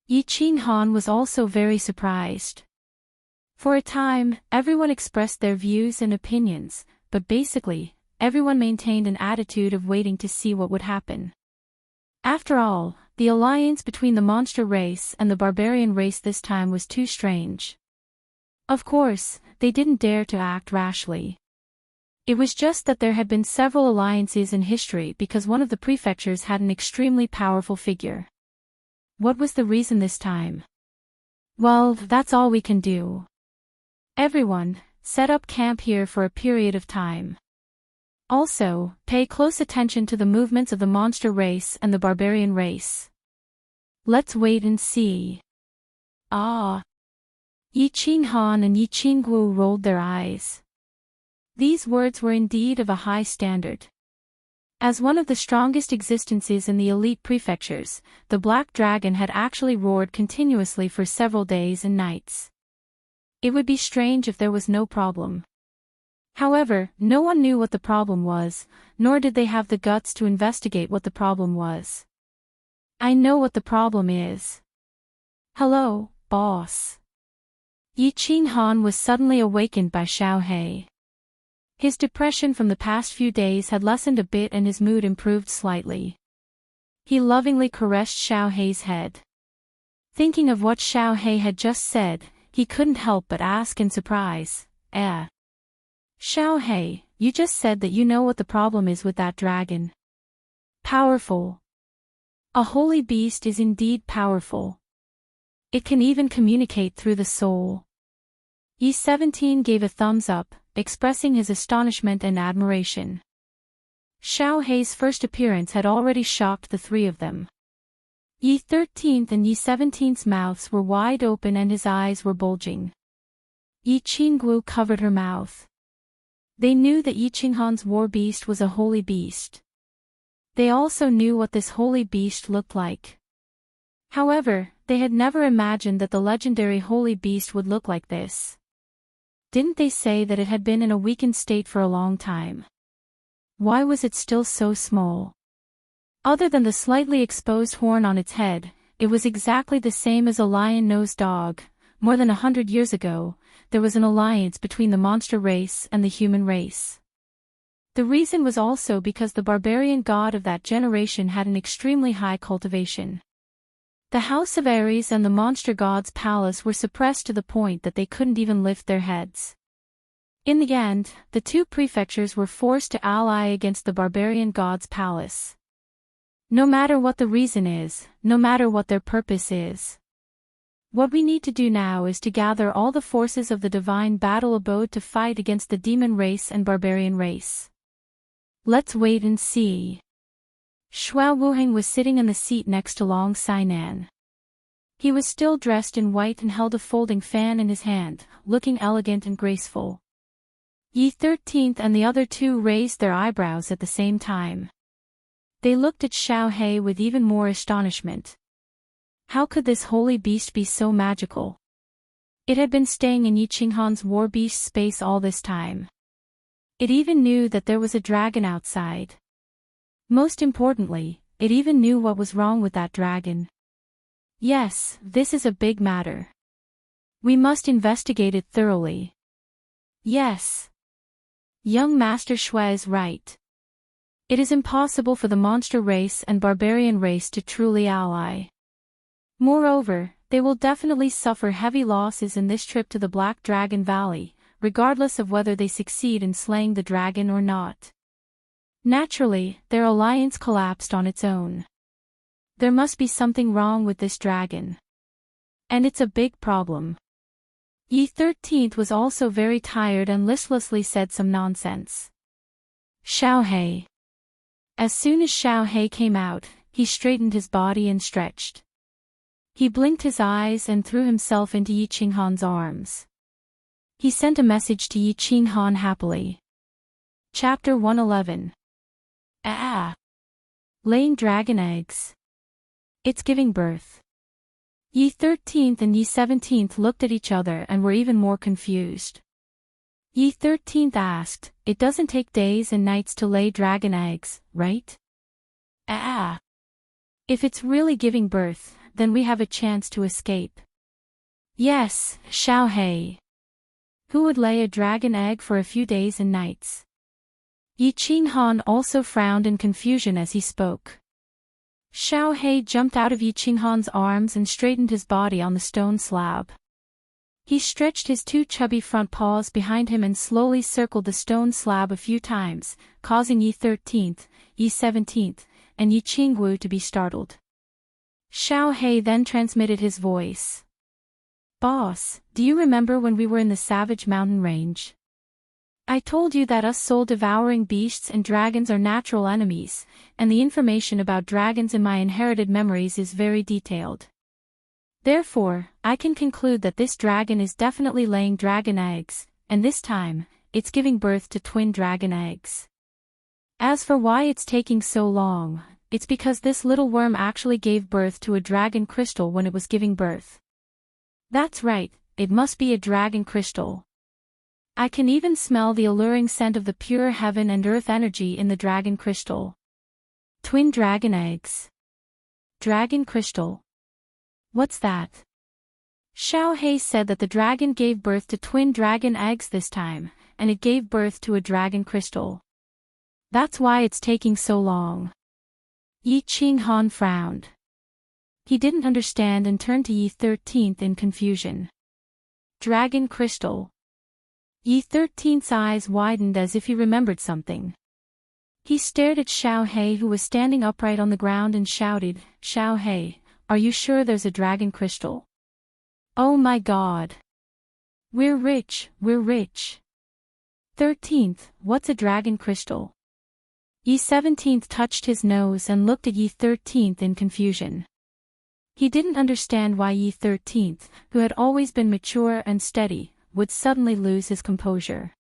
Yi Qinghan was also very surprised. For a time, everyone expressed their views and opinions, but basically, everyone maintained an attitude of waiting to see what would happen. After all, the alliance between the monster race and the barbarian race this time was too strange. Of course, they didn't dare to act rashly. It was just that there had been several alliances in history because one of the prefectures had an extremely powerful figure. What was the reason this time? Well, that's all we can do. Everyone, set up camp here for a period of time. Also, pay close attention to the movements of the monster race and the barbarian race. Let's wait and see. Ah. Yi Qinghan and Yi Qingguo rolled their eyes. These words were indeed of a high standard. As one of the strongest existences in the elite prefectures, the Black Dragon had actually roared continuously for several days and nights. It would be strange if there was no problem. However, no one knew what the problem was, nor did they have the guts to investigate what the problem was. I know what the problem is. Hello, boss. Yi Qinghan was suddenly awakened by Xiao He. His depression from the past few days had lessened a bit and his mood improved slightly. He lovingly caressed Xiao He's head. Thinking of what Xiao He had just said, he couldn't help but ask in surprise, Xiao He, you just said that you know what the problem is with that dragon. Powerful. A holy beast is indeed powerful. It can even communicate through the soul. Yi 17 gave a thumbs up, expressing his astonishment and admiration. Xiao He's first appearance had already shocked the three of them. Yi 13th and Yi 17's mouths were wide open and his eyes were bulging. Yi Qingguo covered her mouth. They knew that Yi Qinghan's war beast was a holy beast. They also knew what this holy beast looked like. However, they had never imagined that the legendary holy beast would look like this. Didn't they say that it had been in a weakened state for a long time? Why was it still so small? Other than the slightly exposed horn on its head, it was exactly the same as a lion-nosed dog. More than 100 years ago, there was an alliance between the monster race and the human race. The reason was also because the barbarian god of that generation had an extremely high cultivation. The House of Ares and the monster god's palace were suppressed to the point that they couldn't even lift their heads. In the end, the two prefectures were forced to ally against the barbarian god's palace. No matter what the reason is, no matter what their purpose is. What we need to do now is to gather all the forces of the divine battle abode to fight against the demon race and barbarian race. Let's wait and see. Shuao Wuheng was sitting in the seat next to Long Sainan. He was still dressed in white and held a folding fan in his hand, looking elegant and graceful. Yi 13th and the other two raised their eyebrows at the same time. They looked at Xiao He with even more astonishment. How could this holy beast be so magical? It had been staying in Yi Qinghan's war beast space all this time. It even knew that there was a dragon outside. Most importantly, it even knew what was wrong with that dragon. Yes, this is a big matter. We must investigate it thoroughly. Yes. Young Master Shui is right. It is impossible for the monster race and barbarian race to truly ally. Moreover, they will definitely suffer heavy losses in this trip to the Black Dragon Valley, regardless of whether they succeed in slaying the dragon or not. Naturally, their alliance collapsed on its own. There must be something wrong with this dragon. And it's a big problem. Yi 13th was also very tired and listlessly said some nonsense. Xiao He. As soon as Xiao He came out, he straightened his body and stretched. He blinked his eyes and threw himself into Yi Qinghan's arms. He sent a message to Yi Qinghan happily. Chapter 111. Laying dragon eggs. It's giving birth. Yi 13th and Yi 17th looked at each other and were even more confused. Yi 13th asked, "It doesn't take days and nights to lay dragon eggs, right?" If it's really giving birth, then we have a chance to escape. Yes, Xiao He. Who would lay a dragon egg for a few days and nights? Yi Qinghan also frowned in confusion as he spoke. Xiao He jumped out of Yi Qinghan's arms and straightened his body on the stone slab. He stretched his two chubby front paws behind him and slowly circled the stone slab a few times, causing Yi 13th, Yi 17th, and Yi Qingguo to be startled. Xiao He then transmitted his voice. "Boss, do you remember when we were in the Savage Mountain Range? I told you that us soul-devouring beasts and dragons are natural enemies, and the information about dragons in my inherited memories is very detailed. Therefore, I can conclude that this dragon is definitely laying dragon eggs, and this time, it's giving birth to twin dragon eggs. As for why it's taking so long, it's because this little worm actually gave birth to a dragon crystal when it was giving birth. That's right, it must be a dragon crystal. I can even smell the alluring scent of the pure heaven and earth energy in the dragon crystal. Twin dragon eggs. Dragon crystal. What's that? Xiao Hei said that the dragon gave birth to twin dragon eggs this time, and it gave birth to a dragon crystal. That's why it's taking so long. Yi Qinghan frowned. He didn't understand and turned to Yi 13th in confusion. Dragon crystal. Yi 13th's eyes widened as if he remembered something. He stared at Xiao Hei, who was standing upright on the ground, and shouted, "Xiao Hei, are you sure there's a dragon crystal? Oh my God! We're rich, we're rich." 13th, what's a dragon crystal? Yi 17th touched his nose and looked at Yi 13th in confusion. He didn't understand why Yi 13th, who had always been mature and steady, would suddenly lose his composure.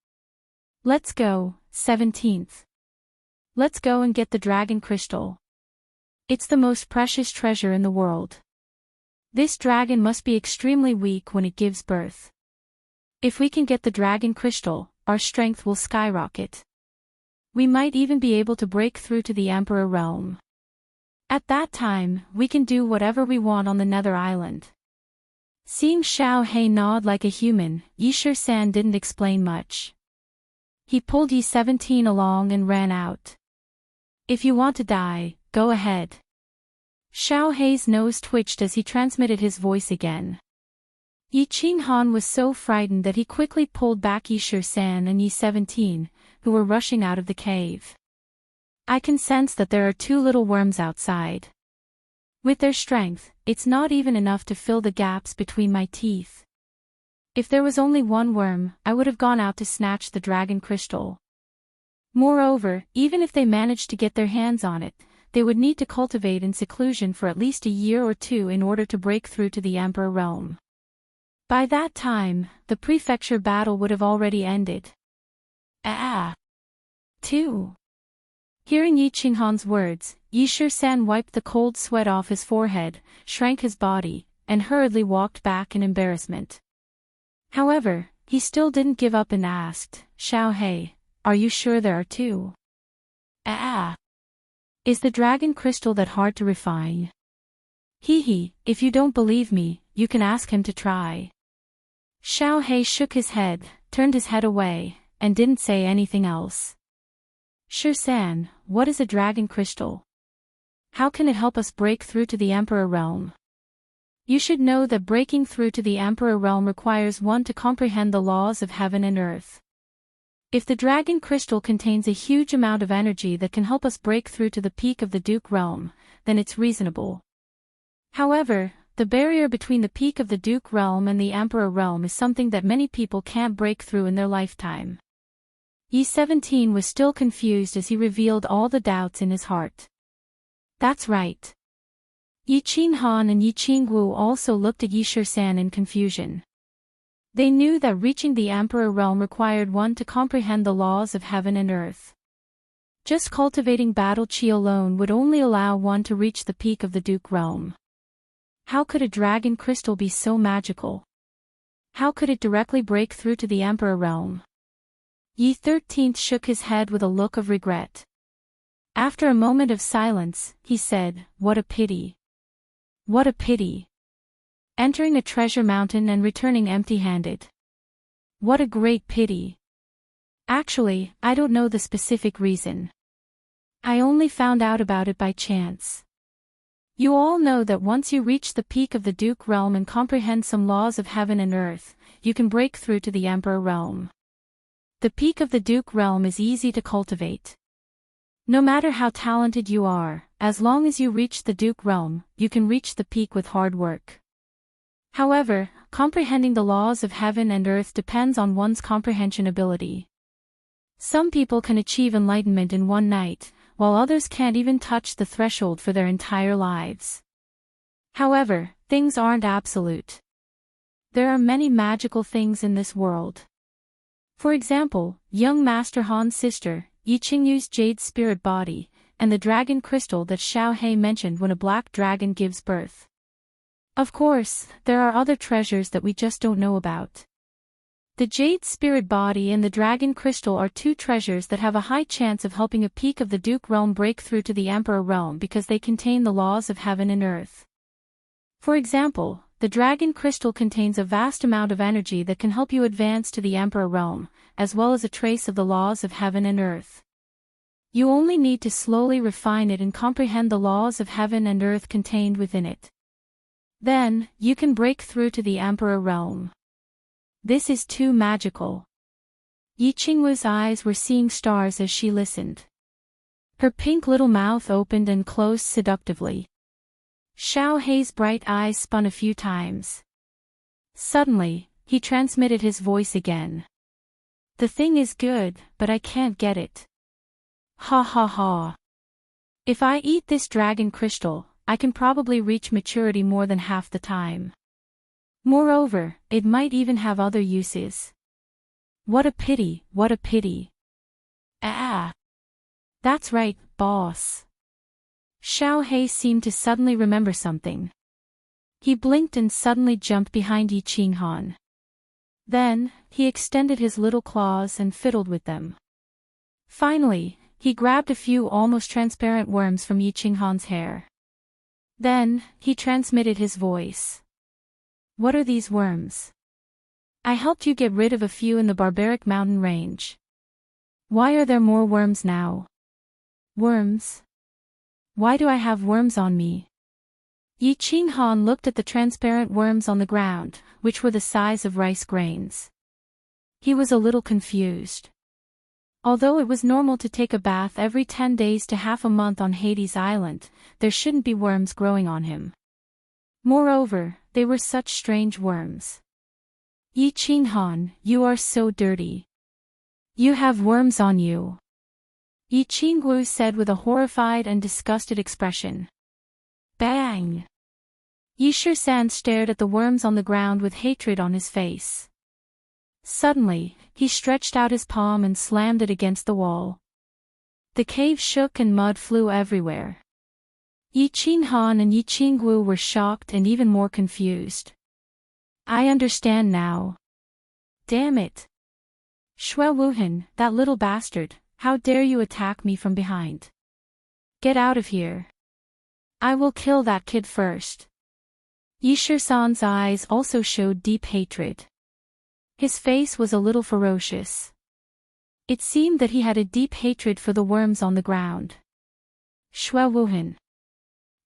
Let's go, 17th. Let's go and get the dragon crystal. It's the most precious treasure in the world. This dragon must be extremely weak when it gives birth. If we can get the dragon crystal, our strength will skyrocket. We might even be able to break through to the Emperor realm. At that time, we can do whatever we want on the Nether Island. Seeing Xiao Hei nod like a human, Yi San didn't explain much. He pulled Yi 17 along and ran out. If you want to die, go ahead. Xiao Hei's nose twitched as he transmitted his voice again. Yi Qinghan was so frightened that he quickly pulled back Yi San and Yi 17, who were rushing out of the cave. I can sense that there are two little worms outside. With their strength, it's not even enough to fill the gaps between my teeth. If there was only one worm, I would have gone out to snatch the dragon crystal. Moreover, even if they managed to get their hands on it, they would need to cultivate in seclusion for at least a year or two in order to break through to the Emperor realm. By that time, the prefecture battle would have already ended. 2. Hearing Yi Qinghan's words, Yi San wiped the cold sweat off his forehead, shrank his body, and hurriedly walked back in embarrassment. However, he still didn't give up and asked, "Xiao Hei, are you sure there are two? Is the dragon crystal that hard to refine?" If you don't believe me, you can ask him to try." Xiao Hei shook his head, turned his head away, and didn't say anything else. "San, what is a dragon crystal? How can it help us break through to the Emperor realm?" You should know that breaking through to the Emperor realm requires one to comprehend the laws of heaven and earth. If the dragon crystal contains a huge amount of energy that can help us break through to the peak of the Duke realm, then it's reasonable. However, the barrier between the peak of the Duke realm and the Emperor realm is something that many people can't break through in their lifetime. Yi 17 was still confused as he revealed all the doubts in his heart. That's right. Yi Qinghan and Yi Qingwu also looked at Yi San in confusion. They knew that reaching the Emperor realm required one to comprehend the laws of heaven and earth. Just cultivating battle chi alone would only allow one to reach the peak of the Duke realm. How could a dragon crystal be so magical? How could it directly break through to the Emperor realm? Yi 13th shook his head with a look of regret. After a moment of silence, he said, "What a pity. What a pity. Entering a treasure mountain and returning empty-handed. What a great pity. Actually, I don't know the specific reason. I only found out about it by chance. You all know that once you reach the peak of the Duke realm and comprehend some laws of heaven and earth, you can break through to the Emperor realm. The peak of the Duke realm is easy to cultivate. No matter how talented you are, as long as you reach the Duke realm, you can reach the peak with hard work. However, comprehending the laws of heaven and earth depends on one's comprehension ability. Some people can achieve enlightenment in one night, while others can't even touch the threshold for their entire lives. However, things aren't absolute. There are many magical things in this world. For example, young Master Han's sister, Yi Qingyu's jade spirit body, and the dragon crystal that Xiao He mentioned when a black dragon gives birth. Of course, there are other treasures that we just don't know about. The jade spirit body and the dragon crystal are two treasures that have a high chance of helping a peak of the Duke realm break through to the Emperor realm because they contain the laws of heaven and earth. For example, the dragon crystal contains a vast amount of energy that can help you advance to the Emperor realm, as well as a trace of the laws of heaven and earth. You only need to slowly refine it and comprehend the laws of heaven and earth contained within it. Then, you can break through to the Emperor realm. This is too magical. Yi Qingwu's eyes were seeing stars as she listened. Her pink little mouth opened and closed seductively. Xiao He's bright eyes spun a few times. Suddenly, he transmitted his voice again. The thing is good, but I can't get it. Ha ha ha. If I eat this dragon crystal, I can probably reach maturity more than half the time. Moreover, it might even have other uses. What a pity, what a pity. Ah. That's right, boss. Xiao He seemed to suddenly remember something. He blinked and suddenly jumped behind Yi Qinghan. Then, he extended his little claws and fiddled with them. Finally, he grabbed a few almost transparent worms from Yi Qinghan's hair. Then, he transmitted his voice. What are these worms? I helped you get rid of a few in the barbaric mountain range. Why are there more worms now? Worms? Why do I have worms on me? Yi Qinghan looked at the transparent worms on the ground, which were the size of rice grains. He was a little confused. Although it was normal to take a bath every 10 days to half a month on Hades Island, there shouldn't be worms growing on him. Moreover, they were such strange worms. Yi Qinghan, you are so dirty. You have worms on you. Yi Qingwu said with a horrified and disgusted expression. Bang! Yi Shisan stared at the worms on the ground with hatred on his face. Suddenly, he stretched out his palm and slammed it against the wall. The cave shook and mud flew everywhere. Yi Qinghan and Yi Qingwu were shocked and even more confused. I understand now. Damn it. Shui Wuhan, that little bastard, how dare you attack me from behind? Get out of here. I will kill that kid first. Yi Shisan's eyes also showed deep hatred. His face was a little ferocious. It seemed that he had a deep hatred for the worms on the ground. Shui Wuhan.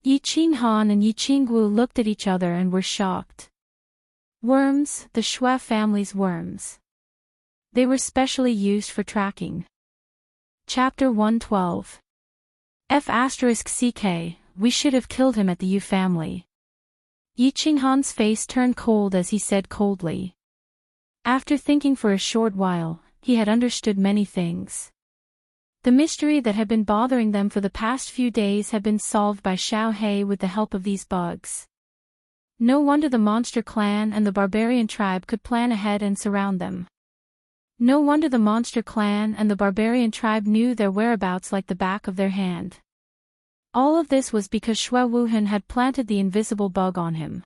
Yi Qinghan and Yi Qingwu looked at each other and were shocked. Worms, the Shui family's worms. They were specially used for tracking. Chapter 112. F***CK, we should have killed him at the Yu family. Yi Qinghan's face turned cold as he said coldly. After thinking for a short while, he had understood many things. The mystery that had been bothering them for the past few days had been solved by Xiao He with the help of these bugs. No wonder the monster clan and the barbarian tribe could plan ahead and surround them. No wonder the monster clan and the barbarian tribe knew their whereabouts like the back of their hand. All of this was because Shui Wuhan had planted the invisible bug on him.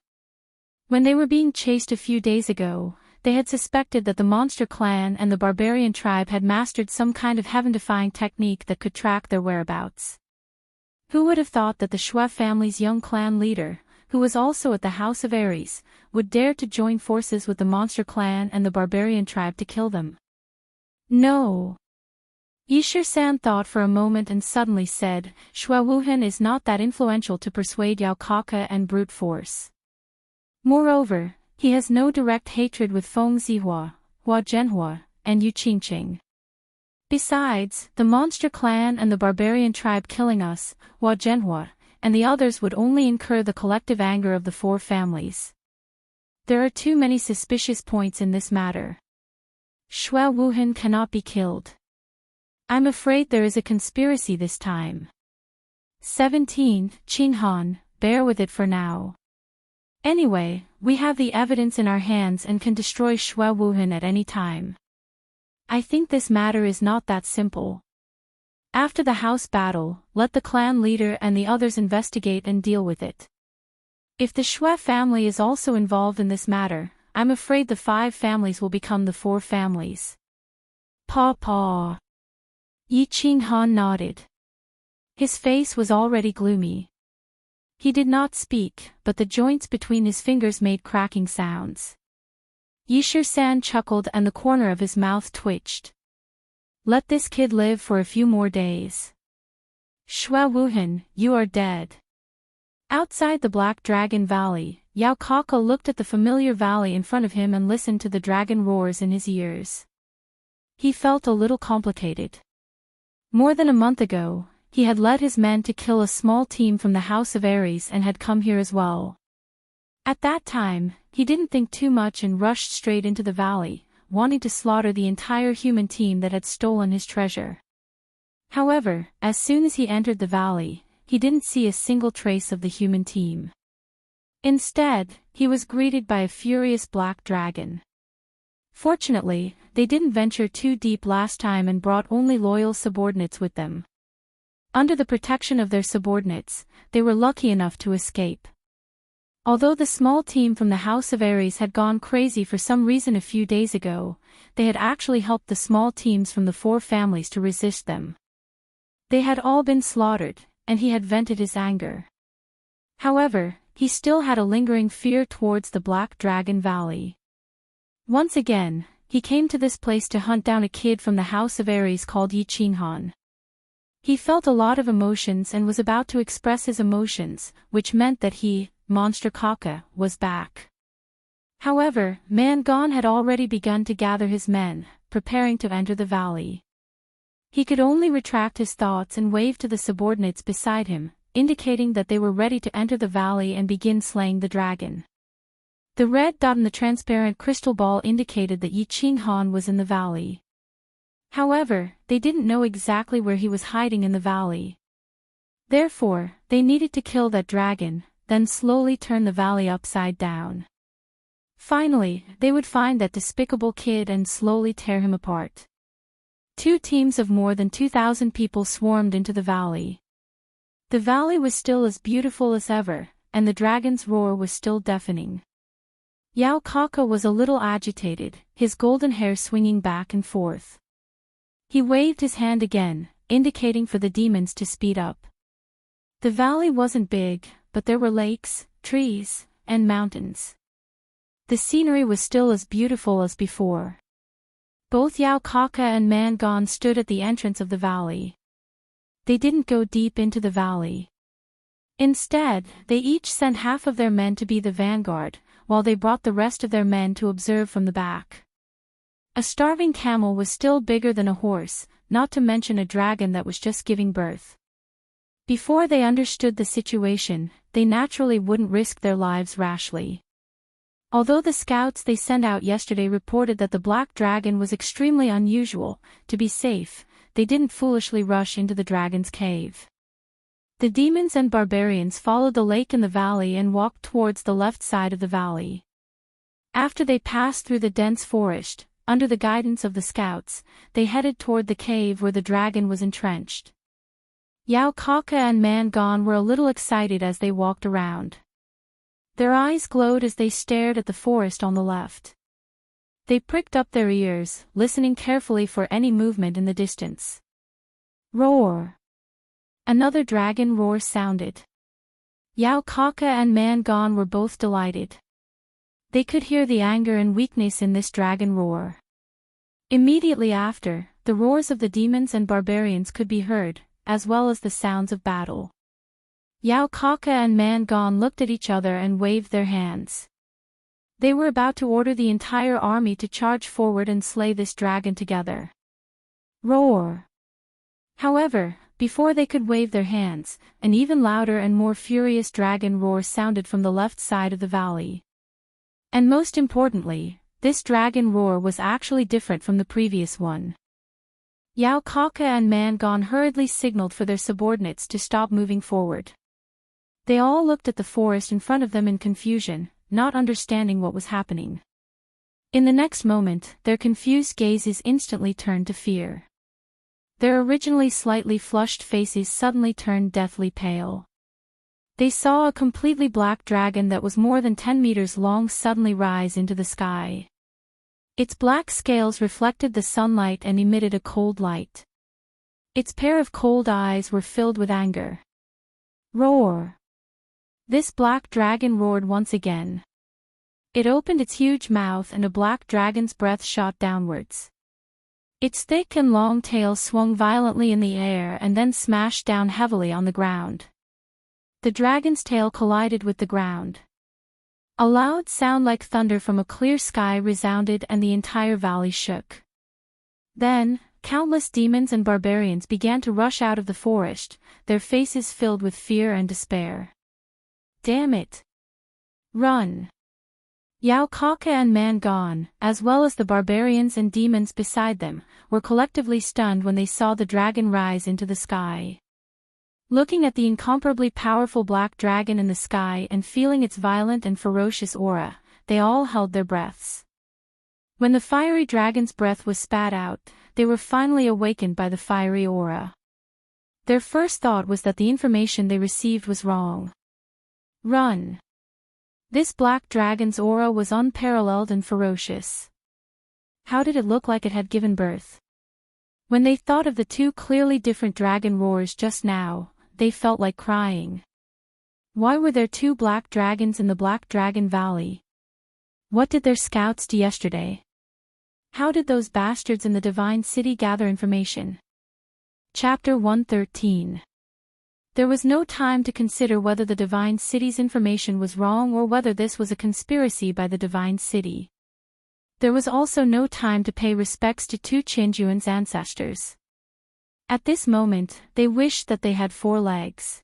When they were being chased a few days ago, they had suspected that the monster clan and the barbarian tribe had mastered some kind of heaven-defying technique that could track their whereabouts. Who would have thought that the Shui family's young clan leader, who was also at the House of Ares, would dare to join forces with the monster clan and the barbarian tribe to kill them? No. Yi Shisan thought for a moment and suddenly said, Shui Wuhan is not that influential to persuade Yao Kaka and brute force. Moreover, he has no direct hatred with Feng Zihua, Hua Zhenhua, and Yu Qingqing. Besides, the monster clan and the barbarian tribe killing us, Hua Zhenhua, and the others would only incur the collective anger of the four families. There are too many suspicious points in this matter. Shui Wuhan cannot be killed. I'm afraid there is a conspiracy this time. 17. Qinghan, bear with it for now. Anyway, we have the evidence in our hands and can destroy Shui Wuhan at any time. I think this matter is not that simple. After the house battle, let the clan leader and the others investigate and deal with it. If the Shui family is also involved in this matter, I'm afraid the 5 families will become the 4 families. Paw. Yi Qinghan nodded. His face was already gloomy. He did not speak, but the joints between his fingers made cracking sounds. Yishir-san chuckled and the corner of his mouth twitched. Let this kid live for a few more days. Shui Wuhan, you are dead. Outside the Black Dragon Valley, Yao Kaka looked at the familiar valley in front of him and listened to the dragon roars in his ears. He felt a little complicated. More than a month ago, he had led his men to kill a small team from the House of Ares and had come here as well. At that time, he didn't think too much and rushed straight into the valley, wanting to slaughter the entire human team that had stolen his treasure. However, as soon as he entered the valley, he didn't see a single trace of the human team. Instead, he was greeted by a furious black dragon. Fortunately, they didn't venture too deep last time and brought only loyal subordinates with them. Under the protection of their subordinates, they were lucky enough to escape. Although the small team from the House of Ares had gone crazy for some reason a few days ago, they had actually helped the small teams from the 4 families to resist them. They had all been slaughtered, and he had vented his anger. However, he still had a lingering fear towards the Black Dragon Valley. Once again, he came to this place to hunt down a kid from the House of Ares called Yi Qinghan. He felt a lot of emotions and was about to express his emotions, which meant that he, Monster Kaka, was back. However, Mangon had already begun to gather his men, preparing to enter the valley. He could only retract his thoughts and wave to the subordinates beside him, indicating that they were ready to enter the valley and begin slaying the dragon. The red dot in the transparent crystal ball indicated that Yi Qinghan was in the valley. However, they didn't know exactly where he was hiding in the valley. Therefore, they needed to kill that dragon, then slowly turn the valley upside down. Finally, they would find that despicable kid and slowly tear him apart. 2 teams of more than 2,000 people swarmed into the valley. The valley was still as beautiful as ever, and the dragon's roar was still deafening. Yao Kaka was a little agitated, his golden hair swinging back and forth. He waved his hand again, indicating for the demons to speed up. The valley wasn't big, but there were lakes, trees, and mountains. The scenery was still as beautiful as before. Both Yao Kaka and Mangon stood at the entrance of the valley. They didn't go deep into the valley. Instead, they each sent half of their men to be the vanguard, while they brought the rest of their men to observe from the back. A starving camel was still bigger than a horse, not to mention a dragon that was just giving birth. Before they understood the situation, they naturally wouldn't risk their lives rashly. Although the scouts they sent out yesterday reported that the black dragon was extremely unusual, to be safe, they didn't foolishly rush into the dragon's cave. The demons and barbarians followed the lake in the valley and walked towards the left side of the valley. After they passed through the dense forest, under the guidance of the scouts, they headed toward the cave where the dragon was entrenched. Yao Kaka and Mangon were a little excited as they walked around. Their eyes glowed as they stared at the forest on the left. They pricked up their ears, listening carefully for any movement in the distance. Roar! Another dragon roar sounded. Yao Kaka and Mangon were both delighted. They could hear the anger and weakness in this dragon roar. Immediately after, the roars of the demons and barbarians could be heard, as well as the sounds of battle. Yao Kaka and Mangon looked at each other and waved their hands. They were about to order the entire army to charge forward and slay this dragon together. Roar! However, before they could wave their hands, an even louder and more furious dragon roar sounded from the left side of the valley. And most importantly, this dragon roar was actually different from the previous one. Yao Kaka and Mangon hurriedly signaled for their subordinates to stop moving forward. They all looked at the forest in front of them in confusion, not understanding what was happening. In the next moment, their confused gazes instantly turned to fear. Their originally slightly flushed faces suddenly turned deathly pale. They saw a completely black dragon that was more than 10 meters long suddenly rise into the sky. Its black scales reflected the sunlight and emitted a cold light. Its pair of cold eyes were filled with anger. Roar! This black dragon roared once again. It opened its huge mouth and a black dragon's breath shot downwards. Its thick and long tail swung violently in the air and then smashed down heavily on the ground. The dragon's tail collided with the ground. A loud sound like thunder from a clear sky resounded and the entire valley shook. Then, countless demons and barbarians began to rush out of the forest, their faces filled with fear and despair. Damn it! Run! Yao Kaka and Mangon, as well as the barbarians and demons beside them, were collectively stunned when they saw the dragon rise into the sky. Looking at the incomparably powerful black dragon in the sky and feeling its violent and ferocious aura, they all held their breaths. When the fiery dragon's breath was spat out, they were finally awakened by the fiery aura. Their first thought was that the information they received was wrong. Run! This black dragon's aura was unparalleled and ferocious. How did it look like it had given birth? When they thought of the two clearly different dragon roars just now, they felt like crying. Why were there two black dragons in the Black Dragon Valley? What did their scouts do yesterday? How did those bastards in the Divine City gather information? Chapter 113. There was no time to consider whether the Divine City's information was wrong or whether this was a conspiracy by the Divine City. There was also no time to pay respects to Tu Qinjuan's ancestors. At this moment, they wished that they had 4 legs.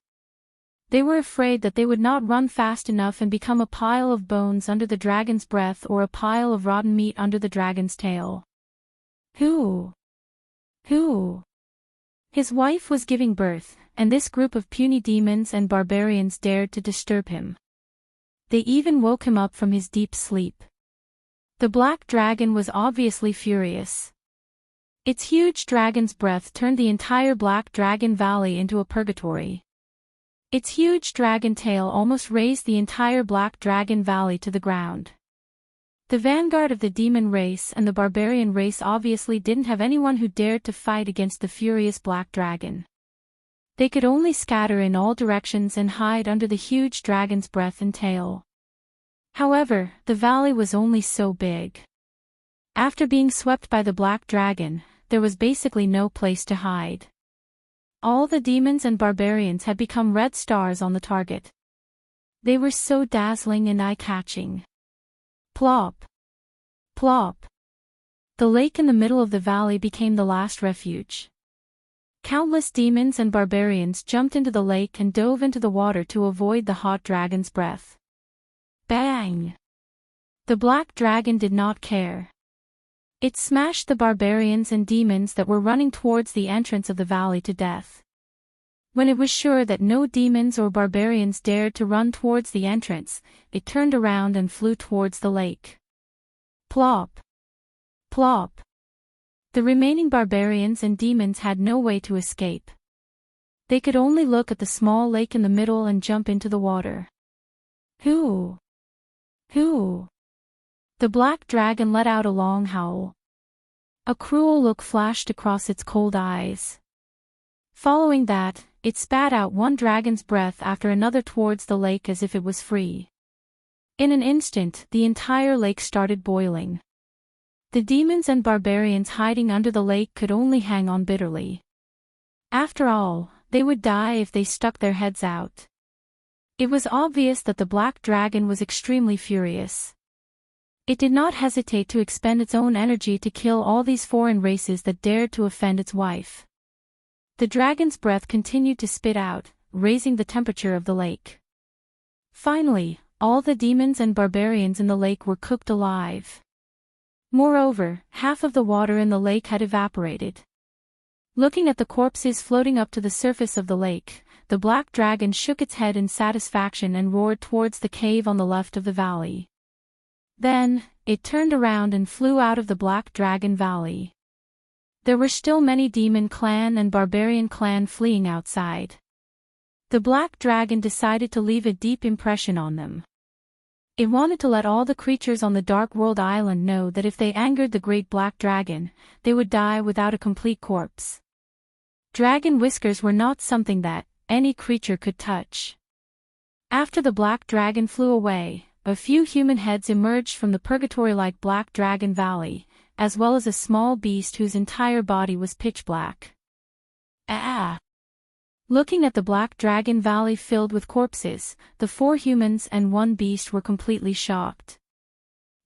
They were afraid that they would not run fast enough and become a pile of bones under the dragon's breath or a pile of rotten meat under the dragon's tail. Who? His wife was giving birth, and this group of puny demons and barbarians dared to disturb him. They even woke him up from his deep sleep. The black dragon was obviously furious. Its huge dragon's breath turned the entire Black Dragon Valley into a purgatory. Its huge dragon tail almost raised the entire Black Dragon Valley to the ground. The vanguard of the demon race and the barbarian race obviously didn't have anyone who dared to fight against the furious black dragon. They could only scatter in all directions and hide under the huge dragon's breath and tail. However, the valley was only so big. After being swept by the black dragon, there was basically no place to hide. All the demons and barbarians had become red stars on the target. They were so dazzling and eye-catching. Plop! Plop! The lake in the middle of the valley became the last refuge. Countless demons and barbarians jumped into the lake and dove into the water to avoid the hot dragon's breath. Bang! The black dragon did not care. It smashed the barbarians and demons that were running towards the entrance of the valley to death. When it was sure that no demons or barbarians dared to run towards the entrance, it turned around and flew towards the lake. Plop! Plop! The remaining barbarians and demons had no way to escape. They could only look at the small lake in the middle and jump into the water. Who? The black dragon let out a long howl. A cruel look flashed across its cold eyes. Following that, it spat out one dragon's breath after another towards the lake as if it was free. In an instant, the entire lake started boiling. The demons and barbarians hiding under the lake could only hang on bitterly. After all, they would die if they stuck their heads out. It was obvious that the black dragon was extremely furious. It did not hesitate to expend its own energy to kill all these foreign races that dared to offend its wife. The dragon's breath continued to spit out, raising the temperature of the lake. Finally, all the demons and barbarians in the lake were cooked alive. Moreover, half of the water in the lake had evaporated. Looking at the corpses floating up to the surface of the lake, the black dragon shook its head in satisfaction and roared towards the cave on the left of the valley. Then, it turned around and flew out of the Black Dragon Valley. There were still many demon clan and barbarian clan fleeing outside. The Black Dragon decided to leave a deep impression on them. It wanted to let all the creatures on the Dark World Island know that if they angered the Great Black Dragon, they would die without a complete corpse. Dragon whiskers were not something that any creature could touch. After the Black Dragon flew away, a few human heads emerged from the purgatory-like Black Dragon Valley, as well as a small beast whose entire body was pitch black. Looking at the Black Dragon Valley filled with corpses, the 4 humans and 1 beast were completely shocked.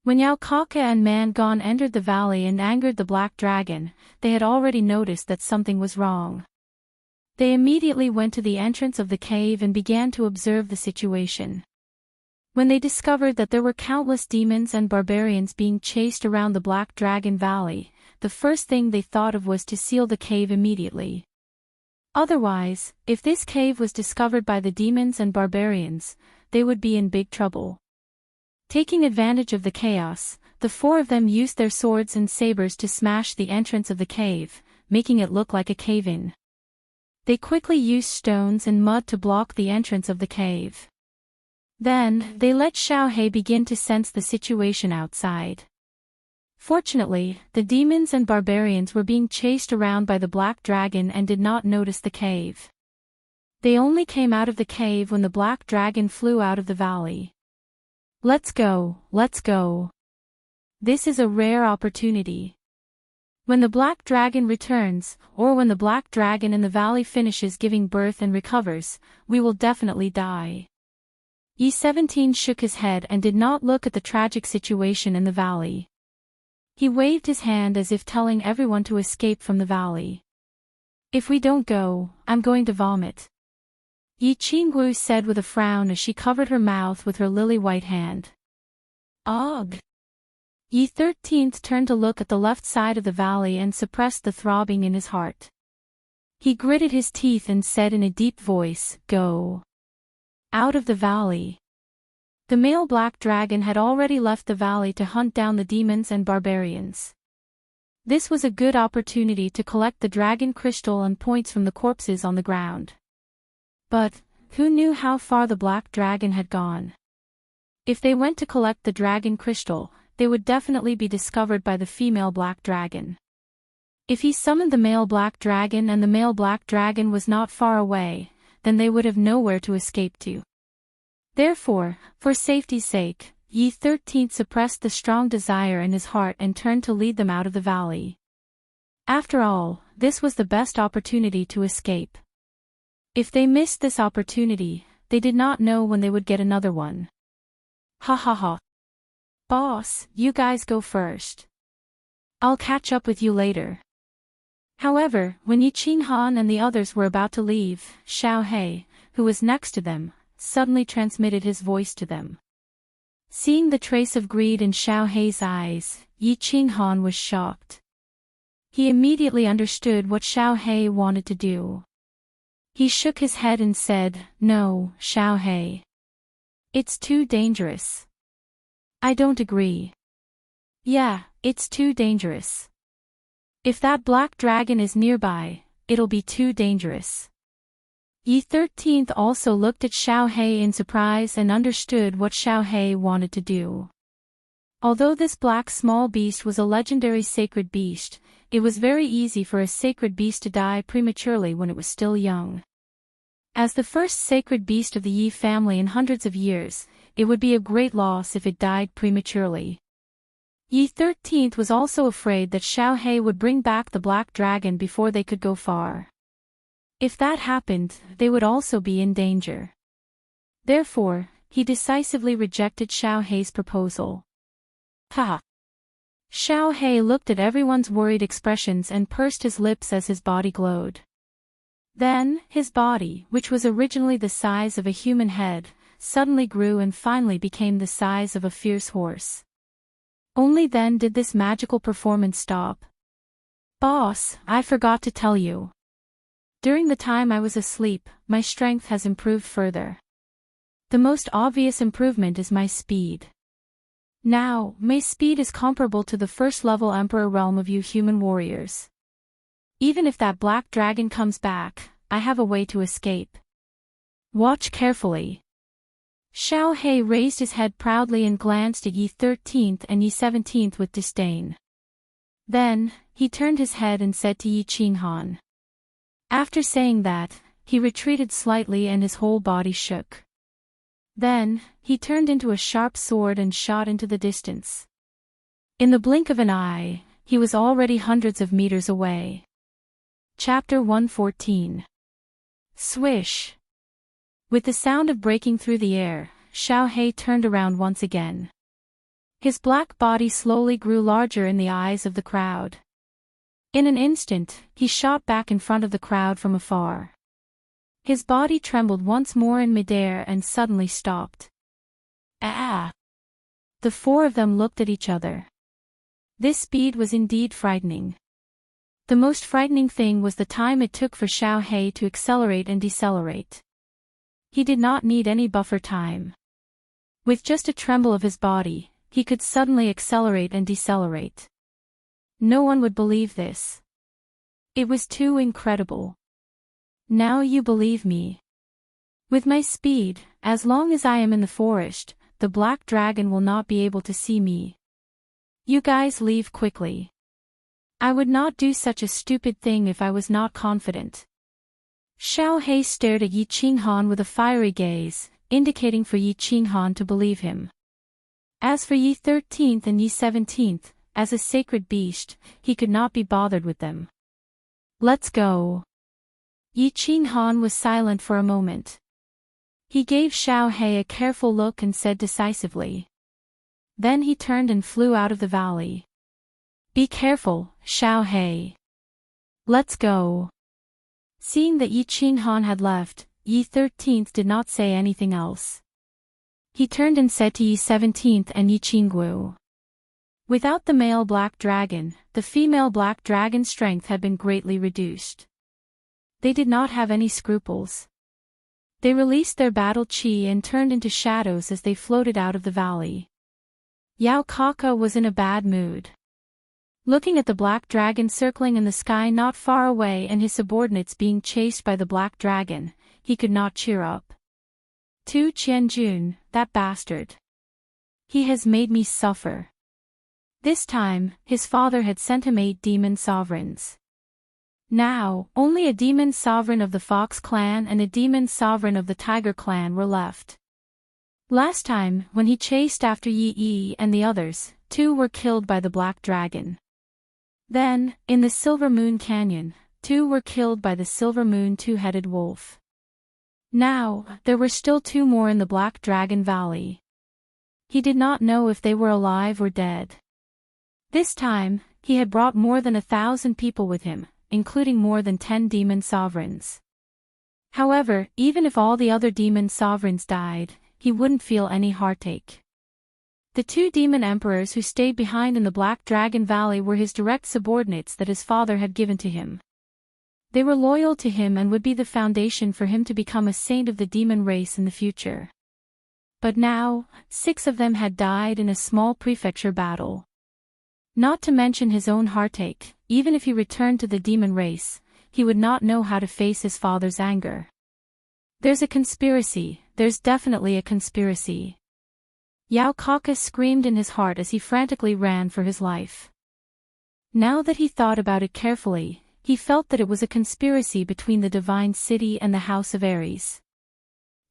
When Yaokaka and Mangon entered the valley and angered the Black Dragon, they had already noticed that something was wrong. They immediately went to the entrance of the cave and began to observe the situation. When they discovered that there were countless demons and barbarians being chased around the Black Dragon Valley, the first thing they thought of was to seal the cave immediately. Otherwise, if this cave was discovered by the demons and barbarians, they would be in big trouble. Taking advantage of the chaos, the 4 of them used their swords and sabers to smash the entrance of the cave, making it look like a cave-in. They quickly used stones and mud to block the entrance of the cave. Then, they let Xiaohei begin to sense the situation outside. Fortunately, the demons and barbarians were being chased around by the Black Dragon and did not notice the cave. They only came out of the cave when the Black Dragon flew out of the valley. Let's go, let's go. This is a rare opportunity. When the Black Dragon returns, or when the Black Dragon in the valley finishes giving birth and recovers, we will definitely die. E17 shook his head and did not look at the tragic situation in the valley. He waved his hand as if telling everyone to escape from the valley. If we don't go, I'm going to vomit. Yi Qingwu said with a frown as she covered her mouth with her lily-white hand. Ugh! Yi 13th turned to look at the left side of the valley and suppressed the throbbing in his heart. He gritted his teeth and said in a deep voice, "Go. Out of the valley." The male Black Dragon had already left the valley to hunt down the demons and barbarians. This was a good opportunity to collect the dragon crystal and points from the corpses on the ground. But, who knew how far the Black Dragon had gone? If they went to collect the dragon crystal, they would definitely be discovered by the female Black Dragon. If he summoned the male Black Dragon and the male Black Dragon was not far away, then they would have nowhere to escape to. Therefore, for safety's sake, Yi 13th suppressed the strong desire in his heart and turned to lead them out of the valley. After all, this was the best opportunity to escape. If they missed this opportunity, they did not know when they would get another one. Ha ha ha. Boss, you guys go first. I'll catch up with you later. However, when Yi Qinghan and the others were about to leave, Xiaohei, who was next to them, suddenly transmitted his voice to them. Seeing the trace of greed in Xiaohei's eyes, Yi Qinghan was shocked. He immediately understood what Xiaohei wanted to do. He shook his head and said, "No, Xiaohei. It's too dangerous." "I don't agree." "Yeah, it's too dangerous. If that Black Dragon is nearby, it'll be too dangerous." Yi 13th also looked at Xiaohei in surprise and understood what Xiaohei wanted to do. Although this black small beast was a legendary sacred beast, it was very easy for a sacred beast to die prematurely when it was still young. As the first sacred beast of the Yi family in hundreds of years, it would be a great loss if it died prematurely. Yi 13th was also afraid that Xiaohei would bring back the Black Dragon before they could go far. If that happened, they would also be in danger. Therefore, he decisively rejected Xiaohei's proposal. Ha! Xiaohei looked at everyone's worried expressions and pursed his lips as his body glowed. Then, his body, which was originally the size of a human head, suddenly grew and finally became the size of a fierce horse. Only then did this magical performance stop. Boss, I forgot to tell you. During the time I was asleep, my strength has improved further. The most obvious improvement is my speed. Now, my speed is comparable to the first-level Emperor realm of you human warriors. Even if that black dragon comes back, I have a way to escape. Watch carefully. Xiao He raised his head proudly and glanced at Yi 13th and Yi 17th with disdain. Then, he turned his head and said to Yi Qinghan. After saying that, he retreated slightly and his whole body shook. Then, he turned into a sharp sword and shot into the distance. In the blink of an eye, he was already hundreds of meters away. Chapter 114. Swish. With the sound of breaking through the air, Xiao He turned around once again. His black body slowly grew larger in the eyes of the crowd. In an instant, he shot back in front of the crowd from afar. His body trembled once more in midair and suddenly stopped. Ah! The four of them looked at each other. This speed was indeed frightening. The most frightening thing was the time it took for Xiao He to accelerate and decelerate. He did not need any buffer time. With just a tremble of his body, he could suddenly accelerate and decelerate. No one would believe this. It was too incredible. Now you believe me. With my speed, as long as I am in the forest, the black dragon will not be able to see me. You guys leave quickly. I would not do such a stupid thing if I was not confident. Xiao He stared at Yi Qinghan with a fiery gaze, indicating for Yi Qinghan to believe him. As for Yi 13th and Yi 17th, as a sacred beast, he could not be bothered with them. Let's go. Yi Qinghan was silent for a moment. He gave Xiao He a careful look and said decisively. Then he turned and flew out of the valley. Be careful, Xiao He. Let's go. Seeing that Yi Qinghan had left, Yi 13th did not say anything else. He turned and said to Yi 17th and Yi Qinggu. Without the male black dragon, the female black dragon's strength had been greatly reduced. They did not have any scruples. They released their battle chi and turned into shadows as they floated out of the valley. Yao Kaka was in a bad mood. Looking at the black dragon circling in the sky not far away and his subordinates being chased by the black dragon, he could not cheer up. Tu Qianjun, that bastard. He has made me suffer. This time, his father had sent him 8 demon sovereigns. Now, only a demon sovereign of the Fox clan and a demon sovereign of the Tiger clan were left. Last time, when he chased after Yi Yi and the others, 2 were killed by the black dragon. Then, in the Silver Moon Canyon, 2 were killed by the Silver Moon two-headed wolf. Now, there were still 2 more in the Black Dragon Valley. He did not know if they were alive or dead. This time, he had brought more than 1,000 people with him, including more than 10 demon sovereigns. However, even if all the other demon sovereigns died, he wouldn't feel any heartache. The 2 demon emperors who stayed behind in the Black Dragon Valley were his direct subordinates that his father had given to him. They were loyal to him and would be the foundation for him to become a saint of the demon race in the future. But now, 6 of them had died in a small prefecture battle. Not to mention his own heartache, even if he returned to the demon race, he would not know how to face his father's anger. There's a conspiracy, there's definitely a conspiracy. Yao Kaka screamed in his heart as he frantically ran for his life. Now that he thought about it carefully, he felt that it was a conspiracy between the Divine City and the House of Ares.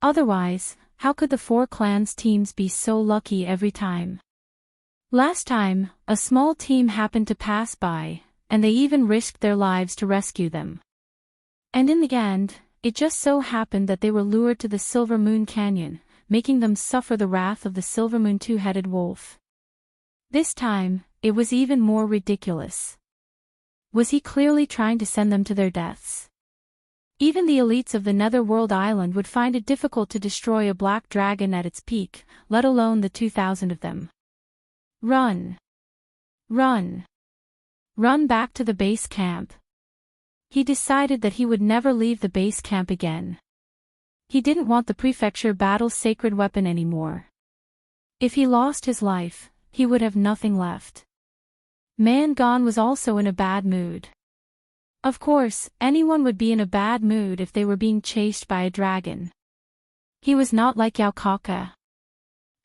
Otherwise, how could the 4 clans' teams be so lucky every time? Last time, a small team happened to pass by, and they even risked their lives to rescue them. And in the end, it just so happened that they were lured to the Silver Moon Canyon, making them suffer the wrath of the Silver Moon two-headed wolf. This time, it was even more ridiculous. Was he clearly trying to send them to their deaths? Even the elites of the Netherworld Island would find it difficult to destroy a black dragon at its peak, let alone the 2,000 of them. Run! Run! Run back to the base camp. He decided that he would never leave the base camp again. He didn't want the prefecture battle's sacred weapon anymore. If he lost his life, he would have nothing left. Man Gone was also in a bad mood. Of course, anyone would be in a bad mood if they were being chased by a dragon. He was not like Yao Kaka.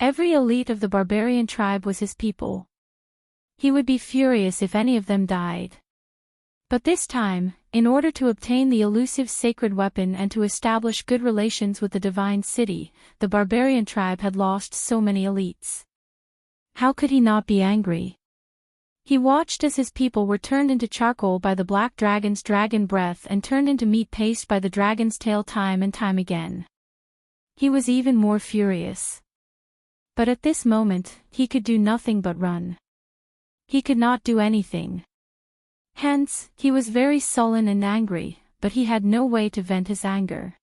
Every elite of the barbarian tribe was his people. He would be furious if any of them died. But this time, in order to obtain the elusive sacred weapon and to establish good relations with the divine city, the barbarian tribe had lost so many elites. How could he not be angry? He watched as his people were turned into charcoal by the black dragon's dragon breath and turned into meat paste by the dragon's tail time and time again. He was even more furious. But at this moment, he could do nothing but run. He could not do anything. Hence, he was very sullen and angry, but he had no way to vent his anger.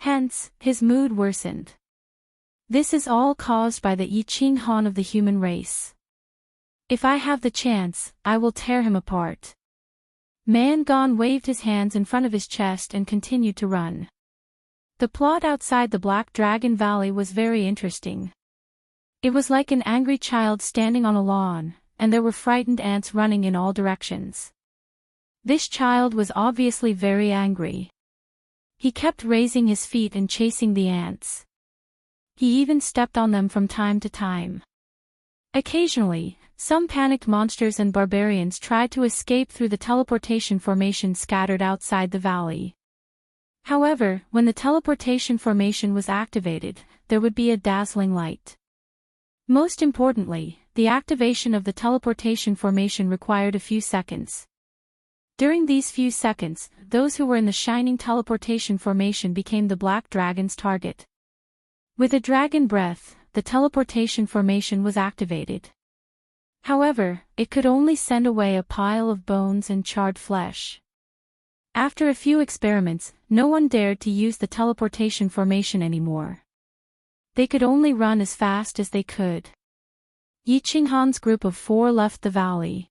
Hence, his mood worsened. This is all caused by the Yi Ching Han of the human race. If I have the chance, I will tear him apart. Man Gone waved his hands in front of his chest and continued to run. The plot outside the Black Dragon Valley was very interesting. It was like an angry child standing on a lawn, and there were frightened ants running in all directions. This child was obviously very angry. He kept raising his feet and chasing the ants. He even stepped on them from time to time. Occasionally, some panicked monsters and barbarians tried to escape through the teleportation formation scattered outside the valley. However, when the teleportation formation was activated, there would be a dazzling light. Most importantly, the activation of the teleportation formation required a few seconds. During these few seconds, those who were in the shining teleportation formation became the black dragon's target. With a dragon breath, the teleportation formation was activated. However, it could only send away a pile of bones and charred flesh. After a few experiments, no one dared to use the teleportation formation anymore. They could only run as fast as they could. Yi Ching Han's group of 4 left the valley.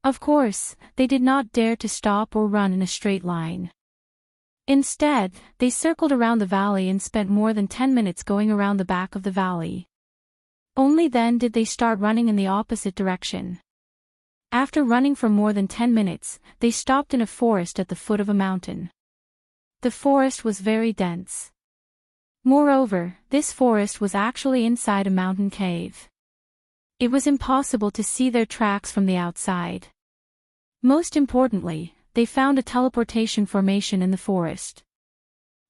Of course, they did not dare to stop or run in a straight line. Instead, they circled around the valley and spent more than 10 minutes going around the back of the valley. Only then did they start running in the opposite direction. After running for more than 10 minutes, they stopped in a forest at the foot of a mountain. The forest was very dense. Moreover, this forest was actually inside a mountain cave. It was impossible to see their tracks from the outside. Most importantly, they found a teleportation formation in the forest.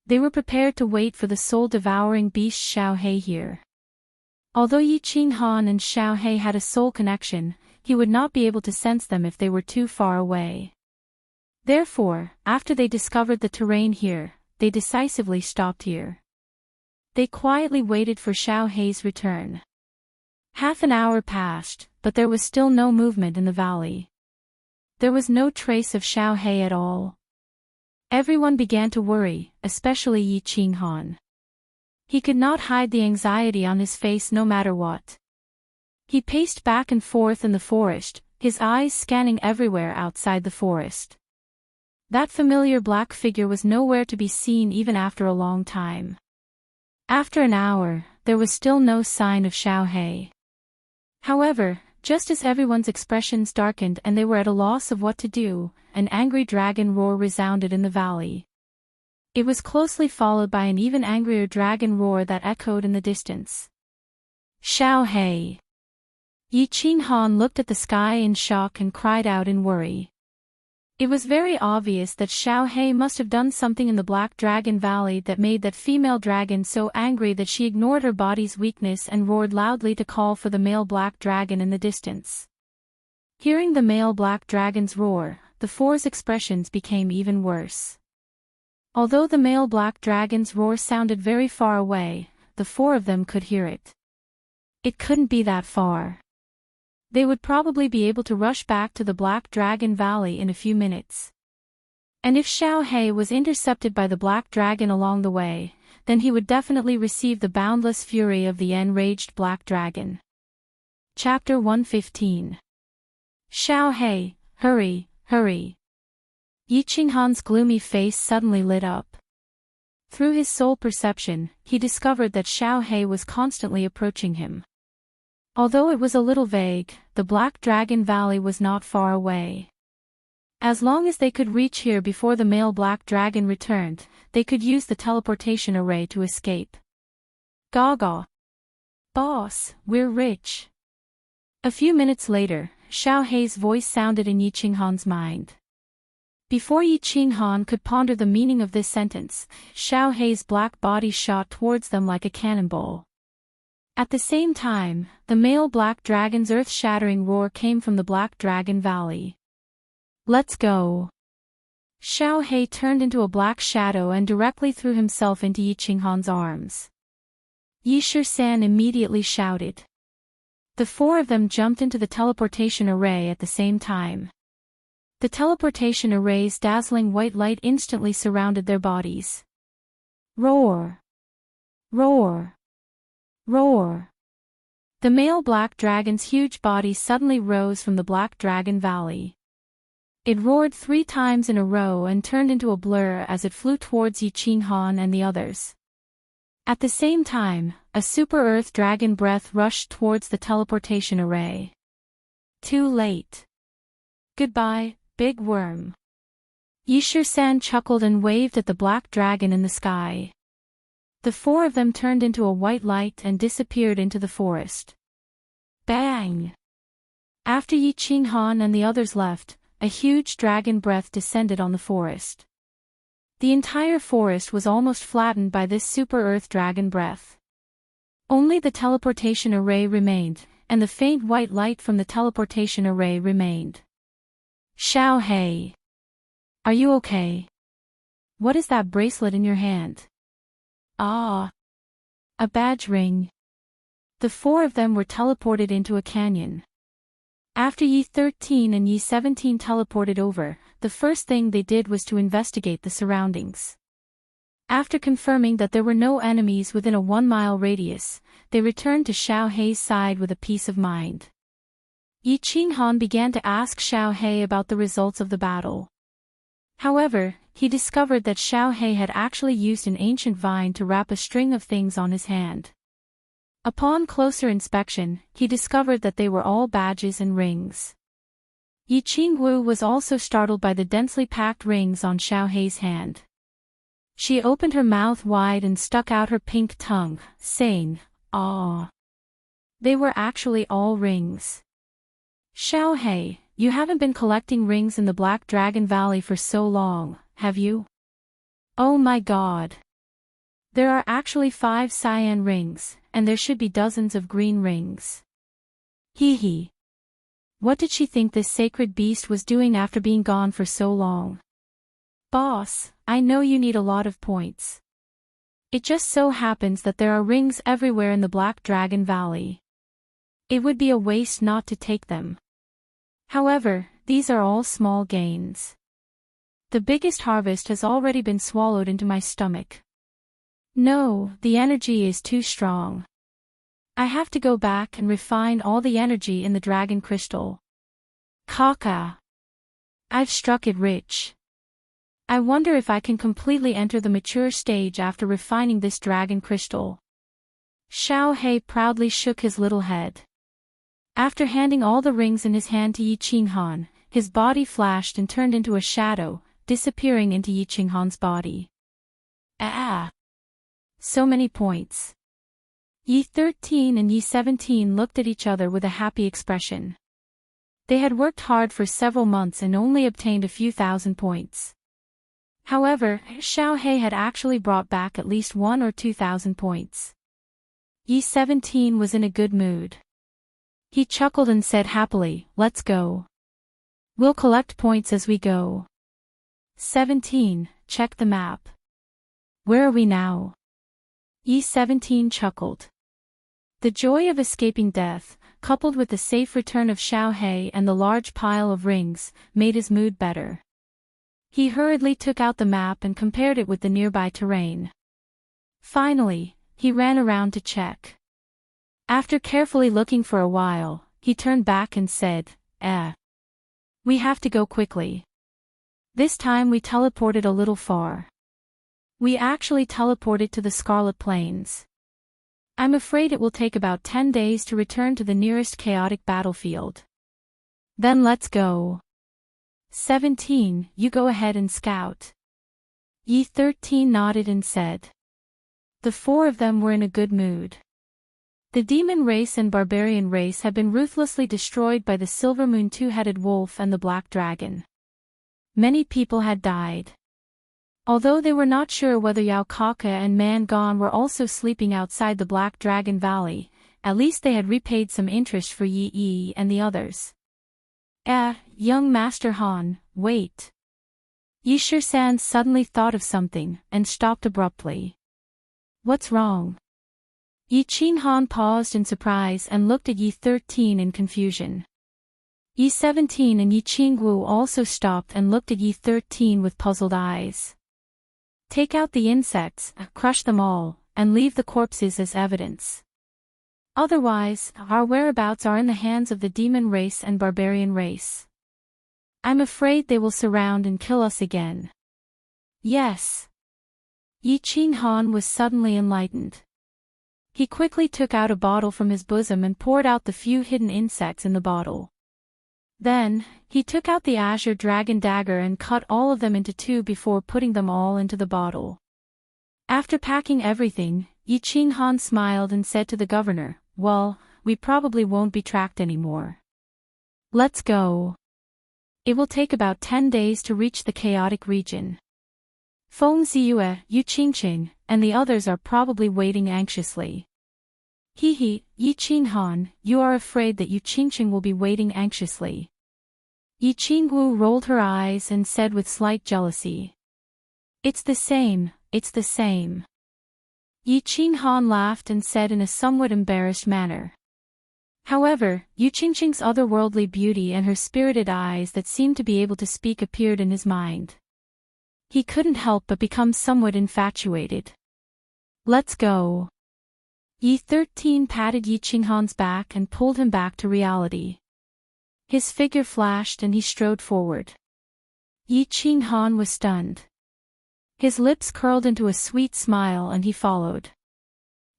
They were prepared to wait for the soul-devouring beast Xiao He here. Although Yi Ching Han and Xiao He had a soul connection, he would not be able to sense them if they were too far away. Therefore, after they discovered the terrain here, they decisively stopped here. They quietly waited for Xiao He's return. Half an hour passed, but there was still no movement in the valley. There was no trace of Xiao He at all. Everyone began to worry, especially Yi Ching Han. He could not hide the anxiety on his face no matter what. He paced back and forth in the forest, his eyes scanning everywhere outside the forest. That familiar black figure was nowhere to be seen even after a long time. After an hour, there was still no sign of Xiao He. However, just as everyone's expressions darkened and they were at a loss of what to do, an angry dragon roar resounded in the valley. It was closely followed by an even angrier dragon roar that echoed in the distance. Xiao He! Yi Ching Han looked at the sky in shock and cried out in worry. It was very obvious that Xiao He must have done something in the Black Dragon Valley that made that female dragon so angry that she ignored her body's weakness and roared loudly to call for the male black dragon in the distance. Hearing the male black dragon's roar, the 4's expressions became even worse. Although the male black dragon's roar sounded very far away, the 4 of them could hear it. It couldn't be that far. They would probably be able to rush back to the Black Dragon Valley in a few minutes. And if Xiao He was intercepted by the Black Dragon along the way, then he would definitely receive the boundless fury of the enraged Black Dragon. Chapter 115. Xiao Hei, hurry, hurry. Yi Qinghan's gloomy face suddenly lit up. Through his soul perception, he discovered that Xiao Hei was constantly approaching him. Although it was a little vague, the Black Dragon Valley was not far away. As long as they could reach here before the male Black Dragon returned, they could use the teleportation array to escape. Gaga. Boss, we're rich. A few minutes later, Xiao Hei's voice sounded in Yi Qinghan's mind. Before Yi Qinghan could ponder the meaning of this sentence, Xiao Hei's black body shot towards them like a cannonball. At the same time, the male Black Dragon's earth-shattering roar came from the Black Dragon Valley. Let's go. Xiao Hei turned into a black shadow and directly threw himself into Yi Qinghan's arms. Yi Shisan immediately shouted. The four of them jumped into the teleportation array at the same time. The teleportation array's dazzling white light instantly surrounded their bodies. Roar! Roar! Roar! The male Black Dragon's huge body suddenly rose from the Black Dragon Valley. It roared 3 times in a row and turned into a blur as it flew towards Yi Qinghan and the others. At the same time, a super Earth Dragon breath rushed towards the teleportation array. Too late. Goodbye, big worm. Yi Shisan chuckled and waved at the Black Dragon in the sky. The four of them turned into a white light and disappeared into the forest. Bang! After Yi Qinghan and the others left, a huge dragon breath descended on the forest. The entire forest was almost flattened by this super Earth Dragon breath. Only the teleportation array remained, and the faint white light from the teleportation array remained. Xiao Hei. Are you okay? What is that bracelet in your hand? Ah. A badge ring. The four of them were teleported into a canyon. After Yi 13 and Yi 17 teleported over, the first thing they did was to investigate the surroundings. After confirming that there were no enemies within a 1-mile radius, they returned to Xiao Hei's side with a peace of mind. Yi Qinghan began to ask Xiao Hei about the results of the battle. However, he discovered that Xiao Hei had actually used an ancient vine to wrap a string of things on his hand. Upon closer inspection, he discovered that they were all badges and rings. Yi Qingwu was also startled by the densely packed rings on Xiao Hei's hand. She opened her mouth wide and stuck out her pink tongue, saying, "Ah." They were actually all rings. Xiao Hei, you haven't been collecting rings in the Black Dragon Valley for so long, have you? Oh my god. There are actually 5 cyan rings, and there should be dozens of green rings. Hee hee. What did she think this sacred beast was doing after being gone for so long? Boss, I know you need a lot of points. It just so happens that there are rings everywhere in the Black Dragon Valley. It would be a waste not to take them. However, these are all small gains. The biggest harvest has already been swallowed into my stomach. No, the energy is too strong. I have to go back and refine all the energy in the dragon crystal. Kaka. I've struck it rich. I wonder if I can completely enter the mature stage after refining this dragon crystal. Xiao Hei proudly shook his little head. After handing all the rings in his hand to Yi Qinghan, his body flashed and turned into a shadow, disappearing into Yi Qinghan's body. Ah! So many points. Yi 13 and Yi 17 looked at each other with a happy expression. They had worked hard for several months and only obtained a few thousand points. However, Xiao Hei had actually brought back at least 1 or 2,000 points. Yi 17 was in a good mood. He chuckled and said happily, "Let's go. We'll collect points as we go." 17, check the map. Where are we now? Yi 17 chuckled. The joy of escaping death, coupled with the safe return of Xiao Hei and the large pile of rings, made his mood better. He hurriedly took out the map and compared it with the nearby terrain. Finally, he ran around to check. After carefully looking for a while, he turned back and said, We have to go quickly. This time we teleported a little far. We actually teleported to the Scarlet Plains. I'm afraid it will take about 10 days to return to the nearest chaotic battlefield. Then let's go. 17, you go ahead and scout. Ye 13 nodded and said. The four of them were in a good mood. The demon race and barbarian race had been ruthlessly destroyed by the Silver Moon two-headed wolf and the black dragon. Many people had died. Although they were not sure whether Yaokaka and Mangon were also sleeping outside the Black Dragon Valley, at least they had repaid some interest for Yi Yi and the others. Young Master Han, wait. Yi Shisan suddenly thought of something, and stopped abruptly. What's wrong? Yi Qing Han paused in surprise and looked at Yi 13 in confusion. Yi 17 and Yi Qingwu also stopped and looked at Yi 13 with puzzled eyes. Take out the insects, crush them all, and leave the corpses as evidence. Otherwise, our whereabouts are in the hands of the demon race and barbarian race. I'm afraid they will surround and kill us again. Yes. Yi Qing Han was suddenly enlightened. He quickly took out a bottle from his bosom and poured out the few hidden insects in the bottle. Then, he took out the Azure Dragon Dagger and cut all of them into two before putting them all into the bottle. After packing everything, Yi Qing Han smiled and said to the governor, well, we probably won't be tracked anymore. Let's go. It will take about 10 days to reach the chaotic region. Feng Ziyue, Yu Qingqing, and the others are probably waiting anxiously. Yi Qing Han, you are afraid that Yu Qingqing will be waiting anxiously. Yi Qingwu rolled her eyes and said with slight jealousy. It's the same, it's the same. Yi Qing Han laughed and said in a somewhat embarrassed manner. However, Yu Qingqing's otherworldly beauty and her spirited eyes that seemed to be able to speak appeared in his mind. He couldn't help but become somewhat infatuated. Let's go. Yi 13 patted Yi Qing Han's back and pulled him back to reality. His figure flashed and he strode forward. Yi Qing Han was stunned. His lips curled into a sweet smile and he followed.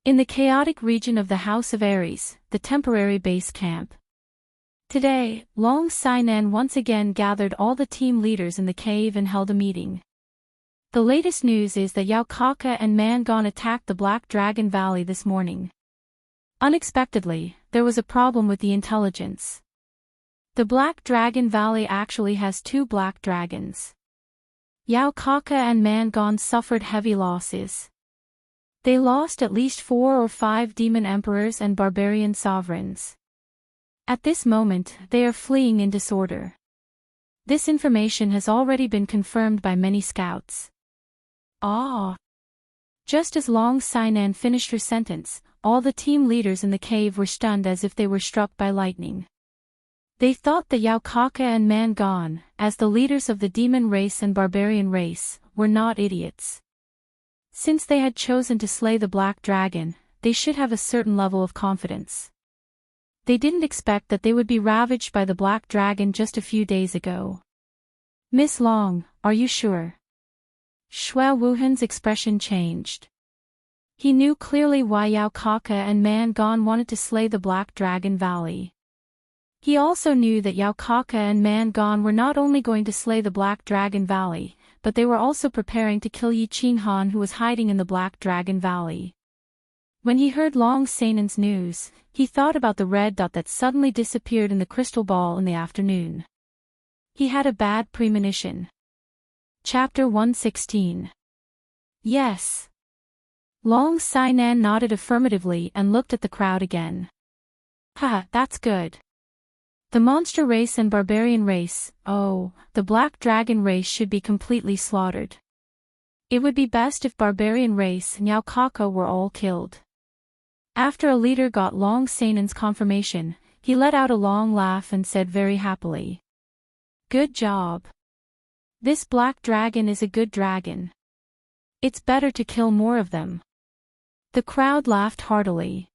In the chaotic region of the House of Ares, the temporary base camp. Today, Long Sainan once again gathered all the team leaders in the cave and held a meeting. The latest news is that Yaokaka and Mangon attacked the Black Dragon Valley this morning. Unexpectedly, there was a problem with the intelligence. The Black Dragon Valley actually has two black dragons. Yaokaka and Mangon suffered heavy losses. They lost at least 4 or 5 demon emperors and barbarian sovereigns. At this moment, they are fleeing in disorder. This information has already been confirmed by many scouts. Just as Long Sainan finished her sentence, all the team leaders in the cave were stunned as if they were struck by lightning. They thought that Yaokaka and Mangon, as the leaders of the demon race and barbarian race, were not idiots. Since they had chosen to slay the black dragon, they should have a certain level of confidence. They didn't expect that they would be ravaged by the black dragon just a few days ago. Miss Long, are you sure? Xue Wuhan's expression changed. He knew clearly why Yaokaka and Mangon wanted to slay the Black Dragon Valley. He also knew that Yaokaka and Mangon were not only going to slay the Black Dragon Valley, but they were also preparing to kill Yi Qing Han, who was hiding in the Black Dragon Valley. When he heard Long Sainan's news, he thought about the red dot that suddenly disappeared in the crystal ball in the afternoon. He had a bad premonition. Chapter 116. Yes. Long Sainan nodded affirmatively and looked at the crowd again. That's good. The monster race and barbarian race, the black dragon race should be completely slaughtered. It would be best if barbarian race and Yaokaka were all killed. After a leader got Long Sainan's confirmation, he let out a long laugh and said very happily. Good job. This black dragon is a good dragon. It's better to kill more of them. The crowd laughed heartily.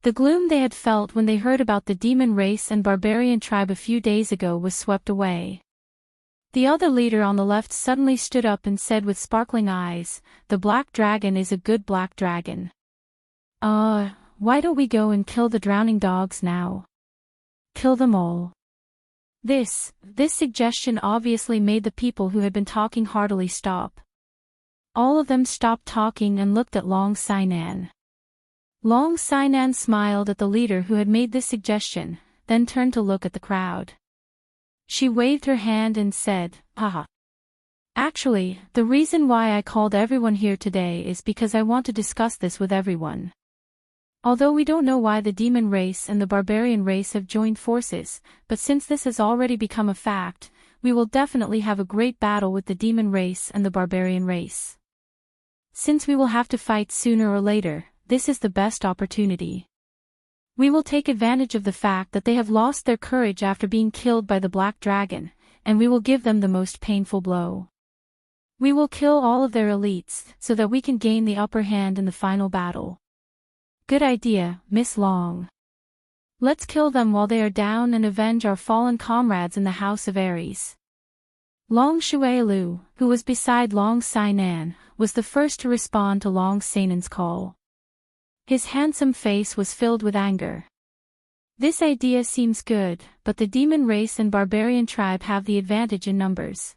The gloom they had felt when they heard about the demon race and barbarian tribe a few days ago was swept away. The other leader on the left suddenly stood up and said with sparkling eyes, "The black dragon is a good black dragon. Why don't we go and kill the drowning dogs now? Kill them all." This suggestion obviously made the people who had been talking heartily stop. All of them stopped talking and looked at Long Sainan. Long Sainan smiled at the leader who had made this suggestion, then turned to look at the crowd. She waved her hand and said, "Haha. Actually, the reason why I called everyone here today is because I want to discuss this with everyone. Although we don't know why the demon race and the barbarian race have joined forces, but since this has already become a fact, we will definitely have a great battle with the demon race and the barbarian race. Since we will have to fight sooner or later, this is the best opportunity. We will take advantage of the fact that they have lost their courage after being killed by the black dragon, and we will give them the most painful blow. We will kill all of their elites so that we can gain the upper hand in the final battle." "Good idea, Miss Long. Let's kill them while they are down and avenge our fallen comrades in the House of Ares." Long Shuailu, who was beside Long Sainan, was the first to respond to Long Sainan's call. His handsome face was filled with anger. "This idea seems good, but the demon race and barbarian tribe have the advantage in numbers.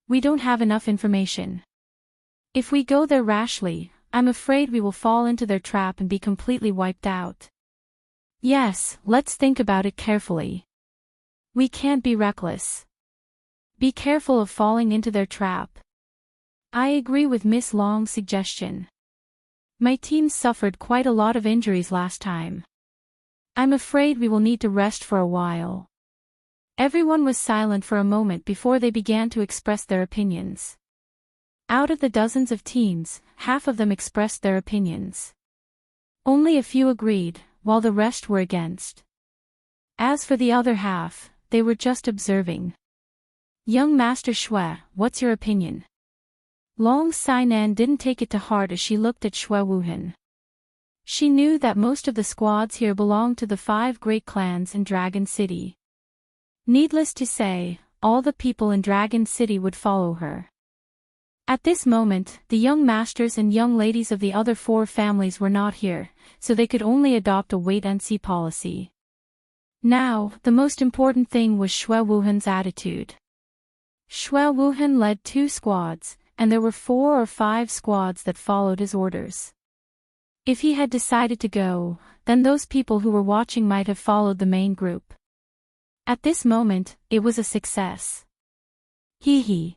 We don't have enough information. If we go there rashly, I'm afraid we will fall into their trap and be completely wiped out. Yes, let's think about it carefully. We can't be reckless. Be careful of falling into their trap." I agree with Miss Long's suggestion. My team suffered quite a lot of injuries last time. I'm afraid we will need to rest for a while. Everyone was silent for a moment before they began to express their opinions. Out of the dozens of teams, half of them expressed their opinions. Only a few agreed, while the rest were against. As for the other half, they were just observing. "Young Master Shui, what's your opinion?" Long Sainan didn't take it to heart as she looked at Shui Wuhan. She knew that most of the squads here belonged to the 5 great clans in Dragon City. Needless to say, all the people in Dragon City would follow her. At this moment, the young masters and young ladies of the other 4 families were not here, so they could only adopt a wait-and-see policy. Now, the most important thing was Shui Wuhan's attitude. Shui Wuhan led 2 squads, and there were 4 or 5 squads that followed his orders. If he had decided to go, then those people who were watching might have followed the main group. At this moment, it was a success. Hee.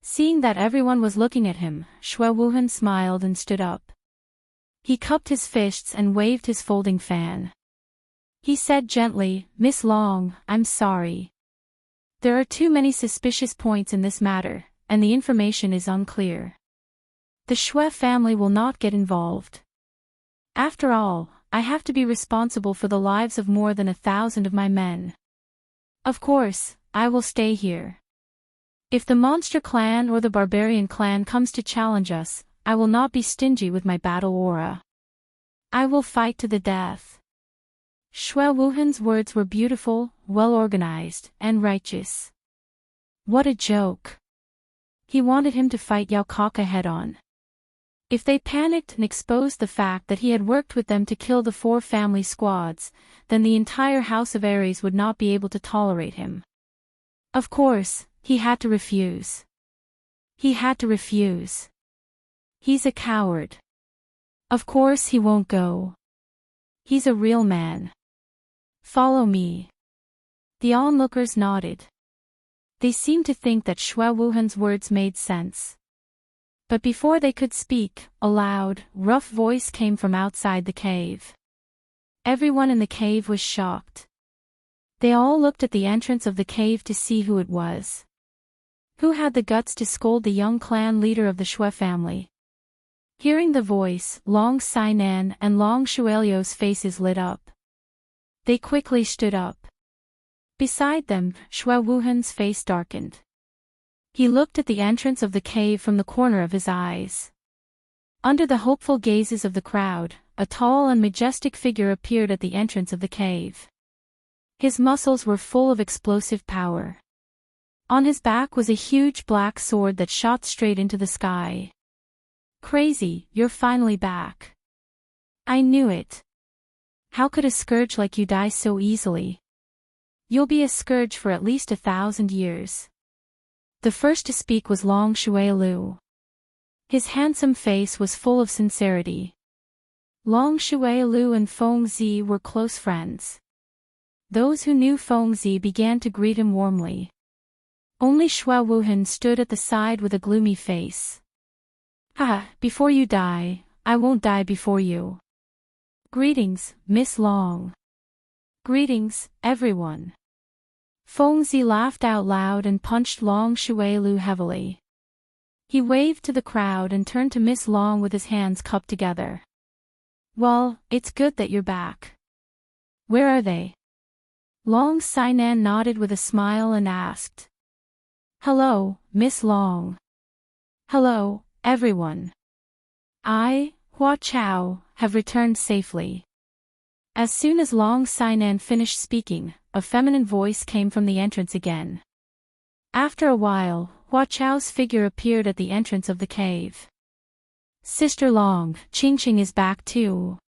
Seeing that everyone was looking at him, Shui Wuhan smiled and stood up. He cupped his fists and waved his folding fan. He said gently, "Miss Long, I'm sorry. There are too many suspicious points in this matter, and the information is unclear. The Shui family will not get involved. After all, I have to be responsible for the lives of more than 1,000 of my men. Of course, I will stay here. If the monster clan or the barbarian clan comes to challenge us, I will not be stingy with my battle aura. I will fight to the death." Shui Wuhan's words were beautiful, well-organized, and righteous. What a joke. He wanted him to fight Yao Kaka head-on. If they panicked and exposed the fact that he had worked with them to kill the 4 family squads, then the entire House of Ares would not be able to tolerate him. Of course, he had to refuse. He's a coward. Of course he won't go. He's a real man. Follow me. The onlookers nodded. They seemed to think that Shui Wuhan's words made sense. But before they could speak, a loud, rough voice came from outside the cave. Everyone in the cave was shocked. They all looked at the entrance of the cave to see who it was. Who had the guts to scold the young clan leader of the Shui family? Hearing the voice, Long Sainan and Long Shuailio's faces lit up. They quickly stood up. Beside them, Shui Wuhan's face darkened. He looked at the entrance of the cave from the corner of his eyes. Under the hopeful gazes of the crowd, a tall and majestic figure appeared at the entrance of the cave. His muscles were full of explosive power. On his back was a huge black sword that shot straight into the sky. Crazy, you're finally back. I knew it. How could a scourge like you die so easily? You'll be a scourge for at least 1,000 years. The first to speak was Long Shuai-Lu. His handsome face was full of sincerity. Long Shuai-Lu and Feng Zi were close friends. Those who knew Feng Zi began to greet him warmly. Only Xue Wuhan stood at the side with a gloomy face. Before you die, I won't die before you. Greetings, Miss Long. Greetings, everyone. Feng Zi laughed out loud and punched Long Shuai-Lu heavily. He waved to the crowd and turned to Miss Long with his hands cupped together. Well, it's good that you're back. Where are they? Long Sainan nodded with a smile and asked. Hello, Miss Long. Hello, everyone. I, Hua Chao, have returned safely. As soon as Long Sainan finished speaking, a feminine voice came from the entrance again. After a while, Hua Chao's figure appeared at the entrance of the cave. Sister Long, Qingqing is back too.